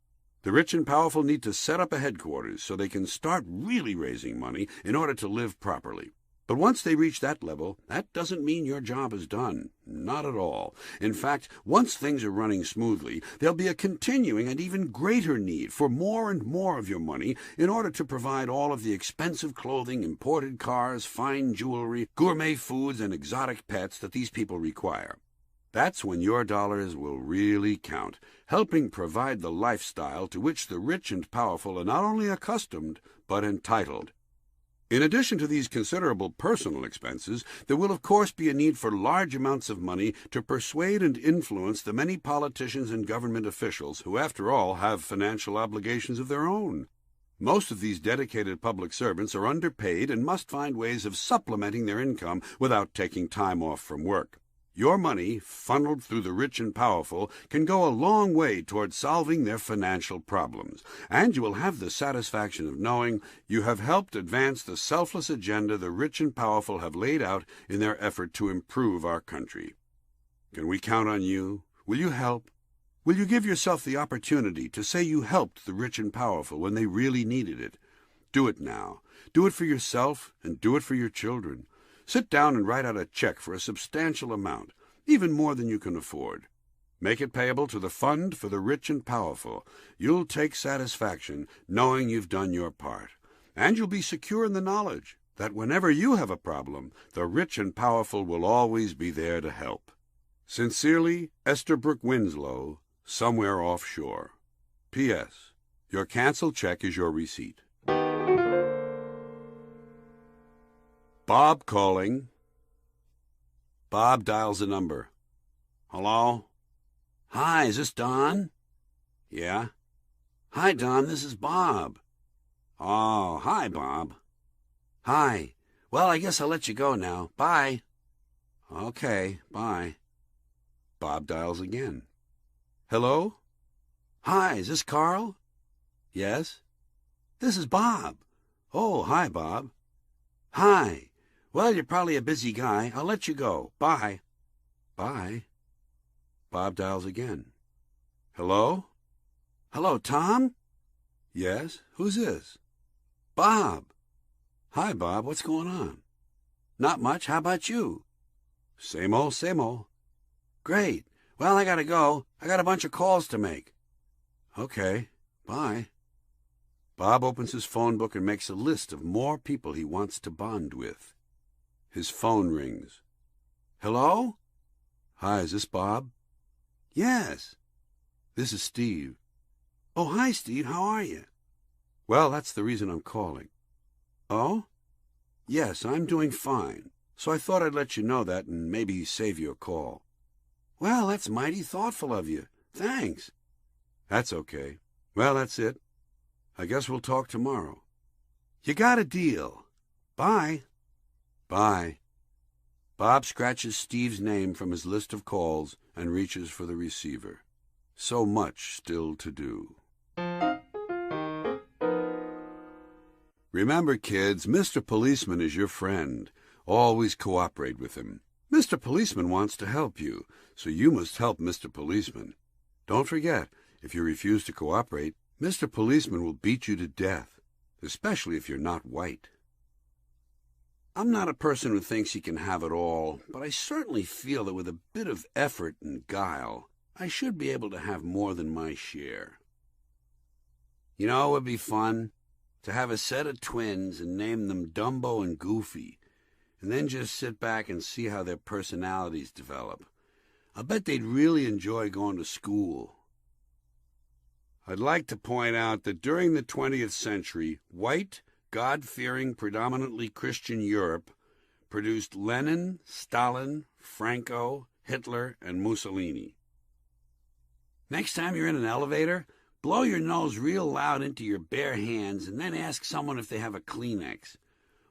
The rich and powerful need to set up a headquarters so they can start really raising money in order to live properly. But once they reach that level, that doesn't mean your job is done. Not at all. In fact, once things are running smoothly, there'll be a continuing and even greater need for more and more of your money in order to provide all of the expensive clothing, imported cars, fine jewelry, gourmet foods, and exotic pets that these people require. That's when your dollars will really count, helping provide the lifestyle to which the rich and powerful are not only accustomed, but entitled. In addition to these considerable personal expenses, there will of course be a need for large amounts of money to persuade and influence the many politicians and government officials who, after all, have financial obligations of their own. Most of these dedicated public servants are underpaid and must find ways of supplementing their income without taking time off from work. Your money, funneled through the rich and powerful, can go a long way toward solving their financial problems, and you will have the satisfaction of knowing you have helped advance the selfless agenda the rich and powerful have laid out in their effort to improve our country. Can we count on you? Will you help? Will you give yourself the opportunity to say you helped the rich and powerful when they really needed it? Do it now. Do it for yourself, and do it for your children. Sit down and write out a check for a substantial amount. even more than you can afford. Make it payable to the Fund for the Rich and Powerful. You'll take satisfaction knowing you've done your part. And you'll be secure in the knowledge that whenever you have a problem, the rich and powerful will always be there to help. Sincerely, Esterbrook Winslow, somewhere offshore. P.S. Your canceled check is your receipt. Bob calling. Bob dials a number. Hello? Hi, is this Don? Yeah? Hi, Don, this is Bob. Oh, hi, Bob. Hi. Well, I guess I'll let you go now. Bye. Okay, bye. Bob dials again. Hello? Hi, is this Carl? Yes? This is Bob. Oh, hi, Bob. Hi. Well, you're probably a busy guy. I'll let you go. Bye. Bye. Bob dials again. Hello? Hello, Tom? Yes? Who's this? Bob. Hi, Bob. What's going on? Not much. How about you? Same old, same old. Great. Well, I gotta go. I got a bunch of calls to make. Okay. Bye. Bob opens his phone book and makes a list of more people he wants to bond with. His phone rings. Hello? Hi, is this Bob? Yes. This is Steve. Oh, hi, Steve. How are you? Well, that's the reason I'm calling. Oh? Yes, I'm doing fine. So I thought I'd let you know that and maybe save you a call. Well, that's mighty thoughtful of you. Thanks. That's okay. Well, that's it. I guess we'll talk tomorrow. You got a deal. Bye. Bye. Bob scratches Steve's name from his list of calls and reaches for the receiver. So much still to do. Remember, kids, Mr. Policeman is your friend. Always cooperate with him. Mr. Policeman wants to help you, so you must help Mr. Policeman. Don't forget, if you refuse to cooperate, Mr. Policeman will beat you to death, especially if you're not white. I'm not a person who thinks he can have it all, but I certainly feel that with a bit of effort and guile, I should be able to have more than my share. You know, it would be fun to have a set of twins and name them Dumbo and Goofy, and then just sit back and see how their personalities develop. I bet they'd really enjoy going to school. I'd like to point out that during the 20th century, white, God-fearing, predominantly Christian Europe produced Lenin, Stalin, Franco, Hitler, and Mussolini. Next time you're in an elevator, blow your nose real loud into your bare hands and then ask someone if they have a Kleenex.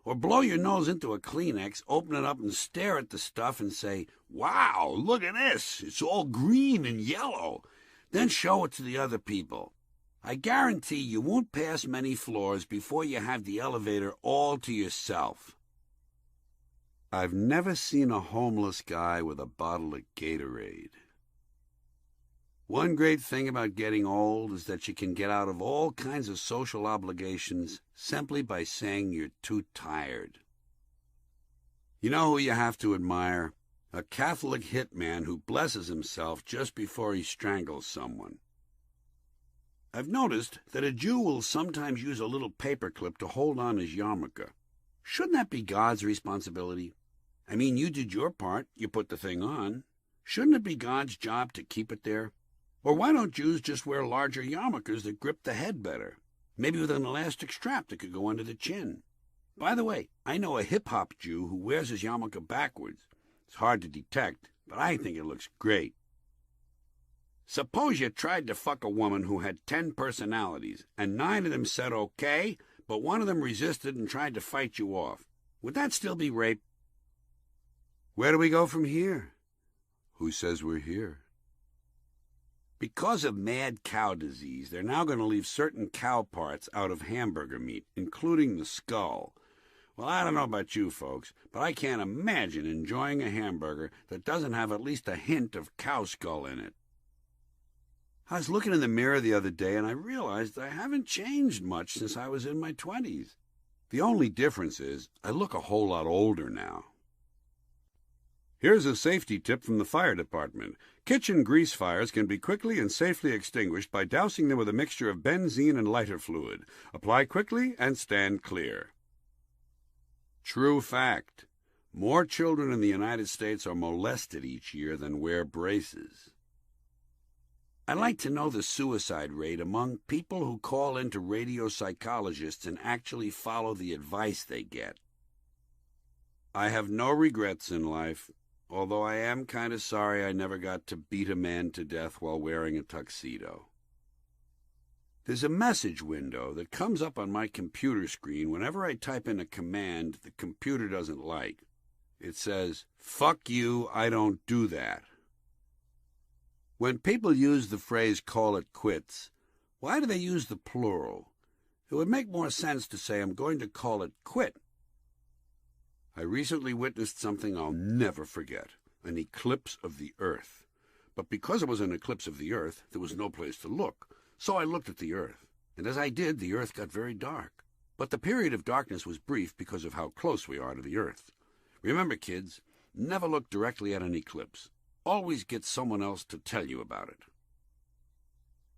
Or blow your nose into a Kleenex, open it up and stare at the stuff and say, "Wow, look at this, it's all green and yellow." Then show it to the other people. I guarantee you won't pass many floors before you have the elevator all to yourself. I've never seen a homeless guy with a bottle of Gatorade. One great thing about getting old is that you can get out of all kinds of social obligations simply by saying you're too tired. You know who you have to admire? A Catholic hitman who blesses himself just before he strangles someone. I've noticed that a Jew will sometimes use a little paperclip to hold on his yarmulke. Shouldn't that be God's responsibility? I mean, you did your part, you put the thing on. Shouldn't it be God's job to keep it there? Or why don't Jews just wear larger yarmulkes that grip the head better? Maybe with an elastic strap that could go under the chin. By the way, I know a hip-hop Jew who wears his yarmulke backwards. It's hard to detect, but I think it looks great. Suppose you tried to fuck a woman who had 10 personalities, and 9 of them said okay, but one of them resisted and tried to fight you off. Would that still be rape? Where do we go from here? Who says we're here? Because of mad cow disease, they're now going to leave certain cow parts out of hamburger meat, including the skull. Well, I don't know about you folks, but I can't imagine enjoying a hamburger that doesn't have at least a hint of cow skull in it. I was looking in the mirror the other day and I realized I haven't changed much since I was in my 20s. The only difference is I look a whole lot older now. Here's a safety tip from the fire department. Kitchen grease fires can be quickly and safely extinguished by dousing them with a mixture of benzene and lighter fluid. Apply quickly and stand clear. True fact. More children in the United States are molested each year than wear braces. I'd like to know the suicide rate among people who call into radio psychologists and actually follow the advice they get. I have no regrets in life, although I am kind of sorry I never got to beat a man to death while wearing a tuxedo. There's a message window that comes up on my computer screen whenever I type in a command the computer doesn't like. It says, "Fuck you, I don't do that." When people use the phrase "call it quits," why do they use the plural? It would make more sense to say, "I'm going to call it quit." I recently witnessed something I'll never forget, an eclipse of the Earth. But because it was an eclipse of the Earth, there was no place to look. So I looked at the Earth, and as I did, the Earth got very dark. But the period of darkness was brief because of how close we are to the Earth. Remember, kids, never look directly at an eclipse. Always get someone else to tell you about it.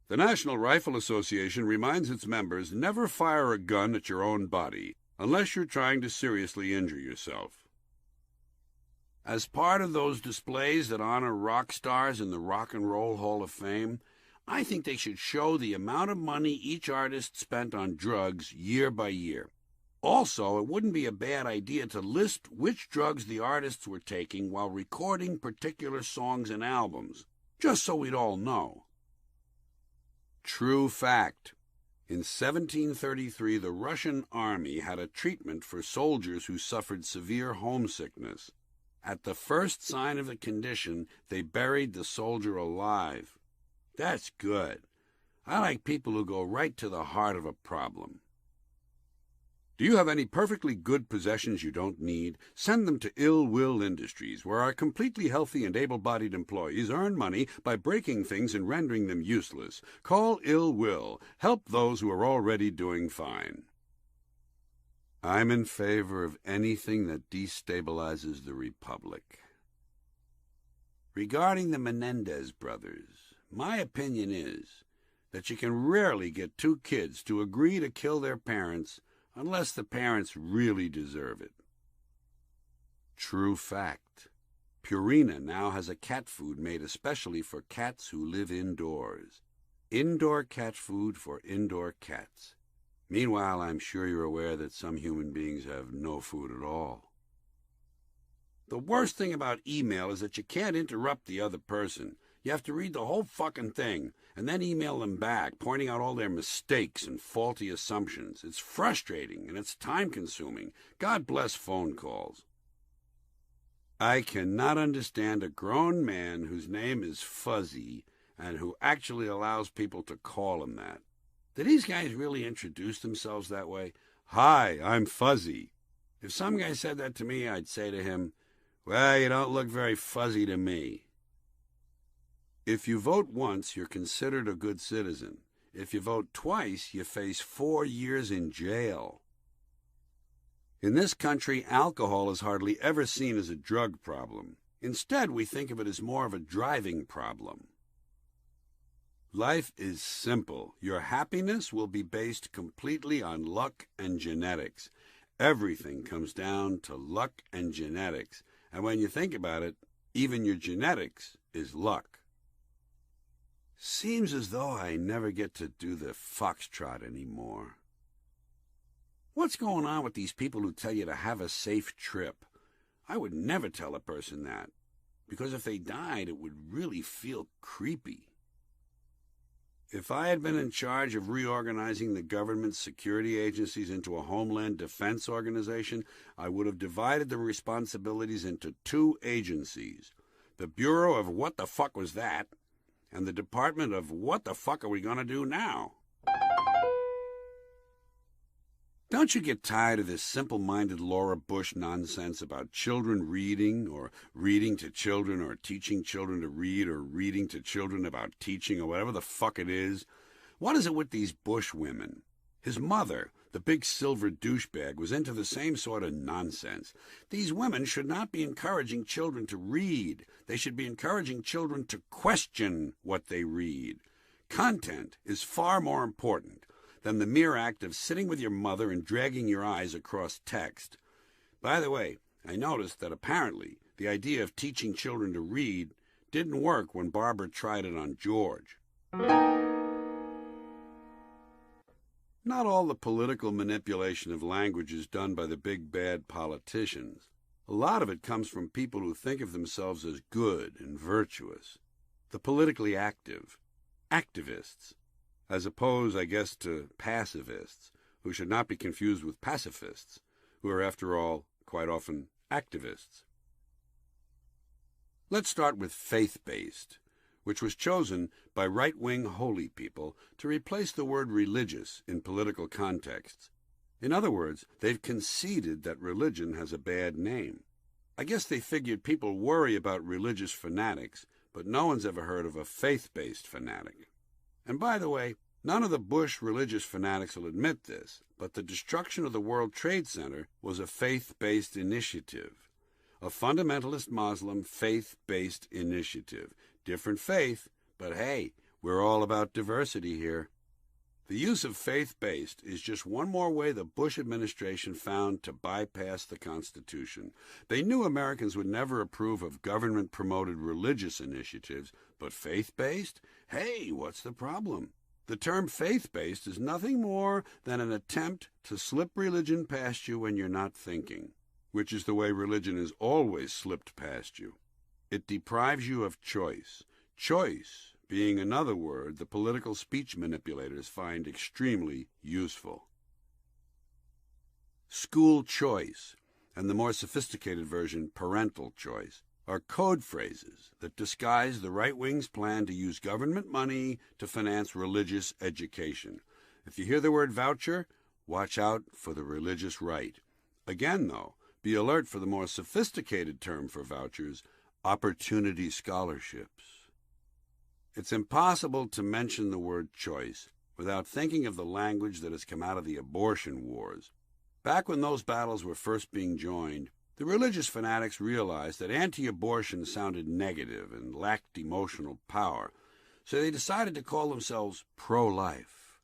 The National Rifle Association reminds its members never fire a gun at your own body unless you're trying to seriously injure yourself. As part of those displays that honor rock stars in the Rock and Roll Hall of Fame, I think they should show the amount of money each artist spent on drugs year by year. Also, it wouldn't be a bad idea to list which drugs the artists were taking while recording particular songs and albums, just so we'd all know. True fact. In 1733, the Russian army had a treatment for soldiers who suffered severe homesickness. At the first sign of the condition, they buried the soldier alive. That's good. I like people who go right to the heart of a problem. Do you have any perfectly good possessions you don't need? Send them to Ill Will Industries, where our completely healthy and able-bodied employees earn money by breaking things and rendering them useless. Call Ill Will. Help those who are already doing fine. I'm in favor of anything that destabilizes the Republic. Regarding the Menendez brothers, my opinion is that you can rarely get two kids to agree to kill their parents unless the parents really deserve it. True fact. Purina now has a cat food made especially for cats who live indoors. Indoor cat food for indoor cats. Meanwhile, I'm sure you're aware that some human beings have no food at all. The worst thing about email is that you can't interrupt the other person. You have to read the whole fucking thing and then email them back, pointing out all their mistakes and faulty assumptions. It's frustrating and it's time-consuming. God bless phone calls. I cannot understand a grown man whose name is Fuzzy and who actually allows people to call him that. Do these guys really introduce themselves that way? "Hi, I'm Fuzzy." If some guy said that to me, I'd say to him, "Well, you don't look very fuzzy to me." If you vote once, you're considered a good citizen. If you vote twice, you face 4 years in jail. In this country, alcohol is hardly ever seen as a drug problem. Instead, we think of it as more of a driving problem. Life is simple. Your happiness will be based completely on luck and genetics. Everything comes down to luck and genetics. And when you think about it, even your genetics is luck. Seems as though I never get to do the foxtrot anymore. What's going on with these people who tell you to have a safe trip? I would never tell a person that, because if they died, it would really feel creepy. If I had been in charge of reorganizing the government's security agencies into a Homeland Defense Organization, I would have divided the responsibilities into 2 agencies. The Bureau of What the Fuck Was That? And the Department of What the Fuck Are We Gonna Do Now? Don't you get tired of this simple-minded Laura Bush nonsense about children reading, or reading to children, or teaching children to read, or reading to children about teaching, or whatever the fuck it is? What is it with these Bush women? His mother, the big silver douchebag, was into the same sort of nonsense. These women should not be encouraging children to read. They should be encouraging children to question what they read. Content is far more important than the mere act of sitting with your mother and dragging your eyes across text. By the way, I noticed that apparently the idea of teaching children to read didn't work when Barbara tried it on George. Not all the political manipulation of language is done by the big bad politicians. A lot of it comes from people who think of themselves as good and virtuous. The politically active, activists, as opposed, I guess, to pacifists, who should not be confused with pacifists, who are, after all, quite often activists. Let's start with faith-based, which was chosen by right-wing holy people to replace the word religious in political contexts. In other words, they've conceded that religion has a bad name. I guess they figured people worry about religious fanatics, but no one's ever heard of a faith-based fanatic. And by the way, none of the Bush religious fanatics will admit this, but the destruction of the World Trade Center was a faith-based initiative. A fundamentalist Muslim faith-based initiative. Different faith, but hey, we're all about diversity here. The use of faith-based is just one more way the Bush administration found to bypass the Constitution. They knew Americans would never approve of government-promoted religious initiatives, but faith-based? Hey, what's the problem? The term faith-based is nothing more than an attempt to slip religion past you when you're not thinking, which is the way religion has always slipped past you. It deprives you of choice. Choice being another word the political speech manipulators find extremely useful. School choice, and the more sophisticated version, parental choice, are code phrases that disguise the right wing's plan to use government money to finance religious education. If you hear the word voucher, watch out for the religious right. Again, though, be alert for the more sophisticated term for vouchers, opportunity scholarships. It's impossible to mention the word choice without thinking of the language that has come out of the abortion wars. Back when those battles were first being joined, the religious fanatics realized that anti-abortion sounded negative and lacked emotional power, so they decided to call themselves pro-life.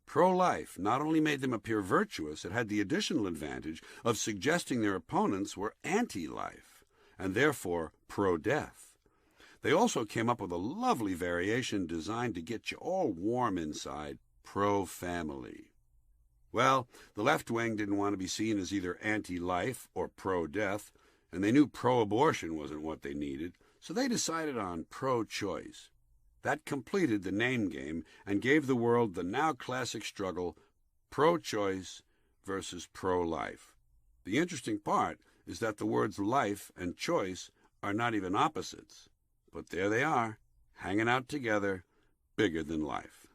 Pro-life not only made them appear virtuous, it had the additional advantage of suggesting their opponents were anti-life, and therefore pro-death. They also came up with a lovely variation designed to get you all warm inside, pro-family. Well, the left wing didn't want to be seen as either anti-life or pro-death, and they knew pro-abortion wasn't what they needed, so they decided on pro-choice. That completed the name game and gave the world the now classic struggle, pro-choice versus pro-life. The interesting part is that the words life and choice are not even opposites. But there they are, hanging out together, bigger than life.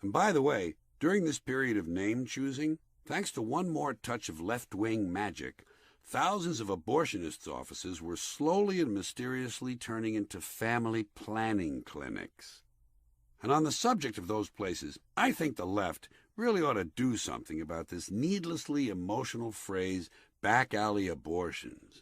And by the way, during this period of name-choosing, thanks to one more touch of left-wing magic, thousands of abortionists' offices were slowly and mysteriously turning into family planning clinics. And on the subject of those places, I think the left really ought to do something about this needlessly emotional phrase, back-alley abortions.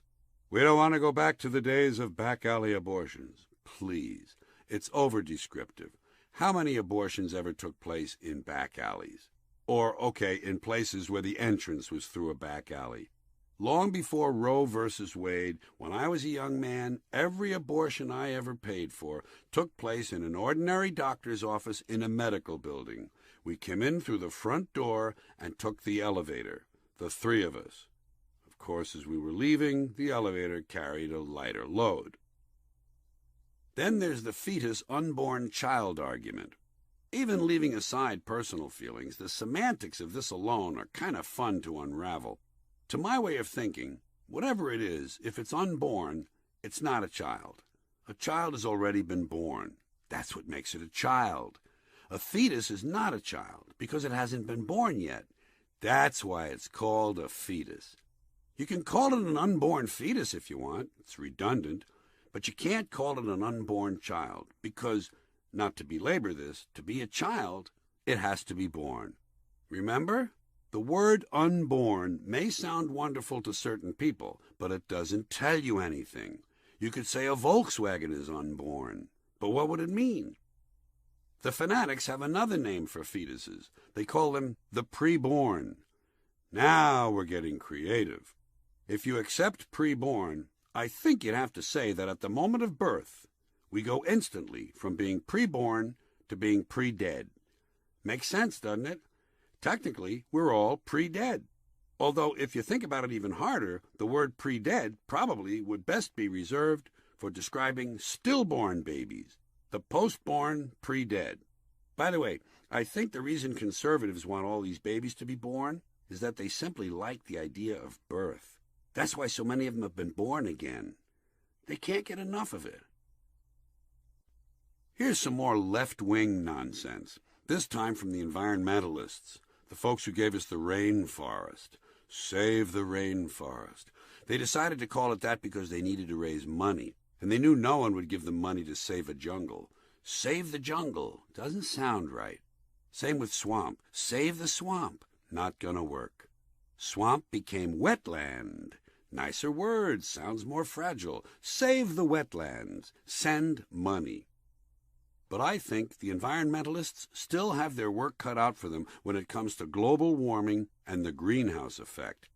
We don't want to go back to the days of back-alley abortions. Please. It's over-descriptive. How many abortions ever took place in back alleys? Or, okay, in places where the entrance was through a back alley. Long before Roe versus Wade, when I was a young man, every abortion I ever paid for took place in an ordinary doctor's office in a medical building. We came in through the front door and took the elevator, the three of us. Of course, as we were leaving, the elevator carried a lighter load. Then there's the fetus-unborn child argument. Even leaving aside personal feelings, the semantics of this alone are kind of fun to unravel. To my way of thinking, whatever it is, if it's unborn, it's not a child. A child has already been born. That's what makes it a child. A fetus is not a child because it hasn't been born yet. That's why it's called a fetus. You can call it an unborn fetus if you want. It's redundant. But you can't call it an unborn child because, not to belabor this, to be a child, it has to be born. Remember? The word unborn may sound wonderful to certain people, but it doesn't tell you anything. You could say a Volkswagen is unborn, but what would it mean? The fanatics have another name for fetuses. They call them the preborn. Now we're getting creative. If you accept preborn, I think you'd have to say that at the moment of birth, we go instantly from being preborn to being pre-dead. Makes sense, doesn't it? Technically, we're all pre-dead. Although, if you think about it even harder, the word pre-dead probably would best be reserved for describing stillborn babies, the postborn pre-dead. By the way, I think the reason conservatives want all these babies to be born is that they simply like the idea of birth. That's why so many of them have been born again. They can't get enough of it. Here's some more left-wing nonsense, this time from the environmentalists, the folks who gave us the rainforest. Save the rainforest. They decided to call it that because they needed to raise money, and they knew no one would give them money to save a jungle. Save the jungle doesn't sound right. Same with swamp. Save the swamp. Not gonna work. Swamp became wetland. Nicer words, sounds more fragile. Save the wetlands. Send money. But I think the environmentalists still have their work cut out for them when it comes to global warming and the greenhouse effect.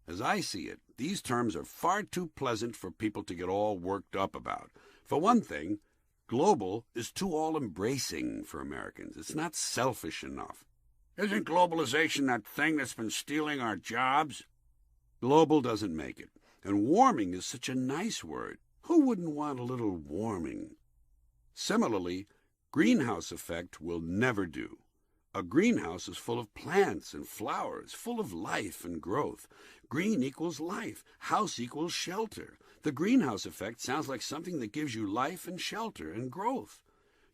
As I see it, these terms are far too pleasant for people to get all worked up about. For one thing, global is too all-embracing for Americans. It's not selfish enough. Isn't globalization that thing that's been stealing our jobs? Global doesn't make it. And warming is such a nice word. Who wouldn't want a little warming? Similarly, greenhouse effect will never do. A greenhouse is full of plants and flowers, full of life and growth. Green equals life. House equals shelter. The greenhouse effect sounds like something that gives you life and shelter and growth.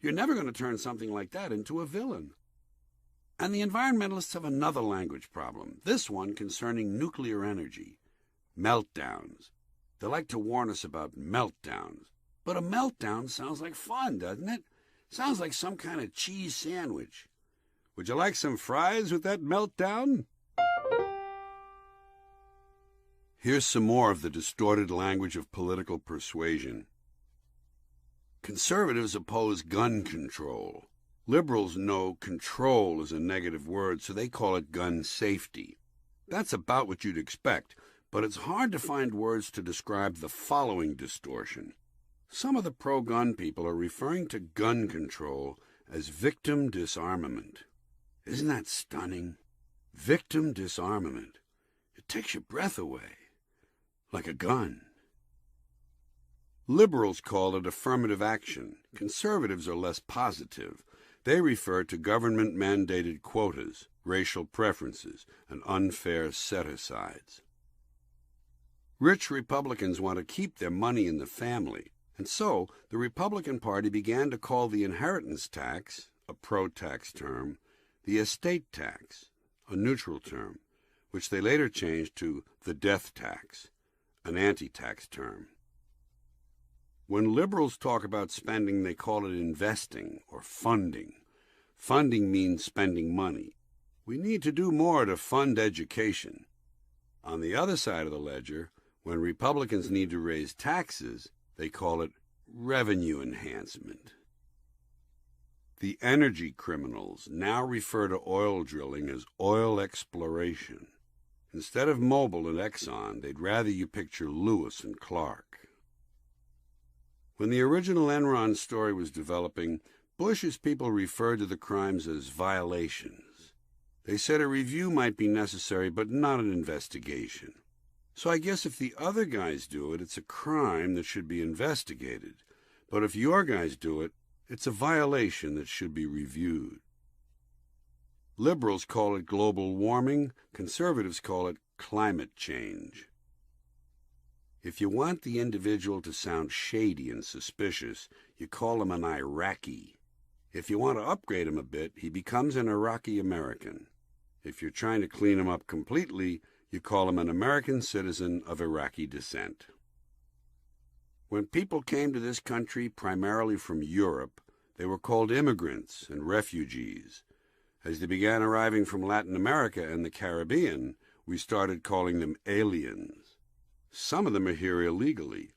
You're never going to turn something like that into a villain. And the environmentalists have another language problem, this one concerning nuclear energy. Meltdowns. They like to warn us about meltdowns. But a meltdown sounds like fun, doesn't it? Sounds like some kind of cheese sandwich. Would you like some fries with that meltdown? Here's some more of the distorted language of political persuasion. Conservatives oppose gun control. Liberals know control is a negative word, so they call it gun safety. That's about what you'd expect, but it's hard to find words to describe the following distortion. Some of the pro-gun people are referring to gun control as victim disarmament. Isn't that stunning? Victim disarmament. It takes your breath away. Like a gun. Liberals call it affirmative action. Conservatives are less positive. They refer to government-mandated quotas, racial preferences, and unfair set-asides. Rich Republicans want to keep their money in the family, and so the Republican Party began to call the inheritance tax, a pro-tax term, the estate tax, a neutral term, which they later changed to the death tax, an anti-tax term. When liberals talk about spending, they call it investing or funding. Funding means spending money. We need to do more to fund education. On the other side of the ledger, when Republicans need to raise taxes, they call it revenue enhancement. The energy criminals now refer to oil drilling as oil exploration. Instead of Mobil and Exxon, they'd rather you picture Lewis and Clark. When the original Enron story was developing, Bush's people referred to the crimes as violations. They said a review might be necessary, but not an investigation. So I guess if the other guys do it, it's a crime that should be investigated. But if your guys do it, it's a violation that should be reviewed. Liberals call it global warming. Conservatives call it climate change. If you want the individual to sound shady and suspicious, you call him an Iraqi. If you want to upgrade him a bit, he becomes an Iraqi American. If you're trying to clean him up completely, you call him an American citizen of Iraqi descent. When people came to this country primarily from Europe, they were called immigrants and refugees. As they began arriving from Latin America and the Caribbean, we started calling them aliens. Some of them are here illegally.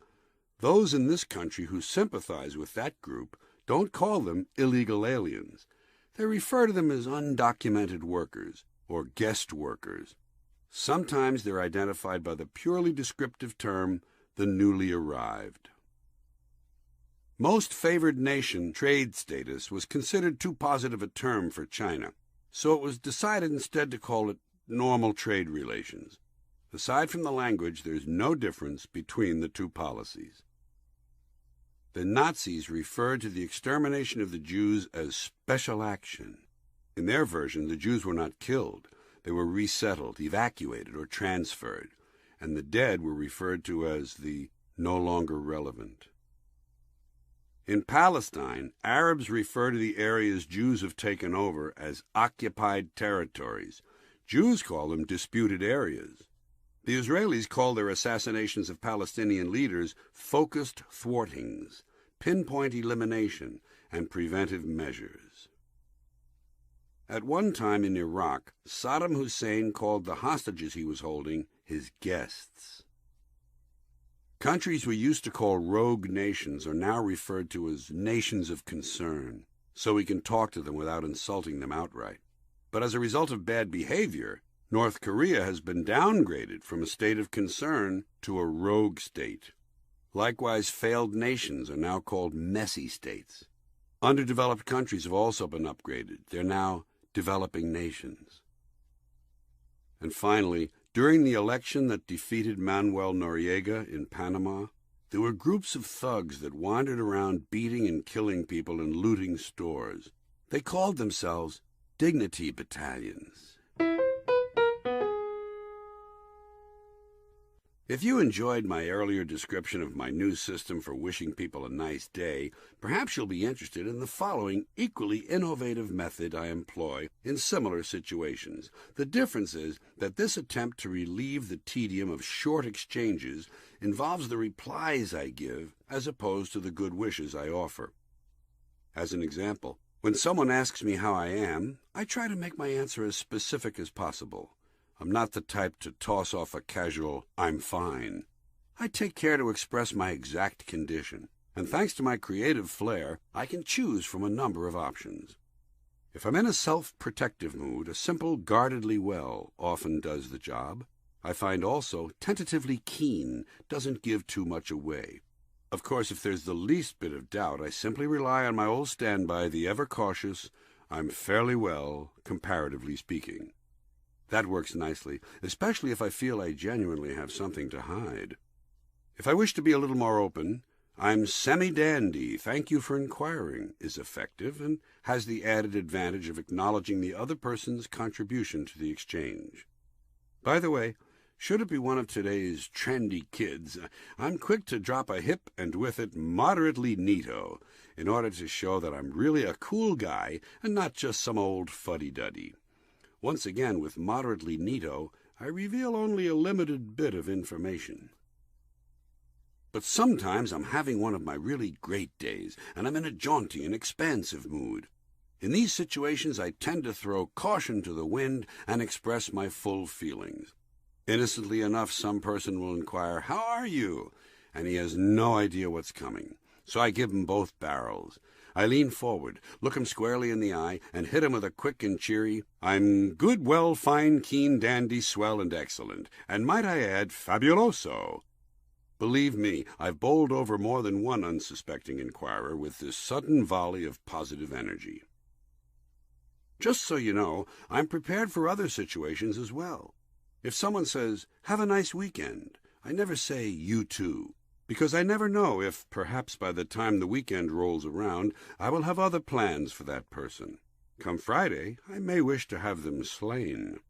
Those in this country who sympathize with that group don't call them illegal aliens. They refer to them as undocumented workers or guest workers. Sometimes they're identified by the purely descriptive term, the newly arrived. Most favored nation trade status was considered too positive a term for China, so it was decided instead to call it normal trade relations. Aside from the language, there's no difference between the two policies. The Nazis referred to the extermination of the Jews as special action. In their version, the Jews were not killed. They were resettled, evacuated, or transferred, and the dead were referred to as the no longer relevant. In Palestine, Arabs refer to the areas Jews have taken over as occupied territories. Jews call them disputed areas. The Israelis call their assassinations of Palestinian leaders focused thwartings, pinpoint elimination, and preventive measures. At one time in Iraq, Saddam Hussein called the hostages he was holding his guests. Countries we used to call rogue nations are now referred to as nations of concern, so we can talk to them without insulting them outright. But as a result of bad behavior, North Korea has been downgraded from a state of concern to a rogue state. Likewise, failed nations are now called messy states. Underdeveloped countries have also been upgraded. They're now developing nations. And finally, during the election that defeated Manuel Noriega in Panama, there were groups of thugs that wandered around beating and killing people and looting stores. They called themselves dignity battalions. If you enjoyed my earlier description of my new system for wishing people a nice day, perhaps you'll be interested in the following equally innovative method I employ in similar situations. The difference is that this attempt to relieve the tedium of short exchanges involves the replies I give as opposed to the good wishes I offer. As an example, when someone asks me how I am, I try to make my answer as specific as possible. I'm not the type to toss off a casual, "I'm fine." I take care to express my exact condition, and thanks to my creative flair, I can choose from a number of options. If I'm in a self-protective mood, a simple guardedly well often does the job. I find also tentatively keen doesn't give too much away. Of course, if there's the least bit of doubt, I simply rely on my old standby, the ever-cautious, "I'm fairly well, comparatively speaking." That works nicely, especially if I feel I genuinely have something to hide. If I wish to be a little more open, "I'm semi-dandy, thank you for inquiring," is effective and has the added advantage of acknowledging the other person's contribution to the exchange. By the way, should it be one of today's trendy kids, I'm quick to drop a hip and with it moderately neato, in order to show that I'm really a cool guy and not just some old fuddy-duddy. Once again, with moderately neato, I reveal only a limited bit of information. But sometimes I'm having one of my really great days, and I'm in a jaunty and expansive mood. In these situations, I tend to throw caution to the wind and express my full feelings. Innocently enough, some person will inquire, "How are you?" and he has no idea what's coming. So I give him both barrels. I lean forward, look him squarely in the eye, and hit him with a quick and cheery, "I'm good, well, fine, keen, dandy, swell, and excellent, and might I add, fabuloso." Believe me, I've bowled over more than one unsuspecting inquirer with this sudden volley of positive energy. Just so you know, I'm prepared for other situations as well. If someone says, "Have a nice weekend," I never say, "You too," because I never know if, perhaps by the time the weekend rolls around, I will have other plans for that person. Come Friday, I may wish to have them slain.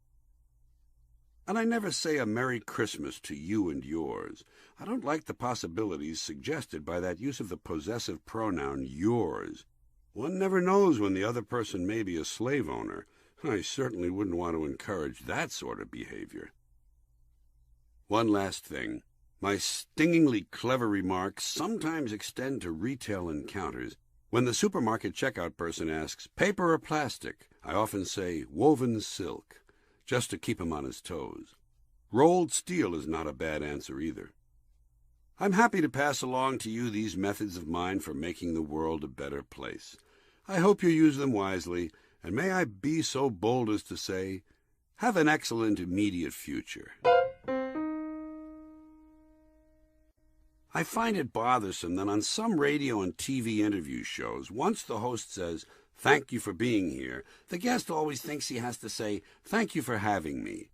And I never say a Merry Christmas to you and yours. I don't like the possibilities suggested by that use of the possessive pronoun yours. One never knows when the other person may be a slave owner. I certainly wouldn't want to encourage that sort of behavior. One last thing. My stingingly clever remarks sometimes extend to retail encounters. When the supermarket checkout person asks, "Paper or plastic?" I often say woven silk, just to keep him on his toes. Rolled steel is not a bad answer either. I'm happy to pass along to you these methods of mine for making the world a better place. I hope you use them wisely, and may I be so bold as to say, have an excellent immediate future. I find it bothersome that on some radio and TV interview shows, once the host says, "Thank you for being here," the guest always thinks he has to say, "Thank you for having me."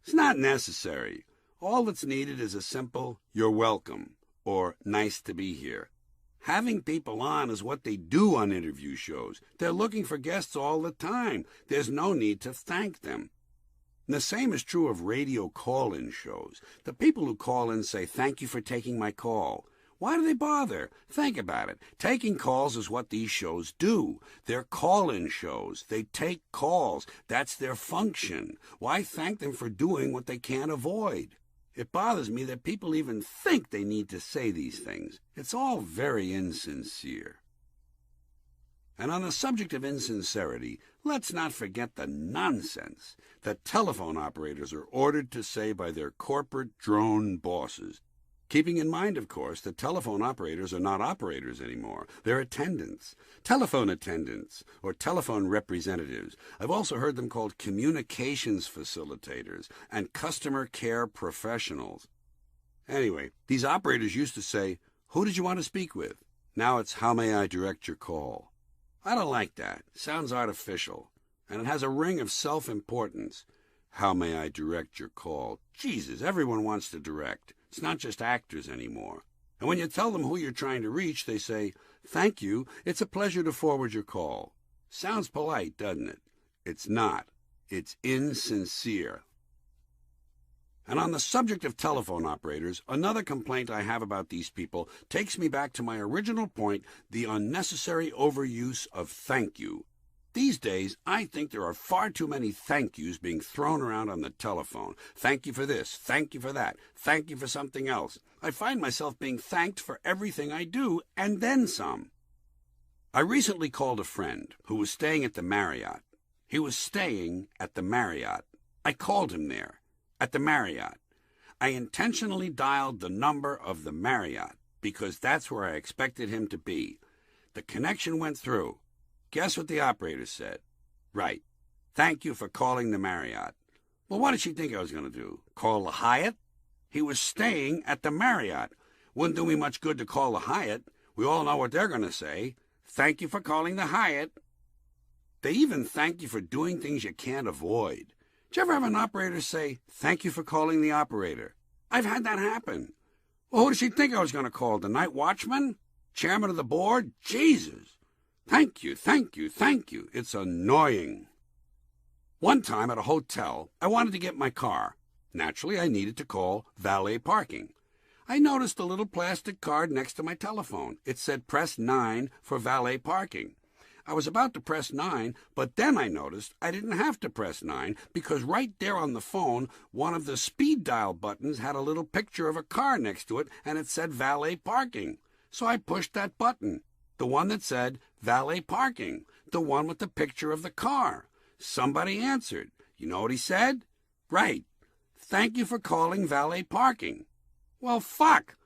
It's not necessary. All that's needed is a simple, "You're welcome," or "Nice to be here." Having people on is what they do on interview shows. They're looking for guests all the time. There's no need to thank them. And the same is true of radio call-in shows. The people who call in say, "Thank you for taking my call." Why do they bother? Think about it. Taking calls is what these shows do. They're call-in shows. They take calls. That's their function. Why thank them for doing what they can't avoid? It bothers me that people even think they need to say these things. It's all very insincere. And on the subject of insincerity, let's not forget the nonsense that telephone operators are ordered to say by their corporate drone bosses. Keeping in mind, of course, that telephone operators are not operators anymore. They're attendants, telephone attendants, or telephone representatives. I've also heard them called communications facilitators and customer care professionals. Anyway, these operators used to say, "Who did you want to speak with?" Now it's, "How may I direct your call?" I don't like that. It sounds artificial, and it has a ring of self-importance. How may I direct your call? Jesus, everyone wants to direct. It's not just actors anymore. And when you tell them who you're trying to reach, they say, "Thank you, it's a pleasure to forward your call." Sounds polite, doesn't it? It's not. It's insincere. And on the subject of telephone operators, another complaint I have about these people takes me back to my original point, the unnecessary overuse of "thank you." These days, I think there are far too many thank yous being thrown around on the telephone. Thank you for this, thank you for that, thank you for something else. I find myself being thanked for everything I do, and then some. I recently called a friend who was staying at the Marriott. He was staying at the Marriott. I called him there, at the Marriott. I intentionally dialed the number of the Marriott, because that's where I expected him to be. The connection went through. Guess what the operator said? Right. "Thank you for calling the Marriott." Well, what did she think I was going to do? Call the Hyatt? He was staying at the Marriott. Wouldn't do me much good to call the Hyatt. We all know what they're going to say. "Thank you for calling the Hyatt." They even thank you for doing things you can't avoid. Did you ever have an operator say, "Thank you for calling the operator"? I've had that happen. Well, who did she think I was going to call? The night watchman? Chairman of the board? Jesus! Thank you, thank you, thank you. It's annoying. One time at a hotel, I wanted to get my car. Naturally, I needed to call valet parking. I noticed a little plastic card next to my telephone. It said press 9 for valet parking. I was about to press 9, but then I noticed I didn't have to press 9 because right there on the phone, one of the speed dial buttons had a little picture of a car next to it, and it said valet parking. So I pushed that button. The one that said valet parking, the one with the picture of the car. Somebody answered. You know what he said? Right. "Thank you for calling valet parking." Well, fuck.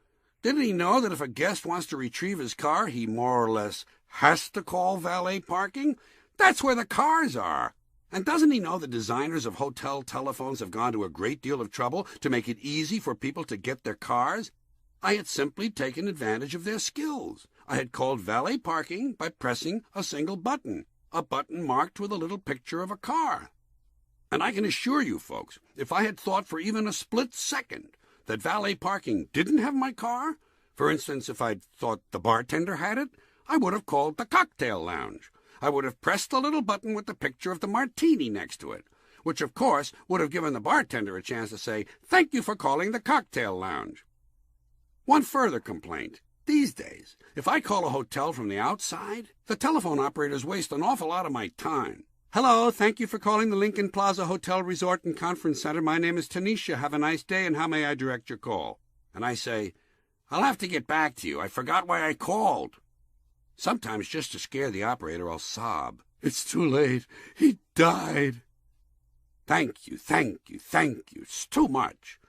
Didn't he know that if a guest wants to retrieve his car, he more or less has to call valet parking? That's where the cars are. And doesn't he know the designers of hotel telephones have gone to a great deal of trouble to make it easy for people to get their cars? I had simply taken advantage of their skills. I had called valet parking by pressing a single button, a button marked with a little picture of a car. And I can assure you, folks, if I had thought for even a split second that valet parking didn't have my car, for instance, if I'd thought the bartender had it, I would have called the cocktail lounge. I would have pressed the little button with the picture of the martini next to it, which, of course, would have given the bartender a chance to say, "Thank you for calling the cocktail lounge." One further complaint. These days, if I call a hotel from the outside, the telephone operators waste an awful lot of my time. "Hello, thank you for calling the Lincoln Plaza Hotel Resort and Conference Center. My name is Tanisha. Have a nice day, and how may I direct your call?" And I say, "I'll have to get back to you. I forgot why I called." Sometimes, just to scare the operator, I'll sob. It's too late. He died. Thank you, thank you, thank you. It's too much.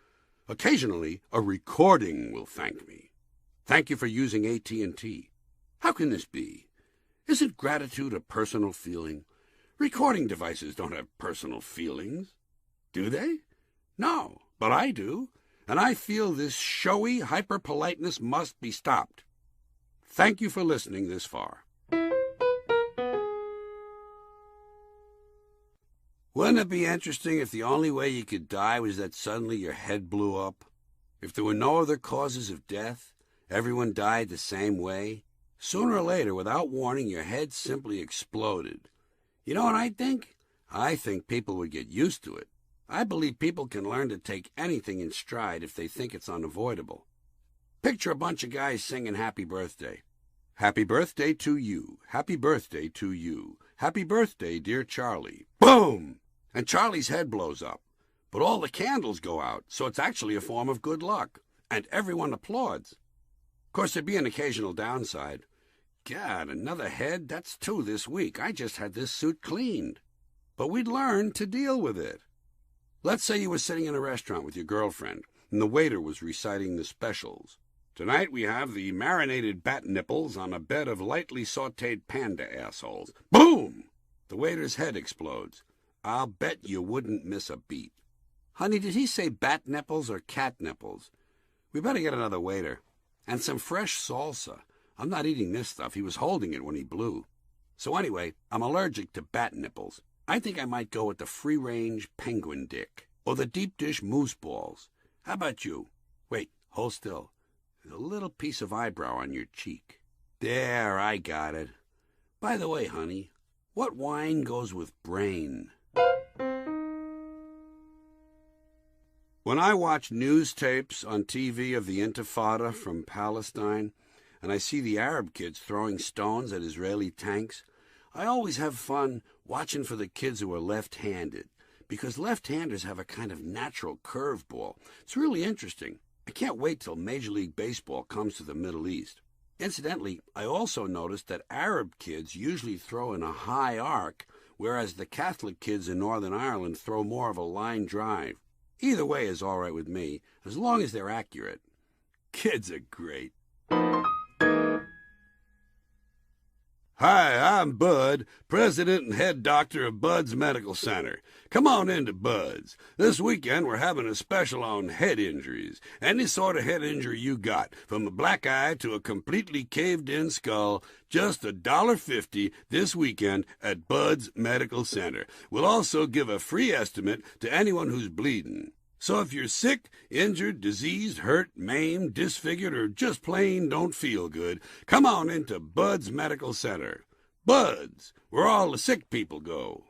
Occasionally, a recording will thank me. Thank you for using AT&T. How can this be? Isn't gratitude a personal feeling? Recording devices don't have personal feelings. Do they? No, but I do. And I feel this showy hyper-politeness must be stopped. Thank you for listening this far. Wouldn't it be interesting if the only way you could die was that suddenly your head blew up? If there were no other causes of death, everyone died the same way? Sooner or later, without warning, your head simply exploded. You know what I think? I think people would get used to it. I believe people can learn to take anything in stride if they think it's unavoidable. Picture a bunch of guys singing Happy Birthday. Happy birthday to you. Happy birthday to you. Happy birthday, dear Charlie. Boom! And Charlie's head blows up. But all the candles go out, so it's actually a form of good luck. And everyone applauds. Of course, there'd be an occasional downside. God, another head? That's 2 this week. I just had this suit cleaned. But we'd learn to deal with it. Let's say you were sitting in a restaurant with your girlfriend, and the waiter was reciting the specials. Tonight we have the marinated bat nipples on a bed of lightly sautéed panda assholes. Boom! The waiter's head explodes. I'll bet you wouldn't miss a beat. Honey, did he say bat nipples or cat nipples? We better get another waiter. And some fresh salsa. I'm not eating this stuff. He was holding it when he blew. So anyway, I'm allergic to bat nipples. I think I might go with the free-range penguin dick. Or the deep dish moose balls. How about you? Wait, hold still. There's a little piece of eyebrow on your cheek. There, I got it. By the way, honey, what wine goes with brain? When I watch news tapes on TV of the Intifada from Palestine, and I see the Arab kids throwing stones at Israeli tanks, I always have fun watching for the kids who are left-handed, because left-handers have a kind of natural curveball. It's really interesting. I can't wait till Major League Baseball comes to the Middle East. Incidentally, I also noticed that Arab kids usually throw in a high arc, whereas the Catholic kids in Northern Ireland throw more of a line drive. Either way is all right with me, as long as they're accurate. Kids are great. Hi, I'm Bud, president and head doctor of Bud's Medical Center. Come on into Bud's. This weekend we're having a special on head injuries. Any sort of head injury you got, from a black eye to a completely caved-in skull, just $1.50 this weekend at Bud's Medical Center. We'll also give a free estimate to anyone who's bleeding. So if you're sick, injured, diseased, hurt, maimed, disfigured, or just plain don't feel good, come on into Bud's Medical Center. Bud's, where all the sick people go.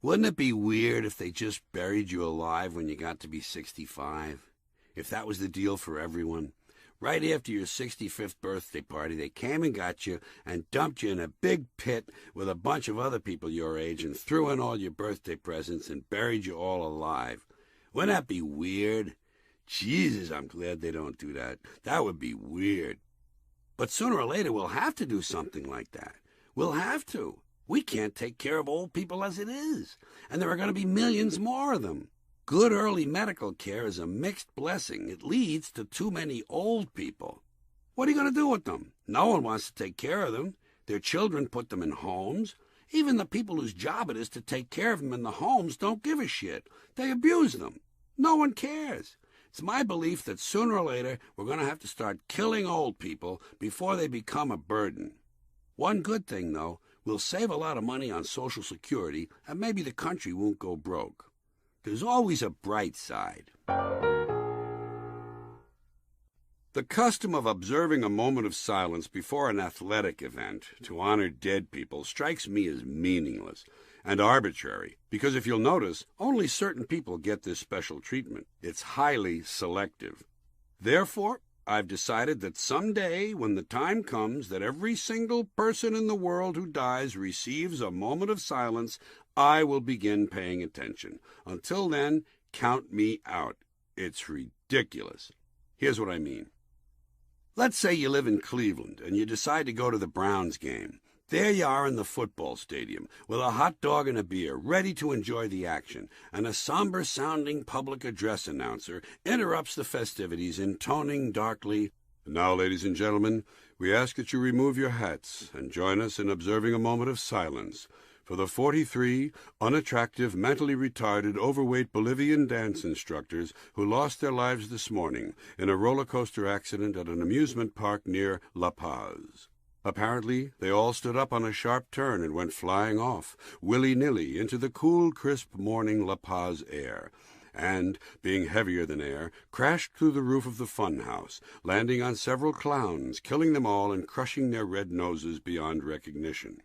Wouldn't it be weird if they just buried you alive when you got to be 65? If that was the deal for everyone? Right after your 65th birthday party, they came and got you and dumped you in a big pit with a bunch of other people your age and threw in all your birthday presents and buried you all alive. Wouldn't that be weird? Jesus, I'm glad they don't do that. That would be weird. But sooner or later, we'll have to do something like that. We'll have to. We can't take care of old people as it is. And there are going to be millions more of them. Good early medical care is a mixed blessing. It leads to too many old people. What are you going to do with them? No one wants to take care of them. Their children put them in homes. Even the people whose job it is to take care of them in the homes don't give a shit. They abuse them. No one cares. It's my belief that sooner or later we're going to have to start killing old people before they become a burden. One good thing, though, we'll save a lot of money on Social Security, and maybe the country won't go broke. There's always a bright side. The custom of observing a moment of silence before an athletic event to honor dead people strikes me as meaningless and arbitrary, because if you'll notice, only certain people get this special treatment. It's highly selective. Therefore, I've decided that someday, when the time comes that every single person in the world who dies receives a moment of silence, I will begin paying attention. Until then, count me out. It's ridiculous. Here's what I mean. Let's say you live in Cleveland and you decide to go to the Browns game. There you are in the football stadium with a hot dog and a beer, ready to enjoy the action, and a somber-sounding public address announcer interrupts the festivities, intoning darkly, "Now, ladies and gentlemen, we ask that you remove your hats and join us in observing a moment of silence for the 43 unattractive, mentally retarded, overweight Bolivian dance instructors who lost their lives this morning in a roller coaster accident at an amusement park near La Paz." Apparently, they all stood up on a sharp turn and went flying off, willy-nilly, into the cool, crisp morning La Paz air, and, being heavier than air, crashed through the roof of the fun house, landing on several clowns, killing them all and crushing their red noses beyond recognition.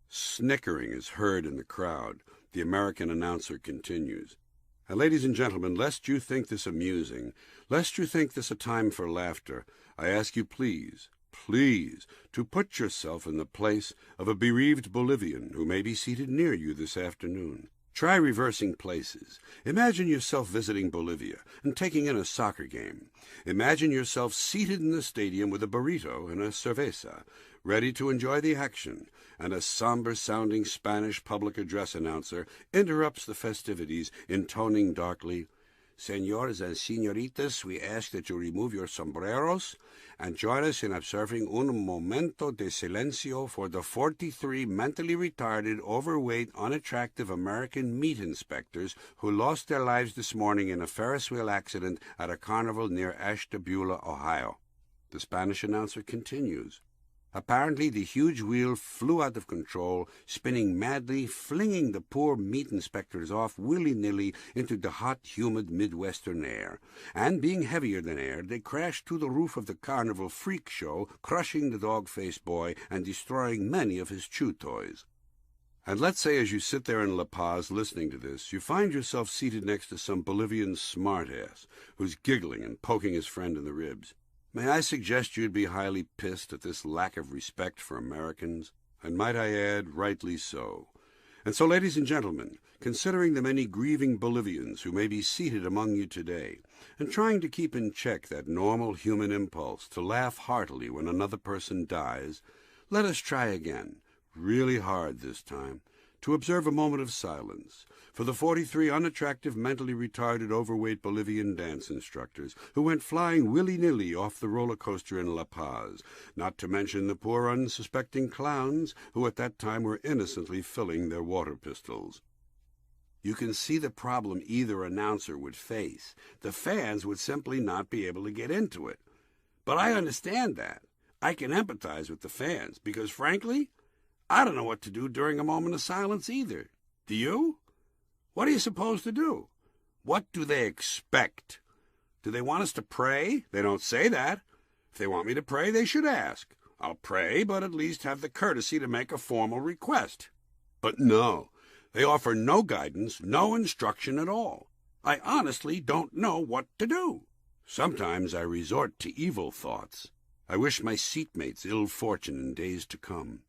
Snickering is heard in the crowd. The American announcer continues. "And ladies and gentlemen, lest you think this amusing, lest you think this a time for laughter, I ask you please, to put yourself in the place of a bereaved Bolivian who may be seated near you this afternoon. Try reversing places. Imagine yourself visiting Bolivia and taking in a soccer game. Imagine yourself seated in the stadium with a burrito and a cerveza, ready to enjoy the action, and a somber-sounding Spanish public address announcer interrupts the festivities, intoning darkly, 'Señores and señoritas, we ask that you remove your sombreros and join us in observing un momento de silencio for the 43 mentally retarded, overweight, unattractive American meat inspectors who lost their lives this morning in a Ferris wheel accident at a carnival near Ashtabula, Ohio.' The Spanish announcer continues. Apparently the huge wheel flew out of control, spinning madly, flinging the poor meat inspectors off willy-nilly into the hot, humid Midwestern air. And being heavier than air, they crashed through the roof of the carnival freak show, crushing the dog-faced boy and destroying many of his chew toys. And let's say as you sit there in La Paz listening to this, you find yourself seated next to some Bolivian smartass who's giggling and poking his friend in the ribs. May I suggest you'd be highly pissed at this lack of respect for Americans? And might I add, rightly so. And so, ladies and gentlemen, considering the many grieving Bolivians who may be seated among you today, and trying to keep in check that normal human impulse to laugh heartily when another person dies, let us try again, really hard this time, to observe a moment of silence for the 43 unattractive, mentally retarded, overweight Bolivian dance instructors who went flying willy-nilly off the roller coaster in La Paz, not to mention the poor unsuspecting clowns who at that time were innocently filling their water pistols. You can see the problem either announcer would face. The fans would simply not be able to get into it. But I understand that. I can empathize with the fans because, frankly, I don't know what to do during a moment of silence either. Do you? What are you supposed to do? What do they expect? Do they want us to pray? They don't say that. If they want me to pray, they should ask. I'll pray, but at least have the courtesy to make a formal request. But no, they offer no guidance, no instruction at all. I honestly don't know what to do. Sometimes I resort to evil thoughts. I wish my seatmates ill fortune in days to come.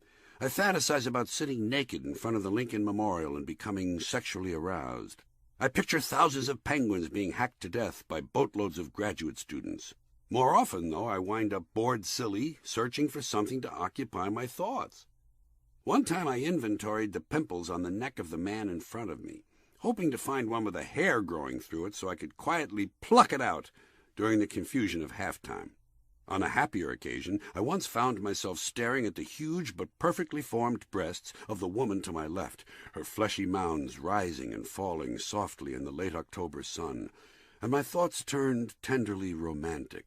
I fantasize about sitting naked in front of the Lincoln Memorial and becoming sexually aroused. I picture thousands of penguins being hacked to death by boatloads of graduate students. More often, though, I wind up bored silly, searching for something to occupy my thoughts. One time I inventoried the pimples on the neck of the man in front of me, hoping to find one with a hair growing through it so I could quietly pluck it out during the confusion of halftime. On a happier occasion, I once found myself staring at the huge but perfectly formed breasts of the woman to my left, her fleshy mounds rising and falling softly in the late October sun, and my thoughts turned tenderly romantic.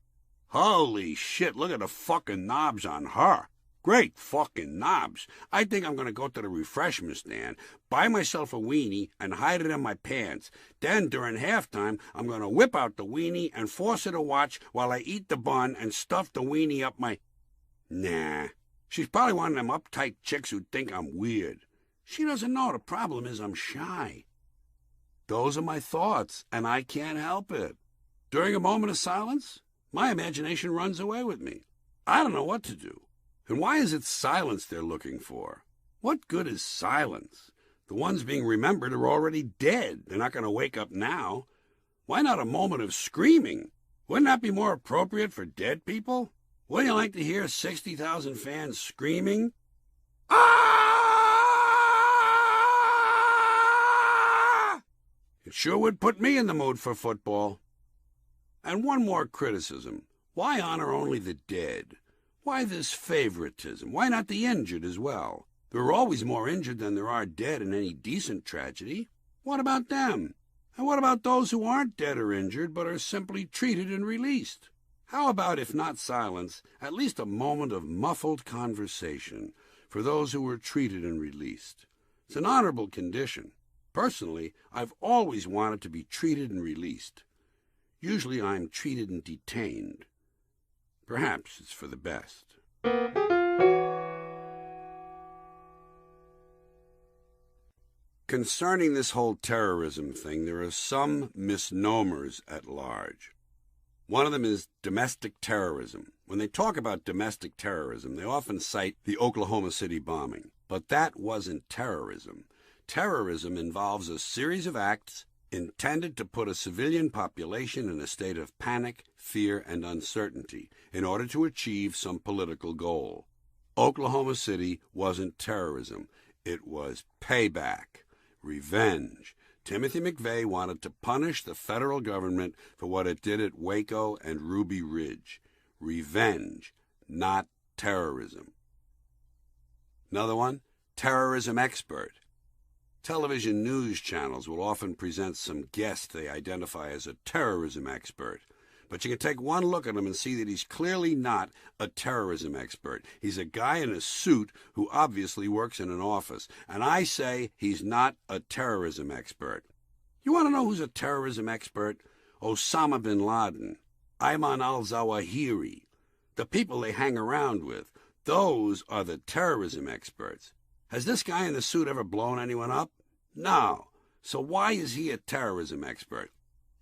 Holy shit, look at the fucking knobs on her. Great fucking knobs. I think I'm going to go to the refreshment stand, buy myself a weenie, and hide it in my pants. Then, during halftime, I'm going to whip out the weenie and force her to watch while I eat the bun and stuff the weenie up my... Nah. She's probably one of them uptight chicks who think I'm weird. She doesn't know the problem is I'm shy. Those are my thoughts, and I can't help it. During a moment of silence, my imagination runs away with me. I don't know what to do. And why is it silence they're looking for? What good is silence? The ones being remembered are already dead. They're not going to wake up now. Why not a moment of screaming? Wouldn't that be more appropriate for dead people? Wouldn't you like to hear 60,000 fans screaming? Ah! It sure would put me in the mood for football. And one more criticism. Why honor only the dead? Why this favoritism? Why not the injured as well? There are always more injured than there are dead in any decent tragedy. What about them? And what about those who aren't dead or injured but are simply treated and released? How about, if not silence, at least a moment of muffled conversation for those who were treated and released? It's an honorable condition. Personally, I've always wanted to be treated and released. Usually I'm treated and detained. Perhaps it's for the best. Concerning this whole terrorism thing, there are some misnomers at large. One of them is domestic terrorism. When they talk about domestic terrorism, they often cite the Oklahoma City bombing. But that wasn't terrorism. Terrorism involves a series of acts intended to put a civilian population in a state of panic, fear, and uncertainty in order to achieve some political goal. Oklahoma City wasn't terrorism. It was payback, revenge. Timothy McVeigh wanted to punish the federal government for what it did at Waco and Ruby Ridge. Revenge, not terrorism. Another one, terrorism expert. Television news channels will often present some guest they identify as a terrorism expert. But you can take one look at him and see that he's clearly not a terrorism expert. He's a guy in a suit who obviously works in an office. And I say he's not a terrorism expert. You want to know who's a terrorism expert? Osama bin Laden, Ayman al-Zawahiri, the people they hang around with. Those are the terrorism experts. Has this guy in the suit ever blown anyone up? No. So why is he a terrorism expert?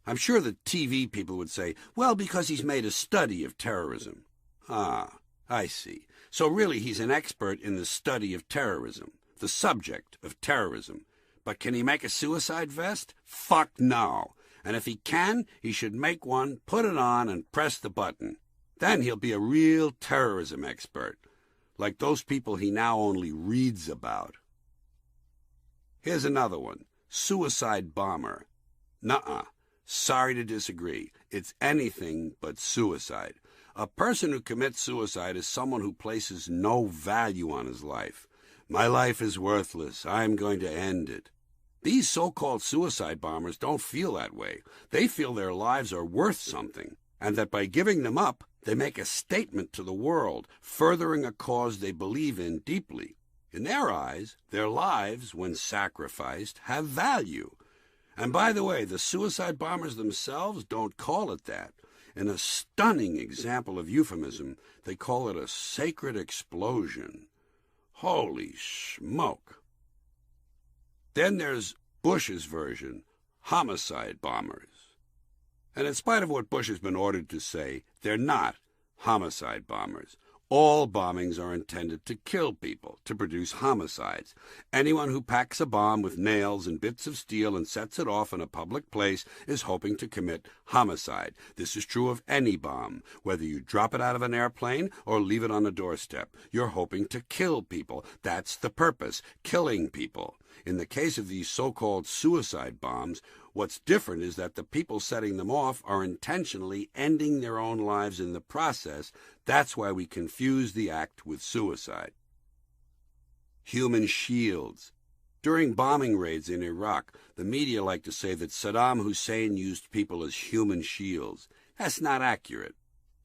I'm sure the TV people would say, well, because he's made a study of terrorism. Ah, I see. So really he's an expert in the study of terrorism, the subject of terrorism. But can he make a suicide vest? Fuck no. And if he can, he should make one, put it on, and press the button. Then he'll be a real terrorism expert, like those people he now only reads about. Here's another one, suicide bomber. Nuh-uh. Sorry to disagree. It's anything but suicide. A person who commits suicide is someone who places no value on his life. My life is worthless. I'm going to end it. These so-called suicide bombers don't feel that way. They feel their lives are worth something, and that by giving them up, they make a statement to the world, furthering a cause they believe in deeply. In their eyes, their lives, when sacrificed, have value. And by the way, the suicide bombers themselves don't call it that. In a stunning example of euphemism, they call it a sacred explosion. Holy smoke. Then there's Bush's version, homicide bombers. And in spite of what Bush has been ordered to say, they're not homicide bombers. All bombings are intended to kill people, to produce homicides. Anyone who packs a bomb with nails and bits of steel and sets it off in a public place is hoping to commit homicide. This is true of any bomb. Whether you drop it out of an airplane or leave it on a doorstep, you're hoping to kill people. That's the purpose, killing people. In the case of these so-called suicide bombs, what's different is that the people setting them off are intentionally ending their own lives in the process. That's why we confuse the act with suicide. Human shields. During bombing raids in Iraq, the media like to say that Saddam Hussein used people as human shields. That's not accurate.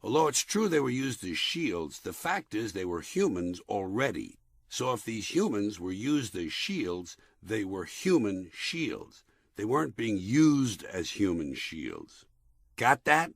Although it's true they were used as shields, the fact is they were humans already. So if these humans were used as shields, they were human shields. They weren't being used as human shields. Got that?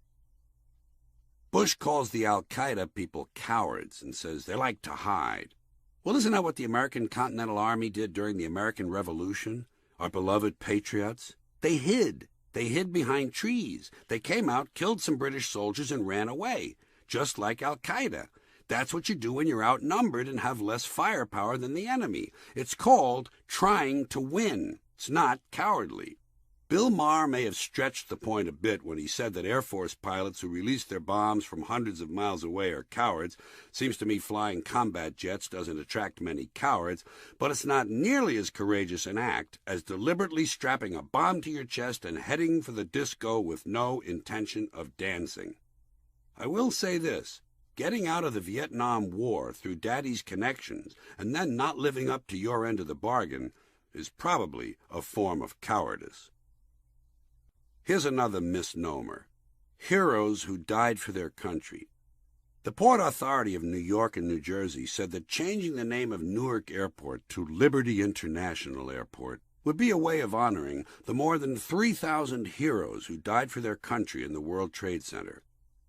Bush calls the Al-Qaeda people cowards and says they like to hide. Well, isn't that what the American Continental Army did during the American Revolution? Our beloved patriots? They hid. They hid behind trees. They came out, killed some British soldiers, and ran away, just like Al-Qaeda. That's what you do when you're outnumbered and have less firepower than the enemy. It's called trying to win. It's not cowardly. Bill Maher may have stretched the point a bit when he said that Air Force pilots who release their bombs from hundreds of miles away are cowards. Seems to me flying combat jets doesn't attract many cowards, but it's not nearly as courageous an act as deliberately strapping a bomb to your chest and heading for the disco with no intention of dancing. I will say this. Getting out of the Vietnam War through Daddy's connections and then not living up to your end of the bargain is probably a form of cowardice. Here's another misnomer. Heroes who died for their country. The Port Authority of New York and New Jersey said that changing the name of Newark Airport to Liberty International Airport would be a way of honoring the more than 3,000 heroes who died for their country in the World Trade Center.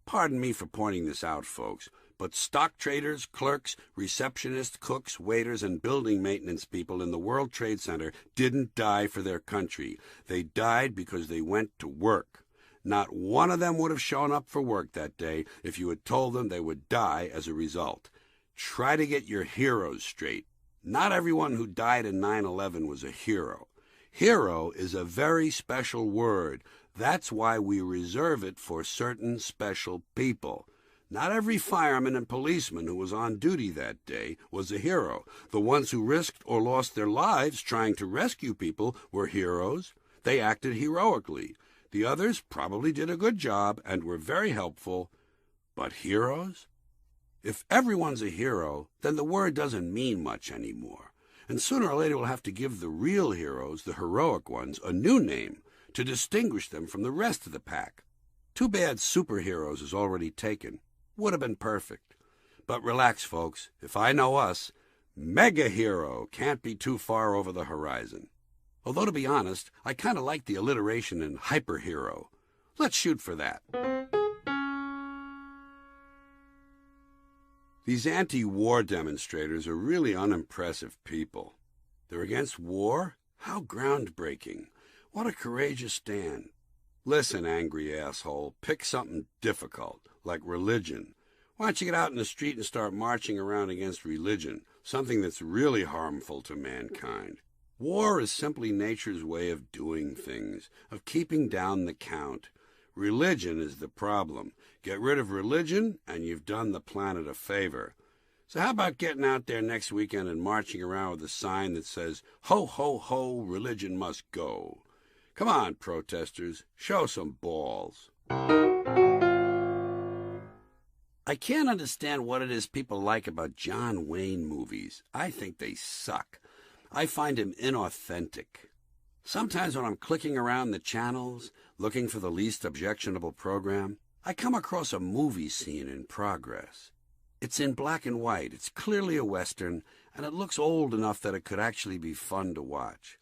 Pardon me for pointing this out, folks, but stock traders, clerks, receptionists, cooks, waiters, and building maintenance people in the World Trade Center didn't die for their country. They died because they went to work. Not one of them would have shown up for work that day if you had told them they would die as a result. Try to get your heroes straight. Not everyone who died in 9/11 was a hero. Hero is a very special word. That's why we reserve it for certain special people. Not every fireman and policeman who was on duty that day was a hero. The ones who risked or lost their lives trying to rescue people were heroes. They acted heroically. The others probably did a good job and were very helpful. But heroes? If everyone's a hero, then the word doesn't mean much anymore. And sooner or later we'll have to give the real heroes, the heroic ones, a new name to distinguish them from the rest of the pack. Too bad superheroes is already taken. Would have been perfect. But relax, folks. If I know us, mega hero can't be too far over the horizon. Although, to be honest, I kind of like the alliteration in hyperhero. Let's shoot for that. These anti-war demonstrators are really unimpressive people. They're against war? How groundbreaking. What a courageous stand. Listen, angry asshole, pick something difficult, like religion. Why don't you get out in the street and start marching around against religion, something that's really harmful to mankind? War is simply nature's way of doing things, of keeping down the count. Religion is the problem. Get rid of religion, and you've done the planet a favor. So how about getting out there next weekend and marching around with a sign that says, "Ho, ho, ho, religion must go"? Come on, protesters, show some balls. I can't understand what it is people like about John Wayne movies. I think they suck. I find him inauthentic. Sometimes when I'm clicking around the channels, looking for the least objectionable program, I come across a movie scene in progress. It's in black and white, it's clearly a Western, and it looks old enough that it could actually be fun to watch.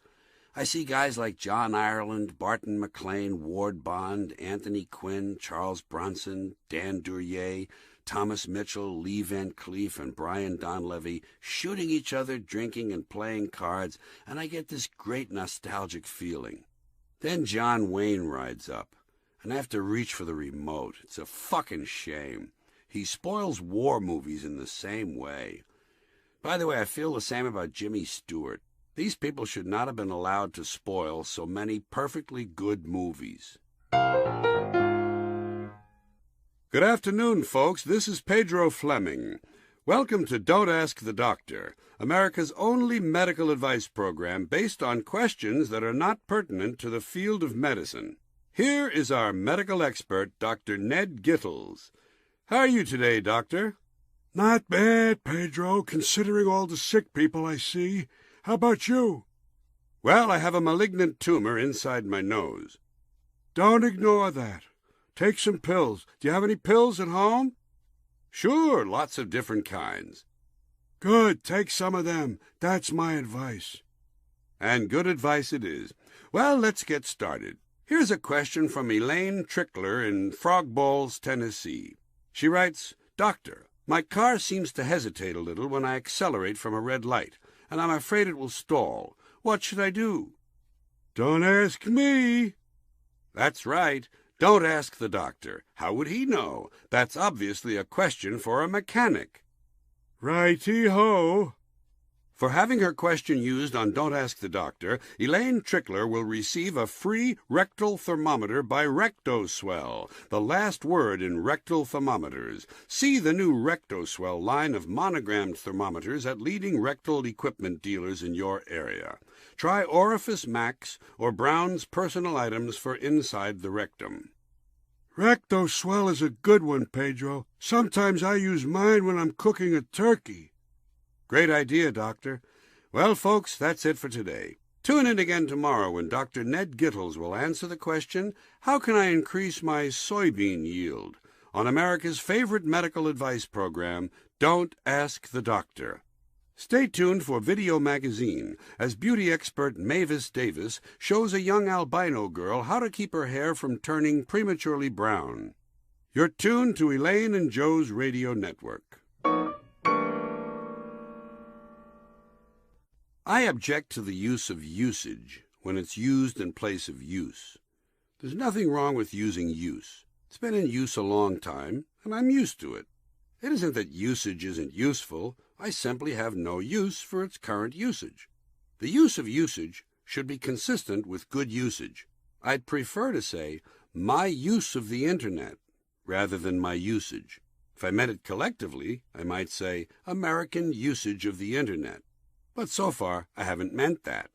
I see guys like John Ireland, Barton McLean, Ward Bond, Anthony Quinn, Charles Bronson, Dan Duryea, Thomas Mitchell, Lee Van Cleef, and Brian Donlevy shooting each other, drinking, and playing cards, and I get this great nostalgic feeling. Then John Wayne rides up, and I have to reach for the remote. It's a fucking shame. He spoils war movies in the same way. By the way, I feel the same about Jimmy Stewart. These people should not have been allowed to spoil so many perfectly good movies. Good afternoon, folks. This is Pedro Fleming. Welcome to Don't Ask the Doctor, America's only medical advice program based on questions that are not pertinent to the field of medicine. Here is our medical expert, Dr. Ned Gittles. How are you today, Doctor? Not bad, Pedro, considering all the sick people I see. How about you? Well, I have a malignant tumor inside my nose. Don't ignore that. Take some pills. Do you have any pills at home? Sure, lots of different kinds. Good, take some of them. That's my advice. And good advice it is. Well, let's get started. Here's a question from Elaine Trickler in Frog Balls, Tennessee. She writes, "Doctor, my car seems to hesitate a little when I accelerate from a red light, and I'm afraid it will stall. What should I do?" Don't ask me. That's right. Don't ask the doctor. How would he know? That's obviously a question for a mechanic. Righty-ho. For having her question used on Don't Ask the Doctor, Elaine Trickler will receive a free rectal thermometer by RectoSwell, the last word in rectal thermometers. See the new RectoSwell line of monogrammed thermometers at leading rectal equipment dealers in your area. Try Orifice Max or Brown's Personal Items for inside the rectum. RectoSwell is a good one, Pedro. Sometimes I use mine when I'm cooking a turkey. Great idea, Doctor. Well, folks, that's it for today. Tune in again tomorrow when Dr. Ned Gittles will answer the question, how can I increase my soybean yield? On America's favorite medical advice program, Don't Ask the Doctor. Stay tuned for Video Magazine as beauty expert Mavis Davis shows a young albino girl how to keep her hair from turning prematurely brown. You're tuned to Elaine and Joe's Radio Network. I object to the use of usage when it's used in place of use. There's nothing wrong with using use. It's been in use a long time, and I'm used to it. It isn't that usage isn't useful. I simply have no use for its current usage. The use of usage should be consistent with good usage. I'd prefer to say my use of the Internet rather than my usage. If I meant it collectively, I might say American usage of the Internet. But so far, I haven't meant that.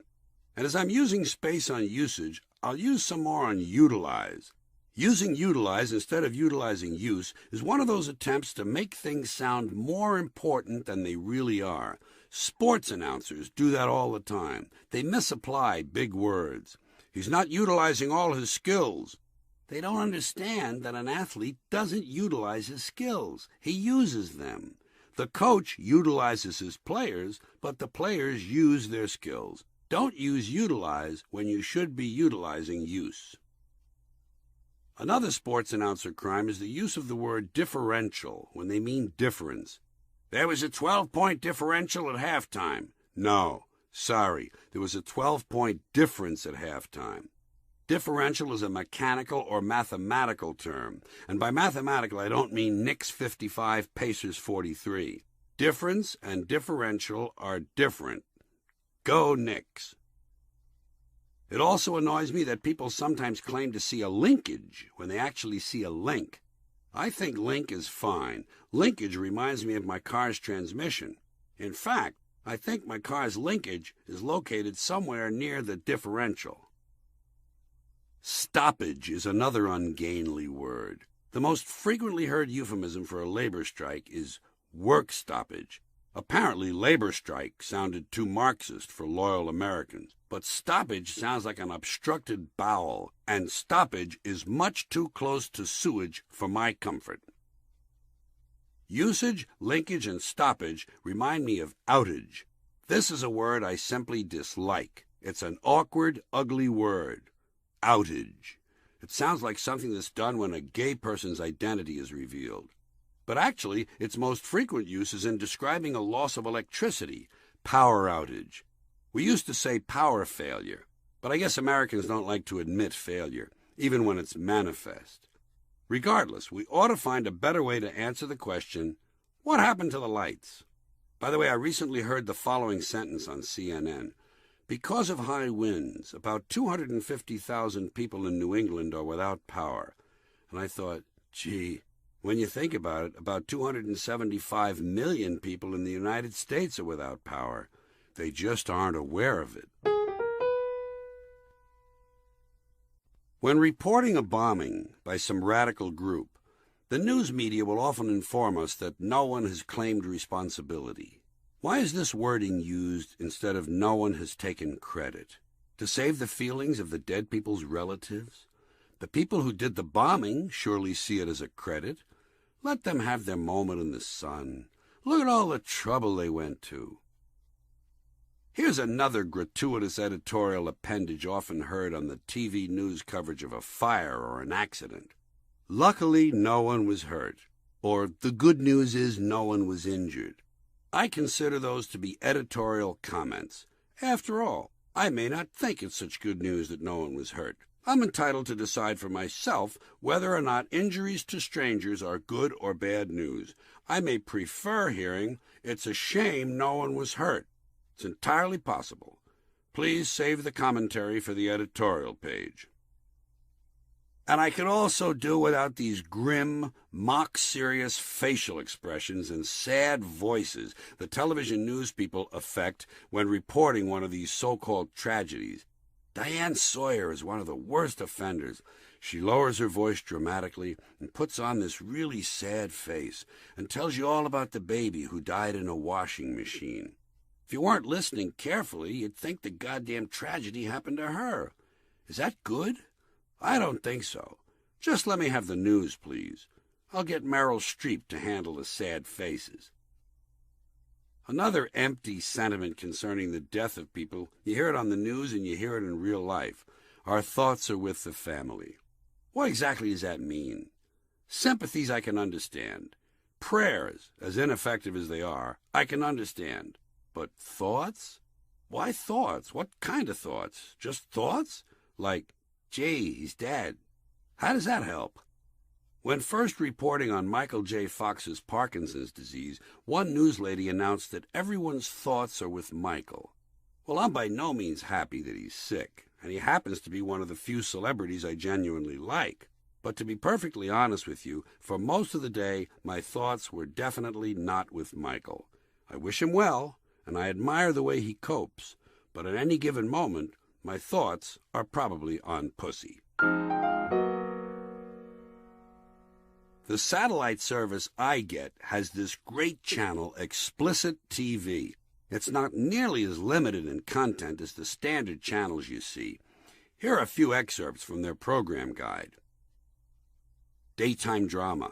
And as I'm using space on usage, I'll use some more on utilize. Using utilize instead of utilizing use is one of those attempts to make things sound more important than they really are. Sports announcers do that all the time. They misapply big words. He's not utilizing all his skills. They don't understand that an athlete doesn't utilize his skills. He uses them. The coach utilizes his players, but the players use their skills. Don't use utilize when you should be utilizing use. Another sports announcer crime is the use of the word differential when they mean difference. There was a 12-point differential at halftime. No, sorry, there was a 12-point difference at halftime. Differential is a mechanical or mathematical term, and by mathematical I don't mean Knicks 55, Pacers 43. Difference and differential are different. Go Knicks. It also annoys me that people sometimes claim to see a linkage when they actually see a link. I think link is fine. Linkage reminds me of my car's transmission. In fact, I think my car's linkage is located somewhere near the differential. Stoppage is another ungainly word. The most frequently heard euphemism for a labor strike is work stoppage. Apparently, labor strike sounded too Marxist for loyal Americans, but stoppage sounds like an obstructed bowel, and stoppage is much too close to sewage for my comfort. Usage, linkage, and stoppage remind me of outage. This is a word I simply dislike. It's an awkward, ugly word. Outage. It sounds like something that's done when a gay person's identity is revealed. But actually, its most frequent use is in describing a loss of electricity, power outage. We used to say power failure, but I guess Americans don't like to admit failure, even when it's manifest. Regardless, we ought to find a better way to answer the question, what happened to the lights? By the way, I recently heard the following sentence on CNN. Because of high winds, about 250,000 people in New England are without power. And I thought, gee, when you think about it, about 275 million people in the United States are without power. They just aren't aware of it. When reporting a bombing by some radical group, the news media will often inform us that no one has claimed responsibility. Why is this wording used instead of no one has taken credit? To save the feelings of the dead people's relatives? The people who did the bombing surely see it as a credit. Let them have their moment in the sun. Look at all the trouble they went to. Here's another gratuitous editorial appendage often heard on the TV news coverage of a fire or an accident. Luckily, no one was hurt. Or the good news is no one was injured. I consider those to be editorial comments. After all, I may not think it's such good news that no one was hurt. I'm entitled to decide for myself whether or not injuries to strangers are good or bad news. I may prefer hearing, it's a shame no one was hurt. It's entirely possible. Please save the commentary for the editorial page. And I could also do without these grim, mock-serious facial expressions and sad voices the television news people affect when reporting one of these so-called tragedies. Diane Sawyer is one of the worst offenders. She lowers her voice dramatically and puts on this really sad face and tells you all about the baby who died in a washing machine. If you weren't listening carefully, you'd think the goddamn tragedy happened to her. Is that good? I don't think so. Just let me have the news, please. I'll get Meryl Streep to handle the sad faces. Another empty sentiment concerning the death of people, you hear it on the news and you hear it in real life. Our thoughts are with the family. What exactly does that mean? Sympathies I can understand. Prayers, as ineffective as they are, I can understand. But thoughts? Why thoughts? What kind of thoughts? Just thoughts? Like, gee, he's dead. How does that help? When first reporting on Michael J. Fox's Parkinson's disease, one news lady announced that everyone's thoughts are with Michael. Well, I'm by no means happy that he's sick, and he happens to be one of the few celebrities I genuinely like. But to be perfectly honest with you, for most of the day, my thoughts were definitely not with Michael. I wish him well, and I admire the way he copes, but at any given moment, my thoughts are probably on Pussy. The satellite service I get has this great channel, Explicit TV. It's not nearly as limited in content as the standard channels you see. Here are a few excerpts from their program guide. Daytime drama.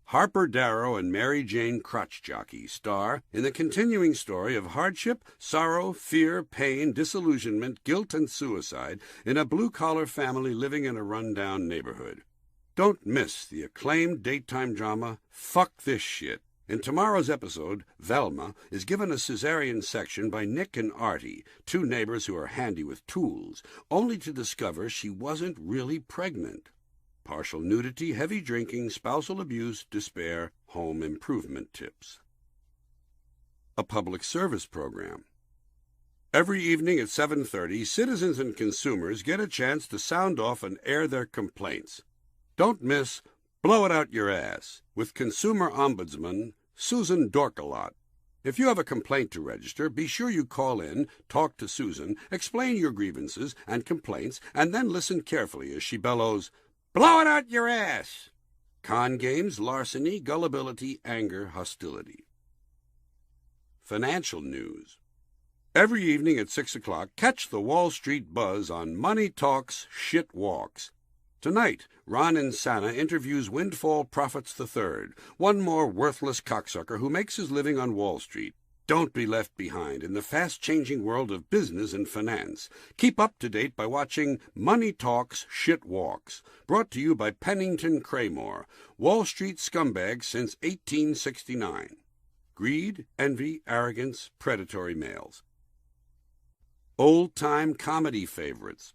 Harper Darrow and Mary Jane Crotchjockey star in the continuing story of hardship, sorrow, fear, pain, disillusionment, guilt, and suicide in a blue-collar family living in a run-down neighborhood. Don't miss the acclaimed daytime drama, Fuck This Shit. In tomorrow's episode, Velma is given a cesarean section by Nick and Artie, two neighbors who are handy with tools, only to discover she wasn't really pregnant. Partial nudity, heavy drinking, spousal abuse, despair, home improvement tips. A public service program. Every evening at 7:30, citizens and consumers get a chance to sound off and air their complaints. Don't miss Blow It Out Your Ass with Consumer Ombudsman Susan Dorkalot. If you have a complaint to register, be sure you call in, talk to Susan, explain your grievances and complaints, and then listen carefully as she bellows, "Blow it out your ass!" Con games, larceny, gullibility, anger, hostility. Financial news. Every evening at 6 o'clock, catch the Wall Street buzz on Money Talks, Shit Walks. Tonight, Ron Insana interviews Windfall Profits III, one more worthless cocksucker who makes his living on Wall Street. Don't be left behind in the fast-changing world of business and finance. Keep up to date by watching Money Talks, Shit Walks, brought to you by Pennington Craymore, Wall Street scumbag since 1869. Greed, envy, arrogance, predatory males. Old-time comedy favorites.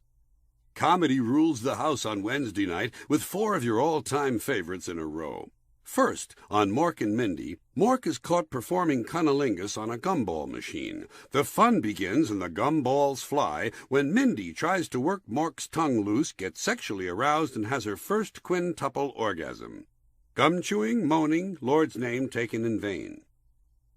Comedy rules the house on Wednesday night with 4 of your all-time favorites in a row. First, on Mork and Mindy, Mork is caught performing cunnilingus on a gumball machine. The fun begins and the gumballs fly when Mindy tries to work Mork's tongue loose, gets sexually aroused, and has her first quintuple orgasm. Gum chewing, moaning, Lord's name taken in vain.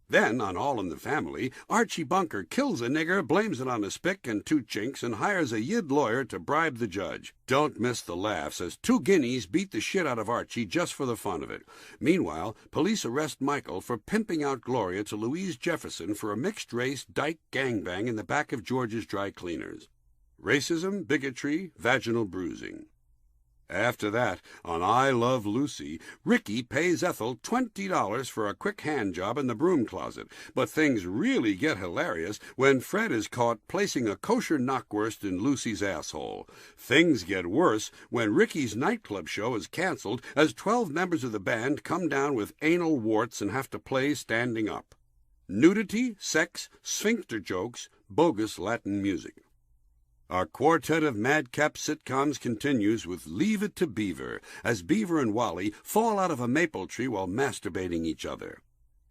Then, on All in the Family, Archie Bunker kills a nigger, blames it on a spick and 2 chinks, and hires a yid lawyer to bribe the judge. Don't miss the laughs as 2 guineas beat the shit out of Archie just for the fun of it. Meanwhile, police arrest Michael for pimping out Gloria to Louise Jefferson for a mixed-race dyke gangbang in the back of George's dry cleaners. Racism, bigotry, vaginal bruising. After that, on I Love Lucy, Ricky pays Ethel $20 for a quick hand job in the broom closet, but things really get hilarious when Fred is caught placing a kosher knockwurst in Lucy's asshole. Things get worse when Ricky's nightclub show is canceled as 12 members of the band come down with anal warts and have to play standing up. Nudity, sex, sphincter jokes, bogus Latin music. Our quartet of madcap sitcoms continues with Leave It to Beaver, as Beaver and Wally fall out of a maple tree while masturbating each other.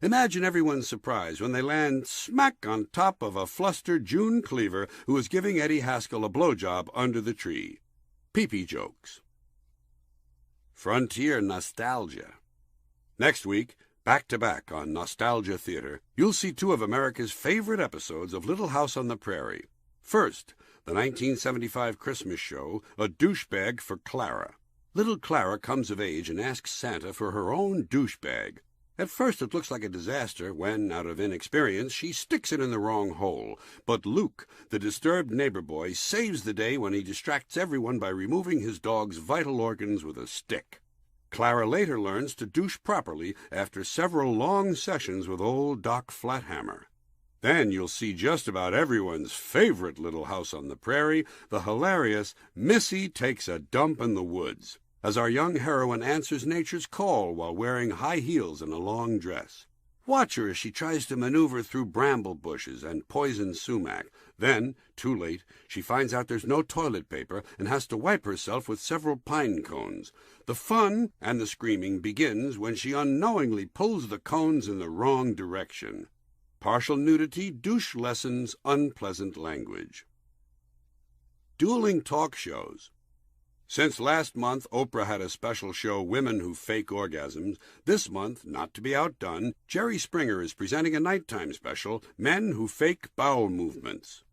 Imagine everyone's surprise when they land smack on top of a flustered June Cleaver who is giving Eddie Haskell a blowjob under the tree. Pee-pee jokes. Frontier nostalgia. Next week, back-to-back on Nostalgia Theater, you'll see two of America's favorite episodes of Little House on the Prairie. First, the 1975 Christmas show, A Douchebag for Clara. Little Clara comes of age and asks Santa for her own douchebag. At first it looks like a disaster when, out of inexperience, she sticks it in the wrong hole. But Luke, the disturbed neighbor boy, saves the day when he distracts everyone by removing his dog's vital organs with a stick. Clara later learns to douche properly after several long sessions with old Doc Flathammer. Then you'll see just about everyone's favorite Little House on the Prairie, the hilarious Missy Takes a Dump in the Woods, as our young heroine answers nature's call while wearing high heels and a long dress. Watch her as she tries to maneuver through bramble bushes and poison sumac. Then, too late, she finds out there's no toilet paper and has to wipe herself with several pine cones. The fun and the screaming begins when she unknowingly pulls the cones in the wrong direction. Partial nudity, douche lessons, unpleasant language. Dueling talk shows. Since last month Oprah had a special show, Women Who Fake Orgasms, this month, not to be outdone, Jerry Springer is presenting a nighttime special, Men Who Fake Bowel Movements.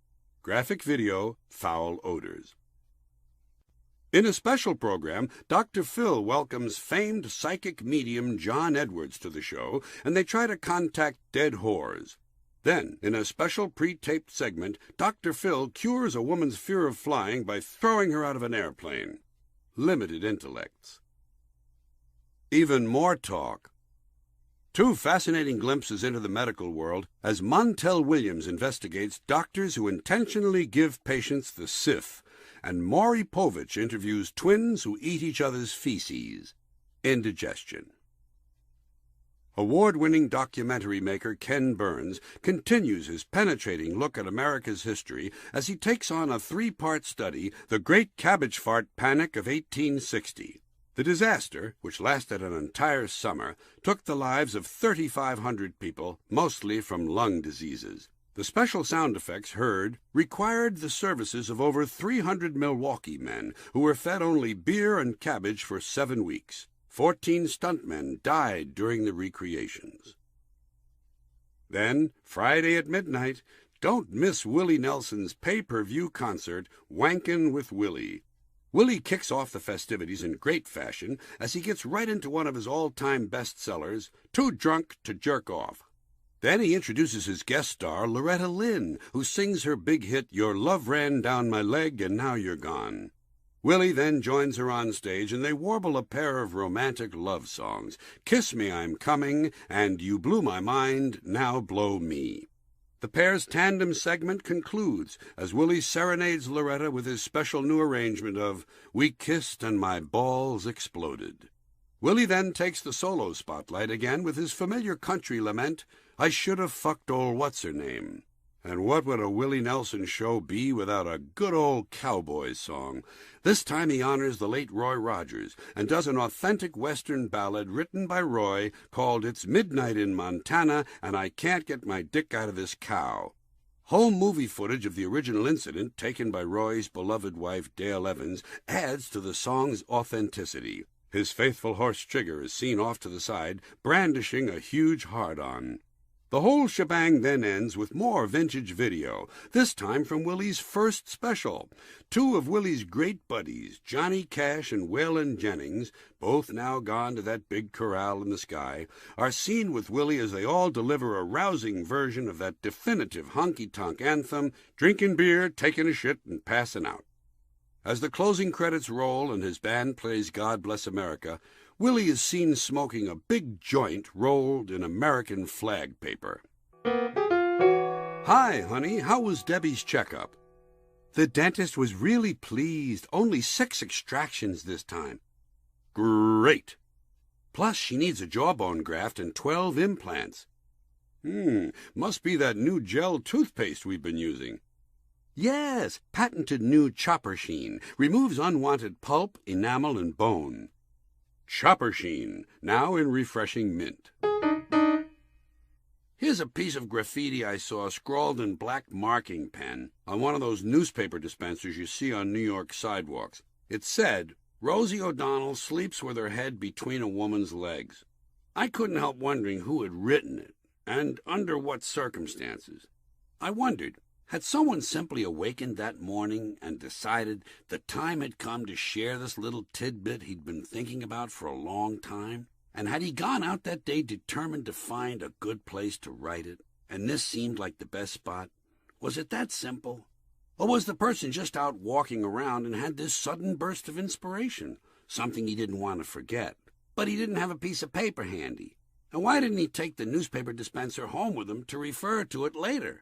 Graphic video, foul odors. In a special program, Dr. Phil welcomes famed psychic medium John Edwards to the show, and they try to contact dead whores. Then, in a special pre-taped segment, Dr. Phil cures a woman's fear of flying by throwing her out of an airplane. Limited intellects. Even more talk. Two fascinating glimpses into the medical world as Montel Williams investigates doctors who intentionally give patients the sif, and Maury Povich interviews twins who eat each other's feces. Indigestion. Award-winning documentary maker Ken Burns continues his penetrating look at America's history as he takes on a three-part study, The Great Cabbage Fart Panic of 1860. The disaster, which lasted an entire summer, took the lives of 3,500 people, mostly from lung diseases. The special sound effects heard required the services of over 300 Milwaukee men who were fed only beer and cabbage for 7 weeks. 14 stuntmen died during the recreations. Then, Friday at midnight, don't miss Willie Nelson's pay-per-view concert, Wankin' with Willie. Willie kicks off the festivities in great fashion as he gets right into one of his all-time bestsellers, Too Drunk to Jerk Off. Then he introduces his guest star, Loretta Lynn, who sings her big hit, Your Love Ran Down My Leg and Now You're Gone. Willie then joins her on stage, and they warble a pair of romantic love songs, Kiss Me, I'm Coming, and You Blew My Mind, Now Blow Me. The pair's tandem segment concludes as Willie serenades Loretta with his special new arrangement of We Kissed and My Balls Exploded. Willie then takes the solo spotlight again with his familiar country lament, I Should Have Fucked Old What's-Her-Name. And what would a Willie Nelson show be without a good old cowboy song? This time he honors the late Roy Rogers and does an authentic Western ballad written by Roy called It's Midnight in Montana and I Can't Get My Dick Out of This Cow. Home movie footage of the original incident, taken by Roy's beloved wife Dale Evans, adds to the song's authenticity. His faithful horse Trigger is seen off to the side, brandishing a huge hard-on. The whole shebang then ends with more vintage video, this time from Willie's first special. Two of Willie's great buddies, Johnny Cash and Waylon Jennings, both now gone to that big corral in the sky, are seen with Willie as they all deliver a rousing version of that definitive honky-tonk anthem, drinking beer, taking a shit, and passing out. As the closing credits roll and his band plays God Bless America, Willie is seen smoking a big joint rolled in American flag paper. Hi, honey, how was Debbie's checkup? The dentist was really pleased. Only 6 extractions this time. Great. Plus, she needs a jawbone graft and 12 implants. Must be that new gel toothpaste we've been using. Yes, patented new Chopper Sheen. Removes unwanted pulp, enamel, and bone. Chopper Sheen, now in refreshing mint. Here's a piece of graffiti I saw scrawled in black marking pen on one of those newspaper dispensers you see on New York sidewalks. It said, "Rosie O'Donnell sleeps with her head between a woman's legs." I couldn't help wondering who had written it, and under what circumstances. I wondered, had someone simply awakened that morning and decided the time had come to share this little tidbit he'd been thinking about for a long time? And had he gone out that day determined to find a good place to write it, and this seemed like the best spot? Was it that simple? Or was the person just out walking around and had this sudden burst of inspiration, something he didn't want to forget, but he didn't have a piece of paper handy? And why didn't he take the newspaper dispenser home with him to refer to it later?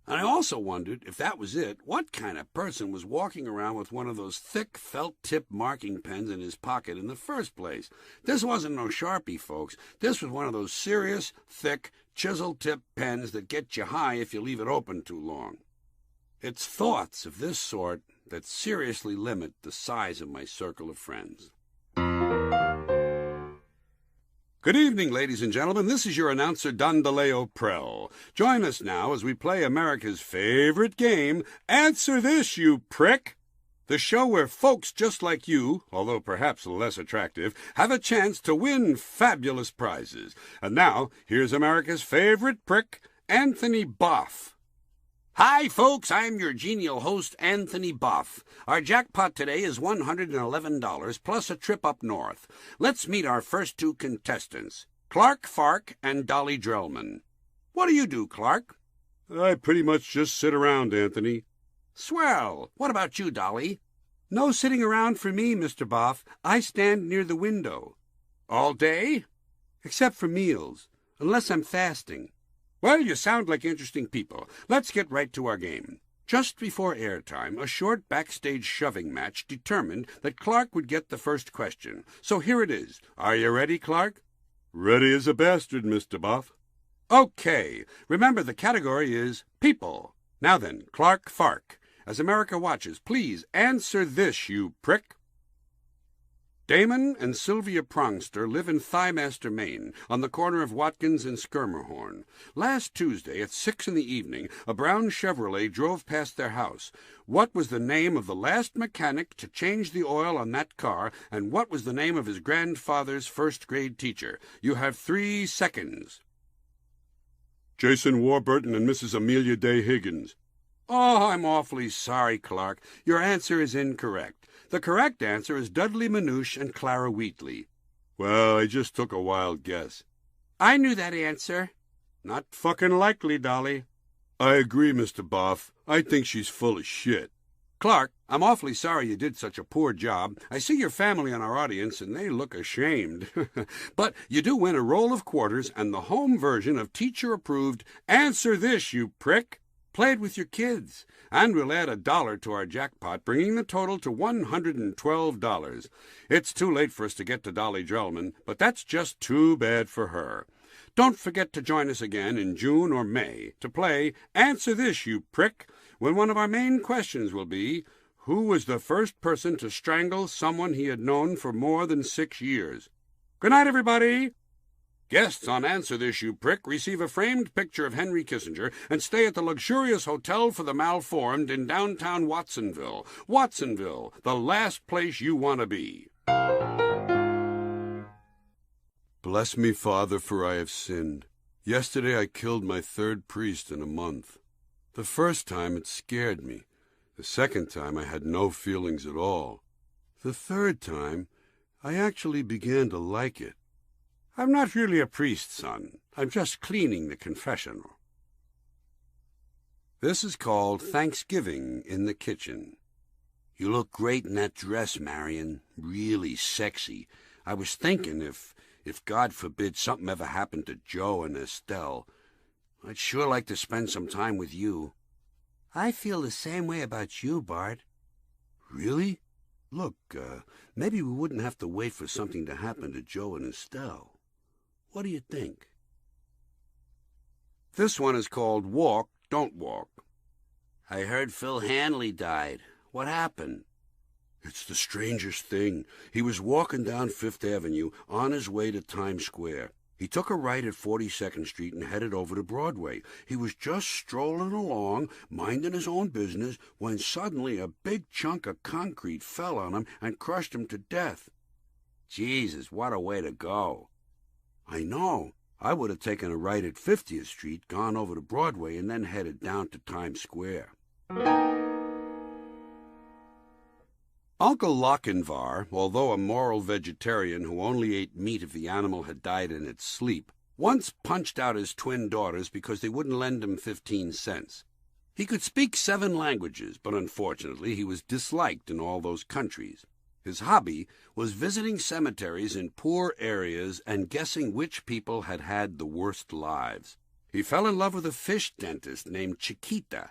And I also wondered, if that was it, what kind of person was walking around with one of those thick felt-tip marking pens in his pocket in the first place? This wasn't no Sharpie, folks. This was one of those serious, thick, chisel-tip pens that get you high if you leave it open too long. It's thoughts of this sort that seriously limit the size of my circle of friends. Good evening, ladies and gentlemen. This is your announcer, Dandaleo Prell. Join us now as we play America's favorite game, Answer This, You Prick! The show where folks just like you, although perhaps less attractive, have a chance to win fabulous prizes. And now, here's America's favorite prick, Anthony Boff. Hi, folks. I'm your genial host, Anthony Boff. Our jackpot today is $111 plus a trip up north. Let's meet our first two contestants, Clark Fark and Dolly Drellman. What do you do, Clark? I pretty much just sit around, Anthony. Swell. What about you, Dolly? No sitting around for me, Mr. Boff. I stand near the window. All day? Except for meals, unless I'm fasting. Well, you sound like interesting people. Let's get right to our game. Just before airtime, a short backstage shoving match determined that Clark would get the first question. So here it is. Are you ready, Clark? Ready as a bastard, Mr. Boff. Okay. Remember, the category is people. Now then, Clark Fark, as America watches, please answer this, you prick. Damon and Sylvia Prongster live in Thighmaster, Maine, on the corner of Watkins and Skirmerhorn. Last Tuesday at 6 p.m, a brown Chevrolet drove past their house. What was the name of the last mechanic to change the oil on that car, and what was the name of his grandfather's first-grade teacher? You have 3 seconds. Jason Warburton and Mrs. Amelia Day Higgins. Oh, I'm awfully sorry, Clark. Your answer is incorrect. The correct answer is Dudley Manouche and Clara Wheatley. Well, I just took a wild guess. I knew that answer. Not fucking likely, Dolly. I agree, Mr. Boff. I think she's full of shit. Clark, I'm awfully sorry you did such a poor job. I see your family in our audience, and they look ashamed. But you do win a roll of quarters and the home version of teacher-approved Answer This, You Prick. Play it with your kids, and we'll add $1 to our jackpot, bringing the total to $112. It's too late for us to get to Dolly Drellman, but that's just too bad for her. Don't forget to join us again in June or May to play Answer This, You Prick, when one of our main questions will be, who was the first person to strangle someone he had known for more than 6 years? Good night, everybody. Guests on Answer This, You Prick receive a framed picture of Henry Kissinger and stay at the luxurious Hotel for the Malformed in downtown Watsonville. Watsonville, the last place you want to be. Bless me, Father, for I have sinned. Yesterday I killed my 3rd priest in a month. The first time it scared me. The second time I had no feelings at all. The third time I actually began to like it. I'm not really a priest, son. I'm just cleaning the confessional. This is called Thanksgiving in the Kitchen. You look great in that dress, Marion. Really sexy. I was thinking if God forbid something ever happened to Joe and Estelle, I'd sure like to spend some time with you. I feel the same way about you, Bart. Really? Look, maybe we wouldn't have to wait for something to happen to Joe and Estelle. What do you think? This one is called Walk, Don't Walk. I heard Phil Hanley died. What happened? It's the strangest thing. He was walking down Fifth Avenue on his way to Times Square. He took a right at 42nd Street and headed over to Broadway. He was just strolling along, minding his own business, when suddenly a big chunk of concrete fell on him and crushed him to death. Jesus, what a way to go. I know. I would have taken a right at 50th Street, gone over to Broadway, and then headed down to Times Square. Uncle Lochinvar, although a moral vegetarian who only ate meat if the animal had died in its sleep, once punched out his twin daughters because they wouldn't lend him 15 cents. He could speak 7 languages, but unfortunately he was disliked in all those countries. His hobby was visiting cemeteries in poor areas and guessing which people had had the worst lives. He fell in love with a fish dentist named Chiquita,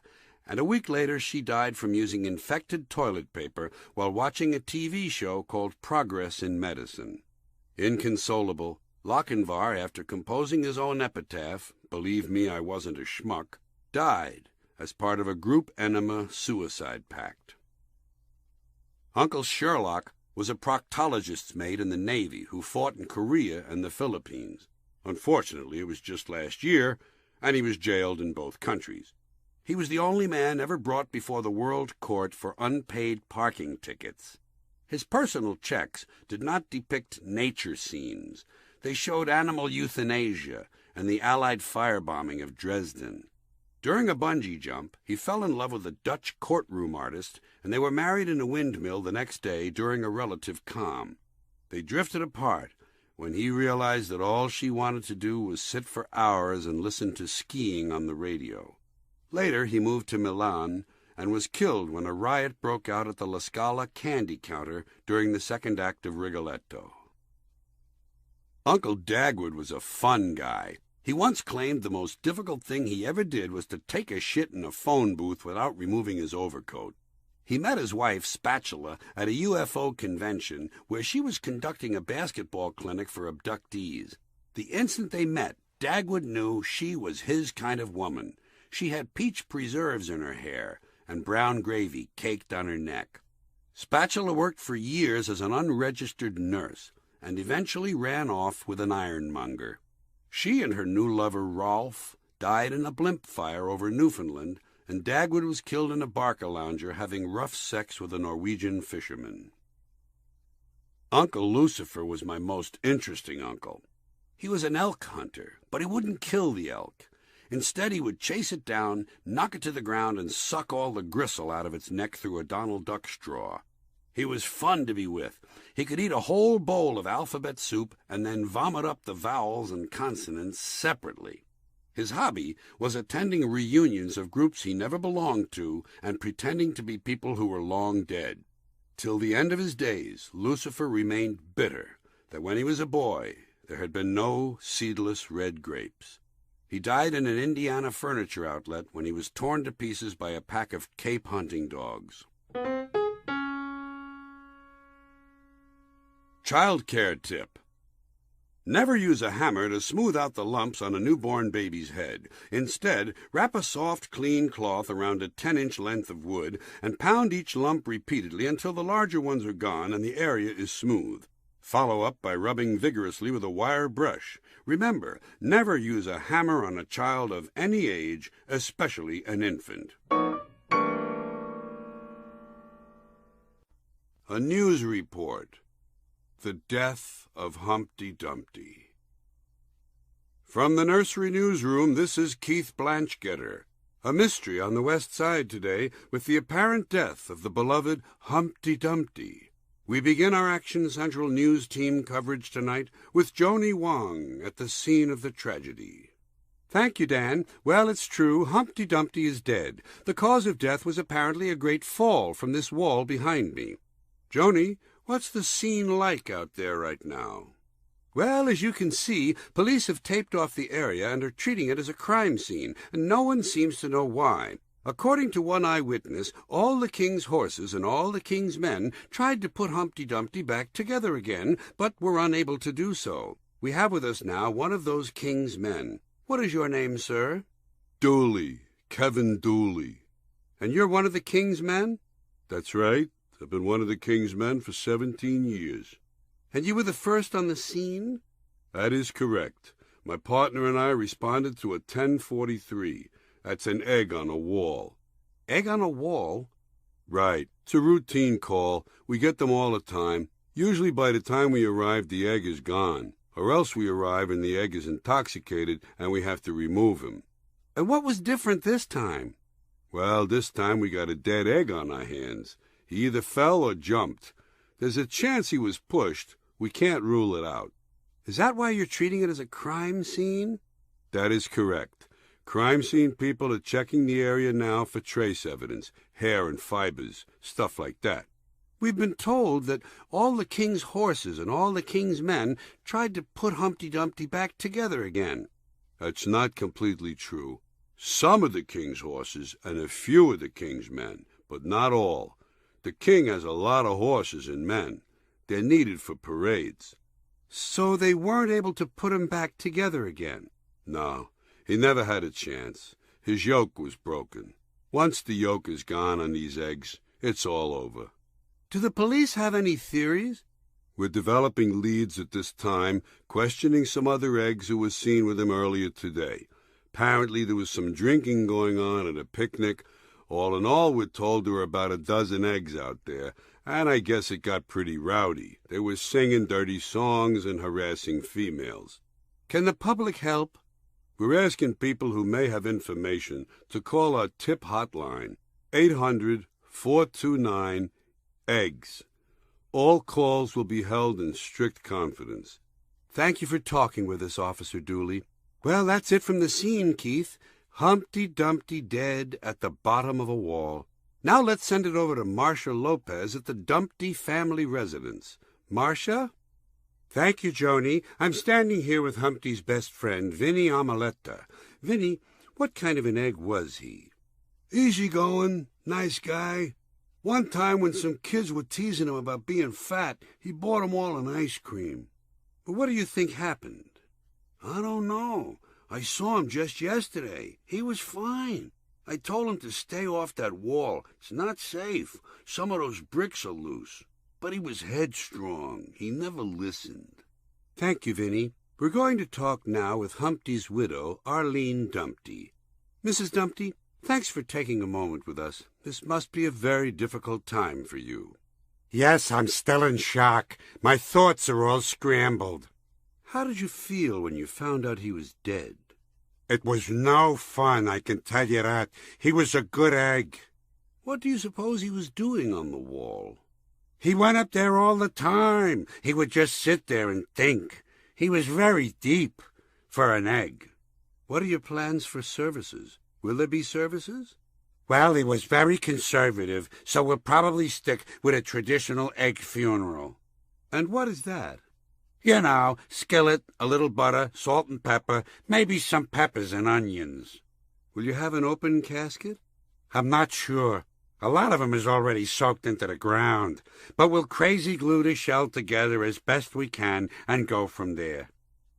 and a week later she died from using infected toilet paper while watching a TV show called Progress in Medicine. Inconsolable, Lochinvar, after composing his own epitaph, "Believe me, I wasn't a schmuck," died as part of a group enema suicide pact. Uncle Sherlock was a proctologist's mate in the Navy who fought in Korea and the Philippines. Unfortunately, it was just last year, and he was jailed in both countries. He was the only man ever brought before the World Court for unpaid parking tickets. His personal checks did not depict nature scenes. They showed animal euthanasia and the Allied firebombing of Dresden. During a bungee jump, he fell in love with a Dutch courtroom artist, and they were married in a windmill the next day during a relative calm. They drifted apart when he realized that all she wanted to do was sit for hours and listen to skiing on the radio. Later, he moved to Milan and was killed when a riot broke out at the La Scala candy counter during the second act of Rigoletto. Uncle Dagwood was a fun guy. He once claimed the most difficult thing he ever did was to take a shit in a phone booth without removing his overcoat. He met his wife, Spatula, at a UFO convention where she was conducting a basketball clinic for abductees. The instant they met, Dagwood knew she was his kind of woman. She had peach preserves in her hair and brown gravy caked on her neck. Spatula worked for years as an unregistered nurse and eventually ran off with an ironmonger. She and her new lover, Rolf, died in a blimp fire over Newfoundland, and Dagwood was killed in a Barcalounger having rough sex with a Norwegian fisherman. Uncle Lucifer was my most interesting uncle. He was an elk hunter, but he wouldn't kill the elk. Instead, he would chase it down, knock it to the ground, and suck all the gristle out of its neck through a Donald Duck straw. He was fun to be with. He could eat a whole bowl of alphabet soup and then vomit up the vowels and consonants separately. His hobby was attending reunions of groups he never belonged to and pretending to be people who were long dead. Till the end of his days, Lucifer remained bitter that when he was a boy there had been no seedless red grapes. He died in an Indiana furniture outlet when he was torn to pieces by a pack of Cape hunting dogs. Child care tip. Never use a hammer to smooth out the lumps on a newborn baby's head. Instead, wrap a soft, clean cloth around a 10-inch length of wood and pound each lump repeatedly until the larger ones are gone and the area is smooth. Follow up by rubbing vigorously with a wire brush. Remember, never use a hammer on a child of any age, especially an infant. A news report. The death of Humpty Dumpty. From the nursery newsroom, this is Keith Blanchgetter. A mystery on the West Side today with the apparent death of the beloved Humpty Dumpty. We begin our Action Central News Team coverage tonight with Joni Wong at the scene of the tragedy. Thank you, Dan. Well, it's true. Humpty Dumpty is dead. The cause of death was apparently a great fall from this wall behind me. Joni, what's the scene like out there right now? Well, as you can see, police have taped off the area and are treating it as a crime scene, and no one seems to know why. According to one eyewitness, all the king's horses and all the king's men tried to put Humpty Dumpty back together again, but were unable to do so. We have with us now one of those king's men. What is your name, sir? Dooley, Kevin Dooley. And you're one of the king's men? That's right. I've been one of the king's men for 17 years. And you were the first on the scene? That is correct. My partner and I responded to a 1043. That's an egg on a wall. Egg on a wall? Right. It's a routine call. We get them all the time. Usually by the time we arrive, the egg is gone. Or else we arrive and the egg is intoxicated and we have to remove him. And what was different this time? Well, this time we got a dead egg on our hands. He either fell or jumped. There's a chance he was pushed. We can't rule it out. Is that why you're treating it as a crime scene? That is correct. Crime scene people are checking the area now for trace evidence, hair and fibers, stuff like that. We've been told that all the king's horses and all the king's men tried to put Humpty Dumpty back together again. That's not completely true. Some of the king's horses and a few of the king's men, but not all. The king has a lot of horses and men. They're needed for parades. So they weren't able to put him back together again? No, he never had a chance. His yoke was broken. Once the yoke is gone on these eggs, it's all over. Do the police have any theories? We're developing leads at this time, questioning some other eggs who were seen with him earlier today. Apparently there was some drinking going on at a picnic. All in all, we're told there were about a dozen eggs out there, and I guess it got pretty rowdy. They were singing dirty songs and harassing females. Can the public help? We're asking people who may have information to call our tip hotline, 800-429-EGGS. All calls will be held in strict confidence. Thank you for talking with us, Officer Dooley. Well, that's it from the scene, Keith. Humpty Dumpty dead at the bottom of a wall. Now let's send it over to Marcia Lopez at the Dumpty family residence. Marcia? Thank you, Joni. I'm standing here with Humpty's best friend, Vinnie Amaletta. Vinnie, what kind of an egg was he? Easygoing, nice guy. One time when some kids were teasing him about being fat, he bought 'em all an ice cream. But what do you think happened? I don't know. I saw him just yesterday. He was fine. I told him to stay off that wall. It's not safe. Some of those bricks are loose. But he was headstrong. He never listened. Thank you, Vinnie. We're going to talk now with Humpty's widow, Arlene Dumpty. Mrs. Dumpty, thanks for taking a moment with us. This must be a very difficult time for you. Yes, I'm still in shock. My thoughts are all scrambled. How did you feel when you found out he was dead? It was no fun, I can tell you that. He was a good egg. What do you suppose he was doing on the wall? He went up there all the time. He would just sit there and think. He was very deep for an egg. What are your plans for services? Will there be services? Well, he was very conservative, so we'll probably stick with a traditional egg funeral. And what is that? You know, skillet, a little butter, salt and pepper, maybe some peppers and onions. Will you have an open casket? I'm not sure. A lot of 'em is already soaked into the ground, but we'll crazy glue the shell together as best we can and go from there.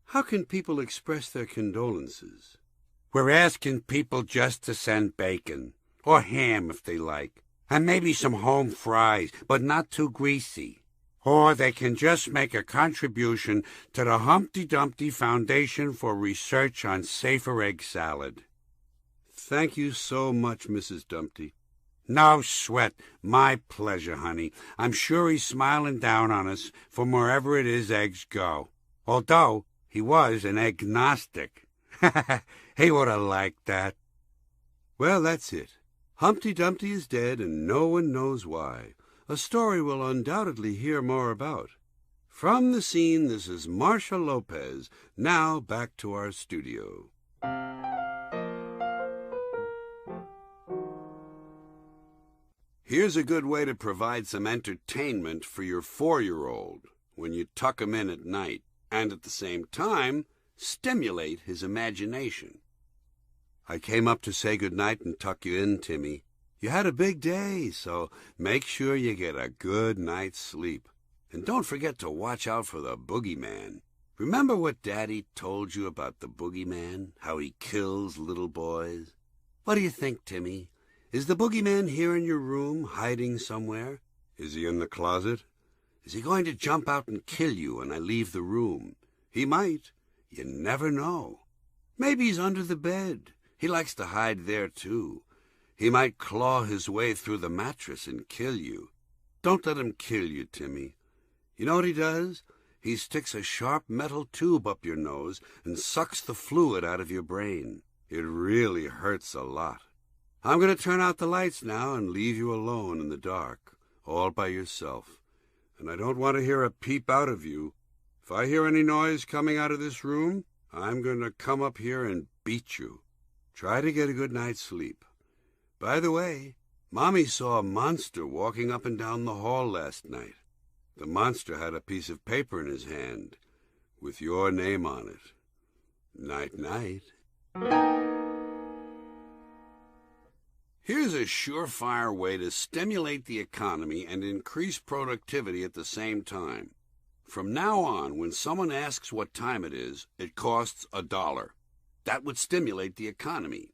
How can people express their condolences? We're asking people just to send bacon, or ham if they like, and maybe some home fries, but not too greasy. Or they can just make a contribution to the Humpty Dumpty Foundation for Research on Safer Egg Salad. Thank you so much, Mrs. Dumpty. No sweat. My pleasure, honey. I'm sure he's smiling down on us from wherever it is eggs go. Although he was an agnostic. He would have liked that. Well, that's it. Humpty Dumpty is dead, and no one knows why. A story we'll undoubtedly hear more about. From the scene, this is Marcia Lopez. Now back to our studio. Here's a good way to provide some entertainment for your 4-year-old when you tuck him in at night, and at the same time, stimulate his imagination. I came up to say good night and tuck you in, Timmy. You had a big day, so make sure you get a good night's sleep. And don't forget to watch out for the boogeyman. Remember what Daddy told you about the boogeyman, how he kills little boys? What do you think, Timmy? Is the boogeyman here in your room, hiding somewhere? Is he in the closet? Is he going to jump out and kill you when I leave the room? He might. You never know. Maybe he's under the bed. He likes to hide there, too. He might claw his way through the mattress and kill you. Don't let him kill you, Timmy. You know what he does? He sticks a sharp metal tube up your nose and sucks the fluid out of your brain. It really hurts a lot. I'm going to turn out the lights now and leave you alone in the dark, all by yourself. And I don't want to hear a peep out of you. If I hear any noise coming out of this room, I'm going to come up here and beat you. Try to get a good night's sleep. By the way, Mommy saw a monster walking up and down the hall last night. The monster had a piece of paper in his hand with your name on it. Night-night. Here's a surefire way to stimulate the economy and increase productivity at the same time. From now on, when someone asks what time it is, it costs $1. That would stimulate the economy.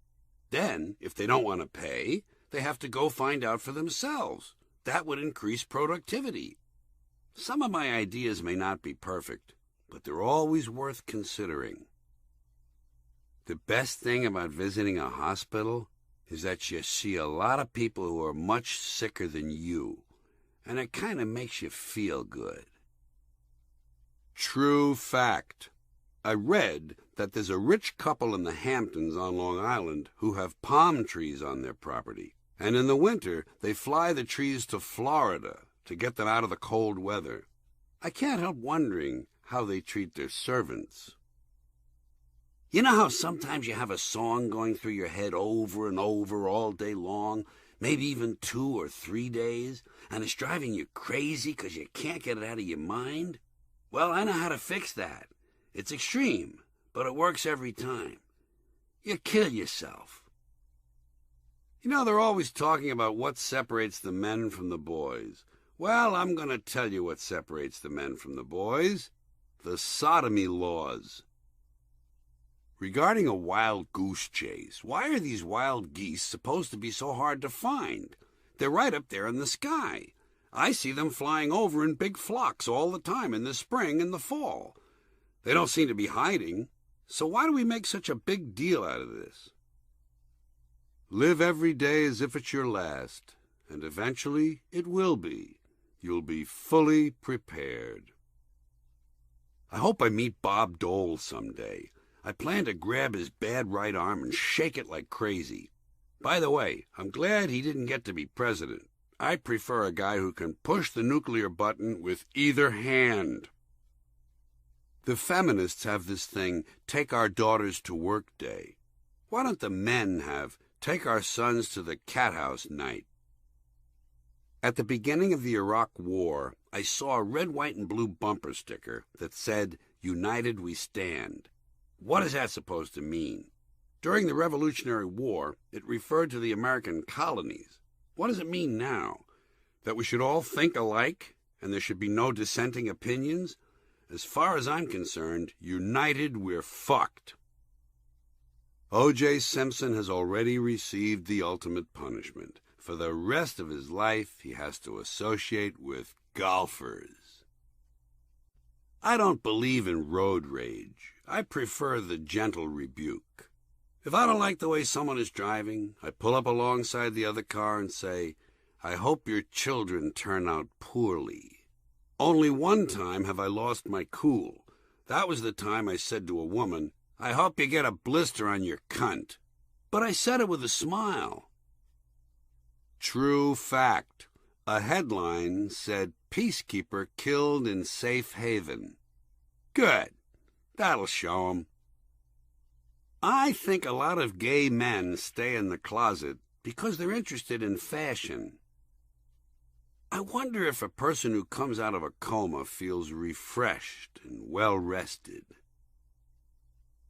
Then, if they don't want to pay, they have to go find out for themselves. That would increase productivity. Some of my ideas may not be perfect, but they're always worth considering. The best thing about visiting a hospital is that you see a lot of people who are much sicker than you, and it kind of makes you feel good. True fact. I read that there's a rich couple in the Hamptons on Long Island who have palm trees on their property, and in the winter they fly the trees to Florida to get them out of the cold weather. I can't help wondering how they treat their servants. You know how sometimes you have a song going through your head over and over all day long, maybe even 2 or 3 days, and it's driving you crazy because you can't get it out of your mind? Well, I know how to fix that. It's extreme, but it works every time. You kill yourself. You know, they're always talking about what separates the men from the boys. Well, I'm going to tell you what separates the men from the boys. The sodomy laws. Regarding a wild goose chase, why are these wild geese supposed to be so hard to find? They're right up there in the sky. I see them flying over in big flocks all the time in the spring and the fall. They don't seem to be hiding, so why do we make such a big deal out of this? Live every day as if it's your last, and eventually it will be. You'll be fully prepared. I hope I meet Bob Dole someday. I plan to grab his bad right arm and shake it like crazy. By the way, I'm glad he didn't get to be president. I prefer a guy who can push the nuclear button with either hand. The feminists have this thing, take our daughters to work day. Why don't the men have take our sons to the cat house night? At the beginning of the Iraq War, I saw a red, white, and blue bumper sticker that said, "United we stand." What is that supposed to mean? During the Revolutionary War, it referred to the American colonies. What does it mean now? That we should all think alike and there should be no dissenting opinions? As far as I'm concerned, united we're fucked. O.J. Simpson has already received the ultimate punishment. For the rest of his life, he has to associate with golfers. I don't believe in road rage. I prefer the gentle rebuke. If I don't like the way someone is driving, I pull up alongside the other car and say, "I hope your children turn out poorly." Only one time have I lost my cool. That was the time I said to a woman, "I hope you get a blister on your cunt." But I said it with a smile. True fact. A headline said, "Peacekeeper killed in safe haven." Good. That'll show 'em. I think a lot of gay men stay in the closet because they're interested in fashion. I wonder if a person who comes out of a coma feels refreshed and well-rested.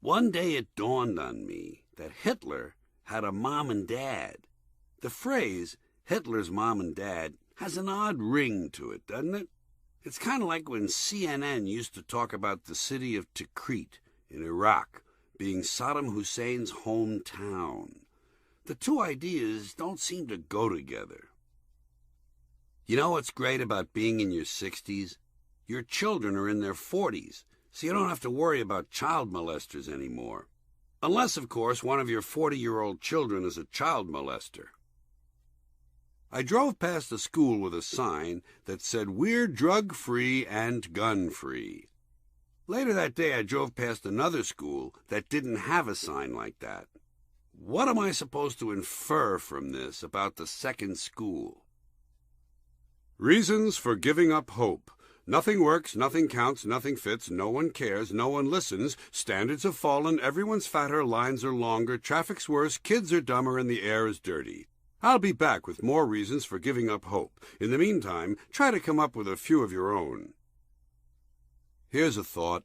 One day it dawned on me that Hitler had a mom and dad. The phrase, Hitler's mom and dad, has an odd ring to it, doesn't it? It's kind of like when CNN used to talk about the city of Tikrit in Iraq being Saddam Hussein's hometown. The two ideas don't seem to go together. You know what's great about being in your 60s? Your children are in their 40s, so you don't have to worry about child molesters anymore. Unless, of course, one of your 40-year-old children is a child molester. I drove past a school with a sign that said, "We're drug-free and gun-free." Later that day, I drove past another school that didn't have a sign like that. What am I supposed to infer from this about the second school? Reasons for giving up hope. Nothing works, nothing counts, nothing fits, no one cares, no one listens, standards have fallen, everyone's fatter, lines are longer, traffic's worse, kids are dumber, and the air is dirty. I'll be back with more reasons for giving up hope. In the meantime, try to come up with a few of your own. Here's a thought.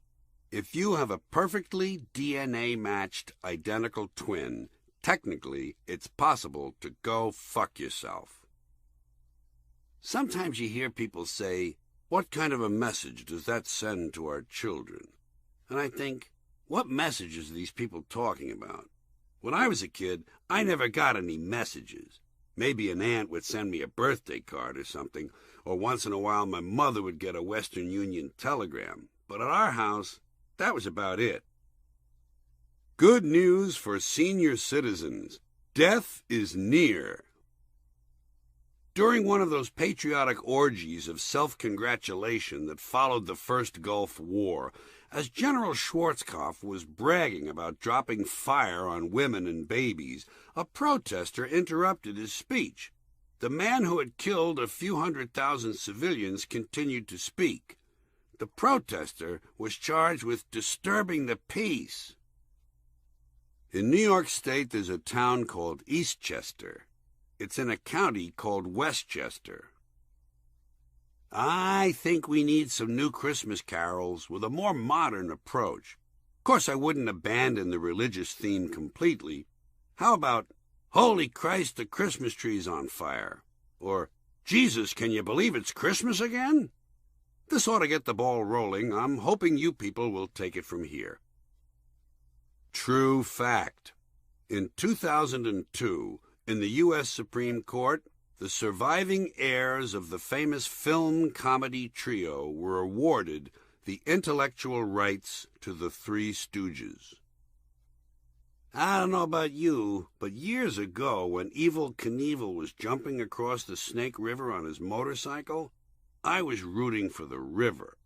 If you have a perfectly DNA-matched identical twin, technically it's possible to go fuck yourself. Sometimes you hear people say, "What kind of a message does that send to our children?" And I think, what messages are these people talking about? When I was a kid, I never got any messages. Maybe an aunt would send me a birthday card or something, or once in a while my mother would get a Western Union telegram. But at our house, that was about it. Good news for senior citizens. Death is near. During one of those patriotic orgies of self-congratulation that followed the first Gulf War, as General Schwarzkopf was bragging about dropping fire on women and babies, a protester interrupted his speech. The man who had killed a few 100,000 civilians continued to speak. The protester was charged with disturbing the peace. In New York State, there's a town called Eastchester. It's in a county called Westchester. I think we need some new Christmas carols with a more modern approach. Of course, I wouldn't abandon the religious theme completely. How about, "Holy Christ, the Christmas tree's on fire"? Or, "Jesus, can you believe it's Christmas again?" This ought to get the ball rolling. I'm hoping you people will take it from here. True fact. In 2002, in the U.S. Supreme Court, the surviving heirs of the famous film comedy trio were awarded the intellectual rights to the Three Stooges. I don't know about you, but years ago, when Evel Knievel was jumping across the Snake River on his motorcycle, I was rooting for the river.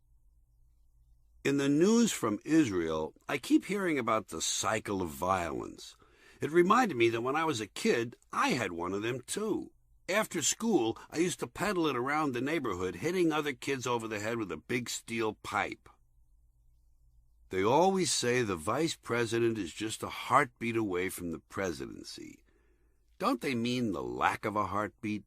In the news from Israel, I keep hearing about the cycle of violence. It reminded me that when I was a kid, I had one of them too. After school, I used to peddle it around the neighborhood, hitting other kids over the head with a big steel pipe. They always say the vice president is just a heartbeat away from the presidency. Don't they mean the lack of a heartbeat?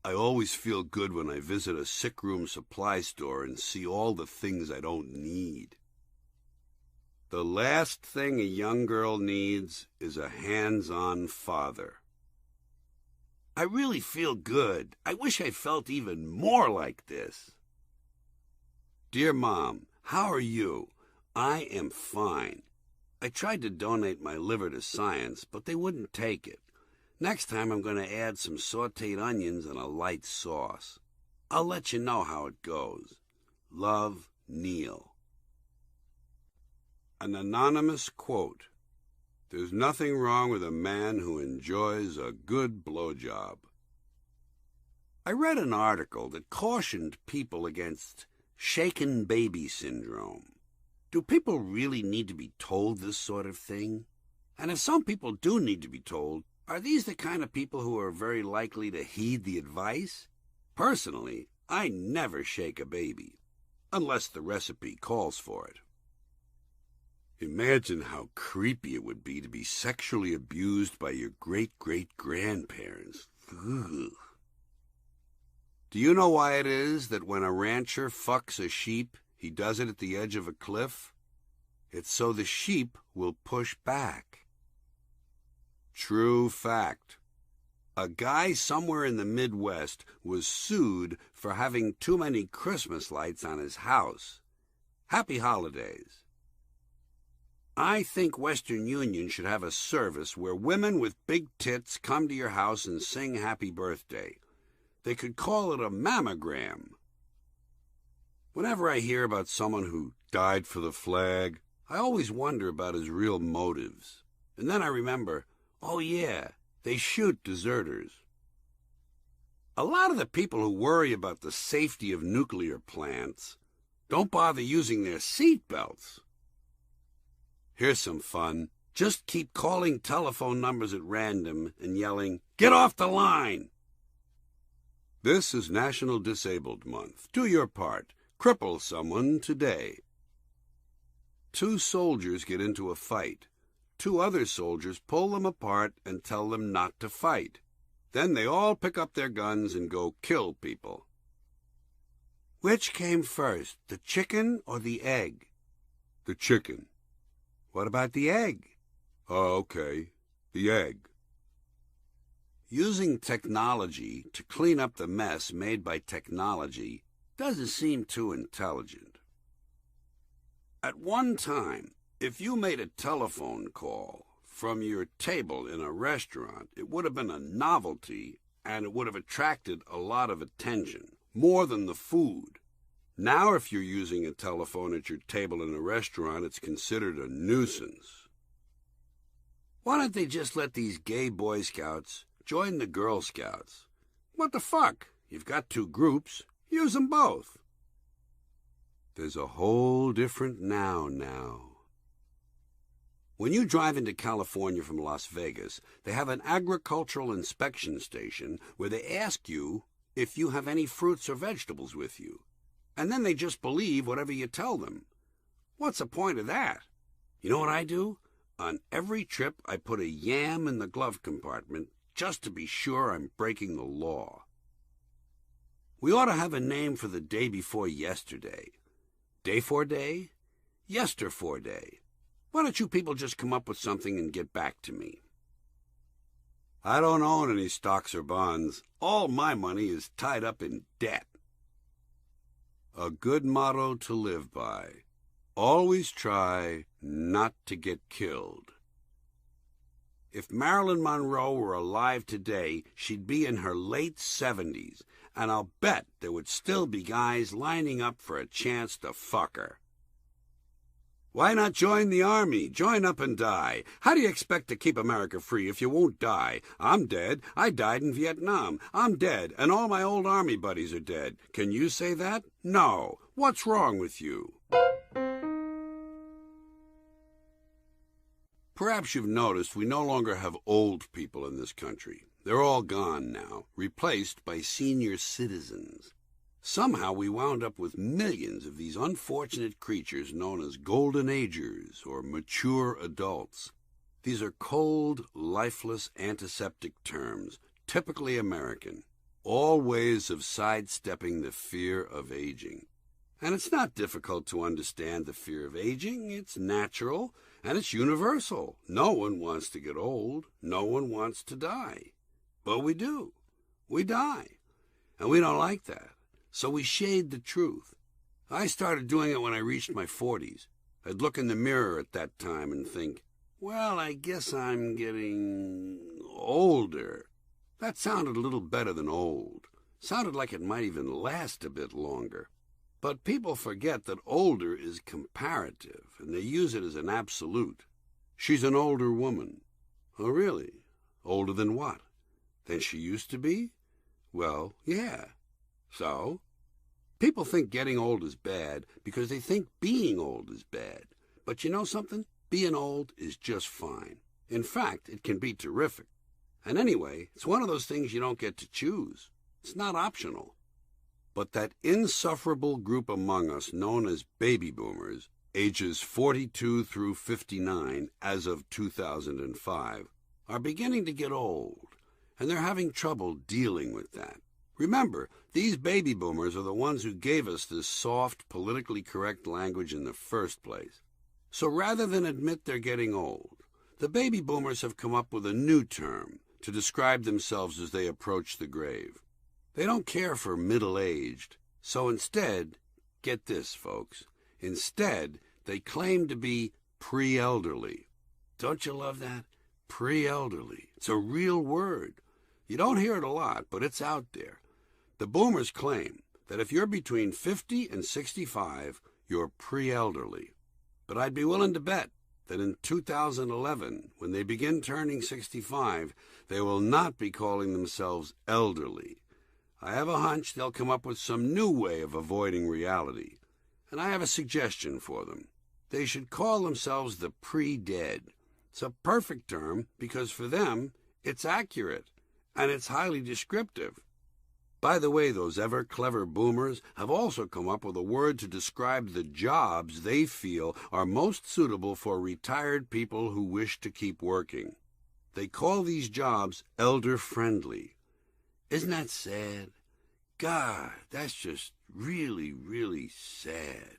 I always feel good when I visit a sickroom supply store and see all the things I don't need. The last thing a young girl needs is a hands-on father. I really feel good. I wish I felt even more like this. Dear Mom, how are you? I am fine. I tried to donate my liver to science, but they wouldn't take it. Next time I'm going to add some sautéed onions and a light sauce. I'll let you know how it goes. Love, Neil. An anonymous quote. There's nothing wrong with a man who enjoys a good blowjob. I read an article that cautioned people against shaken baby syndrome. Do people really need to be told this sort of thing? And if some people do need to be told, are these the kind of people who are very likely to heed the advice? Personally, I never shake a baby, unless the recipe calls for it. Imagine how creepy it would be to be sexually abused by your great-great-grandparents. Ugh. Do you know why it is that when a rancher fucks a sheep, he does it at the edge of a cliff? It's so the sheep will push back. True fact. A guy somewhere in the Midwest was sued for having too many Christmas lights on his house. Happy holidays. I think Western Union should have a service where women with big tits come to your house and sing happy birthday. They could call it a mammogram. Whenever I hear about someone who died for the flag, I always wonder about his real motives. And then I remember, oh yeah, they shoot deserters. A lot of the people who worry about the safety of nuclear plants don't bother using their seat belts. Here's some fun. Just keep calling telephone numbers at random and yelling, "Get off the line!" This is National Disabled Month. Do your part. Cripple someone today. 2 soldiers get into a fight. 2 other soldiers pull them apart and tell them not to fight. Then they all pick up their guns and go kill people. Which came first, the chicken or the egg? The chicken. What about the egg? Oh, okay, the egg. Using technology to clean up the mess made by technology doesn't seem too intelligent. At one time, if you made a telephone call from your table in a restaurant, it would have been a novelty and it would have attracted a lot of attention, more than the food. Now, if you're using a telephone at your table in a restaurant, it's considered a nuisance. Why don't they just let these gay Boy Scouts join the Girl Scouts? What the fuck? You've got 2 groups. Use them both. There's a whole different now. When you drive into California from Las Vegas, they have an agricultural inspection station where they ask you if you have any fruits or vegetables with you. And then they just believe whatever you tell them. What's the point of that? You know what I do? On every trip, I put a yam in the glove compartment just to be sure I'm breaking the law. We ought to have a name for the day before yesterday. Day for day? Yester-for day. Why don't you people just come up with something and get back to me? I don't own any stocks or bonds. All my money is tied up in debt. A good motto to live by. Always try not to get killed. If Marilyn Monroe were alive today, she'd be in her late 70s, and I'll bet there would still be guys lining up for a chance to fuck her. Why not join the army? Join up and die. How do you expect to keep America free if you won't die? I'm dead. I died in Vietnam. I'm dead, and all my old army buddies are dead. Can you say that? No. What's wrong with you? Perhaps you've noticed we no longer have old people in this country. They're all gone now, replaced by senior citizens. Somehow we wound up with millions of these unfortunate creatures known as golden agers or mature adults. These are cold, lifeless, antiseptic terms, typically American, all ways of sidestepping the fear of aging. And it's not difficult to understand the fear of aging. It's natural, and it's universal. No one wants to get old. No one wants to die. But we do. We die. And we don't like that. So we shade the truth. I started doing it when I reached my 40s. I'd look in the mirror at that time and think, well, I guess I'm getting older. That sounded a little better than old. Sounded like it might even last a bit longer. But people forget that older is comparative, and they use it as an absolute. She's an older woman. Oh, really? Older than what? Than she used to be? Well, yeah. So? People think getting old is bad because they think being old is bad. But you know something? Being old is just fine. In fact, it can be terrific. And anyway, it's one of those things you don't get to choose. It's not optional. But that insufferable group among us known as baby boomers, ages 42 through 59 as of 2005, are beginning to get old, and they're having trouble dealing with that. Remember, these baby boomers are the ones who gave us this soft, politically correct language in the first place. So rather than admit they're getting old, the baby boomers have come up with a new term to describe themselves as they approach the grave. They don't care for middle-aged, so instead, get this, folks, instead they claim to be pre-elderly. Don't you love that? Pre-elderly. It's a real word. You don't hear it a lot, but it's out there. The boomers claim that if you're between 50 and 65, you're pre-elderly. But I'd be willing to bet that in 2011, when they begin turning 65, they will not be calling themselves elderly. I have a hunch they'll come up with some new way of avoiding reality. And I have a suggestion for them. They should call themselves the pre-dead. It's a perfect term because for them, it's accurate, and it's highly descriptive. By the way, those ever-clever boomers have also come up with a word to describe the jobs they feel are most suitable for retired people who wish to keep working. They call these jobs elder-friendly. Isn't that sad? God, that's just really, really sad.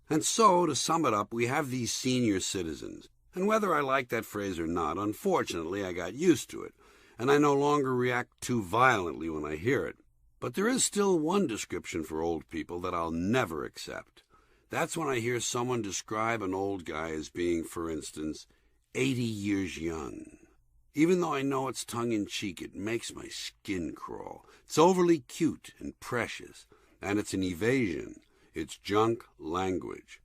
And so, to sum it up, we have these senior citizens. And whether I like that phrase or not, unfortunately, I got used to it, and I no longer react too violently when I hear it. But there is still one description for old people that I'll never accept. That's when I hear someone describe an old guy as being, for instance, 80 years young. Even though I know it's tongue-in-cheek, it makes my skin crawl. It's overly cute and precious, and it's an evasion. It's junk language.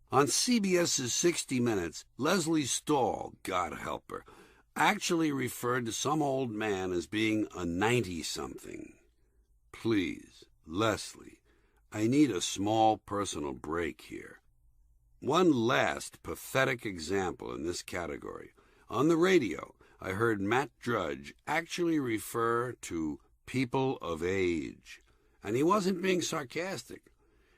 On CBS's 60 Minutes, Leslie Stahl, God help her, actually referred to some old man as being a 90-something. Please, Leslie, I need a small personal break here. One last pathetic example in this category. On the radio, I heard Matt Drudge actually refer to people of age. And he wasn't being sarcastic.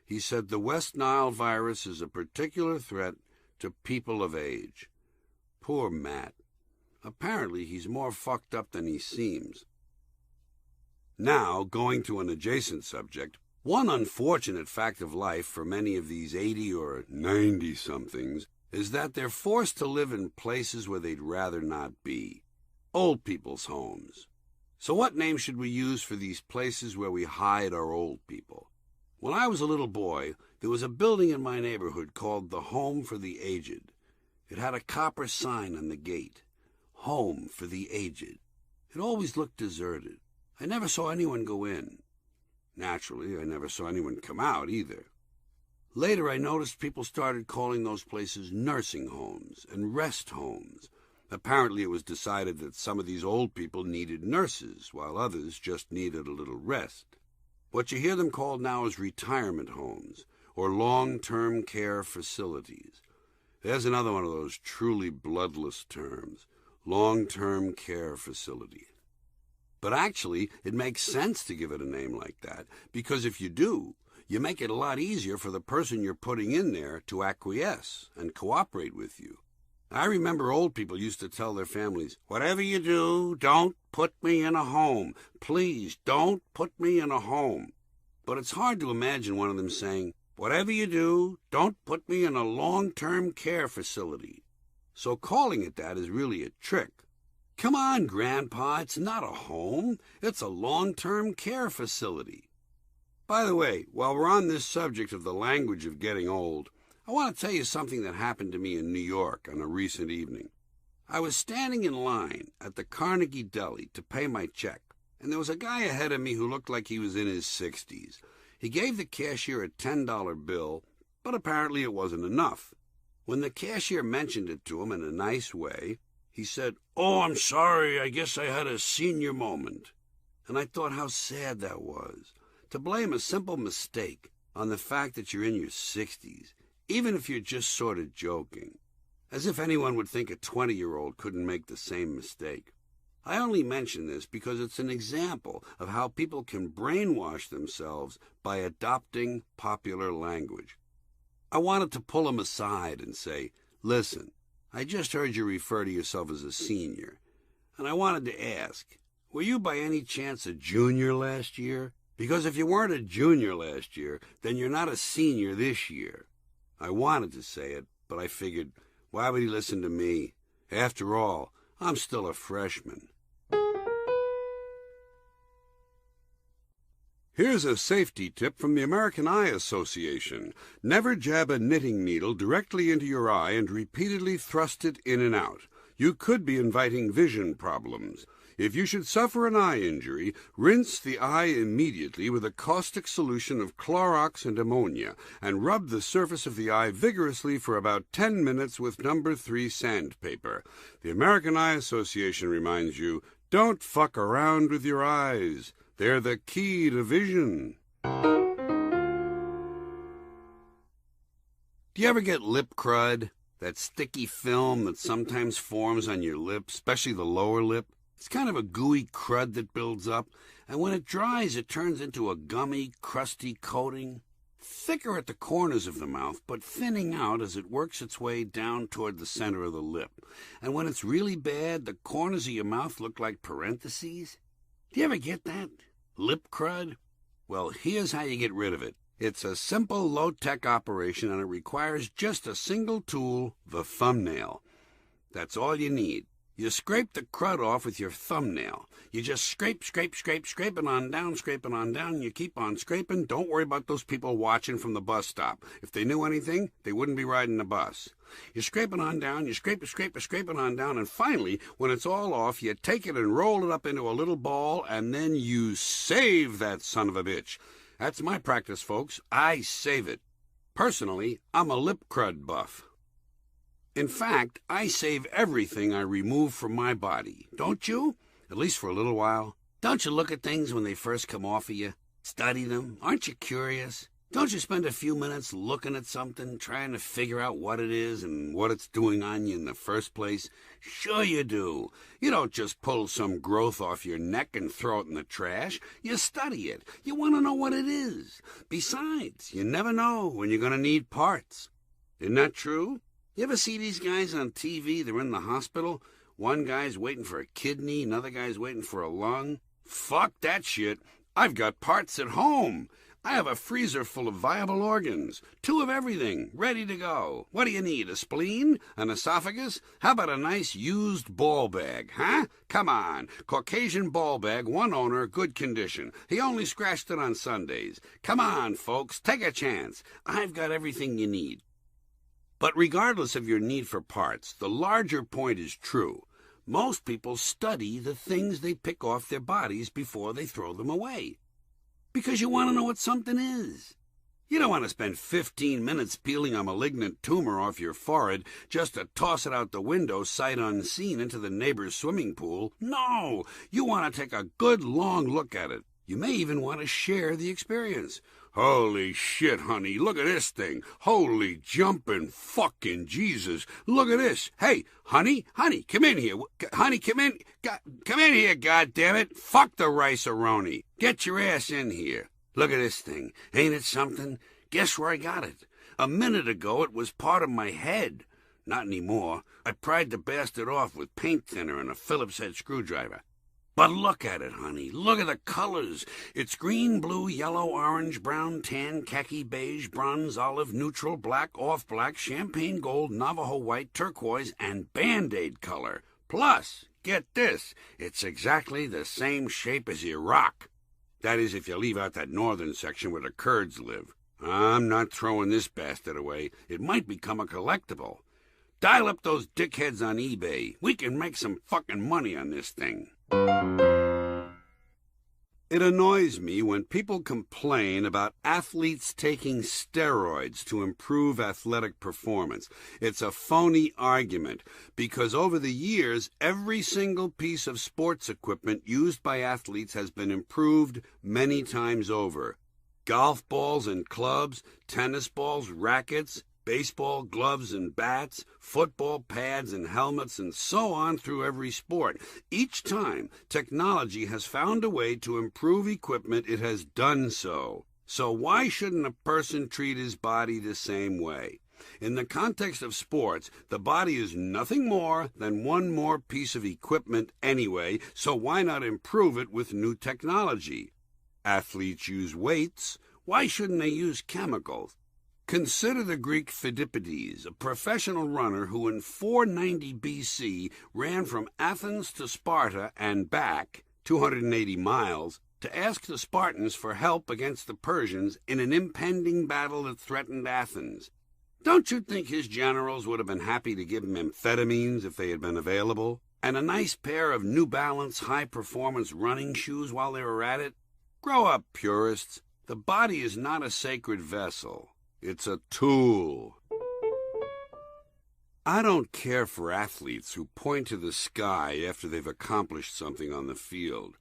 He said the West Nile virus is a particular threat to people of age. Poor Matt. Apparently he's more fucked up than he seems. Now, going to an adjacent subject, one unfortunate fact of life for many of these 80 or 90-somethings is that they're forced to live in places where they'd rather not be. Old people's homes. So what name should we use for these places where we hide our old people? When I was a little boy, there was a building in my neighborhood called the Home for the Aged. It had a copper sign on the gate. Home for the Aged. It always looked deserted. I never saw anyone go in. Naturally, I never saw anyone come out either. Later, I noticed people started calling those places nursing homes and rest homes. Apparently, it was decided that some of these old people needed nurses, while others just needed a little rest. What you hear them called now is retirement homes, or long-term care facilities. There's another one of those truly bloodless terms, long-term care facility. But actually, it makes sense to give it a name like that, because if you do, you make it a lot easier for the person you're putting in there to acquiesce and cooperate with you. I remember old people used to tell their families, "Whatever you do, don't put me in a home. Please, don't put me in a home." But it's hard to imagine one of them saying, "Whatever you do, don't put me in a long-term care facility." So calling it that is really a trick. Come on, Grandpa, it's not a home. It's a long-term care facility. By the way, while we're on this subject of the language of getting old, I want to tell you something that happened to me in New York on a recent evening. I was standing in line at the Carnegie Deli to pay my check, and there was a guy ahead of me who looked like he was in his 60s. He gave the cashier a $10 bill, but apparently it wasn't enough. When the cashier mentioned it to him in a nice way, he said, "Oh, I'm sorry, I guess I had a senior moment." And I thought how sad that was. To blame a simple mistake on the fact that you're in your 60s, even if you're just sort of joking. As if anyone would think a 20-year-old couldn't make the same mistake. I only mention this because it's an example of how people can brainwash themselves by adopting popular language. I wanted to pull him aside and say, "Listen, I just heard you refer to yourself as a senior, and I wanted to ask, were you by any chance a junior last year? Because if you weren't a junior last year, then you're not a senior this year." I wanted to say it, but I figured, why would he listen to me? After all, I'm still a freshman. Here's a safety tip from the American Eye Association. Never jab a knitting needle directly into your eye and repeatedly thrust it in and out. You could be inviting vision problems. If you should suffer an eye injury, rinse the eye immediately with a caustic solution of Clorox and ammonia, and rub the surface of the eye vigorously for about 10 minutes with No. 3 sandpaper. The American Eye Association reminds you, don't fuck around with your eyes. They're the key to vision. Do you ever get lip crud? That sticky film that sometimes forms on your lip, especially the lower lip? It's kind of a gooey crud that builds up, and when it dries, it turns into a gummy, crusty coating. Thicker at the corners of the mouth, but thinning out as it works its way down toward the center of the lip. And when it's really bad, the corners of your mouth look like parentheses. Do you ever get that? Lip crud? Well, here's how you get rid of it. It's a simple, low-tech operation, and it requires just a single tool, the thumbnail. That's all you need. You scrape the crud off with your thumbnail. You just scrape it on down, and you keep on scraping. Don't worry about those people watching from the bus stop. If they knew anything, they wouldn't be riding the bus. You scrape it on down, you scrape it on down, and finally, when it's all off, you take it and roll it up into a little ball, and then you save that son of a bitch. That's my practice, folks. I save it. Personally, I'm a lip crud buff. In fact, I save everything I remove from my body. Don't you? At least for a little while. Don't you look at things when they first come off of you? Study them? Aren't you curious? Don't you spend a few minutes looking at something, trying to figure out what it is and what it's doing on you in the first place? Sure you do. You don't just pull some growth off your neck and throw it in the trash. You study it. You want to know what it is. Besides, you never know when you're going to need parts. Isn't that true? You ever see these guys on TV? They're in the hospital. One guy's waiting for a kidney, another guy's waiting for a lung. Fuck that shit. I've got parts at home. I have a freezer full of viable organs, 2 of everything, ready to go. What do you need, a spleen? An esophagus? How about a nice used ball bag, huh? Come on, Caucasian ball bag, 1 owner, good condition. He only scratched it on Sundays. Come on, folks, take a chance. I've got everything you need. But regardless of your need for parts, the larger point is true. Most people study the things they pick off their bodies before they throw them away. Because you want to know what something is. You don't want to spend 15 minutes peeling a malignant tumor off your forehead just to toss it out the window sight unseen into the neighbor's swimming pool. No, you want to take a good long look at it. You may even want to share the experience. Holy shit, honey, look at this thing. Holy jumping fucking Jesus. Look at this. Hey, honey, come in here. Honey, come in here, goddammit. Fuck the rice-a-roni. Get your ass in here. Look at this thing. Ain't it something? Guess where I got it? A minute ago it was part of my head. Not anymore. I pried the bastard off with paint thinner and a Phillips head screwdriver. But look at it, honey. Look at the colors. It's green, blue, yellow, orange, brown, tan, khaki, beige, bronze, olive, neutral, black, off-black, champagne gold, Navajo white, turquoise, and Band-Aid color. Plus, get this, it's exactly the same shape as Iraq. That is, if you leave out that northern section where the Kurds live. I'm not throwing this bastard away. It might become a collectible. Dial up those dickheads on eBay. We can make some fucking money on this thing. It annoys me when people complain about athletes taking steroids to improve athletic performance. It's a phony argument because over the years, every single piece of sports equipment used by athletes has been improved many times over. Golf balls and clubs, tennis balls, rackets, baseball, gloves and bats, football pads and helmets, and so on through every sport. Each time, technology has found a way to improve equipment, it has done so. So why shouldn't a person treat his body the same way? In the context of sports, the body is nothing more than one more piece of equipment anyway, so why not improve it with new technology? Athletes use weights. Why shouldn't they use chemicals? Consider the Greek Phidippides, a professional runner who in 490 BC ran from Athens to Sparta and back, 280 miles, to ask the Spartans for help against the Persians in an impending battle that threatened Athens. Don't you think his generals would have been happy to give him amphetamines if they had been available? And a nice pair of New Balance high-performance running shoes while they were at it? Grow up, purists. The body is not a sacred vessel. It's a tool. I don't care for athletes who point to the sky after they've accomplished something on the field.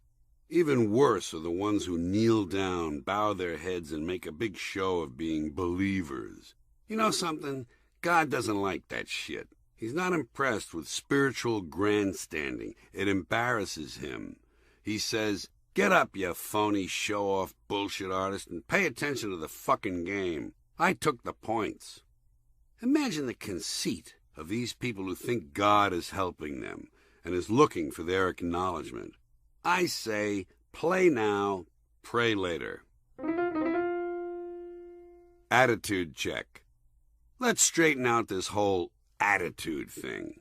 Even worse are the ones who kneel down, bow their heads, and make a big show of being believers. You know something? God doesn't like that shit. He's not impressed with spiritual grandstanding. It embarrasses him. He says, "Get up, you phony show-off bullshit artist, and pay attention to the fucking game. I took the points." Imagine the conceit of these people who think God is helping them and is looking for their acknowledgement. I say, play now, pray later. Attitude check. Let's straighten out this whole attitude thing.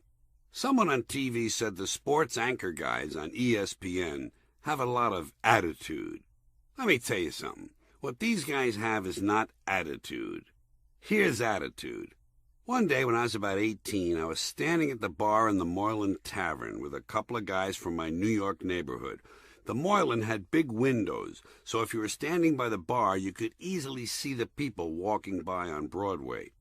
Someone on TV said the sports anchor guys on ESPN have a lot of attitude. Let me tell you something. What these guys have is not attitude. Here's attitude. One day when I was about 18, I was standing at the bar in the Moylan Tavern with a couple of guys from my New York neighborhood. The Moylan had big windows, so if you were standing by the bar, you could easily see the people walking by on Broadway.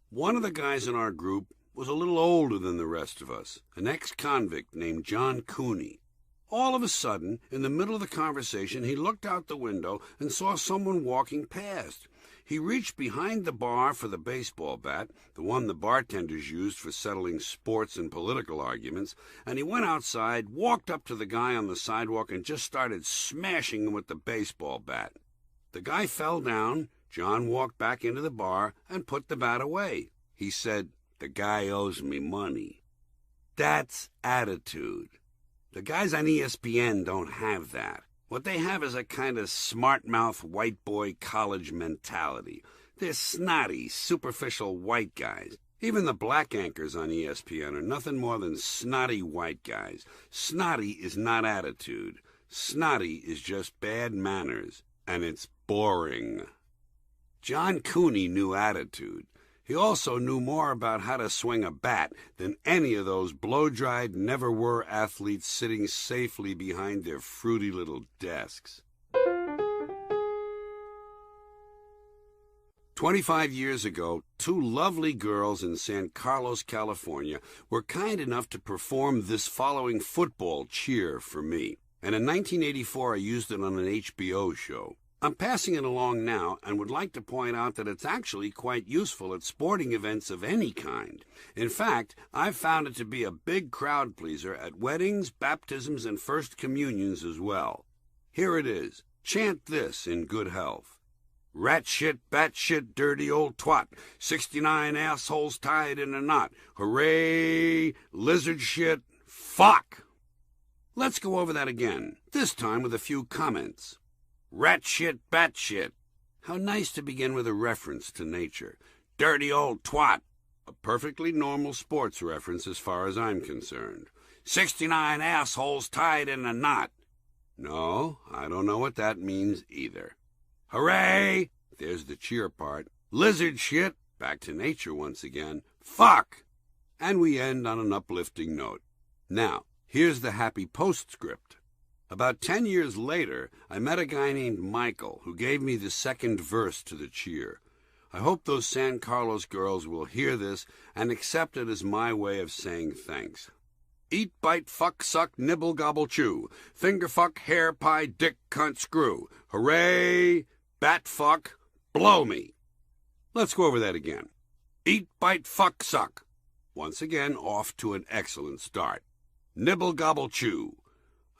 One of the guys in our group was a little older than the rest of us, an ex-convict named John Cooney. All of a sudden, in the middle of the conversation, he looked out the window and saw someone walking past. He reached behind the bar for the baseball bat, the one the bartenders used for settling sports and political arguments, and he went outside, walked up to the guy on the sidewalk, and just started smashing him with the baseball bat. The guy fell down. John walked back into the bar and put the bat away. He said, "The guy owes me money." That's attitude. The guys on ESPN don't have that. What they have is a kind of smart-mouth white boy college mentality. They're snotty, superficial white guys. Even the black anchors on ESPN are nothing more than snotty white guys. Snotty is not attitude. Snotty is just bad manners, and it's boring. John Cooney knew attitude. He also knew more about how to swing a bat than any of those blow-dried, never-were athletes sitting safely behind their fruity little desks. 25 years ago, two lovely girls in San Carlos, California, were kind enough to perform this following football cheer for me. And in 1984, I used it on an HBO show. I'm passing it along now and would like to point out that it's actually quite useful at sporting events of any kind. In fact, I've found it to be a big crowd pleaser at weddings, baptisms, and first communions as well. Here it is. Chant this in good health. Rat shit, bat shit, dirty old twat. 69 assholes tied in a knot. Hooray! Lizard shit, fuck! Let's go over that again, this time with a few comments. Rat shit, bat shit. How nice to begin with a reference to nature. Dirty old twat. A perfectly normal sports reference as far as I'm concerned. 69 assholes tied in a knot. No, I don't know what that means either. Hooray! There's the cheer part. Lizard shit. Back to nature once again. Fuck! And we end on an uplifting note. Now, here's the happy postscript. About 10 years later, I met a guy named Michael who gave me the second verse to the cheer. I hope those San Carlos girls will hear this and accept it as my way of saying thanks. Eat, bite, fuck, suck, nibble, gobble, chew. Finger fuck, hair pie, dick, cunt, screw. Hooray! Bat fuck, blow me. Let's go over that again. Eat, bite, fuck, suck. Once again, off to an excellent start. Nibble, gobble, chew.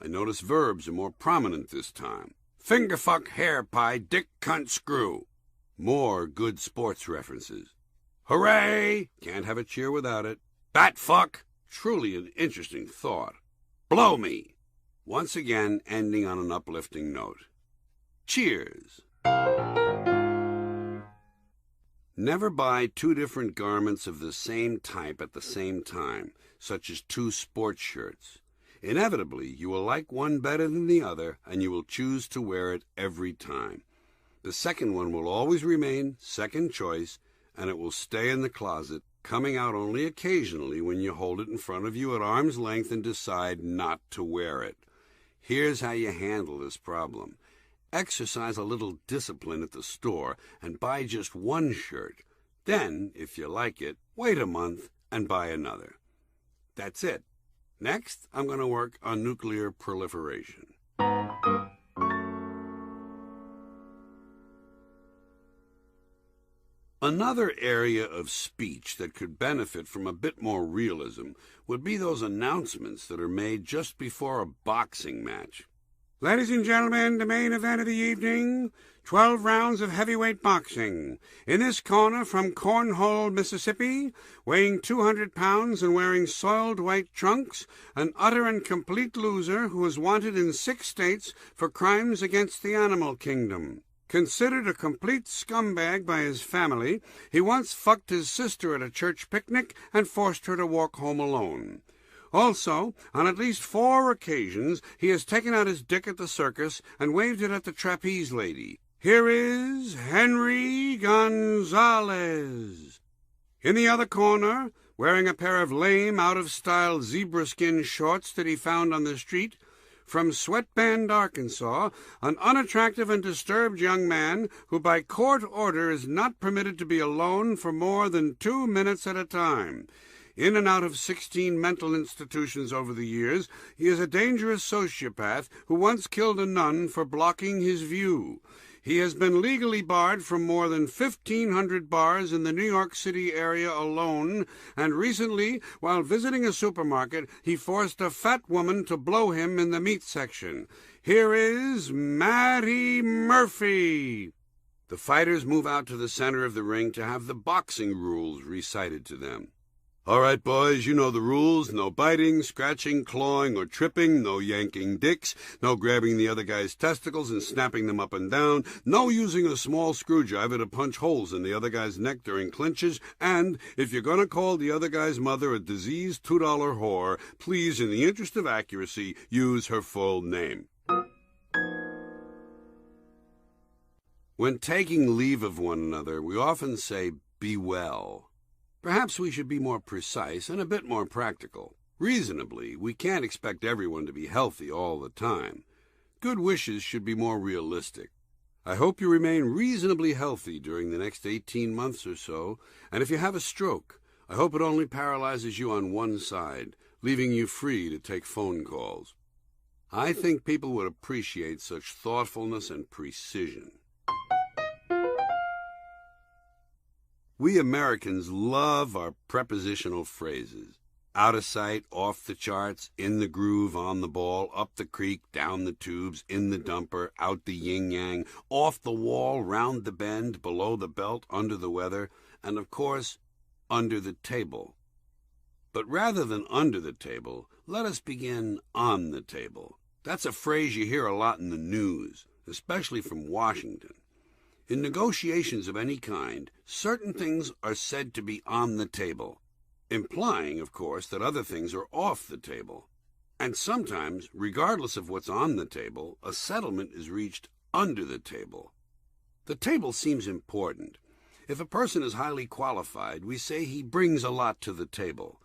I notice verbs are more prominent this time. Finger fuck, hair pie, dick, cunt, screw. More good sports references. Hooray! Can't have a cheer without it. Bat fuck. Truly an interesting thought. Blow me. Once again, ending on an uplifting note. Cheers. Never buy two different garments of the same type at the same time, such as two sports shirts. Inevitably, you will like one better than the other, and you will choose to wear it every time. The second one will always remain second choice, and it will stay in the closet coming out only occasionally when you hold it in front of you at arm's length and decide not to wear it. Here's how you handle this problem. Exercise a little discipline at the store and buy just one shirt. Then, if you like it, wait a month and buy another. That's it. Next, I'm going to work on nuclear proliferation. Another area of speech that could benefit from a bit more realism would be those announcements that are made just before a boxing match. Ladies and gentlemen, the main event of the evening, 12 rounds of heavyweight boxing. In this corner from Cornhole, Mississippi, weighing 200 pounds and wearing soiled white trunks, an utter and complete loser who is wanted in 6 states for crimes against the animal kingdom. Considered a complete scumbag by his family, he once fucked his sister at a church picnic and forced her to walk home alone. Also, on at least 4 occasions, he has taken out his dick at the circus and waved it at the trapeze lady. Here is Henry Gonzalez. In the other corner, wearing a pair of lame, out-of-style zebra-skin shorts that he found on the street, from Sweatband, Arkansas, an unattractive and disturbed young man who by court order is not permitted to be alone for more than 2 minutes at a time. In and out of 16 mental institutions over the years, he is a dangerous sociopath who once killed a nun for blocking his view. He has been legally barred from more than 1,500 bars in the New York City area alone, and recently, while visiting a supermarket, he forced a fat woman to blow him in the meat section. Here is Matty Murphy. The fighters move out to the center of the ring to have the boxing rules recited to them. All right, boys, you know the rules. No biting, scratching, clawing, or tripping. No yanking dicks. No grabbing the other guy's testicles and snapping them up and down. No using a small screwdriver to punch holes in the other guy's neck during clinches. And if you're going to call the other guy's mother a diseased $2 whore, please, in the interest of accuracy, use her full name. When taking leave of one another, we often say, "Be well." Perhaps we should be more precise and a bit more practical. Reasonably, we can't expect everyone to be healthy all the time. Good wishes should be more realistic. I hope you remain reasonably healthy during the next 18 months or so, and if you have a stroke, I hope it only paralyzes you on one side, leaving you free to take phone calls. I think people would appreciate such thoughtfulness and precision. We Americans love our prepositional phrases. Out of sight, off the charts, in the groove, on the ball, up the creek, down the tubes, in the dumper, out the yin-yang, off the wall, round the bend, below the belt, under the weather, and of course, under the table. But rather than under the table, let us begin on the table. That's a phrase you hear a lot in the news, especially from Washington. In negotiations of any kind, certain things are said to be on the table, implying, of course, that other things are off the table. And sometimes, regardless of what's on the table, a settlement is reached under the table. The table seems important. If a person is highly qualified, we say he brings a lot to the table.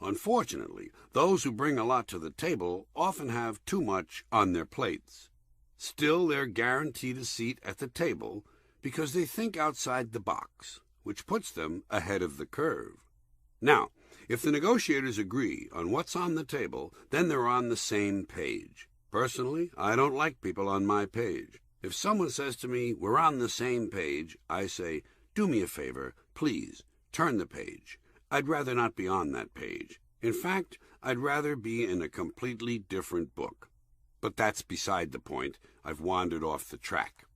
Unfortunately, those who bring a lot to the table often have too much on their plates. Still, they're guaranteed a seat at the table because they think outside the box, which puts them ahead of the curve. Now, if the negotiators agree on what's on the table, then they're on the same page. Personally, I don't like people on my page. If someone says to me, "We're on the same page," I say, "Do me a favor, please, turn the page. I'd rather not be on that page. In fact, I'd rather be in a completely different book." But that's beside the point. I've wandered off the track.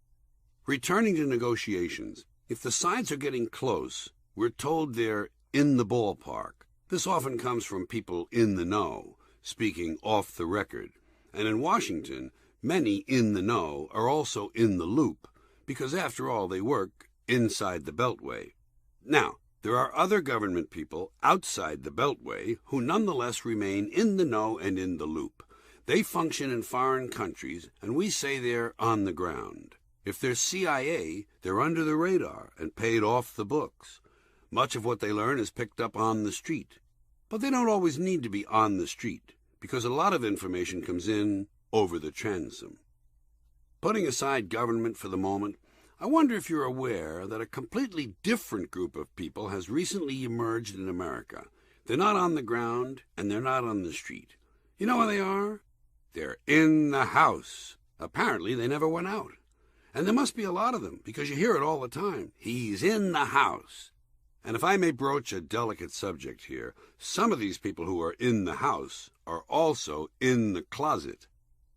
Returning to negotiations, if the sides are getting close, we're told they're in the ballpark. This often comes from people in the know, speaking off the record. And in Washington, many in the know are also in the loop, because after all, they work inside the Beltway. Now, there are other government people outside the Beltway who nonetheless remain in the know and in the loop. They function in foreign countries, and we say they're on the ground. If they're CIA, they're under the radar and paid off the books. Much of what they learn is picked up on the street. But they don't always need to be on the street, because a lot of information comes in over the transom. Putting aside government for the moment, I wonder if you're aware that a completely different group of people has recently emerged in America. They're not on the ground, and they're not on the street. You know where they are? They're in the house. Apparently, they never went out. And there must be a lot of them, because you hear it all the time. He's in the house. And if I may broach a delicate subject here, some of these people who are in the house are also in the closet.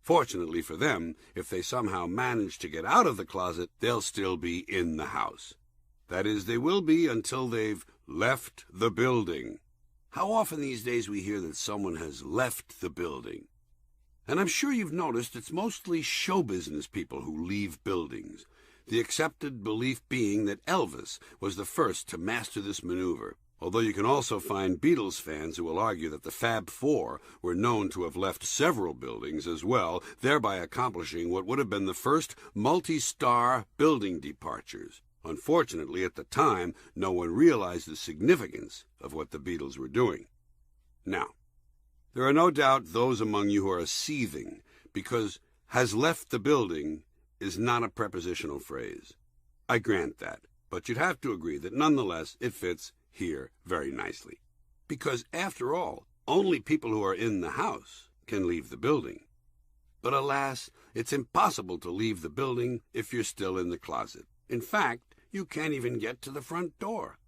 Fortunately for them, if they somehow manage to get out of the closet, they'll still be in the house. That is, they will be until they've left the building. How often these days we hear that someone has left the building? And I'm sure you've noticed it's mostly show business people who leave buildings. The accepted belief being that Elvis was the first to master this maneuver, although you can also find Beatles fans who will argue that the Fab Four were known to have left several buildings as well, thereby accomplishing what would have been the first multi-star building departures. Unfortunately, at the time, no one realized the significance of what the Beatles were doing. Now, there are no doubt those among you who are seething, because has left the building is not a prepositional phrase. I grant that, but you'd have to agree that nonetheless it fits here very nicely. Because, after all, only people who are in the house can leave the building. But alas, it's impossible to leave the building if you're still in the closet. In fact, you can't even get to the front door.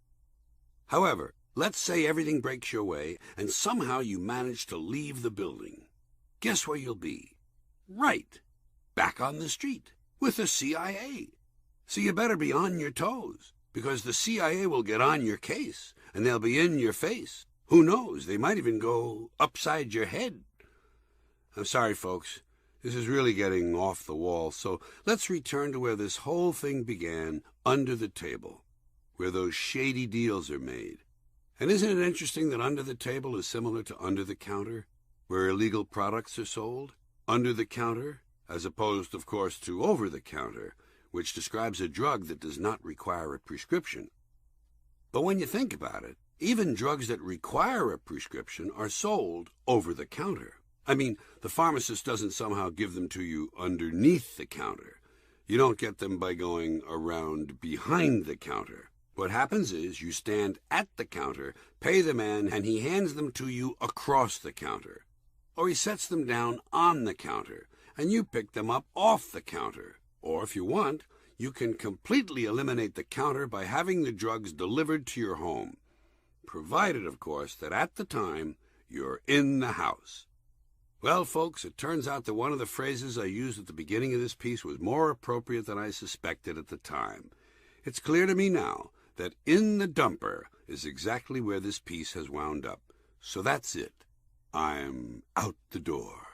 However, let's say everything breaks your way and somehow you manage to leave the building. Guess where you'll be? Right, back on the street with the CIA. So you better be on your toes, because the CIA will get on your case and they'll be in your face. Who knows, they might even go upside your head. I'm sorry, folks. This is really getting off the wall, so let's return to where this whole thing began, under the table, where those shady deals are made. And isn't it interesting that under the table is similar to under the counter, where illegal products are sold? Under the counter, as opposed, of course, to over the counter, which describes a drug that does not require a prescription. But when you think about it, even drugs that require a prescription are sold over the counter. I mean, the pharmacist doesn't somehow give them to you underneath the counter. You don't get them by going around behind the counter. What happens is you stand at the counter, pay the man, and he hands them to you across the counter. Or he sets them down on the counter, and you pick them up off the counter. Or if you want, you can completely eliminate the counter by having the drugs delivered to your home. Provided, of course, that at the time you're in the house. Well, folks, it turns out that one of the phrases I used at the beginning of this piece was more appropriate than I suspected at the time. It's clear to me now that in the dumper is exactly where this piece has wound up. So that's it. I'm out the door.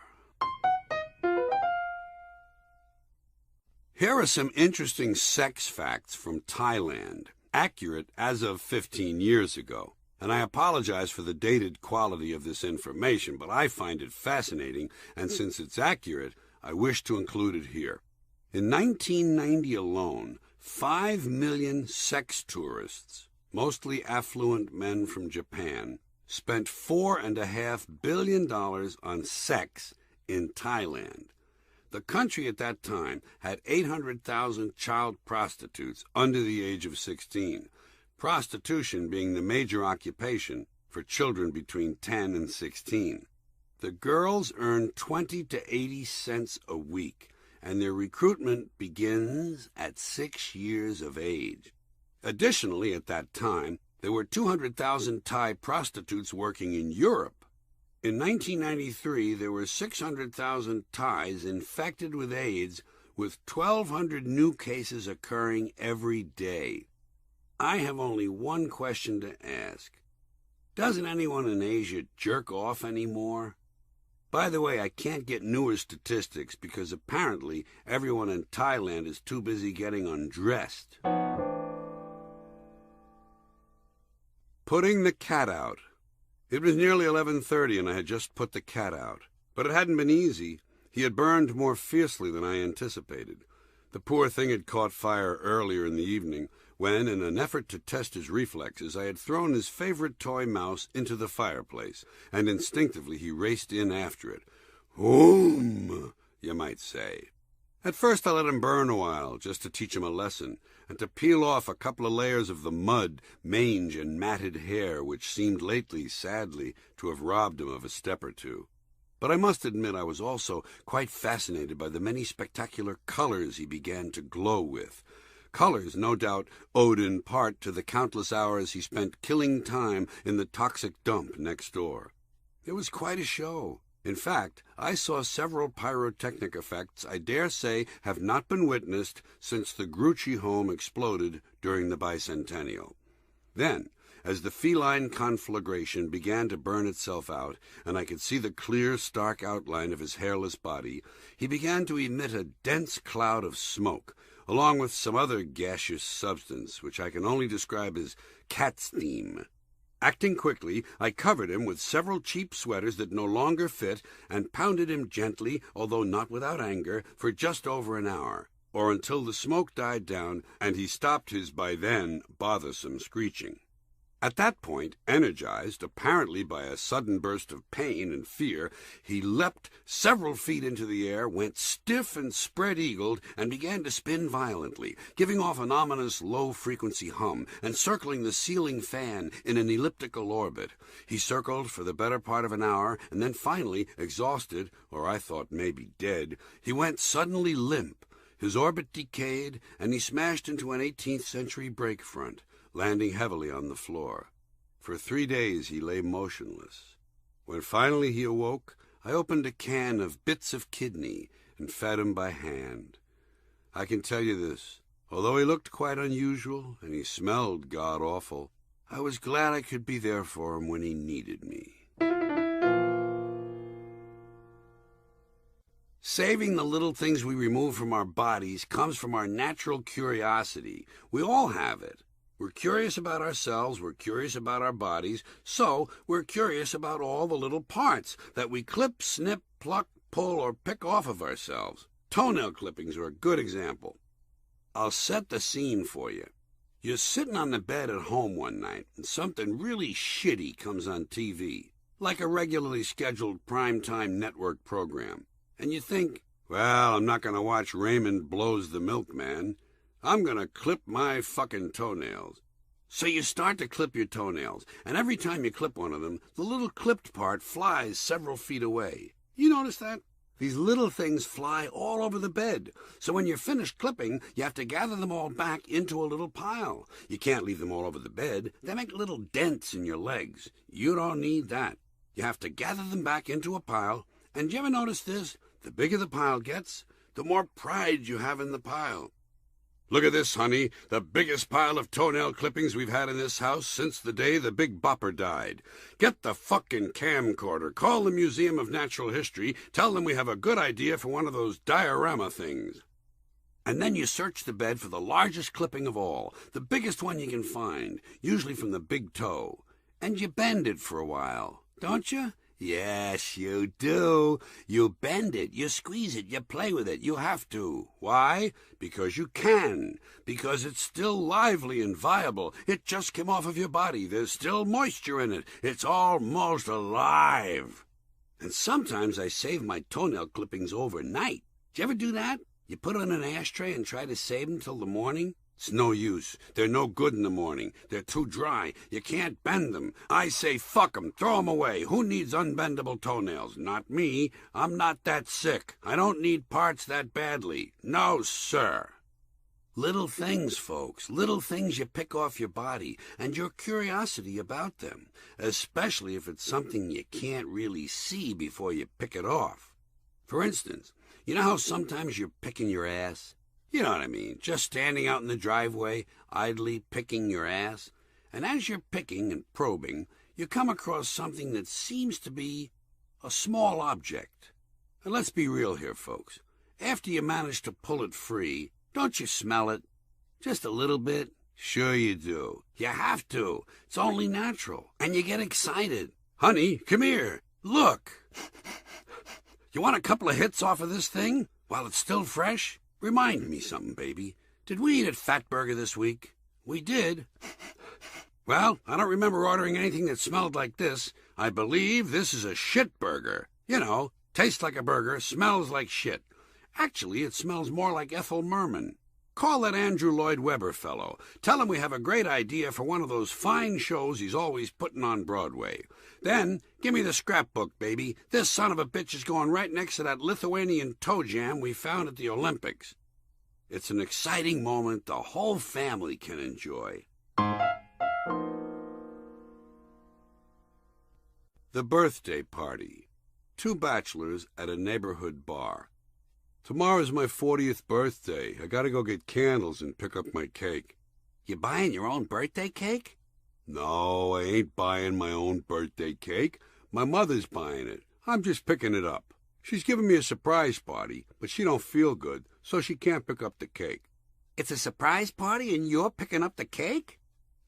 Here are some interesting sex facts from Thailand, accurate as of 15 years ago. And I apologize for the dated quality of this information, but I find it fascinating, and since it's accurate, I wish to include it here. In 1990 alone, 5 million sex tourists, mostly affluent men from Japan, spent $4.5 billion on sex in Thailand. The country at that time had 800,000 child prostitutes under the age of 16, prostitution being the major occupation for children between 10 and 16. The girls earn 20 to 80 cents a week, and their recruitment begins at 6 years of age. Additionally, at that time, there were 200,000 Thai prostitutes working in Europe. In 1993, there were 600,000 Thais infected with AIDS, with 1,200 new cases occurring every day. I have only one question to ask. Doesn't anyone in Asia jerk off anymore? By the way, I can't get newer statistics because apparently everyone in Thailand is too busy getting undressed. Putting the cat out. It was nearly 11:30 and I had just put the cat out. But it hadn't been easy. He had burned more fiercely than I anticipated. The poor thing had caught fire earlier in the evening, when, in an effort to test his reflexes, I had thrown his favorite toy mouse into the fireplace, and instinctively he raced in after it. Whoom, you might say. At first I let him burn a while, just to teach him a lesson, and to peel off a couple of layers of the mud, mange, and matted hair which seemed lately, sadly, to have robbed him of a step or two. But I must admit I was also quite fascinated by the many spectacular colors he began to glow with. Colors, no doubt, owed in part to the countless hours he spent killing time in the toxic dump next door. It was quite a show. In fact, I saw several pyrotechnic effects I dare say have not been witnessed since the Grucci home exploded during the bicentennial. Then, as the feline conflagration began to burn itself out, and I could see the clear, stark outline of his hairless body, he began to emit a dense cloud of smoke, along with some other gaseous substance, which I can only describe as cat steam. Acting quickly, I covered him with several cheap sweaters that no longer fit, and pounded him gently, although not without anger, for just over an hour, or until the smoke died down and he stopped his by then bothersome screeching. At that point, energized, apparently by a sudden burst of pain and fear, he leapt several feet into the air, went stiff and spread-eagled, and began to spin violently, giving off an ominous low-frequency hum, and circling the ceiling fan in an elliptical orbit. He circled for the better part of an hour, and then finally, exhausted, or I thought maybe dead, he went suddenly limp. His orbit decayed, and he smashed into an 18th-century brake front, landing heavily on the floor. For 3 days he lay motionless. When finally he awoke, I opened a can of bits of kidney and fed him by hand. I can tell you this, although he looked quite unusual and he smelled god-awful, I was glad I could be there for him when he needed me. Saving the little things we remove from our bodies comes from our natural curiosity. We all have it. We're curious about ourselves, we're curious about our bodies, so we're curious about all the little parts that we clip, snip, pluck, pull, or pick off of ourselves. Toenail clippings are a good example. I'll set the scene for you. You're sitting on the bed at home one night, and something really shitty comes on TV, like a regularly scheduled primetime network program. And you think, well, I'm not going to watch Raymond Blows the Milkman. I'm going to clip my fucking toenails. So you start to clip your toenails, and every time you clip one of them, the little clipped part flies several feet away. You notice that? These little things fly all over the bed. So when you're finished clipping, you have to gather them all back into a little pile. You can't leave them all over the bed. They make little dents in your legs. You don't need that. You have to gather them back into a pile, and you ever notice this? The bigger the pile gets, the more pride you have in the pile. Look at this, honey, the biggest pile of toenail clippings we've had in this house since the day the Big Bopper died. Get the fucking camcorder, call the Museum of Natural History, tell them we have a good idea for one of those diorama things. And then you search the bed for the largest clipping of all, the biggest one you can find, usually from the big toe. And you bend it for a while, don't you? Yes, you do. You bend it, you squeeze it, you play with it. You have to. Why? Because you can. Because it's still lively and viable. It just came off of your body. There's still moisture in it. It's almost alive. And sometimes I save my toenail clippings overnight. Do you ever do that? You put it in an ashtray and try to save them till the morning? It's no use. They're no good in the morning. They're too dry. You can't bend them. I say fuck 'em. Throw 'em away. Who needs unbendable toenails? Not me. I'm not that sick. I don't need parts that badly. No, sir. Little things, folks. Little things you pick off your body, and your curiosity about them, especially if it's something you can't really see before you pick it off. For instance, you know how sometimes you're picking your ass? You know what I mean, just standing out in the driveway, idly picking your ass. And as you're picking and probing, you come across something that seems to be a small object. And let's be real here, folks. After you manage to pull it free, don't you smell it? Just a little bit? Sure you do. You have to. It's only natural. And you get excited. Honey, come here. Look. You want a couple of hits off of this thing while it's still fresh? Remind me something, baby. Did we eat at Fatburger this week? We did. Well, I don't remember ordering anything that smelled like this. I believe this is a shit burger. You know, tastes like a burger, smells like shit. Actually, it smells more like Ethel Merman. Call that Andrew Lloyd Webber fellow. Tell him we have a great idea for one of those fine shows he's always putting on Broadway. Then, give me the scrapbook, baby. This son of a bitch is going right next to that Lithuanian toe jam we found at the Olympics. It's an exciting moment the whole family can enjoy. The birthday party. 2 bachelors at a neighborhood bar. Tomorrow's my 40th birthday. I gotta go get candles and pick up my cake. You buying your own birthday cake? No, I ain't buying my own birthday cake. My mother's buying it. I'm just picking it up. She's giving me a surprise party, but she don't feel good, so she can't pick up the cake. It's a surprise party and you're picking up the cake?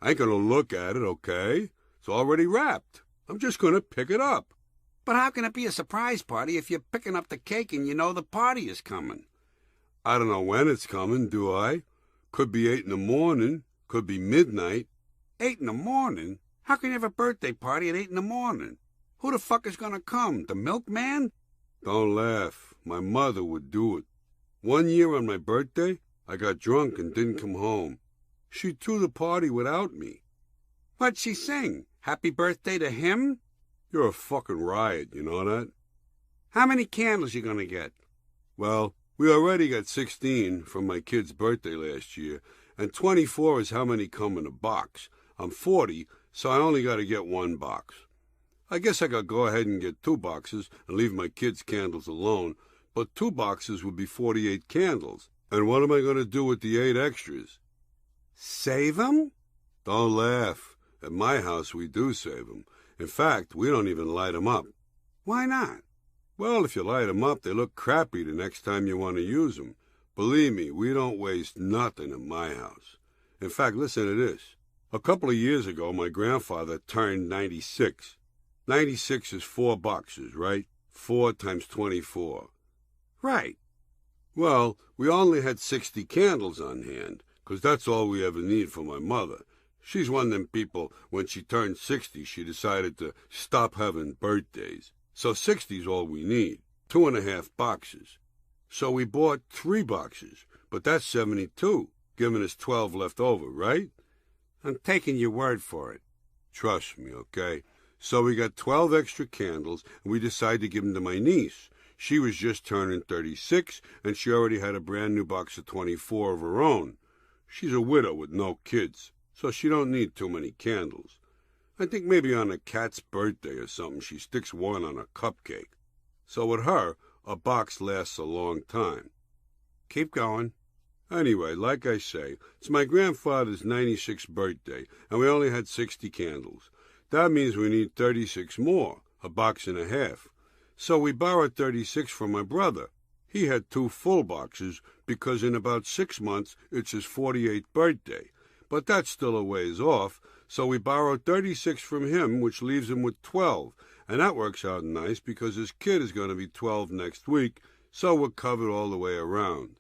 I ain't gonna look at it, okay? It's already wrapped. I'm just gonna pick it up. But how can it be a surprise party if you're picking up the cake and you know the party is coming? I don't know when it's coming, do I? Could be 8 in the morning. Could be midnight. 8 in the morning? How can you have a birthday party at 8 in the morning? Who the fuck is gonna come? The milkman? Don't laugh. My mother would do it. One year on my birthday, I got drunk and didn't come home. She threw the party without me. What'd she sing? Happy birthday to him? You're a fucking riot, you know that? How many candles you gonna get? Well, we already got 16 from my kid's birthday last year, and 24 is how many come in a box. I'm 40, so I only gotta get 1 box. I guess I could go ahead and get 2 boxes and leave my kids' candles alone, but 2 boxes would be 48 candles. And what am I gonna do with the 8 extras? Save 'em? Don't laugh. At my house, we do save 'em. In fact, we don't even light 'em up. Why not? Well, if you light 'em up, they look crappy the next time you want to use 'em. Believe me, we don't waste nothing at my house. In fact, listen to this. A couple of years ago, my grandfather turned 96. 96 is 4 boxes, right? 4 times 24. Right. Well, we only had 60 candles on hand, 'cause that's all we ever need for my mother. She's one of them people, when she turned 60, she decided to stop having birthdays. So 60's all we need, 2.5 boxes. So we bought 3 boxes, but that's 72, giving us 12 left over, right? I'm taking your word for it. Trust me, okay? So we got 12 extra candles, and we decided to give them to my niece. She was just turning 36, and she already had a brand new box of 24 of her own. She's a widow with no kids, so she don't need too many candles. I think maybe on a cat's birthday or something she sticks one on a cupcake. So with her, a box lasts a long time. Keep going. Anyway, like I say, it's my grandfather's 96th birthday, and we only had 60 candles. That means we need 36 more, a box and a half. So we borrowed 36 from my brother. He had 2 full boxes, because in about 6 months it's his 48th birthday. But that's still a ways off, so we borrowed 36 from him, which leaves him with 12, and that works out nice because his kid is going to be 12 next week, so we're covered all the way around.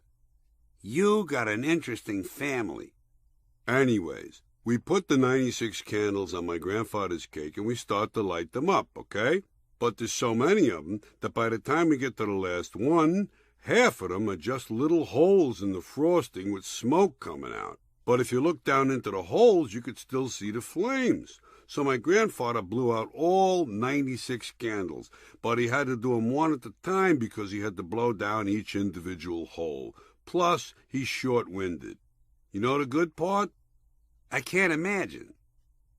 You got an interesting family. Anyways, we put the 96 candles on my grandfather's cake and we start to light them up, okay? But there's so many of them that by the time we get to the last one, half of them are just little holes in the frosting with smoke coming out. But if you look down into the holes, you could still see the flames. So my grandfather blew out all 96 candles, but he had to do them one at a time because he had to blow down each individual hole. Plus, he's short-winded. You know the good part? I can't imagine.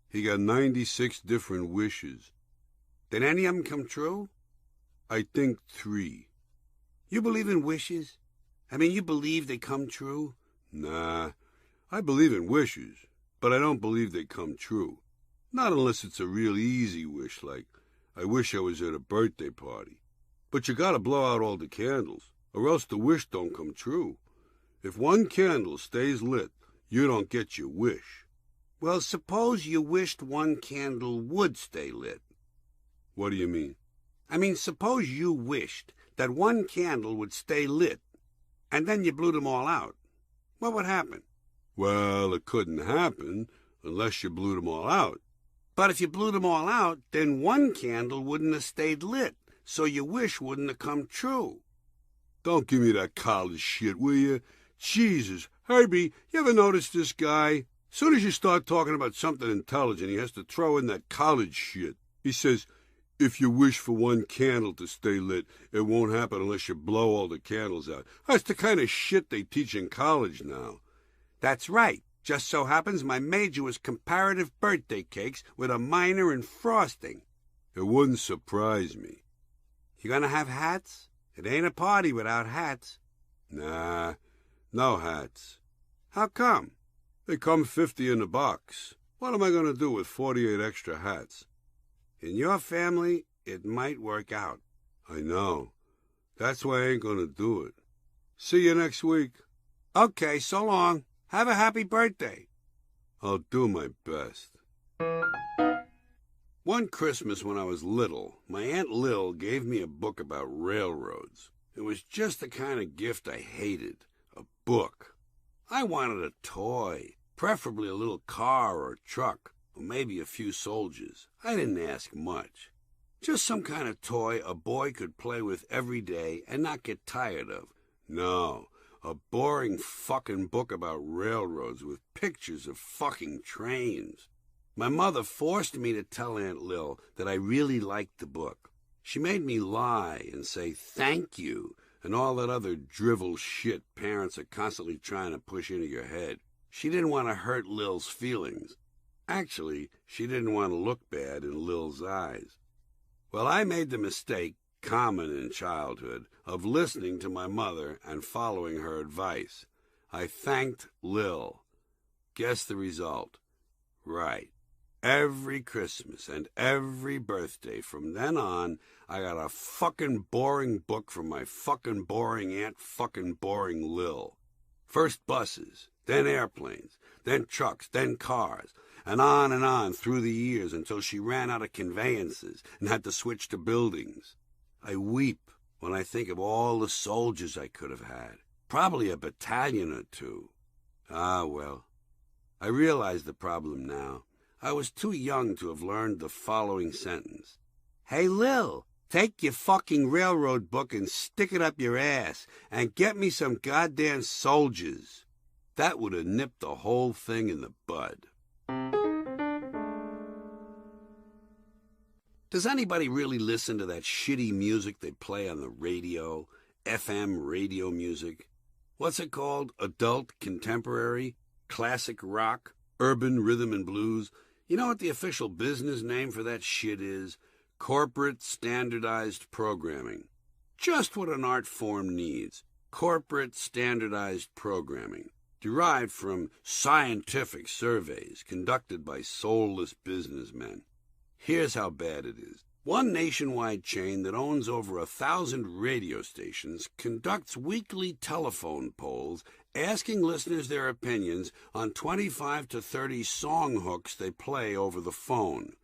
He got 96 different wishes. Did any of them come true? I think 3. You believe in wishes? I mean, you believe they come true? Nah. I believe in wishes, but I don't believe they come true. Not unless it's a real easy wish, like, I wish I was at a birthday party. But you gotta blow out all the candles, or else the wish don't come true. If one candle stays lit, you don't get your wish. Well, suppose you wished one candle would stay lit. What do you mean? I mean, suppose you wished that one candle would stay lit, and then you blew them all out. What would happen? Well, it couldn't happen unless you blew them all out. But if you blew them all out, then one candle wouldn't have stayed lit, so your wish wouldn't have come true. Don't give me that college shit, will you? Jesus, Herbie, you ever notice this guy? Soon as you start talking about something intelligent, he has to throw in that college shit. He says, if you wish for one candle to stay lit, it won't happen unless you blow all the candles out. That's the kind of shit they teach in college now. That's right. Just so happens my major was comparative birthday cakes with a minor in frosting. It wouldn't surprise me. You gonna have hats? It ain't a party without hats. Nah, no hats. How come? They come 50 in the box. What am I going to do with 48 extra hats? In your family, it might work out. I know. That's why I ain't going to do it. See you next week. Okay, so long. Have a happy birthday. I'll do my best. One Christmas when I was little, my Aunt Lil gave me a book about railroads. It was just the kind of gift I hated, a book. I wanted a toy, preferably a little car or truck, or maybe a few soldiers. I didn't ask much. Just some kind of toy a boy could play with every day and not get tired of. No, a boring fucking book about railroads with pictures of fucking trains. My mother forced me to tell Aunt Lil that I really liked the book. She made me lie and say thank you and all that other drivel shit parents are constantly trying to push into your head. She didn't want to hurt Lil's feelings. Actually, she didn't want to look bad in Lil's eyes. Well, I made the mistake, common in childhood, of listening to my mother and following her advice. I thanked Lil. Guess the result. Right. Every Christmas and every birthday from then on, I got a fucking boring book from my fucking boring Aunt fucking boring Lil. First buses, then airplanes, then trucks, then cars, and on through the years until she ran out of conveyances and had to switch to buildings. I weep when I think of all the soldiers I could have had, probably a battalion or two. Ah, well, I realize the problem now. I was too young to have learned the following sentence. Hey, Lil, take your fucking railroad book and stick it up your ass and get me some goddamn soldiers. That would have nipped the whole thing in the bud. Does anybody really listen to that shitty music they play on the radio, FM radio music? What's it called? Adult contemporary? Classic rock? Urban rhythm and blues? You know what the official business name for that shit is? Corporate standardized programming. Just what an art form needs. Corporate standardized programming. Derived from scientific surveys conducted by soulless businessmen. Here's how bad it is. One nationwide chain that owns over 1,000 radio stations conducts weekly telephone polls asking listeners their opinions on 25 to 30 song hooks they play over the phone.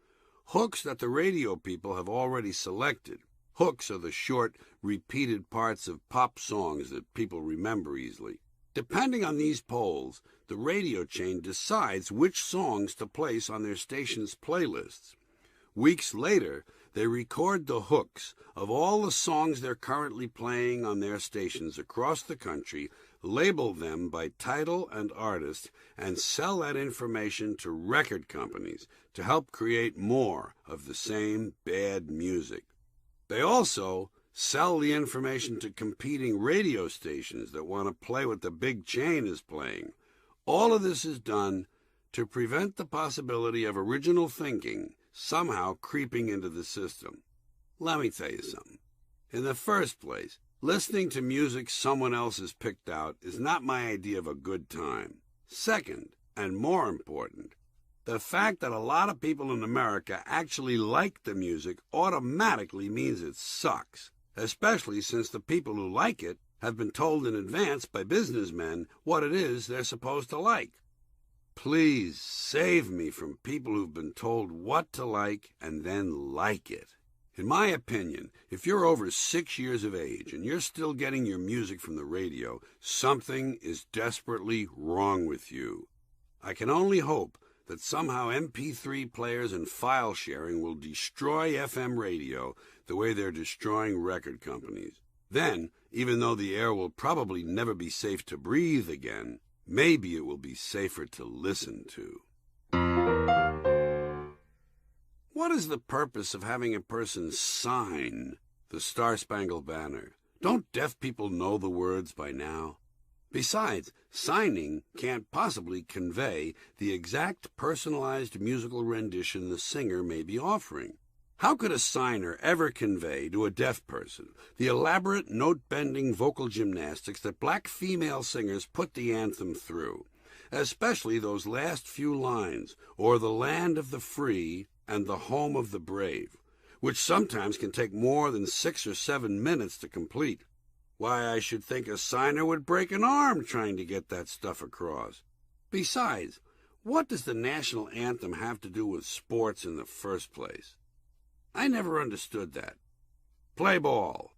Hooks that the radio people have already selected. Hooks are the short, repeated parts of pop songs that people remember easily. Depending on these polls, the radio chain decides which songs to place on their station's playlists. Weeks later, they record the hooks of all the songs they're currently playing on their stations across the country, label them by title and artist, and sell that information to record companies to help create more of the same bad music. They also sell the information to competing radio stations that want to play what the big chain is playing. All of this is done to prevent the possibility of original thinking somehow creeping into the system. Let me tell you something. In the first place, listening to music someone else has picked out is not my idea of a good time. Second, and more important, the fact that a lot of people in America actually like the music automatically means it sucks, especially since the people who like it have been told in advance by businessmen what it is they're supposed to like. Please save me from people who've been told what to like and then like it. In my opinion, if you're over 6 years of age and you're still getting your music from the radio, something is desperately wrong with you. I can only hope that somehow MP3 players and file sharing will destroy FM radio the way they're destroying record companies. Then, even though the air will probably never be safe to breathe again, maybe it will be safer to listen to. What is the purpose of having a person sign the Star-Spangled Banner? Don't deaf people know the words by now? Besides, signing can't possibly convey the exact personalized musical rendition the singer may be offering. How could a signer ever convey to a deaf person the elaborate note-bending vocal gymnastics that black female singers put the anthem through, especially those last few lines, "O'er the land of the free and the home of the brave," which sometimes can take more than 6 or 7 minutes to complete? Why, I should think a signer would break an arm trying to get that stuff across. Besides, what does the national anthem have to do with sports in the first place? I never understood that. Play ball.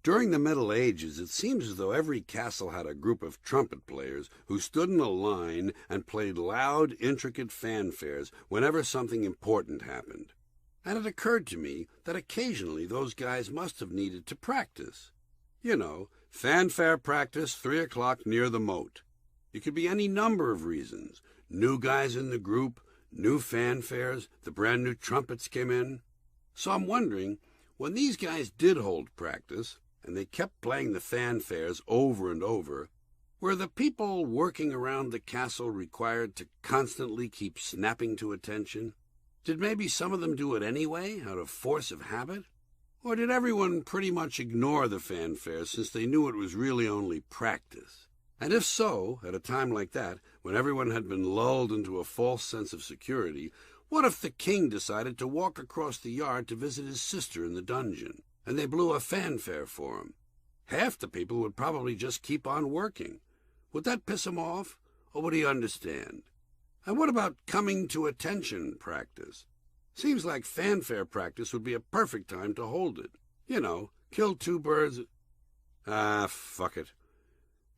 During the Middle Ages, it seems as though every castle had a group of trumpet players who stood in a line and played loud, intricate fanfares whenever something important happened. And it occurred to me that occasionally those guys must have needed to practice. You know, fanfare practice, 3 o'clock near the moat. It could be any number of reasons. New guys in the group, new fanfares, the brand new trumpets came in. So I'm wondering, when these guys did hold practice, and they kept playing the fanfares over and over, were the people working around the castle required to constantly keep snapping to attention? Did maybe some of them do it anyway, out of force of habit? Or did everyone pretty much ignore the fanfare since they knew it was really only practice? And if so, at a time like that, when everyone had been lulled into a false sense of security, what if the king decided to walk across the yard to visit his sister in the dungeon, and they blew a fanfare for him? Half the people would probably just keep on working. Would that piss him off, or would he understand? And what about coming to attention practice? Seems like fanfare practice would be a perfect time to hold it. You know, kill 2 birds. Fuck it.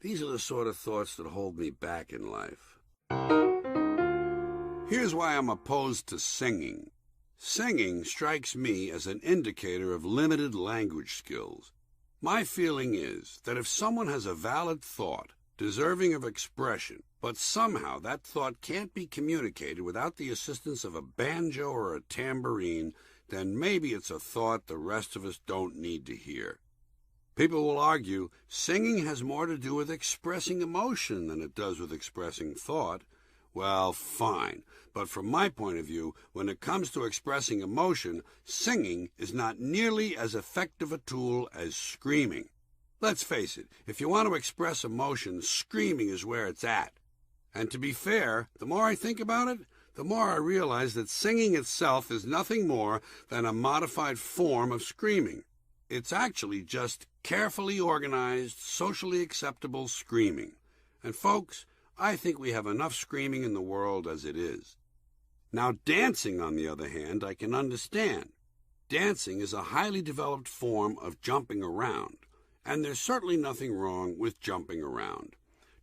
These are the sort of thoughts that hold me back in life. Here's why I'm opposed to singing. Singing strikes me as an indicator of limited language skills. My feeling is that if someone has a valid thought, deserving of expression, but somehow that thought can't be communicated without the assistance of a banjo or a tambourine, then maybe it's a thought the rest of us don't need to hear. People will argue singing has more to do with expressing emotion than it does with expressing thought. Well, fine, but from my point of view, when it comes to expressing emotion, singing is not nearly as effective a tool as screaming. Let's face it, if you want to express emotion, screaming is where it's at. And to be fair, the more I think about it, the more I realize that singing itself is nothing more than a modified form of screaming. It's actually just carefully organized, socially acceptable screaming. And folks, I think we have enough screaming in the world as it is. Now, dancing, on the other hand, I can understand. Dancing is a highly developed form of jumping around. And there's certainly nothing wrong with jumping around.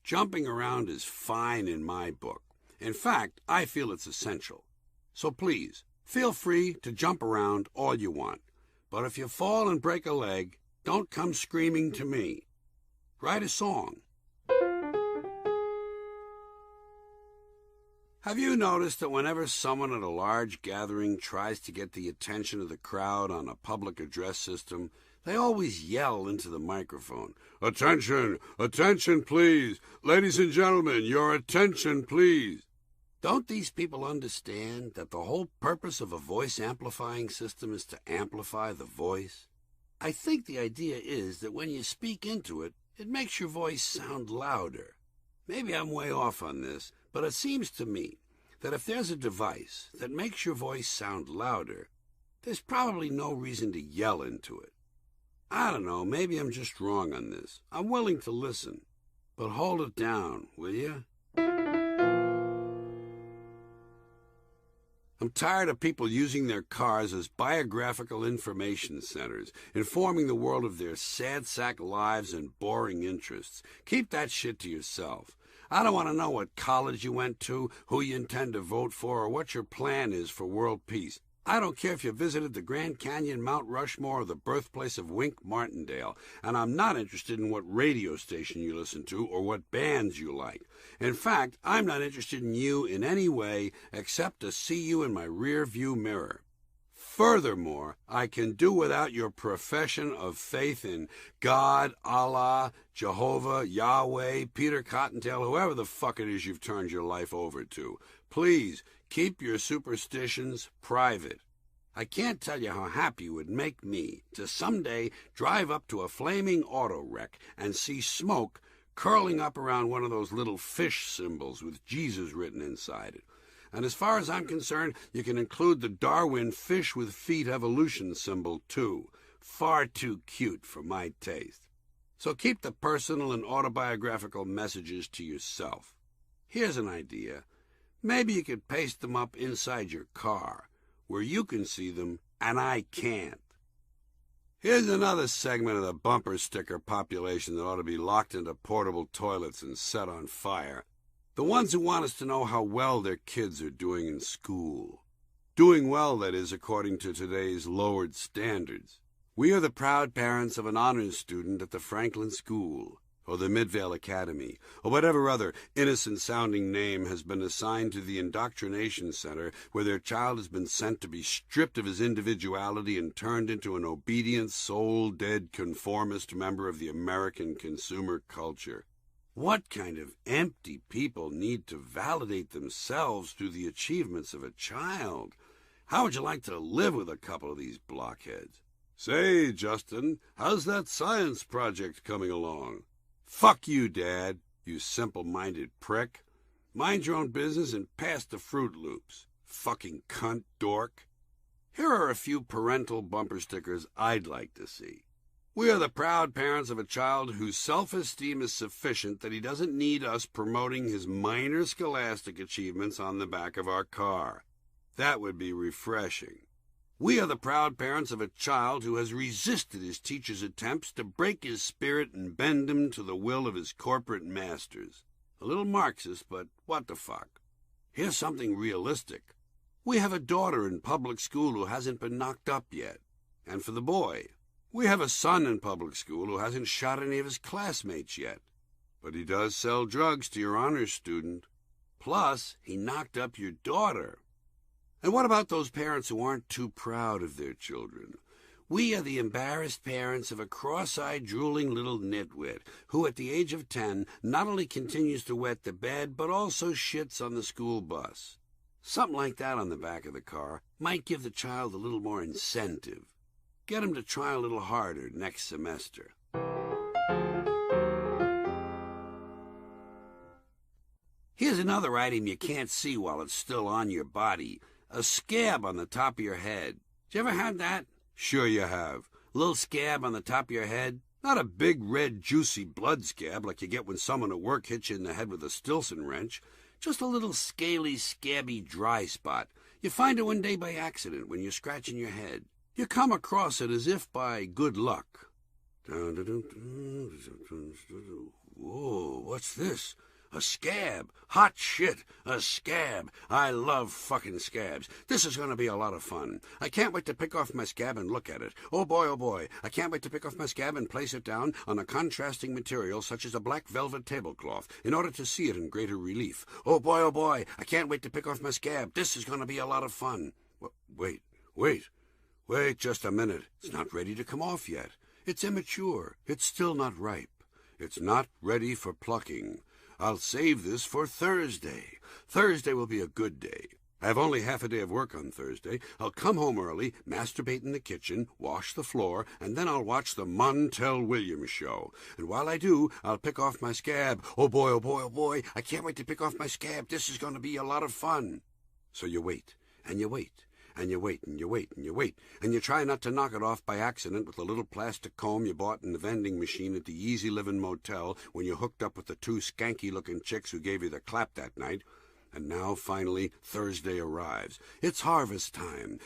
Jumping around is fine in my book. In fact, I feel it's essential. So please, feel free to jump around all you want. But if you fall and break a leg, don't come screaming to me. Write a song. Have you noticed that whenever someone at a large gathering tries to get the attention of the crowd on a public address system, they always yell into the microphone, "Attention! Attention, please! Ladies and gentlemen, your attention, please!" Don't these people understand that the whole purpose of a voice-amplifying system is to amplify the voice? I think the idea is that when you speak into it, it makes your voice sound louder. Maybe I'm way off on this, but it seems to me that if there's a device that makes your voice sound louder, there's probably no reason to yell into it. I don't know, maybe I'm just wrong on this. I'm willing to listen, but hold it down, will you? I'm tired of people using their cars as biographical information centers, informing the world of their sad sack lives and boring interests. Keep that shit to yourself. I don't want to know what college you went to, who you intend to vote for, or what your plan is for world peace. I don't care if you visited the Grand Canyon, Mount Rushmore, or the birthplace of Wink Martindale, and I'm not interested in what radio station you listen to or what bands you like. In fact, I'm not interested in you in any way except to see you in my rear view mirror. Furthermore, I can do without your profession of faith in God, Allah, Jehovah, Yahweh, Peter Cottontail, whoever the fuck it is you've turned your life over to. Please, keep your superstitions private. I can't tell you how happy it would make me to someday drive up to a flaming auto wreck and see smoke curling up around one of those little fish symbols with Jesus written inside it. And as far as I'm concerned, you can include the Darwin fish with feet evolution symbol, too. Far too cute for my taste. So keep the personal and autobiographical messages to yourself. Here's an idea. Maybe you could paste them up inside your car, where you can see them and I can't. Here's another segment of the bumper sticker population that ought to be locked into portable toilets and set on fire. The ones who want us to know how well their kids are doing in school. Doing well, that is, according to today's lowered standards. We are the proud parents of an honors student at the Franklin School, or the Midvale Academy, or whatever other innocent-sounding name has been assigned to the indoctrination center where their child has been sent to be stripped of his individuality and turned into an obedient, soul-dead conformist member of the American consumer culture. What kind of empty people need to validate themselves through the achievements of a child? How would you like to live with a couple of these blockheads? Say, Justin, how's that science project coming along? Fuck you, Dad, you simple-minded prick. Mind your own business and pass the Fruit Loops. Fucking cunt dork. Here are a few parental bumper stickers I'd like to see. We are the proud parents of a child whose self-esteem is sufficient that he doesn't need us promoting his minor scholastic achievements on the back of our car. That would be refreshing. We are the proud parents of a child who has resisted his teacher's attempts to break his spirit and bend him to the will of his corporate masters. A little Marxist, but what the fuck? Here's something realistic. We have a daughter in public school who hasn't been knocked up yet. And for the boy, we have a son in public school who hasn't shot any of his classmates yet. But he does sell drugs to your honors student. Plus, he knocked up your daughter. And what about those parents who aren't too proud of their children? We are the embarrassed parents of a cross-eyed, drooling little nitwit who, at the age of 10, not only continues to wet the bed, but also shits on the school bus. Something like that on the back of the car might give the child a little more incentive. Get him to try a little harder next semester. Here's another item you can't see while it's still on your body. A scab on the top of your head. Did you ever have that? Sure you have. A little scab on the top of your head. Not a big, red, juicy blood scab like you get when someone at work hits you in the head with a Stilson wrench. Just a little scaly, scabby, dry spot. You find it one day by accident when you're scratching your head. You come across it as if by good luck. Whoa, what's this? A scab. Hot shit. A scab. I love fucking scabs. This is going to be a lot of fun. I can't wait to pick off my scab and look at it. Oh boy, I can't wait to pick off my scab and place it down on a contrasting material such as a black velvet tablecloth in order to see it in greater relief. Oh boy, I can't wait to pick off my scab. This is going to be a lot of fun. Wait just a minute. It's not ready to come off yet. It's immature. It's still not ripe. It's not ready for plucking. I'll save this for Thursday. Thursday will be a good day. I have only half a day of work on Thursday. I'll come home early, masturbate in the kitchen, wash the floor, and then I'll watch the Montel Williams show. And while I do, I'll pick off my scab. Oh boy, I can't wait to pick off my scab. This is going to be a lot of fun. So you wait, and you wait. And you wait, and you wait, and you wait, and you try not to knock it off by accident with a little plastic comb you bought in the vending machine at the Easy Living Motel when you hooked up with the two skanky-looking chicks who gave you the clap that night. And now, finally, Thursday arrives. It's harvest time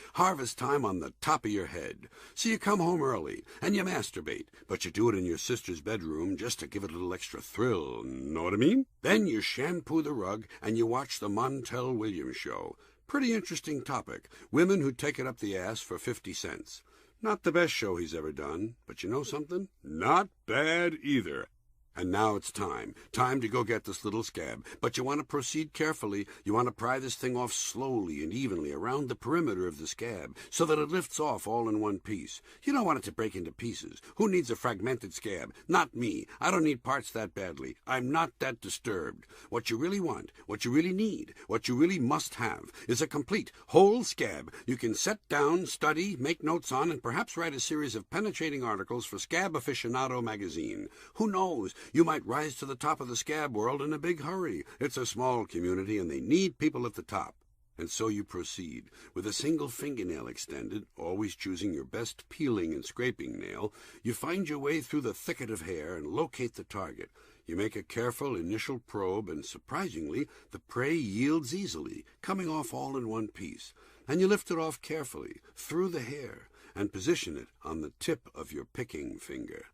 on the top of your head. So you come home early, and you masturbate, but you do it in your sister's bedroom just to give it a little extra thrill, know what I mean? Then you shampoo the rug, and you watch the Montel Williams show. Pretty interesting topic, women who take it up the ass for 50 cents. Not the best show he's ever done, but you know something? Not bad either. And now it's time to go get this little scab. But you want to proceed carefully. You want to pry this thing off slowly and evenly around the perimeter of the scab so that it lifts off all in one piece. You don't want it to break into pieces. Who needs a fragmented scab? Not me. I don't need parts that badly. I'm not that disturbed. What you really want, what you really need, what you really must have is a complete, whole scab you can set down, study, make notes on, and perhaps write a series of penetrating articles for Scab Aficionado magazine. Who knows? You might rise to the top of the scab world in a big hurry. It's a small community, and they need people at the top. And so you proceed, with a single fingernail extended, always choosing your best peeling and scraping nail. You find your way through the thicket of hair and locate the target. You make a careful initial probe, and surprisingly, the prey yields easily, coming off all in one piece. And you lift it off carefully, through the hair, and position it on the tip of your picking finger.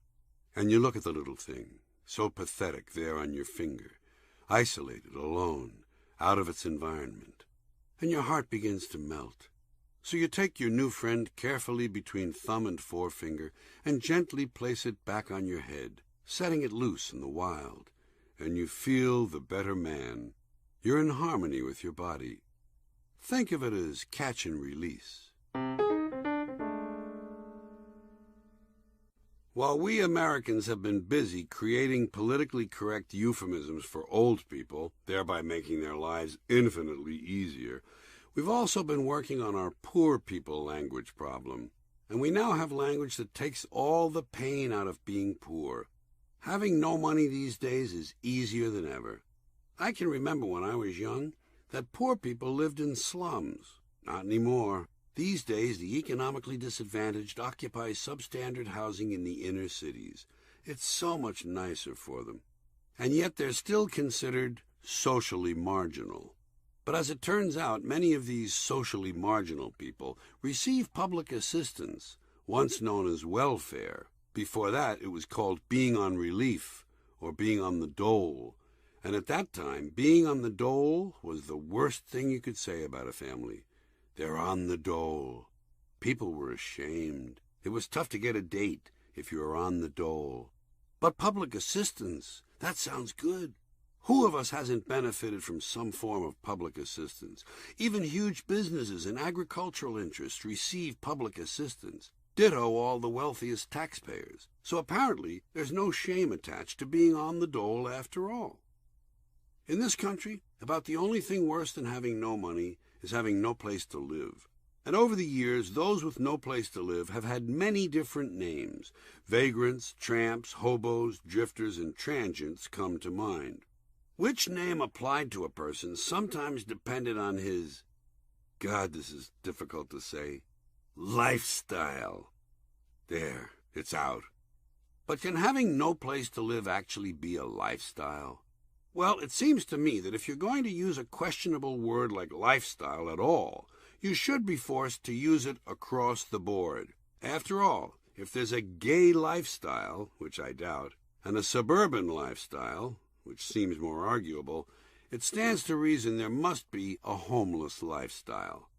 And you look at the little thing, so pathetic there on your finger, isolated, alone, out of its environment, and your heart begins to melt. So you take your new friend carefully between thumb and forefinger and gently place it back on your head, setting it loose in the wild, and you feel the better man. You're in harmony with your body. Think of it as catch and release. While we Americans have been busy creating politically correct euphemisms for old people, thereby making their lives infinitely easier, we've also been working on our poor people language problem. And we now have language that takes all the pain out of being poor. Having no money these days is easier than ever. I can remember when I was young that poor people lived in slums. Not anymore. These days, the economically disadvantaged occupy substandard housing in the inner cities. It's so much nicer for them. And yet they're still considered socially marginal. But as it turns out, many of these socially marginal people receive public assistance, once known as welfare. Before that, it was called being on relief or being on the dole. And at that time, being on the dole was the worst thing you could say about a family. They're on the dole. People were ashamed. It was tough to get a date if you were on the dole. But public assistance, that sounds good. Who of us hasn't benefited from some form of public assistance? Even huge businesses and agricultural interests receive public assistance. Ditto all the wealthiest taxpayers. So apparently there's no shame attached to being on the dole after all. In this country, about the only thing worse than having no money is having no place to live. And over the years, those with no place to live have had many different names. Vagrants, tramps, hobos, drifters, and transients come to mind. Which name applied to a person sometimes depended on his, God, this is difficult to say, lifestyle. There, it's out. But can having no place to live actually be a lifestyle? Well, it seems to me that if you're going to use a questionable word like lifestyle at all, you should be forced to use it across the board. After all, if there's a gay lifestyle, which I doubt, and a suburban lifestyle, which seems more arguable, it stands to reason there must be a homeless lifestyle.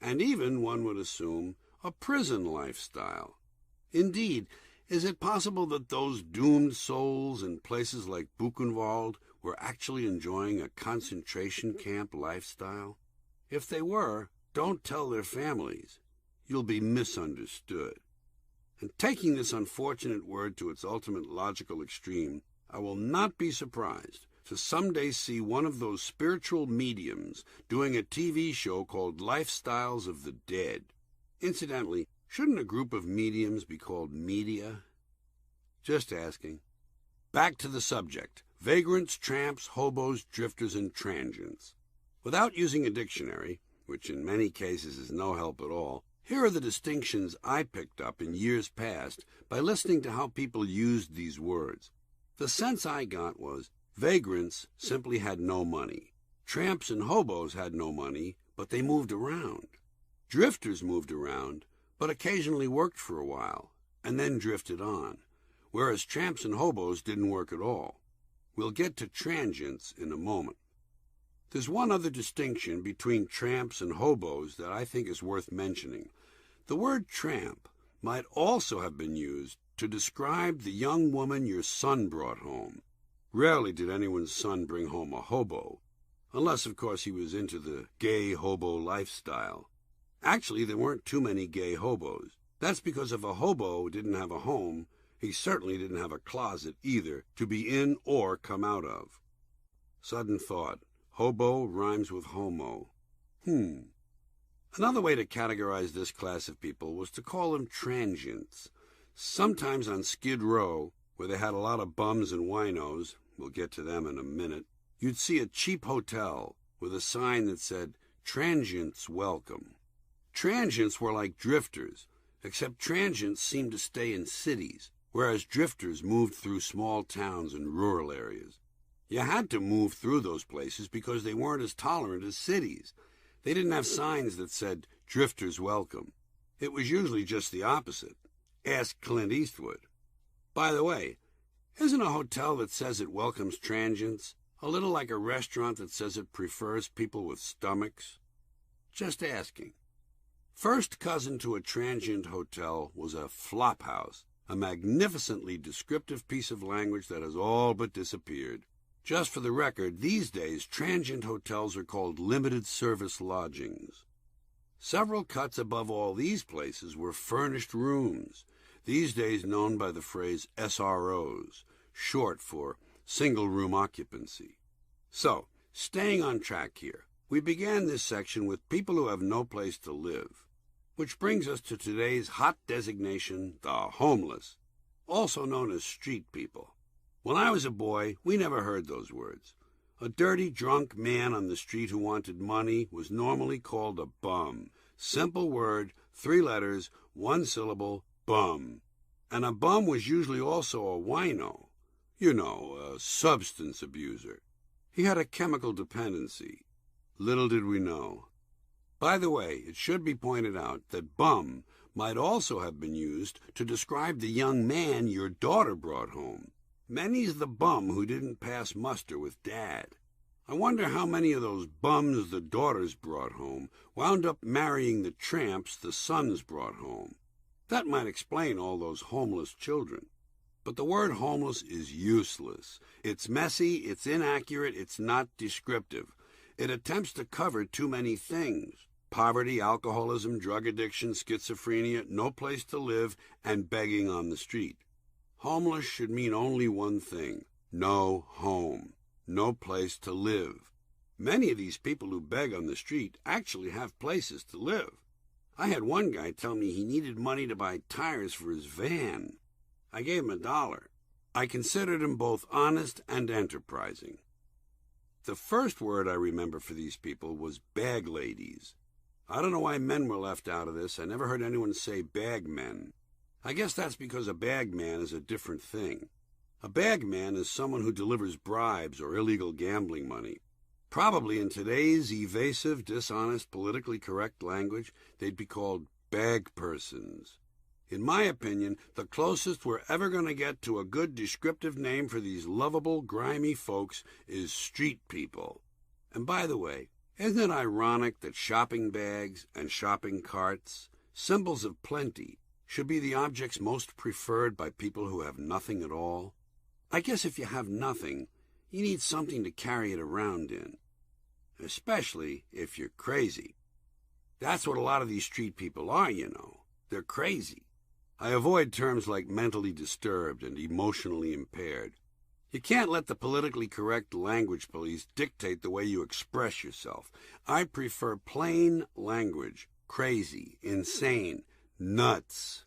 And even, one would assume, a prison lifestyle. Indeed, is it possible that those doomed souls in places like Buchenwald were actually enjoying a concentration camp lifestyle? If they were, don't tell their families. You'll be misunderstood. And taking this unfortunate word to its ultimate logical extreme, I will not be surprised to someday see one of those spiritual mediums doing a TV show called Lifestyles of the Dead. Incidentally, shouldn't a group of mediums be called media? Just asking. Back to the subject. Vagrants, tramps, hobos, drifters, and transients. Without using a dictionary, which in many cases is no help at all, here are the distinctions I picked up in years past by listening to how people used these words. The sense I got was vagrants simply had no money. Tramps and hobos had no money, but they moved around. Drifters moved around, but occasionally worked for a while, and then drifted on, whereas tramps and hobos didn't work at all. We'll get to transients in a moment. There's one other distinction between tramps and hobos that I think is worth mentioning. The word tramp might also have been used to describe the young woman your son brought home. Rarely did anyone's son bring home a hobo, unless, of course, he was into the gay hobo lifestyle. Actually, there weren't too many gay hobos. That's because if a hobo didn't have a home, he certainly didn't have a closet either to be in or come out of. Sudden thought. Hobo rhymes with homo. Another way to categorize this class of people was to call them transients. Sometimes on Skid Row, where they had a lot of bums and winos, we'll get to them in a minute, you'd see a cheap hotel with a sign that said, "Transients Welcome." Transients were like drifters, except transients seemed to stay in cities, whereas drifters moved through small towns and rural areas. You had to move through those places because they weren't as tolerant as cities. They didn't have signs that said, "Drifters Welcome." It was usually just the opposite. Ask Clint Eastwood. By the way, isn't a hotel that says it welcomes transients a little like a restaurant that says it prefers people with stomachs? Just asking. First cousin to a transient hotel was a flop house, a magnificently descriptive piece of language that has all but disappeared. Just for the record, these days transient hotels are called limited service lodgings. Several cuts above all these places were furnished rooms, these days known by the phrase SROs, short for single room occupancy. So, staying on track here, we began this section with people who have no place to live, which brings us to today's hot designation, the homeless, also known as street people. When I was a boy, we never heard those words. A dirty, drunk man on the street who wanted money was normally called a bum. Simple word, 3 letters, 1 syllable, bum. And a bum was usually also a wino. You know, a substance abuser. He had a chemical dependency. Little did we know. By the way, it should be pointed out that bum might also have been used to describe the young man your daughter brought home. Many's the bum who didn't pass muster with Dad. I wonder how many of those bums the daughters brought home wound up marrying the tramps the sons brought home. That might explain all those homeless children. But the word homeless is useless. It's messy, it's inaccurate, it's not descriptive. It attempts to cover too many things. Poverty, alcoholism, drug addiction, schizophrenia, no place to live, and begging on the street. Homeless should mean only one thing: no home, no place to live. Many of these people who beg on the street actually have places to live. I had one guy tell me he needed money to buy tires for his van. I gave him $1. I considered him both honest and enterprising. The first word I remember for these people was bag ladies. I don't know why men were left out of this. I never heard anyone say bag men. I guess that's because a bag man is a different thing. A bag man is someone who delivers bribes or illegal gambling money. Probably in today's evasive, dishonest, politically correct language, they'd be called bag persons. In my opinion, the closest we're ever going to get to a good descriptive name for these lovable, grimy folks is street people. And by the way, isn't it ironic that shopping bags and shopping carts, symbols of plenty, should be the objects most preferred by people who have nothing at all? I guess if you have nothing, you need something to carry it around in, especially if you're crazy. That's what a lot of these street people are, you know. They're crazy. I avoid terms like mentally disturbed and emotionally impaired. You can't let the politically correct language police dictate the way you express yourself. I prefer plain language: crazy, insane, nuts.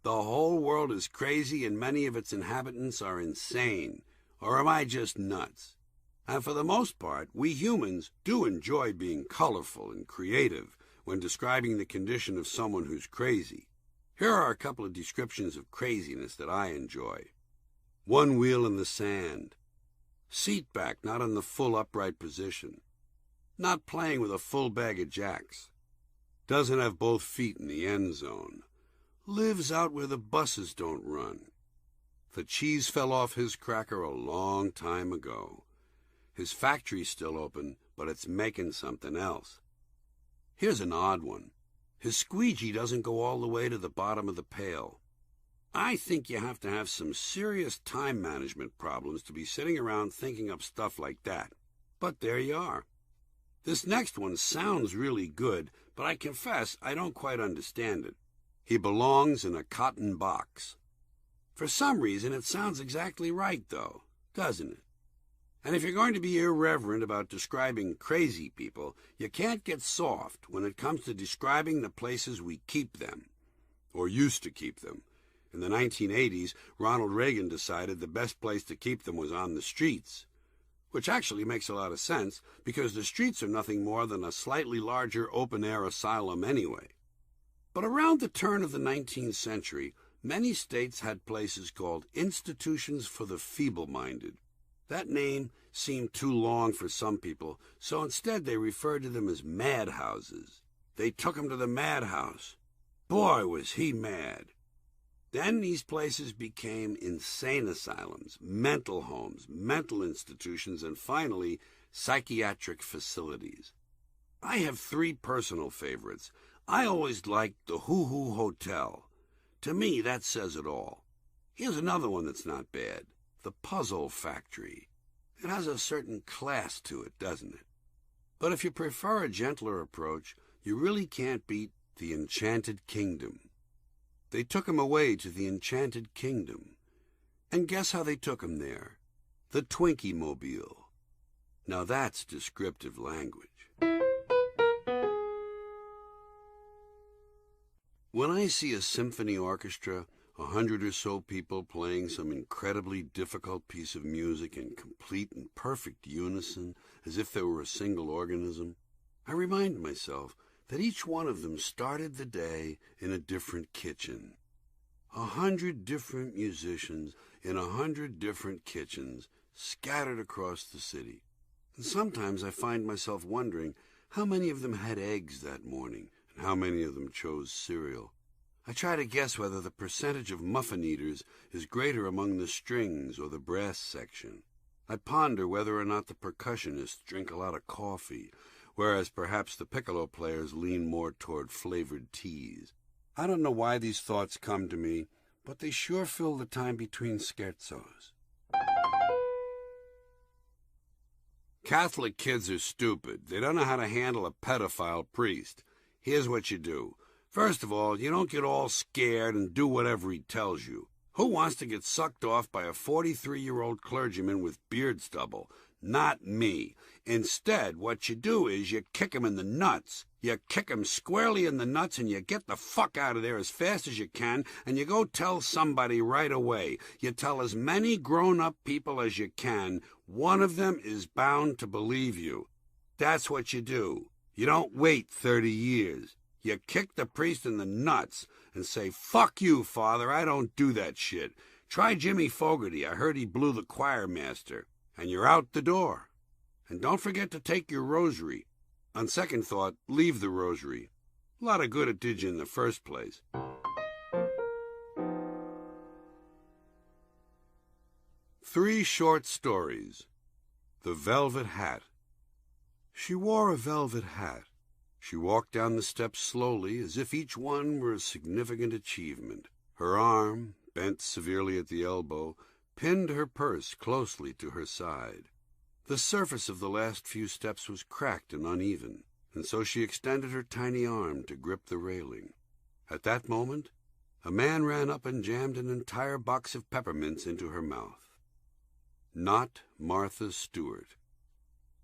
The whole world is crazy and many of its inhabitants are insane. Or am I just nuts? And for the most part, we humans do enjoy being colorful and creative when describing the condition of someone who's crazy. Here are a couple of descriptions of craziness that I enjoy. One wheel in the sand. Seat back, not in the full upright position. not playing with a full bag of jacks, doesn't have both feet in the end zone, lives out where the buses don't run. The cheese fell off his cracker a long time ago. His factory's still open, but it's making something else. Here's an odd one. His squeegee doesn't go all the way to the bottom of the pail. I think you have to have some serious time management problems to be sitting around thinking up stuff like that. But there you are. This next one sounds really good, but I confess I don't quite understand it. He belongs in a cotton box. For some reason it sounds exactly right, though, doesn't it? And if you're going to be irreverent about describing crazy people, you can't get soft when it comes to describing the places we keep them, or used to keep them. In the 1980s, Ronald Reagan decided the best place to keep them was on the streets, which actually makes a lot of sense, because the streets are nothing more than a slightly larger open-air asylum anyway. But around the turn of the 19th century, many states had places called institutions for the feeble-minded. That name seemed too long for some people, so instead they referred to them as madhouses. They took him to the madhouse. Boy, was he mad. Then these places became insane asylums, mental homes, mental institutions, and finally, psychiatric facilities. I have 3 personal favorites. I always liked the Hoo Hoo Hotel. To me, that says it all. Here's another one that's not bad. The Puzzle Factory. It has a certain class to it, doesn't it? But if you prefer a gentler approach, you really can't beat the Enchanted Kingdom. They took him away to the Enchanted Kingdom. And guess how they took him there? The Twinkie-mobile. Now that's descriptive language. When I see a symphony orchestra, 100 or so people playing some incredibly difficult piece of music in complete and perfect unison, as if they were a single organism, I remind myself that each one of them started the day in a different kitchen. 100 different musicians in 100 different kitchens scattered across the city. And sometimes I find myself wondering how many of them had eggs that morning and how many of them chose cereal. I try to guess whether the percentage of muffin eaters is greater among the strings or the brass section. I ponder whether or not the percussionists drink a lot of coffee, whereas perhaps the piccolo players lean more toward flavored teas. I don't know why these thoughts come to me, but they sure fill the time between scherzos. Catholic kids are stupid. They don't know how to handle a pedophile priest. Here's what you do. First of all, you don't get all scared and do whatever he tells you. Who wants to get sucked off by a 43-year-old clergyman with beard stubble? Not me. Instead, what you do is you kick him in the nuts. You kick him squarely in the nuts and you get the fuck out of there as fast as you can and you go tell somebody right away. You tell as many grown-up people as you can. One of them is bound to believe you. That's what you do. You don't wait 30 years. You kick the priest in the nuts and say, "Fuck you, Father, I don't do that shit. Try Jimmy Fogarty, I heard he blew the choir master." And you're out the door. And don't forget to take your rosary. On second thought, leave the rosary. A lot of good it did you in the first place. Three short stories. The Velvet Hat. She wore a velvet hat. She walked down the steps slowly, as if each one were a significant achievement. Her arm, bent severely at the elbow, pinned her purse closely to her side. The surface of the last few steps was cracked and uneven, and so she extended her tiny arm to grip the railing. At that moment, a man ran up and jammed an entire box of peppermints into her mouth. Not Martha Stewart.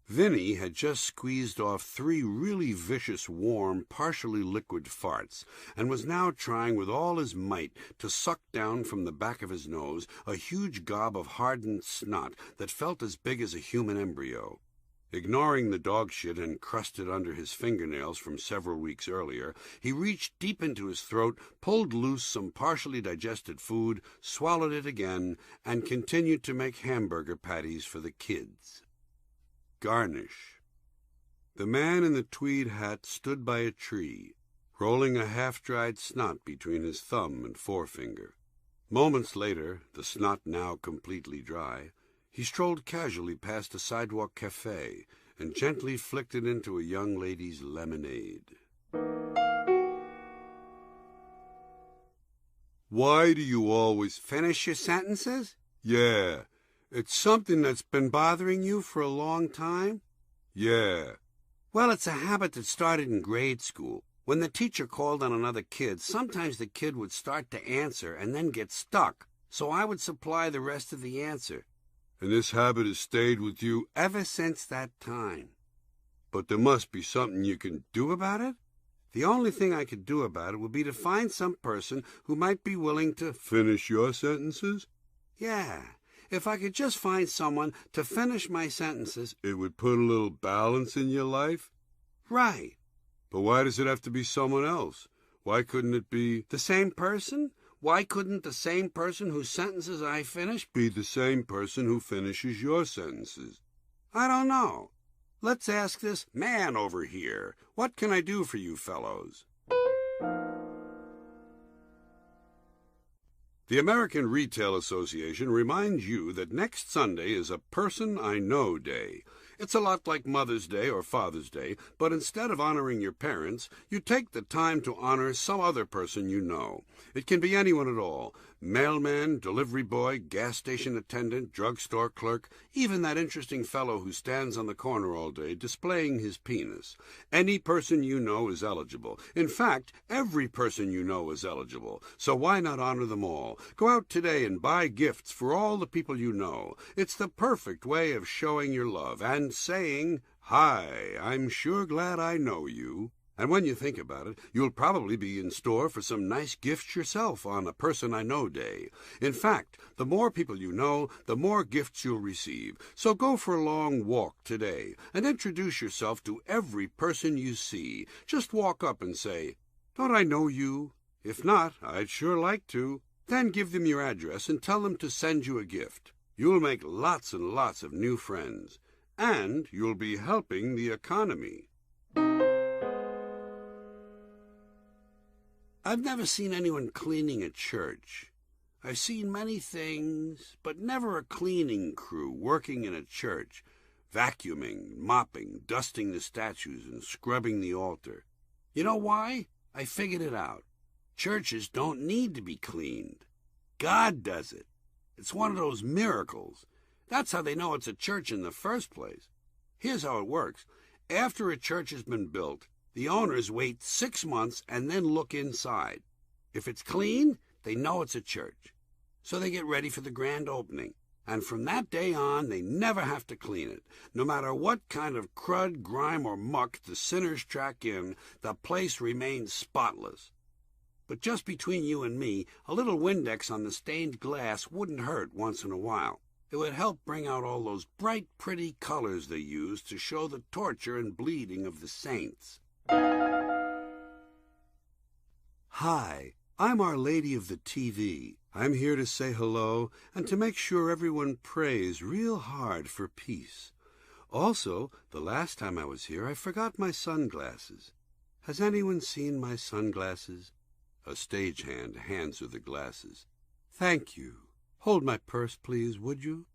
Vinny had just squeezed off 3 really vicious, warm, partially liquid farts, and was now trying with all his might to suck down from the back of his nose a huge gob of hardened snot that felt as big as a human embryo. Ignoring the dog shit encrusted under his fingernails from several weeks earlier, he reached deep into his throat, pulled loose some partially digested food, swallowed it again, and continued to make hamburger patties for the kids. Garnish. The man in the tweed hat stood by a tree, rolling a half-dried snot between his thumb and forefinger. Moments later, the snot now completely dry, he strolled casually past a sidewalk cafe and gently flicked it into a young lady's lemonade. Why do you always Finish your sentences? Yeah. It's something that's been bothering you for a long time? Yeah. Well, it's a habit that started in grade school. When the teacher called on another kid, sometimes the kid would start to answer and then get stuck, so I would supply the rest of the answer. And this habit has stayed with you Ever since that time. But there must be something you can do about it? The only thing I could do about it would be to find some person who might be willing to Finish your sentences? Yeah, if I could just find someone to finish my sentences. It would put a little balance in your life? Right. But why does it have to be someone else? Why couldn't it be The same person? Why couldn't the same person whose sentences I finish be the same person who finishes your sentences? I don't know. Let's ask this man over here. What can I do for you fellows? The American Retail Association reminds you that next Sunday is a Person I Know Day. It's a lot like Mother's Day or Father's Day, but instead of honoring your parents, you take the time to honor some other person you know. It can be anyone at all. Mailman, delivery boy, gas station attendant, drugstore clerk, even that interesting fellow who stands on the corner all day displaying his penis. Any person you know is eligible. In fact, every person you know is eligible. So why not honor them all? Go out today and buy gifts for all the people you know. It's the perfect way of showing your love and saying, "Hi, I'm sure glad I know you." And when you think about it, you'll probably be in store for some nice gifts yourself on a Person I Know Day. In fact, the more people you know, the more gifts you'll receive. So go for a long walk today and introduce yourself to every person you see. Just walk up and say, "Don't I know you? If not, I'd sure like to." Then give them your address and tell them to send you a gift. You'll make lots and lots of new friends. And you'll be helping the economy. I've never seen anyone cleaning a church. I've seen many things, but never a cleaning crew working in a church, vacuuming, mopping, dusting the statues, and scrubbing the altar. You know why? I figured it out. Churches don't need to be cleaned. God does it. It's one of those miracles. That's how they know it's a church in the first place. Here's how it works. After a church has been built, the owners wait 6 months and then look inside. If it's clean, they know it's a church. So they get ready for the grand opening. And from that day on, they never have to clean it. No matter what kind of crud, grime, or muck the sinners track in, the place remains spotless. But just between you and me, a little Windex on the stained glass wouldn't hurt once in a while. It would help bring out all those bright, pretty colors they use to show the torture and bleeding of the saints. Hi, I'm Our Lady of the TV. I'm here to say hello and to make sure everyone prays real hard for peace. Also, the last time I was here, I forgot my sunglasses. Has anyone seen my sunglasses? A stagehand hands her the glasses. Thank you. Hold my purse, please, would you?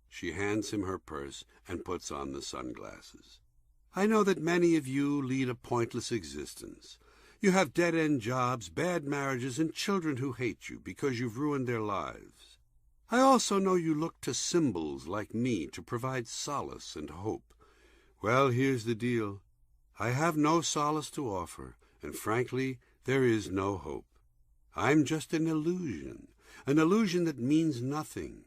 She hands him her purse and puts on the sunglasses. I know that many of you lead a pointless existence. You have dead-end jobs, bad marriages, and children who hate you because you've ruined their lives. I also know you look to symbols like me to provide solace and hope. Well, here's the deal. I have no solace to offer, and frankly, there is no hope. I'm just an illusion that means nothing.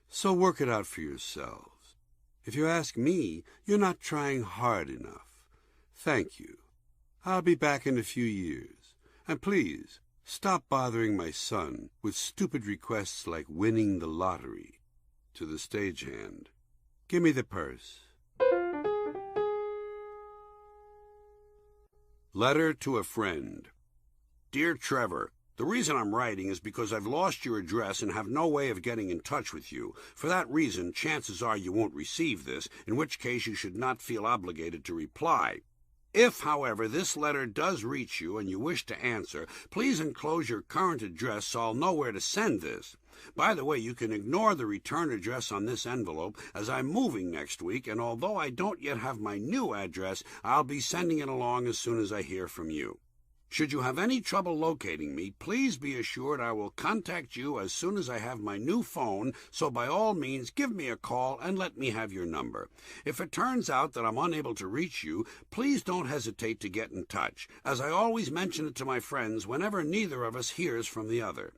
So work it out for yourselves. If you ask me, you're not trying hard enough. Thank you. I'll be back in a few years. And please, stop bothering my son with stupid requests like winning the lottery. To the stagehand, give me the purse. Letter to a friend. Dear Trevor, the reason I'm writing is because I've lost your address and have no way of getting in touch with you. For that reason, chances are you won't receive this, in which case you should not feel obligated to reply. If, however, this letter does reach you and you wish to answer, please enclose your current address so I'll know where to send this. By the way, you can ignore the return address on this envelope, as I'm moving next week, and although I don't yet have my new address, I'll be sending it along as soon as I hear from you. Should you have any trouble locating me, please be assured I will contact you as soon as I have my new phone, so by all means give me a call and let me have your number. If it turns out that I'm unable to reach you, please don't hesitate to get in touch, as I always mention it to my friends whenever neither of us hears from the other.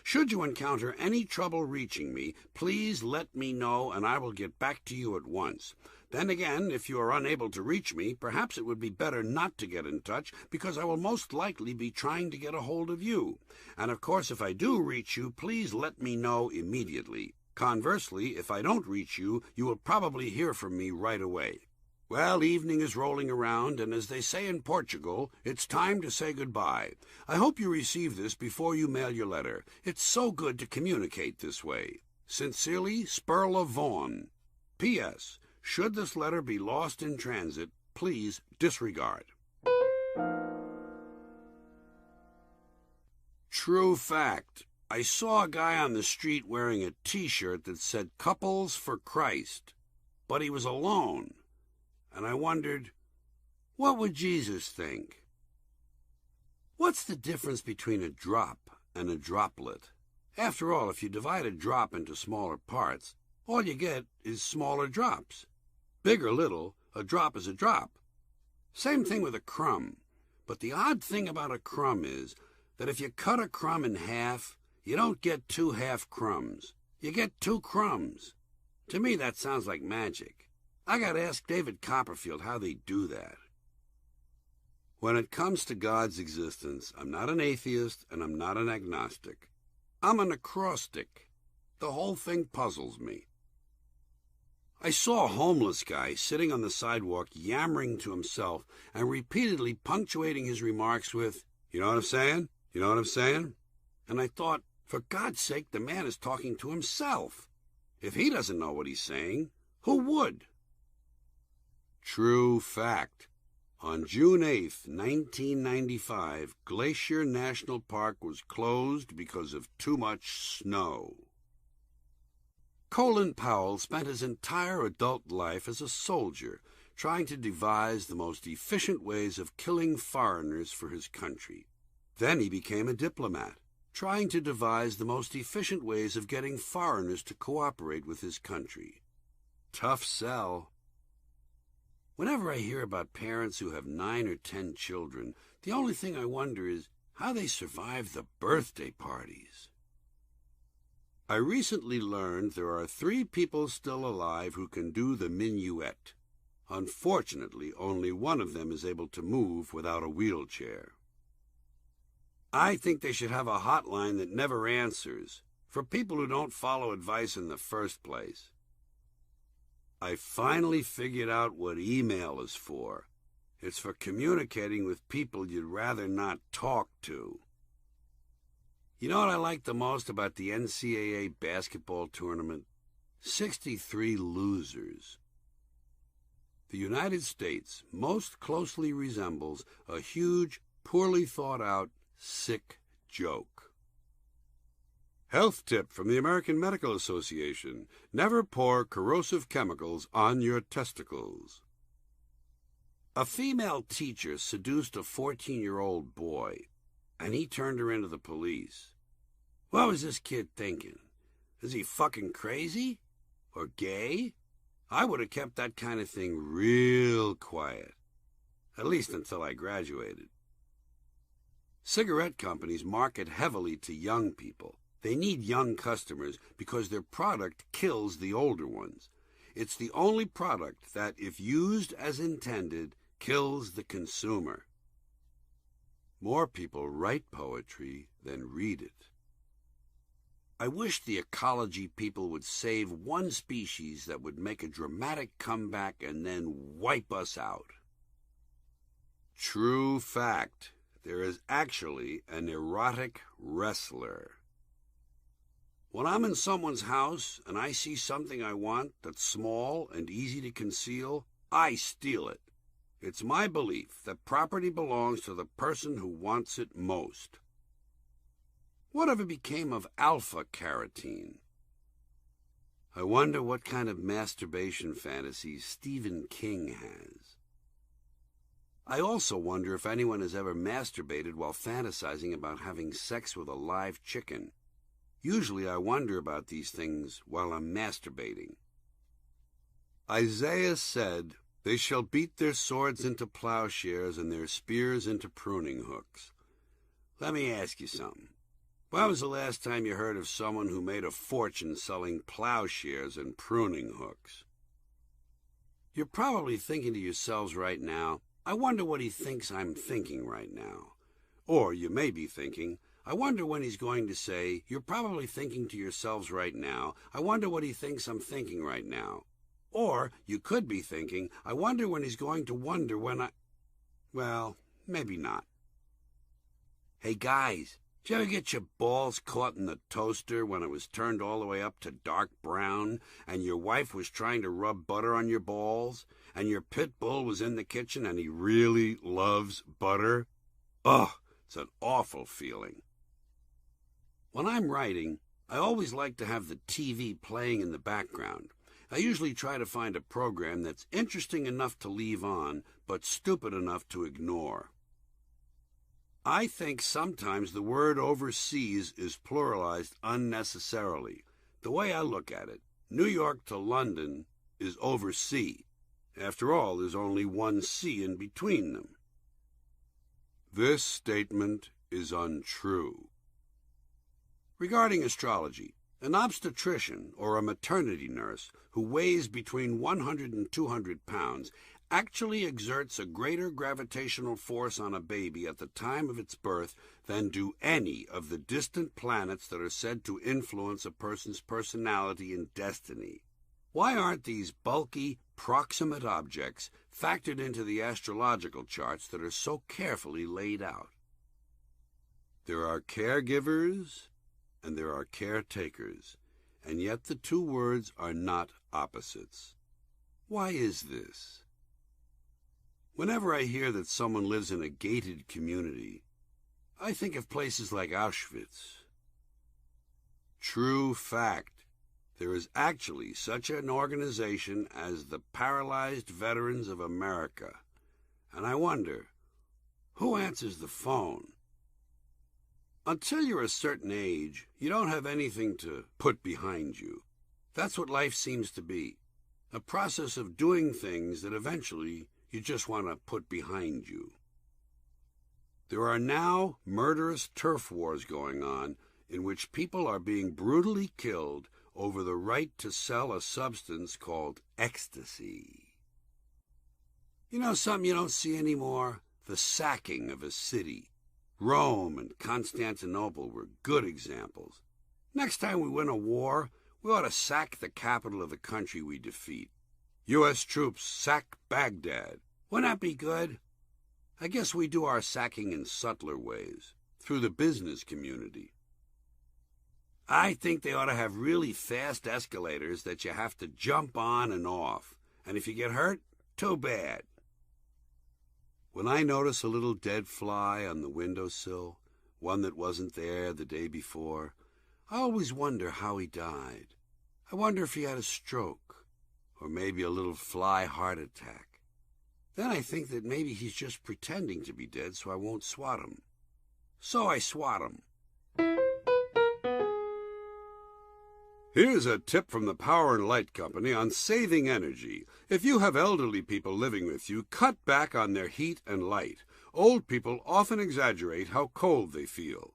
Should you encounter any trouble reaching me, please let me know and I will get back to you at once. Then again, if you are unable to reach me, perhaps it would be better not to get in touch, because I will most likely be trying to get a hold of you. And of course, if I do reach you, please let me know immediately. Conversely, if I don't reach you, you will probably hear from me right away. Well, evening is rolling around, and as they say in Portugal, it's time to say goodbye. I hope you receive this before you mail your letter. It's so good to communicate this way. Sincerely, Spurla Vaughan. P.S. Should this letter be lost in transit, please disregard. True fact. I saw a guy on the street wearing a T-shirt that said Couples for Christ, but he was alone. And I wondered, what would Jesus think? What's the difference between a drop and a droplet? After all, if you divide a drop into smaller parts, all you get is smaller drops. Big or little, a drop is a drop. Same thing with a crumb. But the odd thing about a crumb is that if you cut a crumb in half, you don't get 2 half crumbs. You get 2 crumbs. To me, that sounds like magic. I gotta ask David Copperfield how they do that. When it comes to God's existence, I'm not an atheist and I'm not an agnostic. I'm an acrostic. The whole thing puzzles me. I saw a homeless guy sitting on the sidewalk yammering to himself and repeatedly punctuating his remarks with, "You know what I'm saying? You know what I'm saying?" And I thought, for God's sake, the man is talking to himself. If he doesn't know what he's saying, who would? True fact. On June 8th, 1995, Glacier National Park was closed because of too much snow. Colin Powell spent his entire adult life as a soldier, trying to devise the most efficient ways of killing foreigners for his country. Then he became a diplomat, trying to devise the most efficient ways of getting foreigners to cooperate with his country. Tough sell. Whenever I hear about parents who have 9 or 10 children, the only thing I wonder is how they survive the birthday parties. I recently learned there are 3 people still alive who can do the minuet. Unfortunately, only one of them is able to move without a wheelchair. I think they should have a hotline that never answers, for people who don't follow advice in the first place. I finally figured out what email is for. It's for communicating with people you'd rather not talk to. You know what I like the most about the NCAA basketball tournament? 63 losers. The United States most closely resembles a huge, poorly thought out, sick joke. Health tip from the American Medical Association: never pour corrosive chemicals on your testicles. A female teacher seduced a 14-year-old boy, and he turned her into the police. What was this kid thinking? Is he fucking crazy? Or gay? I would have kept that kind of thing real quiet. At least until I graduated. Cigarette companies market heavily to young people. They need young customers because their product kills the older ones. It's the only product that, if used as intended, kills the consumer. More people write poetry than read it. I wish the ecology people would save one species that would make a dramatic comeback and then wipe us out. True fact. There is actually an erotic wrestler. When I'm in someone's house and I see something I want that's small and easy to conceal, I steal it. It's my belief that property belongs to the person who wants it most. Whatever became of alpha-carotene? I wonder what kind of masturbation fantasies Stephen King has. I also wonder if anyone has ever masturbated while fantasizing about having sex with a live chicken. Usually I wonder about these things while I'm masturbating. Isaiah said, "They shall beat their swords into plowshares and their spears into pruning hooks." Let me ask you something. When was the last time you heard of someone who made a fortune selling plowshares and pruning hooks? You're probably thinking to yourselves right now, I wonder what he thinks I'm thinking right now. Or you may be thinking, I wonder when he's going to say, you're probably thinking to yourselves right now, I wonder what he thinks I'm thinking right now. Or you could be thinking, I wonder when he's going to wonder when I... Well, maybe not. Hey guys, did you ever get your balls caught in the toaster when it was turned all the way up to dark brown, and your wife was trying to rub butter on your balls, and your pit bull was in the kitchen and he really loves butter? Ugh, it's an awful feeling. When I'm writing, I always like to have the TV playing in the background. I usually try to find a program that's interesting enough to leave on, but stupid enough to ignore. I think sometimes the word overseas is pluralized unnecessarily. The way I look at it, New York to London is oversea. After all, there's only one sea in between them. This statement is untrue. Regarding astrology, an obstetrician or a maternity nurse who weighs between 100 and 200 pounds actually exerts a greater gravitational force on a baby at the time of its birth than do any of the distant planets that are said to influence a person's personality and destiny. Why aren't these bulky, proximate objects factored into the astrological charts that are so carefully laid out? There are caregivers and there are caretakers, and yet the two words are not opposites. Why is this? Whenever I hear that someone lives in a gated community, I think of places like Auschwitz. True fact, there is actually such an organization as the Paralyzed Veterans of America, and I wonder, who answers the phone? Until you're a certain age, you don't have anything to put behind you. That's what life seems to be, a process of doing things that eventually you just want to put behind you. There are now murderous turf wars going on in which people are being brutally killed over the right to sell a substance called ecstasy. You know something you don't see anymore? The sacking of a city. Rome and Constantinople were good examples. Next time we win a war, we ought to sack the capital of the country we defeat. U.S. troops sack Baghdad. Wouldn't that be good? I guess we do our sacking in subtler ways, through the business community. I think they ought to have really fast escalators that you have to jump on and off. And if you get hurt, too bad. When I notice a little dead fly on the windowsill, one that wasn't there the day before, I always wonder how he died. I wonder if he had a stroke, or maybe a little fly heart attack. Then I think that maybe he's just pretending to be dead so I won't swat him. So I swat him. Here's a tip from the Power and Light Company on saving energy. If you have elderly people living with you, cut back on their heat and light. Old people often exaggerate how cold they feel.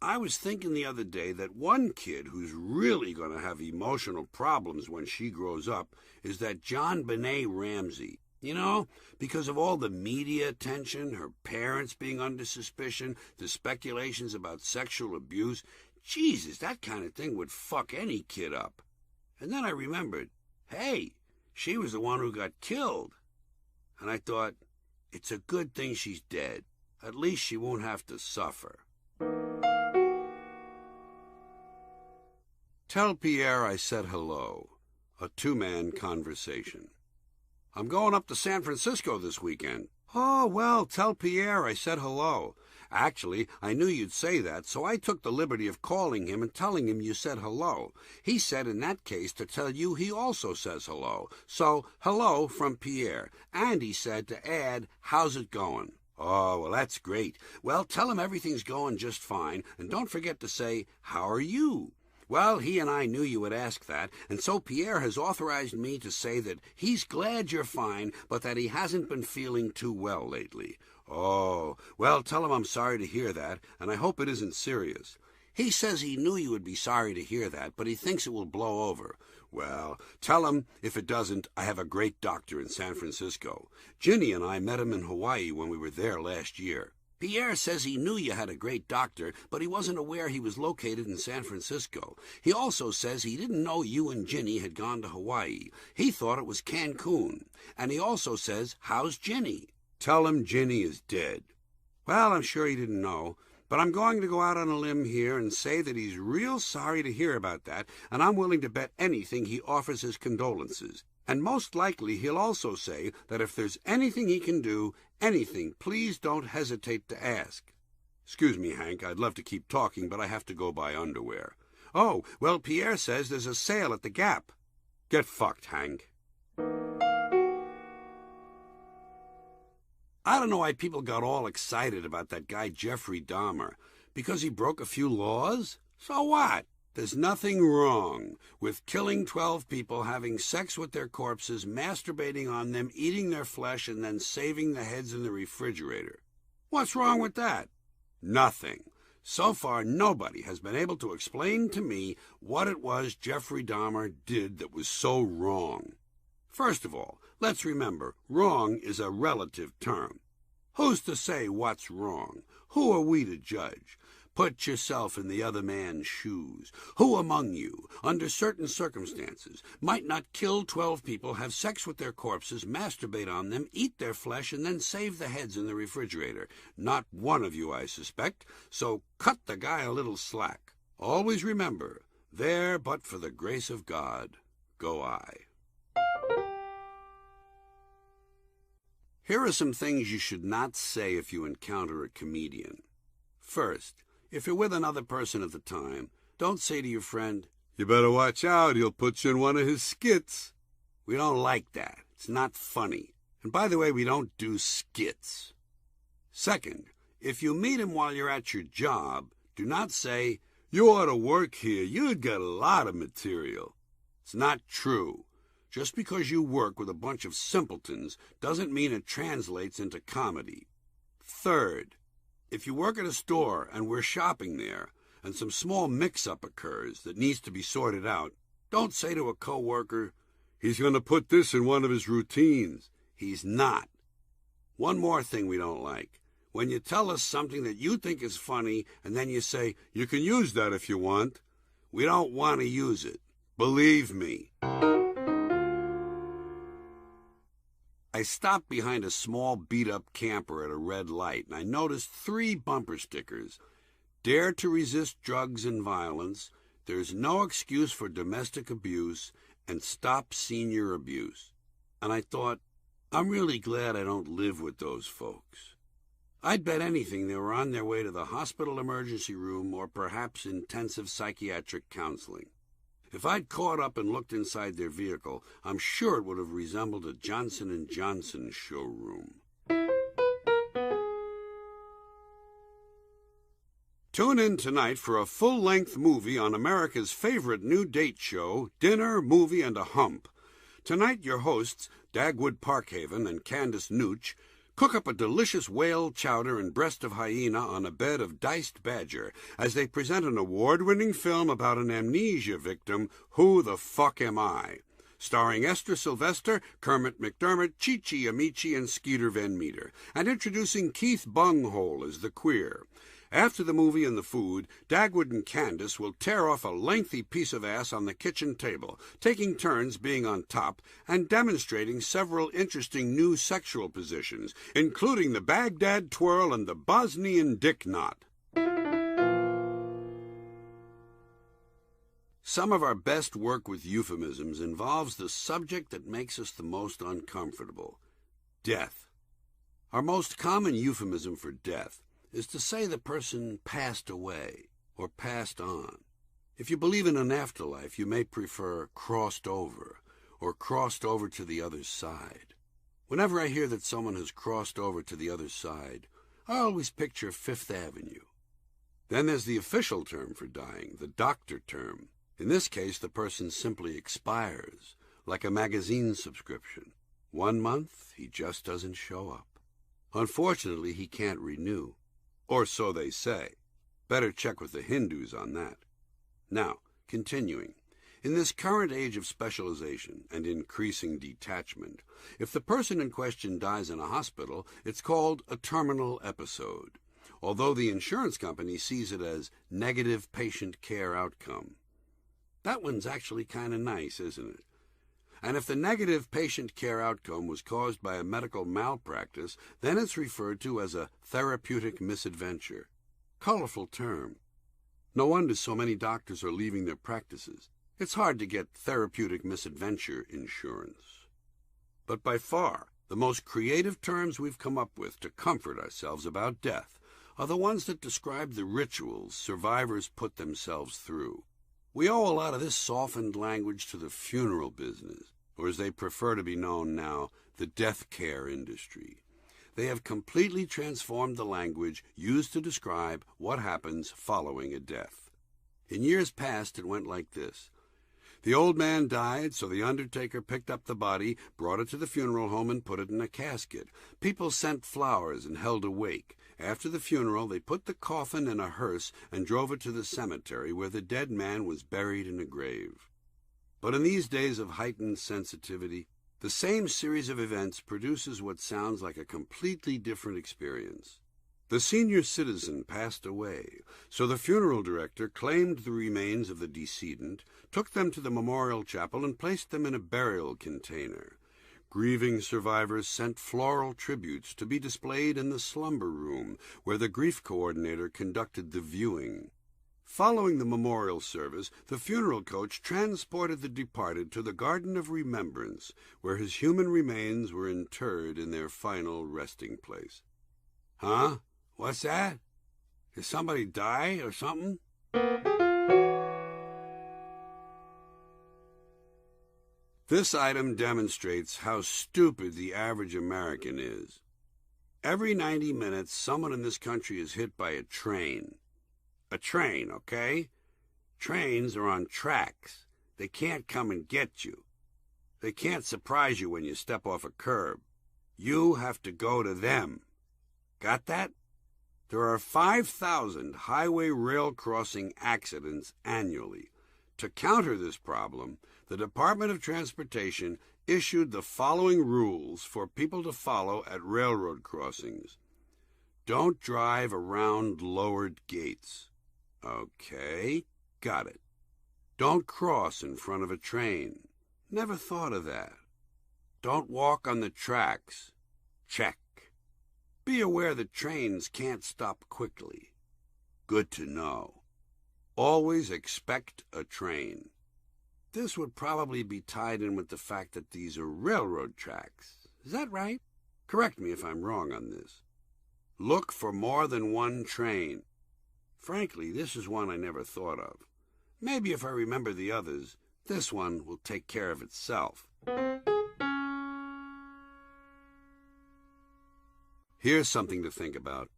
I was thinking the other day that one kid who's really going to have emotional problems when she grows up is that JonBenet Ramsey. You know, because of all the media attention, her parents being under suspicion, the speculations about sexual abuse. Jesus, that kind of thing would fuck any kid up. And then I remembered, hey, she was the one who got killed. And I thought, it's a good thing she's dead. At least she won't have to suffer. Tell Pierre I said hello. A two-man conversation. I'm going up to San Francisco this weekend. Oh, well, tell Pierre I said hello. Actually, I knew you'd say that, so I took the liberty of calling him and telling him you said hello. He said in that case to tell you he also says hello. So, hello from Pierre. And he said to add, how's it going? Oh, well, that's great. Well, tell him everything's going just fine, and don't forget to say, how are you? Well, he and I knew you would ask that, and so Pierre has authorized me to say that he's glad you're fine, but that he hasn't been feeling too well lately. Oh, well, tell him I'm sorry to hear that, and I hope it isn't serious. He says he knew you would be sorry to hear that, but he thinks it will blow over. Well, tell him, if it doesn't, I have a great doctor in San Francisco. Ginny and I met him in Hawaii when we were there last year. Pierre says he knew you had a great doctor, but he wasn't aware he was located in San Francisco. He also says he didn't know you and Ginny had gone to Hawaii. He thought it was Cancun. And he also says, how's Ginny? Tell him Ginny is dead. Well, I'm sure he didn't know, but I'm going to go out on a limb here and say that he's real sorry to hear about that, and I'm willing to bet anything he offers his condolences. And most likely he'll also say that if there's anything he can do, anything, please don't hesitate to ask. Excuse me, Hank, I'd love to keep talking, but I have to go buy underwear. Oh, well, Pierre says there's a sale at the Gap. Get fucked, Hank. I don't know why people got all excited about that guy Jeffrey Dahmer. Because he broke a few laws? So what? There's nothing wrong with killing 12 people, having sex with their corpses, masturbating on them, eating their flesh, and then saving the heads in the refrigerator. What's wrong with that? Nothing. So far, nobody has been able to explain to me what it was Jeffrey Dahmer did that was so wrong. First of all, let's remember, wrong is a relative term. Who's to say what's wrong? Who are we to judge? Put yourself in the other man's shoes. Who among you, under certain circumstances, might not kill 12 people, have sex with their corpses, masturbate on them, eat their flesh, and then save the heads in the refrigerator? Not one of you, I suspect, so cut the guy a little slack. Always remember, there but for the grace of God go I. Here are some things you should not say if you encounter a comedian. First, if you're with another person at the time, don't say to your friend, "You better watch out, he'll put you in one of his skits." We don't like that. It's not funny. And by the way, we don't do skits. Second, if you meet him while you're at your job, do not say, "You ought to work here, you'd get a lot of material." It's not true. Just because you work with a bunch of simpletons doesn't mean it translates into comedy. Third, if you work at a store and we're shopping there, and some small mix-up occurs that needs to be sorted out, don't say to a coworker, "He's going to put this in one of his routines." He's not. One more thing we don't like. When you tell us something that you think is funny, and then you say, "You can use that if you want," we don't want to use it. Believe me. I stopped behind a small beat-up camper at a red light, and I noticed 3 bumper stickers. Dare to resist drugs and violence, there's no excuse for domestic abuse, and stop senior abuse. And I thought, I'm really glad I don't live with those folks. I'd bet anything they were on their way to the hospital emergency room or perhaps intensive psychiatric counseling. If I'd caught up and looked inside their vehicle, I'm sure it would have resembled a Johnson & Johnson showroom. Tune in tonight for a full-length movie on America's favorite new date show, Dinner, Movie, and a Hump. Tonight your hosts, Dagwood Parkhaven and Candace Nooch, cook up a delicious whale chowder and breast of hyena on a bed of diced badger as they present an award-winning film about an amnesia victim, Who the Fuck Am I? Starring Esther Sylvester, Kermit McDermott, Chi-Chi Amici, and Skeeter Van Meter, and introducing Keith Bunghole as the queer. After the movie and the food, Dagwood and Candace will tear off a lengthy piece of ass on the kitchen table, taking turns being on top and demonstrating several interesting new sexual positions, including the Baghdad twirl and the Bosnian dick knot. Some of our best work with euphemisms involves the subject that makes us the most uncomfortable: death. Our most common euphemism for death is to say the person passed away or passed on. If you believe in an afterlife, you may prefer crossed over or crossed over to the other side. Whenever I hear that someone has crossed over to the other side, I always picture Fifth Avenue. Then there's the official term for dying, the doctor term. In this case, the person simply expires, like a magazine subscription. 1 month, he just doesn't show up. Unfortunately, he can't renew. Or so they say. Better check with the Hindus on that. Now, continuing. In this current age of specialization and increasing detachment, if the person in question dies in a hospital, it's called a terminal episode, although the insurance company sees it as negative patient care outcome. That one's actually kind of nice, isn't it? And if the negative patient care outcome was caused by a medical malpractice, then it's referred to as a therapeutic misadventure. Colorful term. No wonder so many doctors are leaving their practices. It's hard to get therapeutic misadventure insurance. But by far, the most creative terms we've come up with to comfort ourselves about death are the ones that describe the rituals survivors put themselves through. We owe a lot of this softened language to the funeral business, or as they prefer to be known now, the death care industry. They have completely transformed the language used to describe what happens following a death. In years past, it went like this. The old man died, so the undertaker picked up the body, brought it to the funeral home, and put it in a casket. People sent flowers and held a wake. After the funeral, they put the coffin in a hearse and drove it to the cemetery where the dead man was buried in a grave. But in these days of heightened sensitivity, the same series of events produces what sounds like a completely different experience. The senior citizen passed away, so the funeral director claimed the remains of the decedent, took them to the memorial chapel, and placed them in a burial container. Grieving survivors sent floral tributes to be displayed in the slumber room, where the grief coordinator conducted the viewing. Following the memorial service, the funeral coach transported the departed to the Garden of Remembrance, where his human remains were interred in their final resting place. Huh? What's that? Did somebody die or something? This item demonstrates how stupid the average American is. Every 90 minutes, someone in this country is hit by a train. A train, okay? Trains are on tracks. They can't come and get you. They can't surprise you when you step off a curb. You have to go to them. Got that? There are 5,000 highway rail crossing accidents annually. To counter this problem, the Department of Transportation issued the following rules for people to follow at railroad crossings. Don't drive around lowered gates. Okay, got it. Don't cross in front of a train. Never thought of that. Don't walk on the tracks. Check. Be aware that trains can't stop quickly. Good to know. Always expect a train. This would probably be tied in with the fact that these are railroad tracks. Is that right? Correct me if I'm wrong on this. Look for more than one train. Frankly, this is one I never thought of. Maybe if I remember the others, this one will take care of itself. Here's something to think about.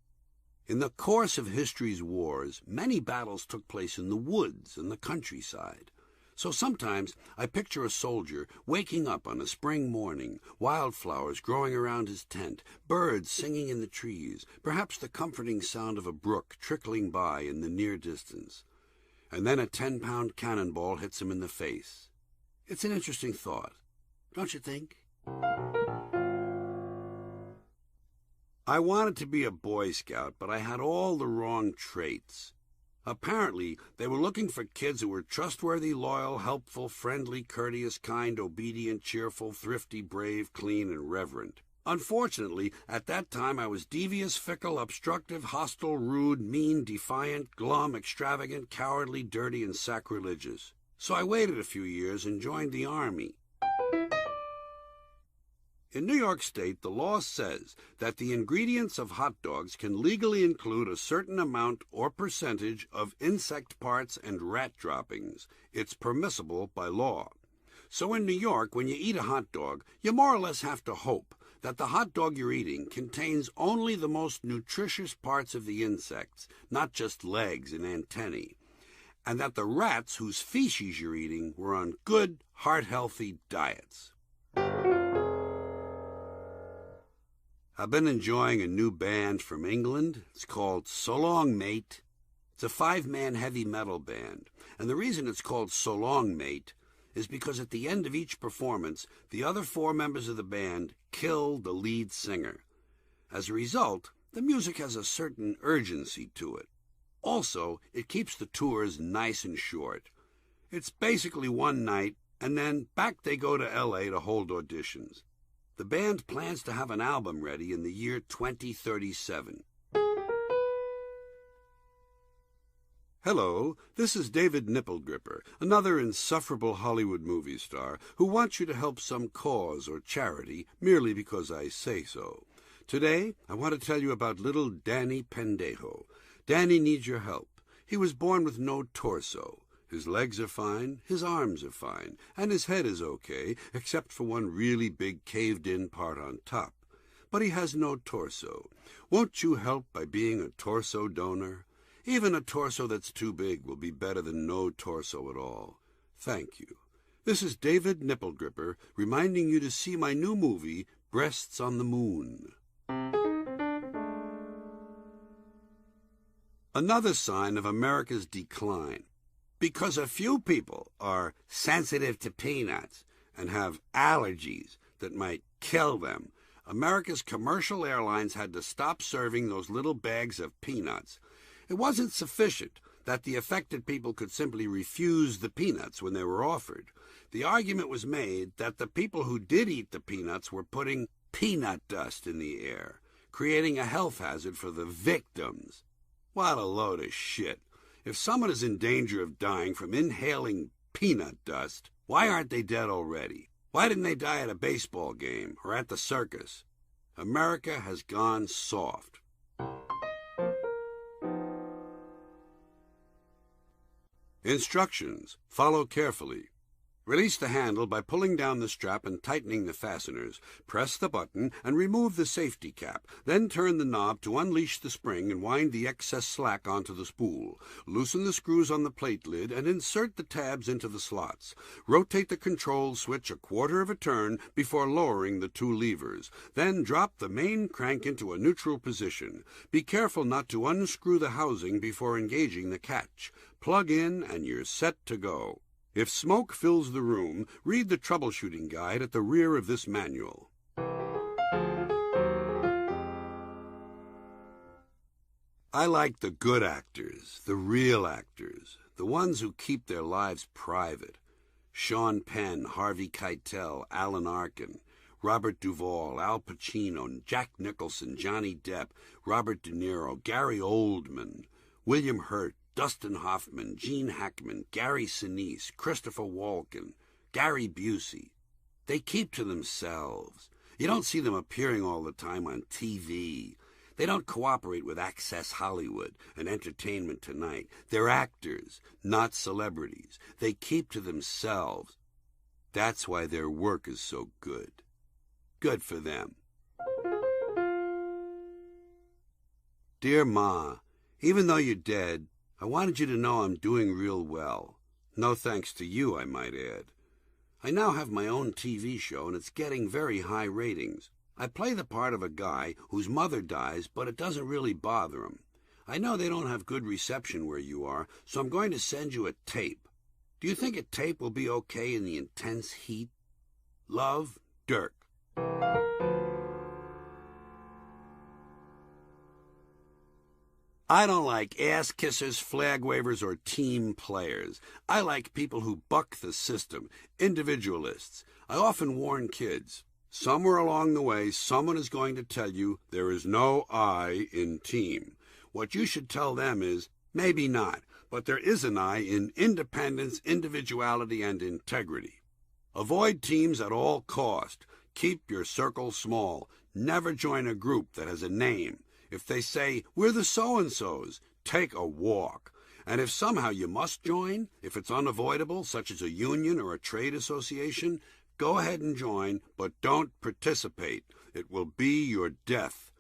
In the course of history's wars, many battles took place in the woods and the countryside. So sometimes I picture a soldier waking up on a spring morning, wildflowers growing around his tent, birds singing in the trees, perhaps the comforting sound of a brook trickling by in the near distance. And then a 10-pound cannonball hits him in the face. It's an interesting thought, don't you think? I wanted to be a Boy Scout, but I had all the wrong traits. Apparently, they were looking for kids who were trustworthy, loyal, helpful, friendly, courteous, kind, obedient, cheerful, thrifty, brave, clean, and reverent. Unfortunately, at that time I was devious, fickle, obstructive, hostile, rude, mean, defiant, glum, extravagant, cowardly, dirty, and sacrilegious. So I waited a few years and joined the Army. In New York State, the law says that the ingredients of hot dogs can legally include a certain amount or percentage of insect parts and rat droppings. It's permissible by law. So in New York, when you eat a hot dog, you more or less have to hope that the hot dog you're eating contains only the most nutritious parts of the insects, not just legs and antennae, and that the rats whose feces you're eating were on good, heart-healthy diets. I've been enjoying a new band from England. It's called So Long Mate. It's a 5-man heavy metal band, and the reason it's called So Long Mate is because at the end of each performance, the other 4 members of the band kill the lead singer. As a result, the music has a certain urgency to it. Also, it keeps the tours nice and short. It's basically one night, and then back they go to L.A. to hold auditions. The band plans to have an album ready in the year 2037. Hello, this is David Nipplegripper, another insufferable Hollywood movie star who wants you to help some cause or charity merely because I say so. Today, I want to tell you about little Danny Pendejo. Danny needs your help. He was born with no torso. His legs are fine, his arms are fine, and his head is okay, except for one really big caved-in part on top. But he has no torso. Won't you help by being a torso donor? Even a torso that's too big will be better than no torso at all. Thank you. This is David Nipplegripper reminding you to see my new movie, Breasts on the Moon. Another sign of America's decline. Because a few people are sensitive to peanuts and have allergies that might kill them, America's commercial airlines had to stop serving those little bags of peanuts. It wasn't sufficient that the affected people could simply refuse the peanuts when they were offered. The argument was made that the people who did eat the peanuts were putting peanut dust in the air, creating a health hazard for the victims. What a load of shit. If someone is in danger of dying from inhaling peanut dust, why aren't they dead already? Why didn't they die at a baseball game or at the circus? America has gone soft. Instructions. Follow carefully. Release the handle by pulling down the strap and tightening the fasteners. Press the button and remove the safety cap. Then turn the knob to unleash the spring and wind the excess slack onto the spool. Loosen the screws on the plate lid and insert the tabs into the slots. Rotate the control switch a quarter of a turn before lowering the 2 levers. Then drop the main crank into a neutral position. Be careful not to unscrew the housing before engaging the catch. Plug in and you're set to go. If smoke fills the room, read the troubleshooting guide at the rear of this manual. I like the good actors, the real actors, the ones who keep their lives private. Sean Penn, Harvey Keitel, Alan Arkin, Robert Duvall, Al Pacino, Jack Nicholson, Johnny Depp, Robert De Niro, Gary Oldman, William Hurt, Dustin Hoffman, Gene Hackman, Gary Sinise, Christopher Walken, Gary Busey. They keep to themselves. You don't see them appearing all the time on TV. They don't cooperate with Access Hollywood and Entertainment Tonight. They're actors, not celebrities. They keep to themselves. That's why their work is so good. Good for them. Dear Ma, even though you're dead, I wanted you to know I'm doing real well. No thanks to you, I might add. I now have my own TV show, and it's getting very high ratings. I play the part of a guy whose mother dies, but it doesn't really bother him. I know they don't have good reception where you are, so I'm going to send you a tape. Do you think a tape will be okay in the intense heat? Love, Dirk. I don't like ass-kissers, flag-wavers, or team players. I like people who buck the system, individualists. I often warn kids. Somewhere along the way, someone is going to tell you there is no I in team. What you should tell them is, maybe not, but there is an I in independence, individuality, and integrity. Avoid teams at all cost. Keep your circle small. Never join a group that has a name. If they say, we're the so-and-sos, take a walk. And if somehow you must join, if it's unavoidable, such as a union or a trade association, go ahead and join, but don't participate. It will be your death.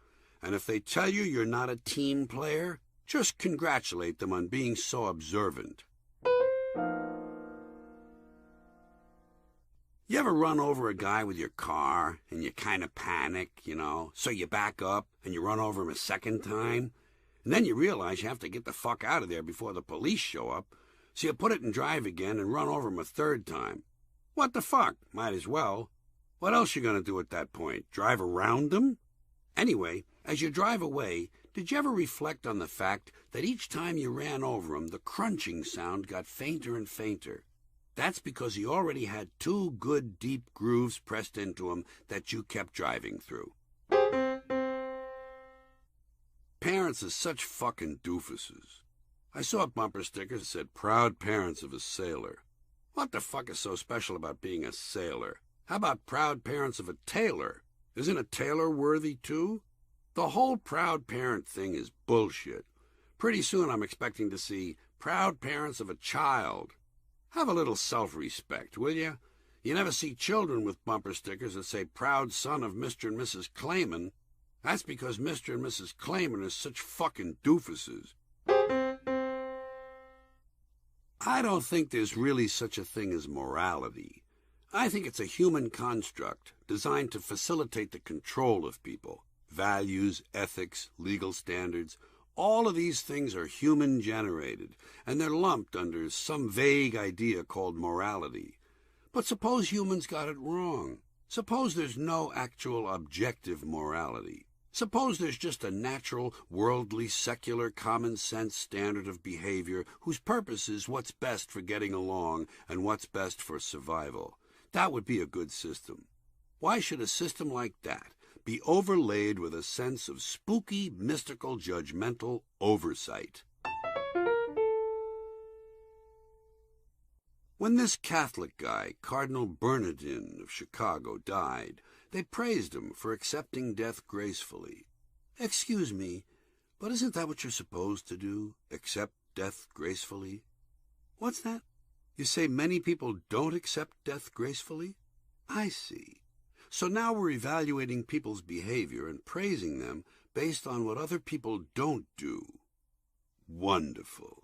And if they tell you you're not a team player, just congratulate them on being so observant. You ever run over a guy with your car and you kind of panic, so you back up and you run over him a second time? And then you realize you have to get the fuck out of there before the police show up, so you put it in drive again and run over him a third time. What the fuck? Might as well. What else you gonna do at that point? Drive around them? Anyway, as you drive away, did you ever reflect on the fact that each time you ran over him, the crunching sound got fainter and fainter? That's because he already had 2 good deep grooves pressed into him that you kept driving through. Parents are such fucking doofuses. I saw a bumper sticker that said, proud parents of a sailor. What the fuck is so special about being a sailor? How about proud parents of a tailor? Isn't a tailor worthy too? The whole proud parent thing is bullshit. Pretty soon I'm expecting to see proud parents of a child. Have a little self-respect, will you? You never see children with bumper stickers that say proud son of Mr. and Mrs. Clayman. That's because Mr. and Mrs. Clayman are such fucking doofuses. I don't think there's really such a thing as morality. I think it's a human construct designed to facilitate the control of people. Values, ethics, legal standards, all of these things are human-generated, and they're lumped under some vague idea called morality. But suppose humans got it wrong. Suppose there's no actual objective morality. Suppose there's just a natural, worldly, secular, common-sense standard of behavior whose purpose is what's best for getting along and what's best for survival. That would be a good system. Why should a system like that be overlaid with a sense of spooky, mystical, judgmental oversight? When this Catholic guy, Cardinal Bernardin of Chicago, died, they praised him for accepting death gracefully. Excuse me, but isn't that what you're supposed to do? Accept death gracefully? What's that? You say many people don't accept death gracefully? I see. So now we're evaluating people's behavior and praising them based on what other people don't do. Wonderful.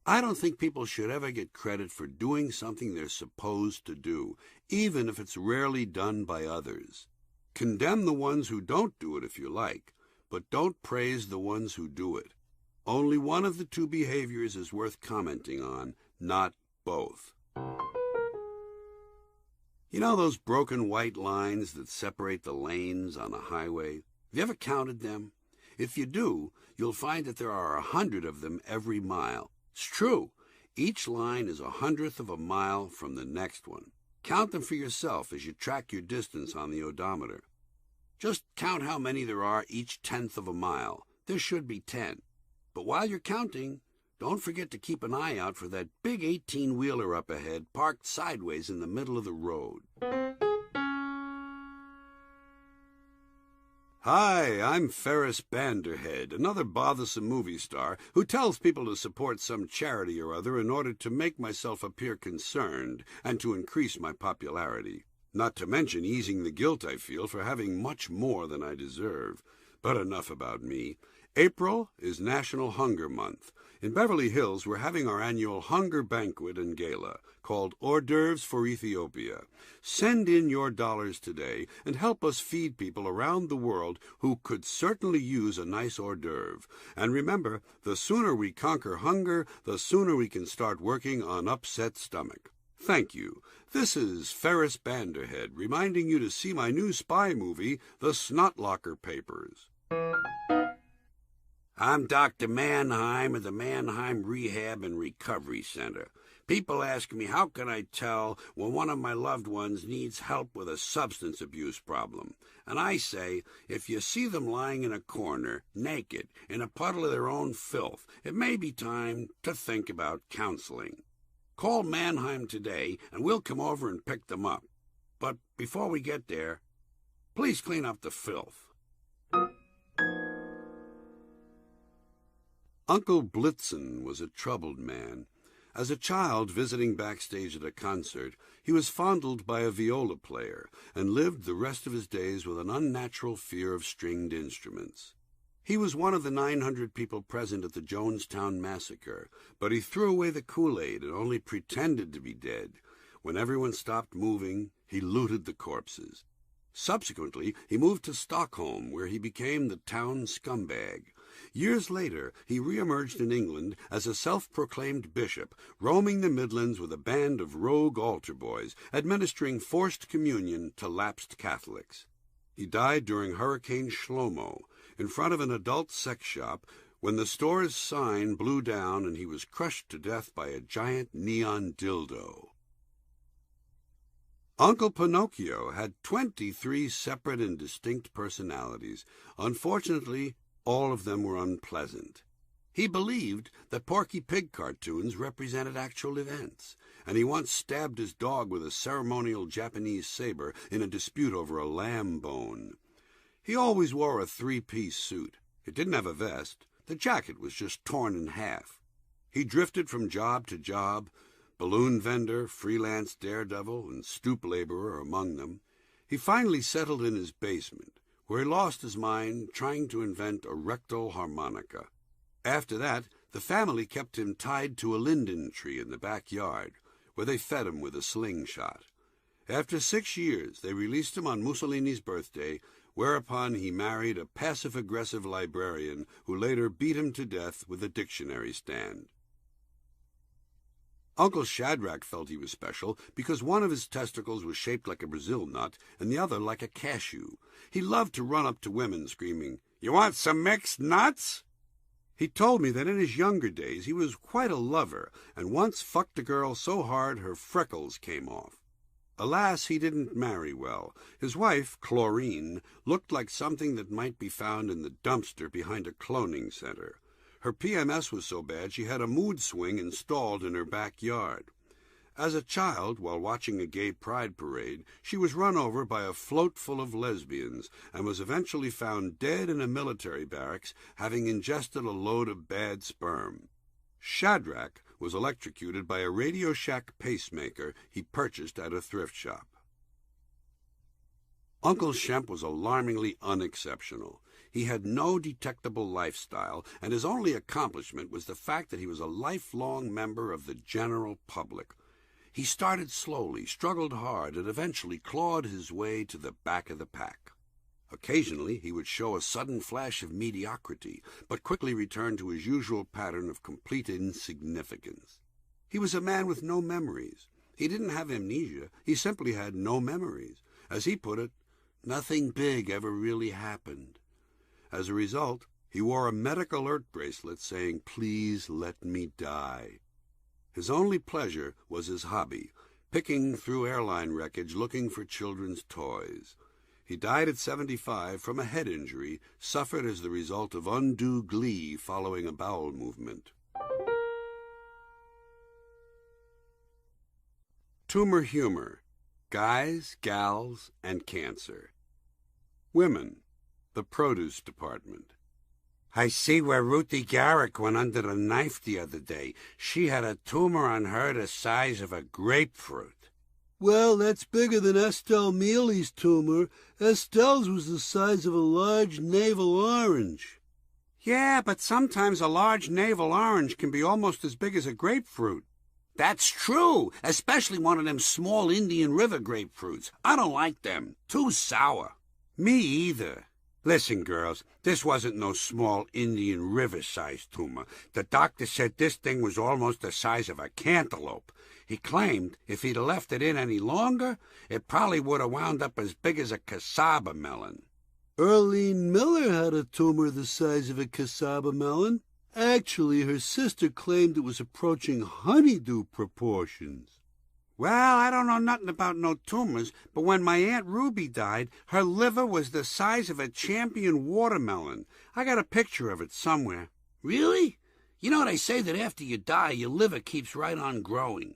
I don't think people should ever get credit for doing something they're supposed to do, even if it's rarely done by others. Condemn the ones who don't do it if you like, but don't praise the ones who do it. Only one of the two behaviors is worth commenting on, not both. You know those broken white lines that separate the lanes on a highway? Have you ever counted them? If you do, you'll find that there are 100 of them every mile. It's true. Each line is 1/100th of a mile from the next one. Count them for yourself as you track your distance on the odometer. Just count how many there are each 1/10th of a mile. There should be 10. But while you're counting, don't forget to keep an eye out for that big 18-wheeler up ahead parked sideways in the middle of the road. Hi, I'm Ferris Banderhead, another bothersome movie star who tells people to support some charity or other in order to make myself appear concerned and to increase my popularity. Not to mention easing the guilt I feel for having much more than I deserve. But enough about me. April is National Hunger Month. In Beverly Hills, we're having our annual hunger banquet and gala called Hors d'oeuvres for Ethiopia. Send in your dollars today and help us feed people around the world who could certainly use a nice hors d'oeuvre. And remember, the sooner we conquer hunger, the sooner we can start working on upset stomach. Thank you. This is Ferris Banderhead reminding you to see my new spy movie, The Snotlocker Papers. I'm Dr. Mannheim of the Mannheim Rehab and Recovery Center. People ask me, how can I tell when one of my loved ones needs help with a substance abuse problem? And I say, if you see them lying in a corner, naked, in a puddle of their own filth, it may be time to think about counseling. Call Mannheim today, and we'll come over and pick them up. But before we get there, please clean up the filth. Uncle Blitzen was a troubled man. As a child visiting backstage at a concert, he was fondled by a viola player and lived the rest of his days with an unnatural fear of stringed instruments. He was one of the 900 people present at the Jonestown massacre, but he threw away the Kool-Aid and only pretended to be dead. When everyone stopped moving, he looted the corpses. Subsequently, he moved to Stockholm, where he became the town scumbag. Years later, he re-emerged in England as a self-proclaimed bishop, roaming the Midlands with a band of rogue altar boys, administering forced communion to lapsed Catholics. He died during Hurricane Shlomo, in front of an adult sex shop, when the store's sign blew down and he was crushed to death by a giant neon dildo. Uncle Pinocchio had 23 separate and distinct personalities. Unfortunately, all of them were unpleasant. He believed that Porky Pig cartoons represented actual events, and he once stabbed his dog with a ceremonial Japanese saber in a dispute over a lamb bone. He always wore a three-piece suit. It didn't have a vest. The jacket was just torn in half. He drifted from job to job, balloon vendor, freelance daredevil, and stoop laborer among them. He finally settled in his basement, where he lost his mind trying to invent a rectal harmonica. After that, the family kept him tied to a linden tree in the backyard, where they fed him with a slingshot. After 6 years, they released him on Mussolini's birthday, whereupon he married a passive-aggressive librarian who later beat him to death with a dictionary stand. Uncle Shadrach felt he was special because one of his testicles was shaped like a Brazil nut and the other like a cashew. He loved to run up to women screaming, "You want some mixed nuts?" He told me that in his younger days he was quite a lover and once fucked a girl so hard her freckles came off. Alas, he didn't marry well. His wife, Chlorine, looked like something that might be found in the dumpster behind a cloning center. Her PMS was so bad she had a mood swing installed in her backyard. As a child, while watching a gay pride parade, she was run over by a float full of lesbians and was eventually found dead in a military barracks, having ingested a load of bad sperm. Shadrach was electrocuted by a Radio Shack pacemaker he purchased at a thrift shop. Uncle Shemp was alarmingly unexceptional. He had no detectable lifestyle, and his only accomplishment was the fact that he was a lifelong member of the general public. He started slowly, struggled hard, and eventually clawed his way to the back of the pack. Occasionally he would show a sudden flash of mediocrity, but quickly return to his usual pattern of complete insignificance. He was a man with no memories. He didn't have amnesia. He simply had no memories. As he put it, nothing big ever really happened. As a result, he wore a medical alert bracelet saying, "Please let me die." His only pleasure was his hobby, picking through airline wreckage looking for children's toys. He died at 75 from a head injury suffered as the result of undue glee following a bowel movement. Tumor humor: guys, gals, and cancer. Women: the produce department. "I see where Ruthie Garrick went under the knife the other day. She had a tumor on her the size of a grapefruit." "Well, that's bigger than Estelle Mealy's tumor. Estelle's was the size of a large navel orange." "Yeah, but sometimes a large navel orange can be almost as big as a grapefruit." "That's true, especially one of them small Indian River grapefruits. I don't like them. Too sour." "Me either. Listen, girls, this wasn't no small Indian River-sized tumor. The doctor said this thing was almost the size of a cantaloupe. He claimed if he'd left it in any longer, it probably would have wound up as big as a cassava melon." "Earlene Miller had a tumor the size of a cassava melon." Actually, her sister claimed it was approaching honeydew proportions. Well, I don't know nothing about no tumors, but when my Aunt Ruby died, her liver was the size of a champion watermelon. I got a picture of it somewhere. Really? You know, they say that after you die, your liver keeps right on growing.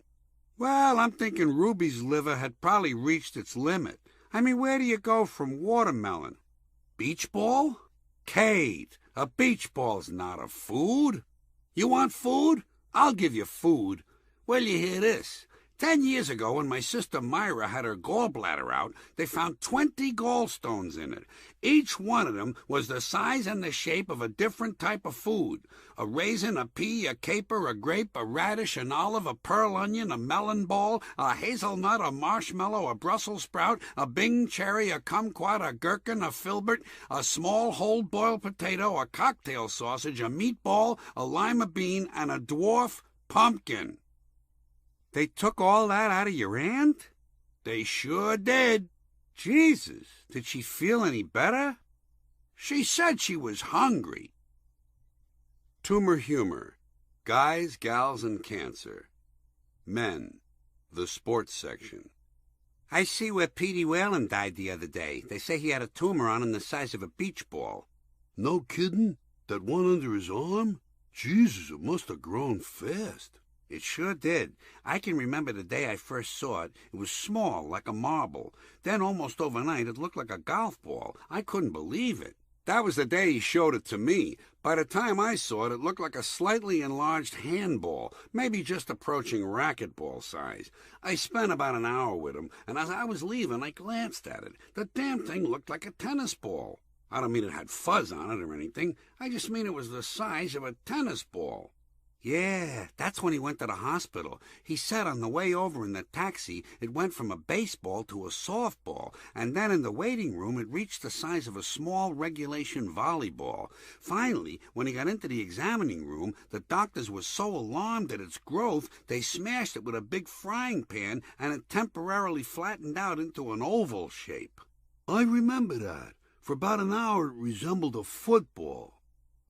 Well, I'm thinking Ruby's liver had probably reached its limit. I mean, where do you go from watermelon? Beach ball? Kate, a beach ball's not a food. You want food? I'll give you food. Well, you hear this. 10 years ago, when my sister Myra had her gallbladder out, they found 20 gallstones in it. Each one of them was the size and the shape of a different type of food. A raisin, a pea, a caper, a grape, a radish, an olive, a pearl onion, a melon ball, a hazelnut, a marshmallow, a Brussels sprout, a Bing cherry, a kumquat, a gherkin, a filbert, a small whole boiled potato, a cocktail sausage, a meatball, a lima bean, and a dwarf pumpkin. They took all that out of your aunt? They sure did. Jesus, did she feel any better? She said she was hungry. Tumor humor. Guys, gals, and cancer. Men. The sports section. I see where Petey Whalen died the other day. They say he had a tumor on him the size of a beach ball. No kidding? That one under his arm? Jesus, it must have grown fast. It sure did. I can remember the day I first saw it. It was small, like a marble. Then almost overnight it looked like a golf ball. I couldn't believe it. That was the day he showed it to me. By the time I saw it, it looked like a slightly enlarged handball, maybe just approaching racquetball size. I spent about an hour with him, and as I was leaving, I glanced at it. The damn thing looked like a tennis ball. I don't mean it had fuzz on it or anything. I just mean it was the size of a tennis ball. Yeah, that's when he went to the hospital. He said on the way over in the taxi it went from a baseball to a softball, and then in the waiting room it reached the size of a small regulation volleyball. Finally, when he got into the examining room, the doctors were so alarmed at its growth they smashed it with a big frying pan, and it temporarily flattened out into an oval shape. I remember that. For about an hour it resembled a football.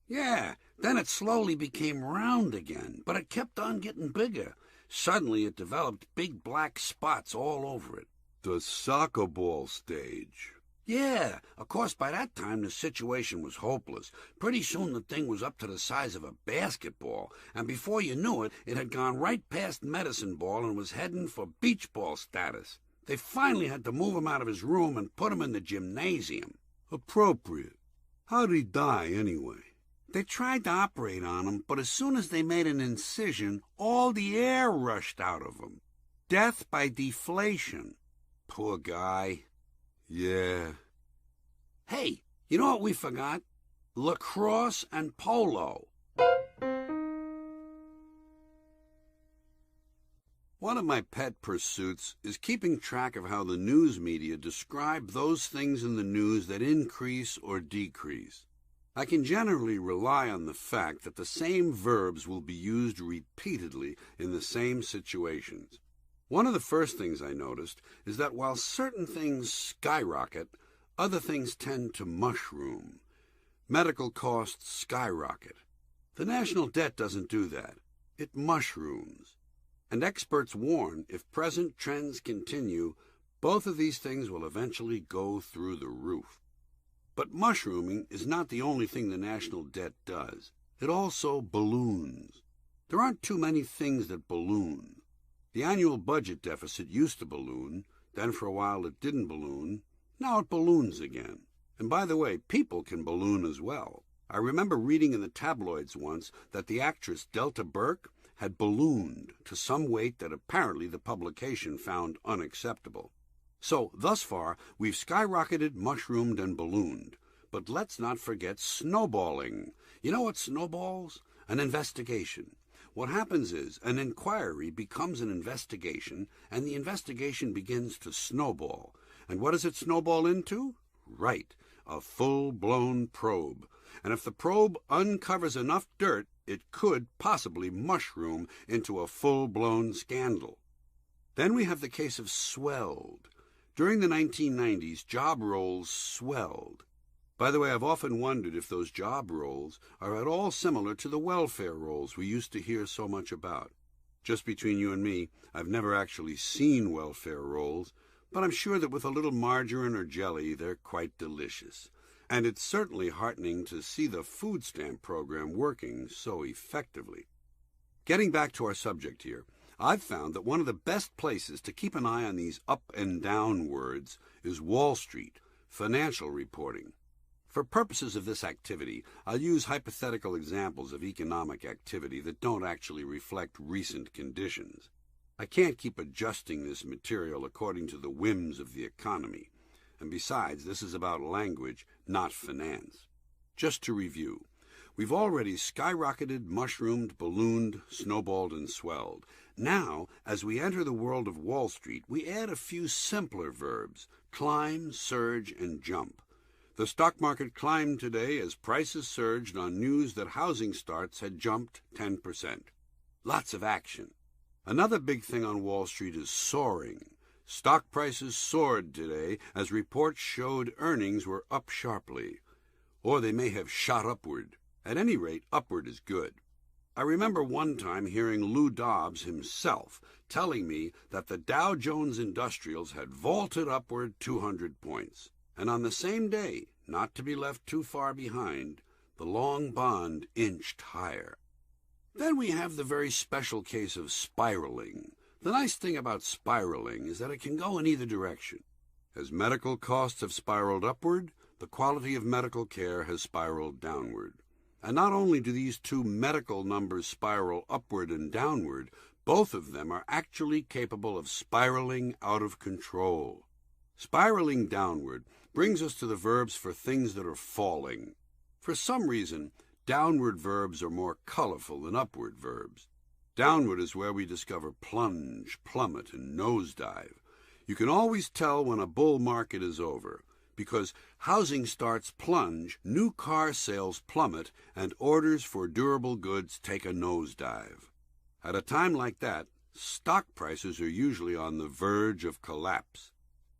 Yeah, then it slowly became round again, but it kept on getting bigger. Suddenly it developed big black spots all over it. The soccer ball stage. Yeah, of course by that time the situation was hopeless. Pretty soon the thing was up to the size of a basketball, and before you knew it, it had gone right past medicine ball and was heading for beach ball status. They finally had to move him out of his room and put him in the gymnasium. Appropriate. How'd he die, anyway? They tried to operate on him, but as soon as they made an incision, all the air rushed out of him. Death by deflation. Poor guy. Yeah. Hey, you know what we forgot? Lacrosse and polo. One of my pet pursuits is keeping track of how the news media describe those things in the news that increase or decrease. I can generally rely on the fact that the same verbs will be used repeatedly in the same situations. One of the first things I noticed is that while certain things skyrocket, other things tend to mushroom. Medical costs skyrocket. The national debt doesn't do that. It mushrooms. And experts warn if present trends continue, both of these things will eventually go through the roof. But mushrooming is not the only thing the national debt does. It also balloons. There aren't too many things that balloon. The annual budget deficit used to balloon, then for a while it didn't balloon, now it balloons again. And by the way, people can balloon as well. I remember reading in the tabloids once that the actress Delta Burke had ballooned to some weight that apparently the publication found unacceptable. So, thus far, we've skyrocketed, mushroomed, and ballooned. But let's not forget snowballing. You know what snowballs? An investigation. What happens is an inquiry becomes an investigation, and the investigation begins to snowball. And what does it snowball into? Right, a full-blown probe. And if the probe uncovers enough dirt, it could possibly mushroom into a full-blown scandal. Then we have the case of swelled. During the 1990s, job roles swelled. By the way, I've often wondered if those job roles are at all similar to the welfare roles we used to hear so much about. Just between you and me, I've never actually seen welfare rolls, but I'm sure that with a little margarine or jelly, they're quite delicious. And it's certainly heartening to see the food stamp program working so effectively. Getting back to our subject here, I've found that one of the best places to keep an eye on these up and down words is Wall Street, financial reporting. For purposes of this activity, I'll use hypothetical examples of economic activity that don't actually reflect recent conditions. I can't keep adjusting this material according to the whims of the economy. And besides, this is about language, not finance. Just to review, we've already skyrocketed, mushroomed, ballooned, snowballed, and swelled. Now, as we enter the world of Wall Street, we add a few simpler verbs: climb, surge, and jump. The stock market climbed today as prices surged on news that housing starts had jumped 10%. Lots of action. Another big thing on Wall Street is soaring. Stock prices soared today as reports showed earnings were up sharply. Or they may have shot upward. At any rate, upward is good. I remember one time hearing Lou Dobbs himself telling me that the Dow Jones Industrials had vaulted upward 200 points. And on the same day, not to be left too far behind, the long bond inched higher. Then we have the very special case of spiraling. The nice thing about spiraling is that it can go in either direction. As medical costs have spiraled upward, the quality of medical care has spiraled downward. And not only do these two medical numbers spiral upward and downward, both of them are actually capable of spiraling out of control. Spiraling downward brings us to the verbs for things that are falling. For some reason, downward verbs are more colorful than upward verbs. Downward is where we discover plunge, plummet, and nosedive. You can always tell when a bull market is over, because housing starts plunge, new car sales plummet, and orders for durable goods take a nosedive. At a time like that, stock prices are usually on the verge of collapse.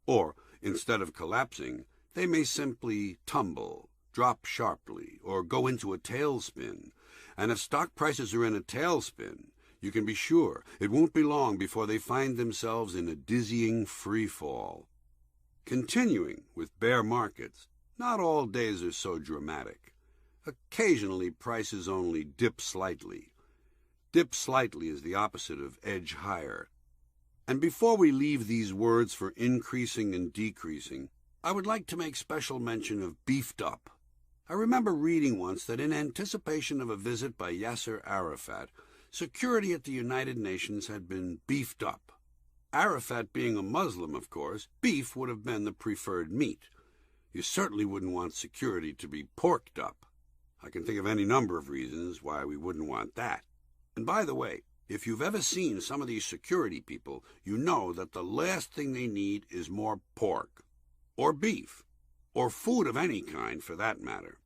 Or, instead of collapsing, they may simply tumble, drop sharply, or go into a tailspin. And if stock prices are in a tailspin, you can be sure it won't be long before they find themselves in a dizzying free fall. Continuing with bear markets, not all days are so dramatic. Occasionally prices only dip slightly. Dip slightly is the opposite of edge higher. And before we leave these words for increasing and decreasing, I would like to make special mention of beefed up. I remember reading once that in anticipation of a visit by Yasser Arafat, security at the United Nations had been beefed up. Arafat being a Muslim, of course, beef would have been the preferred meat. You certainly wouldn't want security to be porked up. I can think of any number of reasons why we wouldn't want that. And by the way, if you've ever seen some of these security people, you know that the last thing they need is more pork, or beef, or food of any kind for that matter.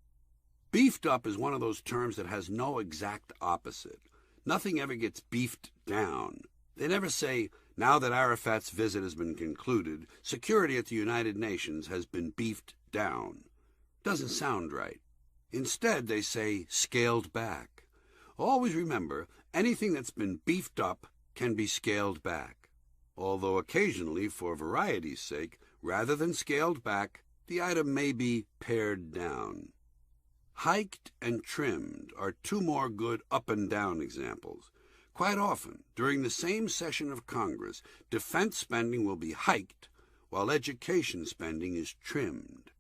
Beefed up is one of those terms that has no exact opposite. Nothing ever gets beefed down. They never say, now that Arafat's visit has been concluded, security at the United Nations has been beefed down. Doesn't sound right. Instead, they say scaled back. Always remember, anything that's been beefed up can be scaled back. Although occasionally, for variety's sake, rather than scaled back, the item may be pared down. Hiked and trimmed are two more good up and down examples. Quite often, during the same session of Congress, defense spending will be hiked, while education spending is trimmed.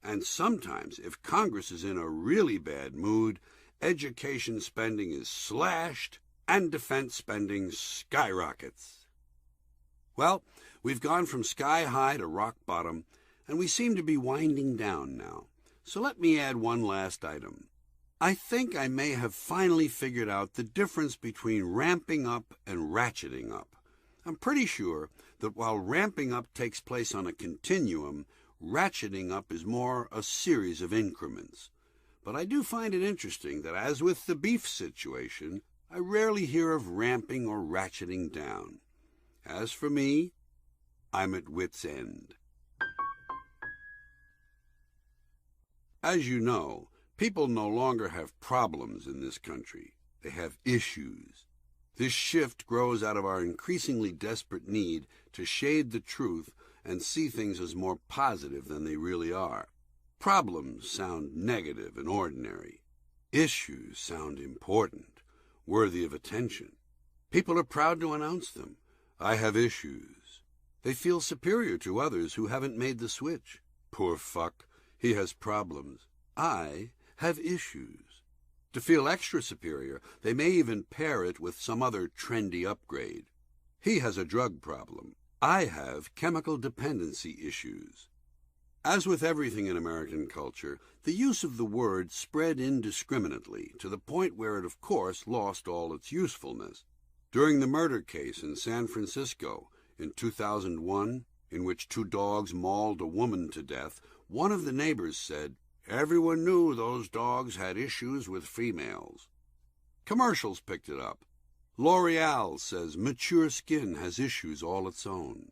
And sometimes, if Congress is in a really bad mood, education spending is slashed and defense spending skyrockets. Well, we've gone from sky high to rock bottom, and we seem to be winding down now. So let me add one last item. I think I may have finally figured out the difference between ramping up and ratcheting up. I'm pretty sure that while ramping up takes place on a continuum, ratcheting up is more a series of increments. But I do find it interesting that, as with the beef situation, I rarely hear of ramping or ratcheting down. As for me, I'm at wit's end. As you know, people no longer have problems in this country. They have issues. This shift grows out of our increasingly desperate need to shade the truth and see things as more positive than they really are. Problems sound negative and ordinary. Issues sound important, worthy of attention. People are proud to announce them. I have issues. They feel superior to others who haven't made the switch. Poor fuck, he has problems. I have issues. To feel extra superior, they may even pair it with some other trendy upgrade. He has a drug problem. I have chemical dependency issues. As with everything in American culture, the use of the word spread indiscriminately to the point where it, of course, lost all its usefulness. During the murder case in San Francisco in 2001, in which 2 dogs mauled a woman to death, one of the neighbors said, "Everyone knew those dogs had issues with females." Commercials picked it up. L'Oreal says mature skin has issues all its own.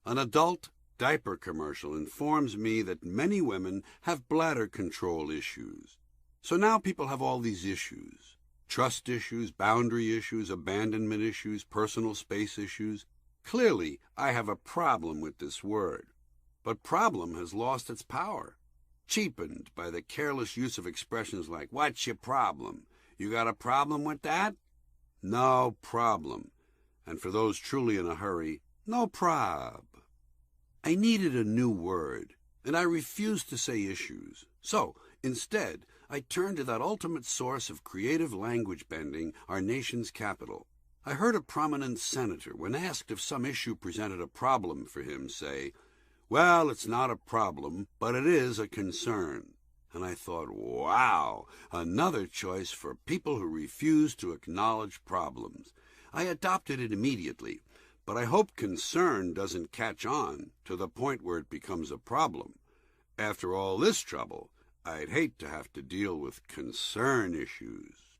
An adult diaper commercial informs me that many women have bladder control issues. So now people have all these issues. Trust issues, boundary issues, abandonment issues, personal space issues. Clearly, I have a problem with this word. But problem has lost its power, cheapened by the careless use of expressions like, "What's your problem? You got a problem with that?" No problem. And for those truly in a hurry, no prob. I needed a new word, and I refused to say issues. So, instead, I turned to that ultimate source of creative language bending, our nation's capital. I heard a prominent senator, when asked if some issue presented a problem for him, say, "Well, it's not a problem, but it is a concern." And I thought, wow, another choice for people who refuse to acknowledge problems. I adopted it immediately, but I hope concern doesn't catch on to the point where it becomes a problem. After all this trouble, I'd hate to have to deal with concern issues.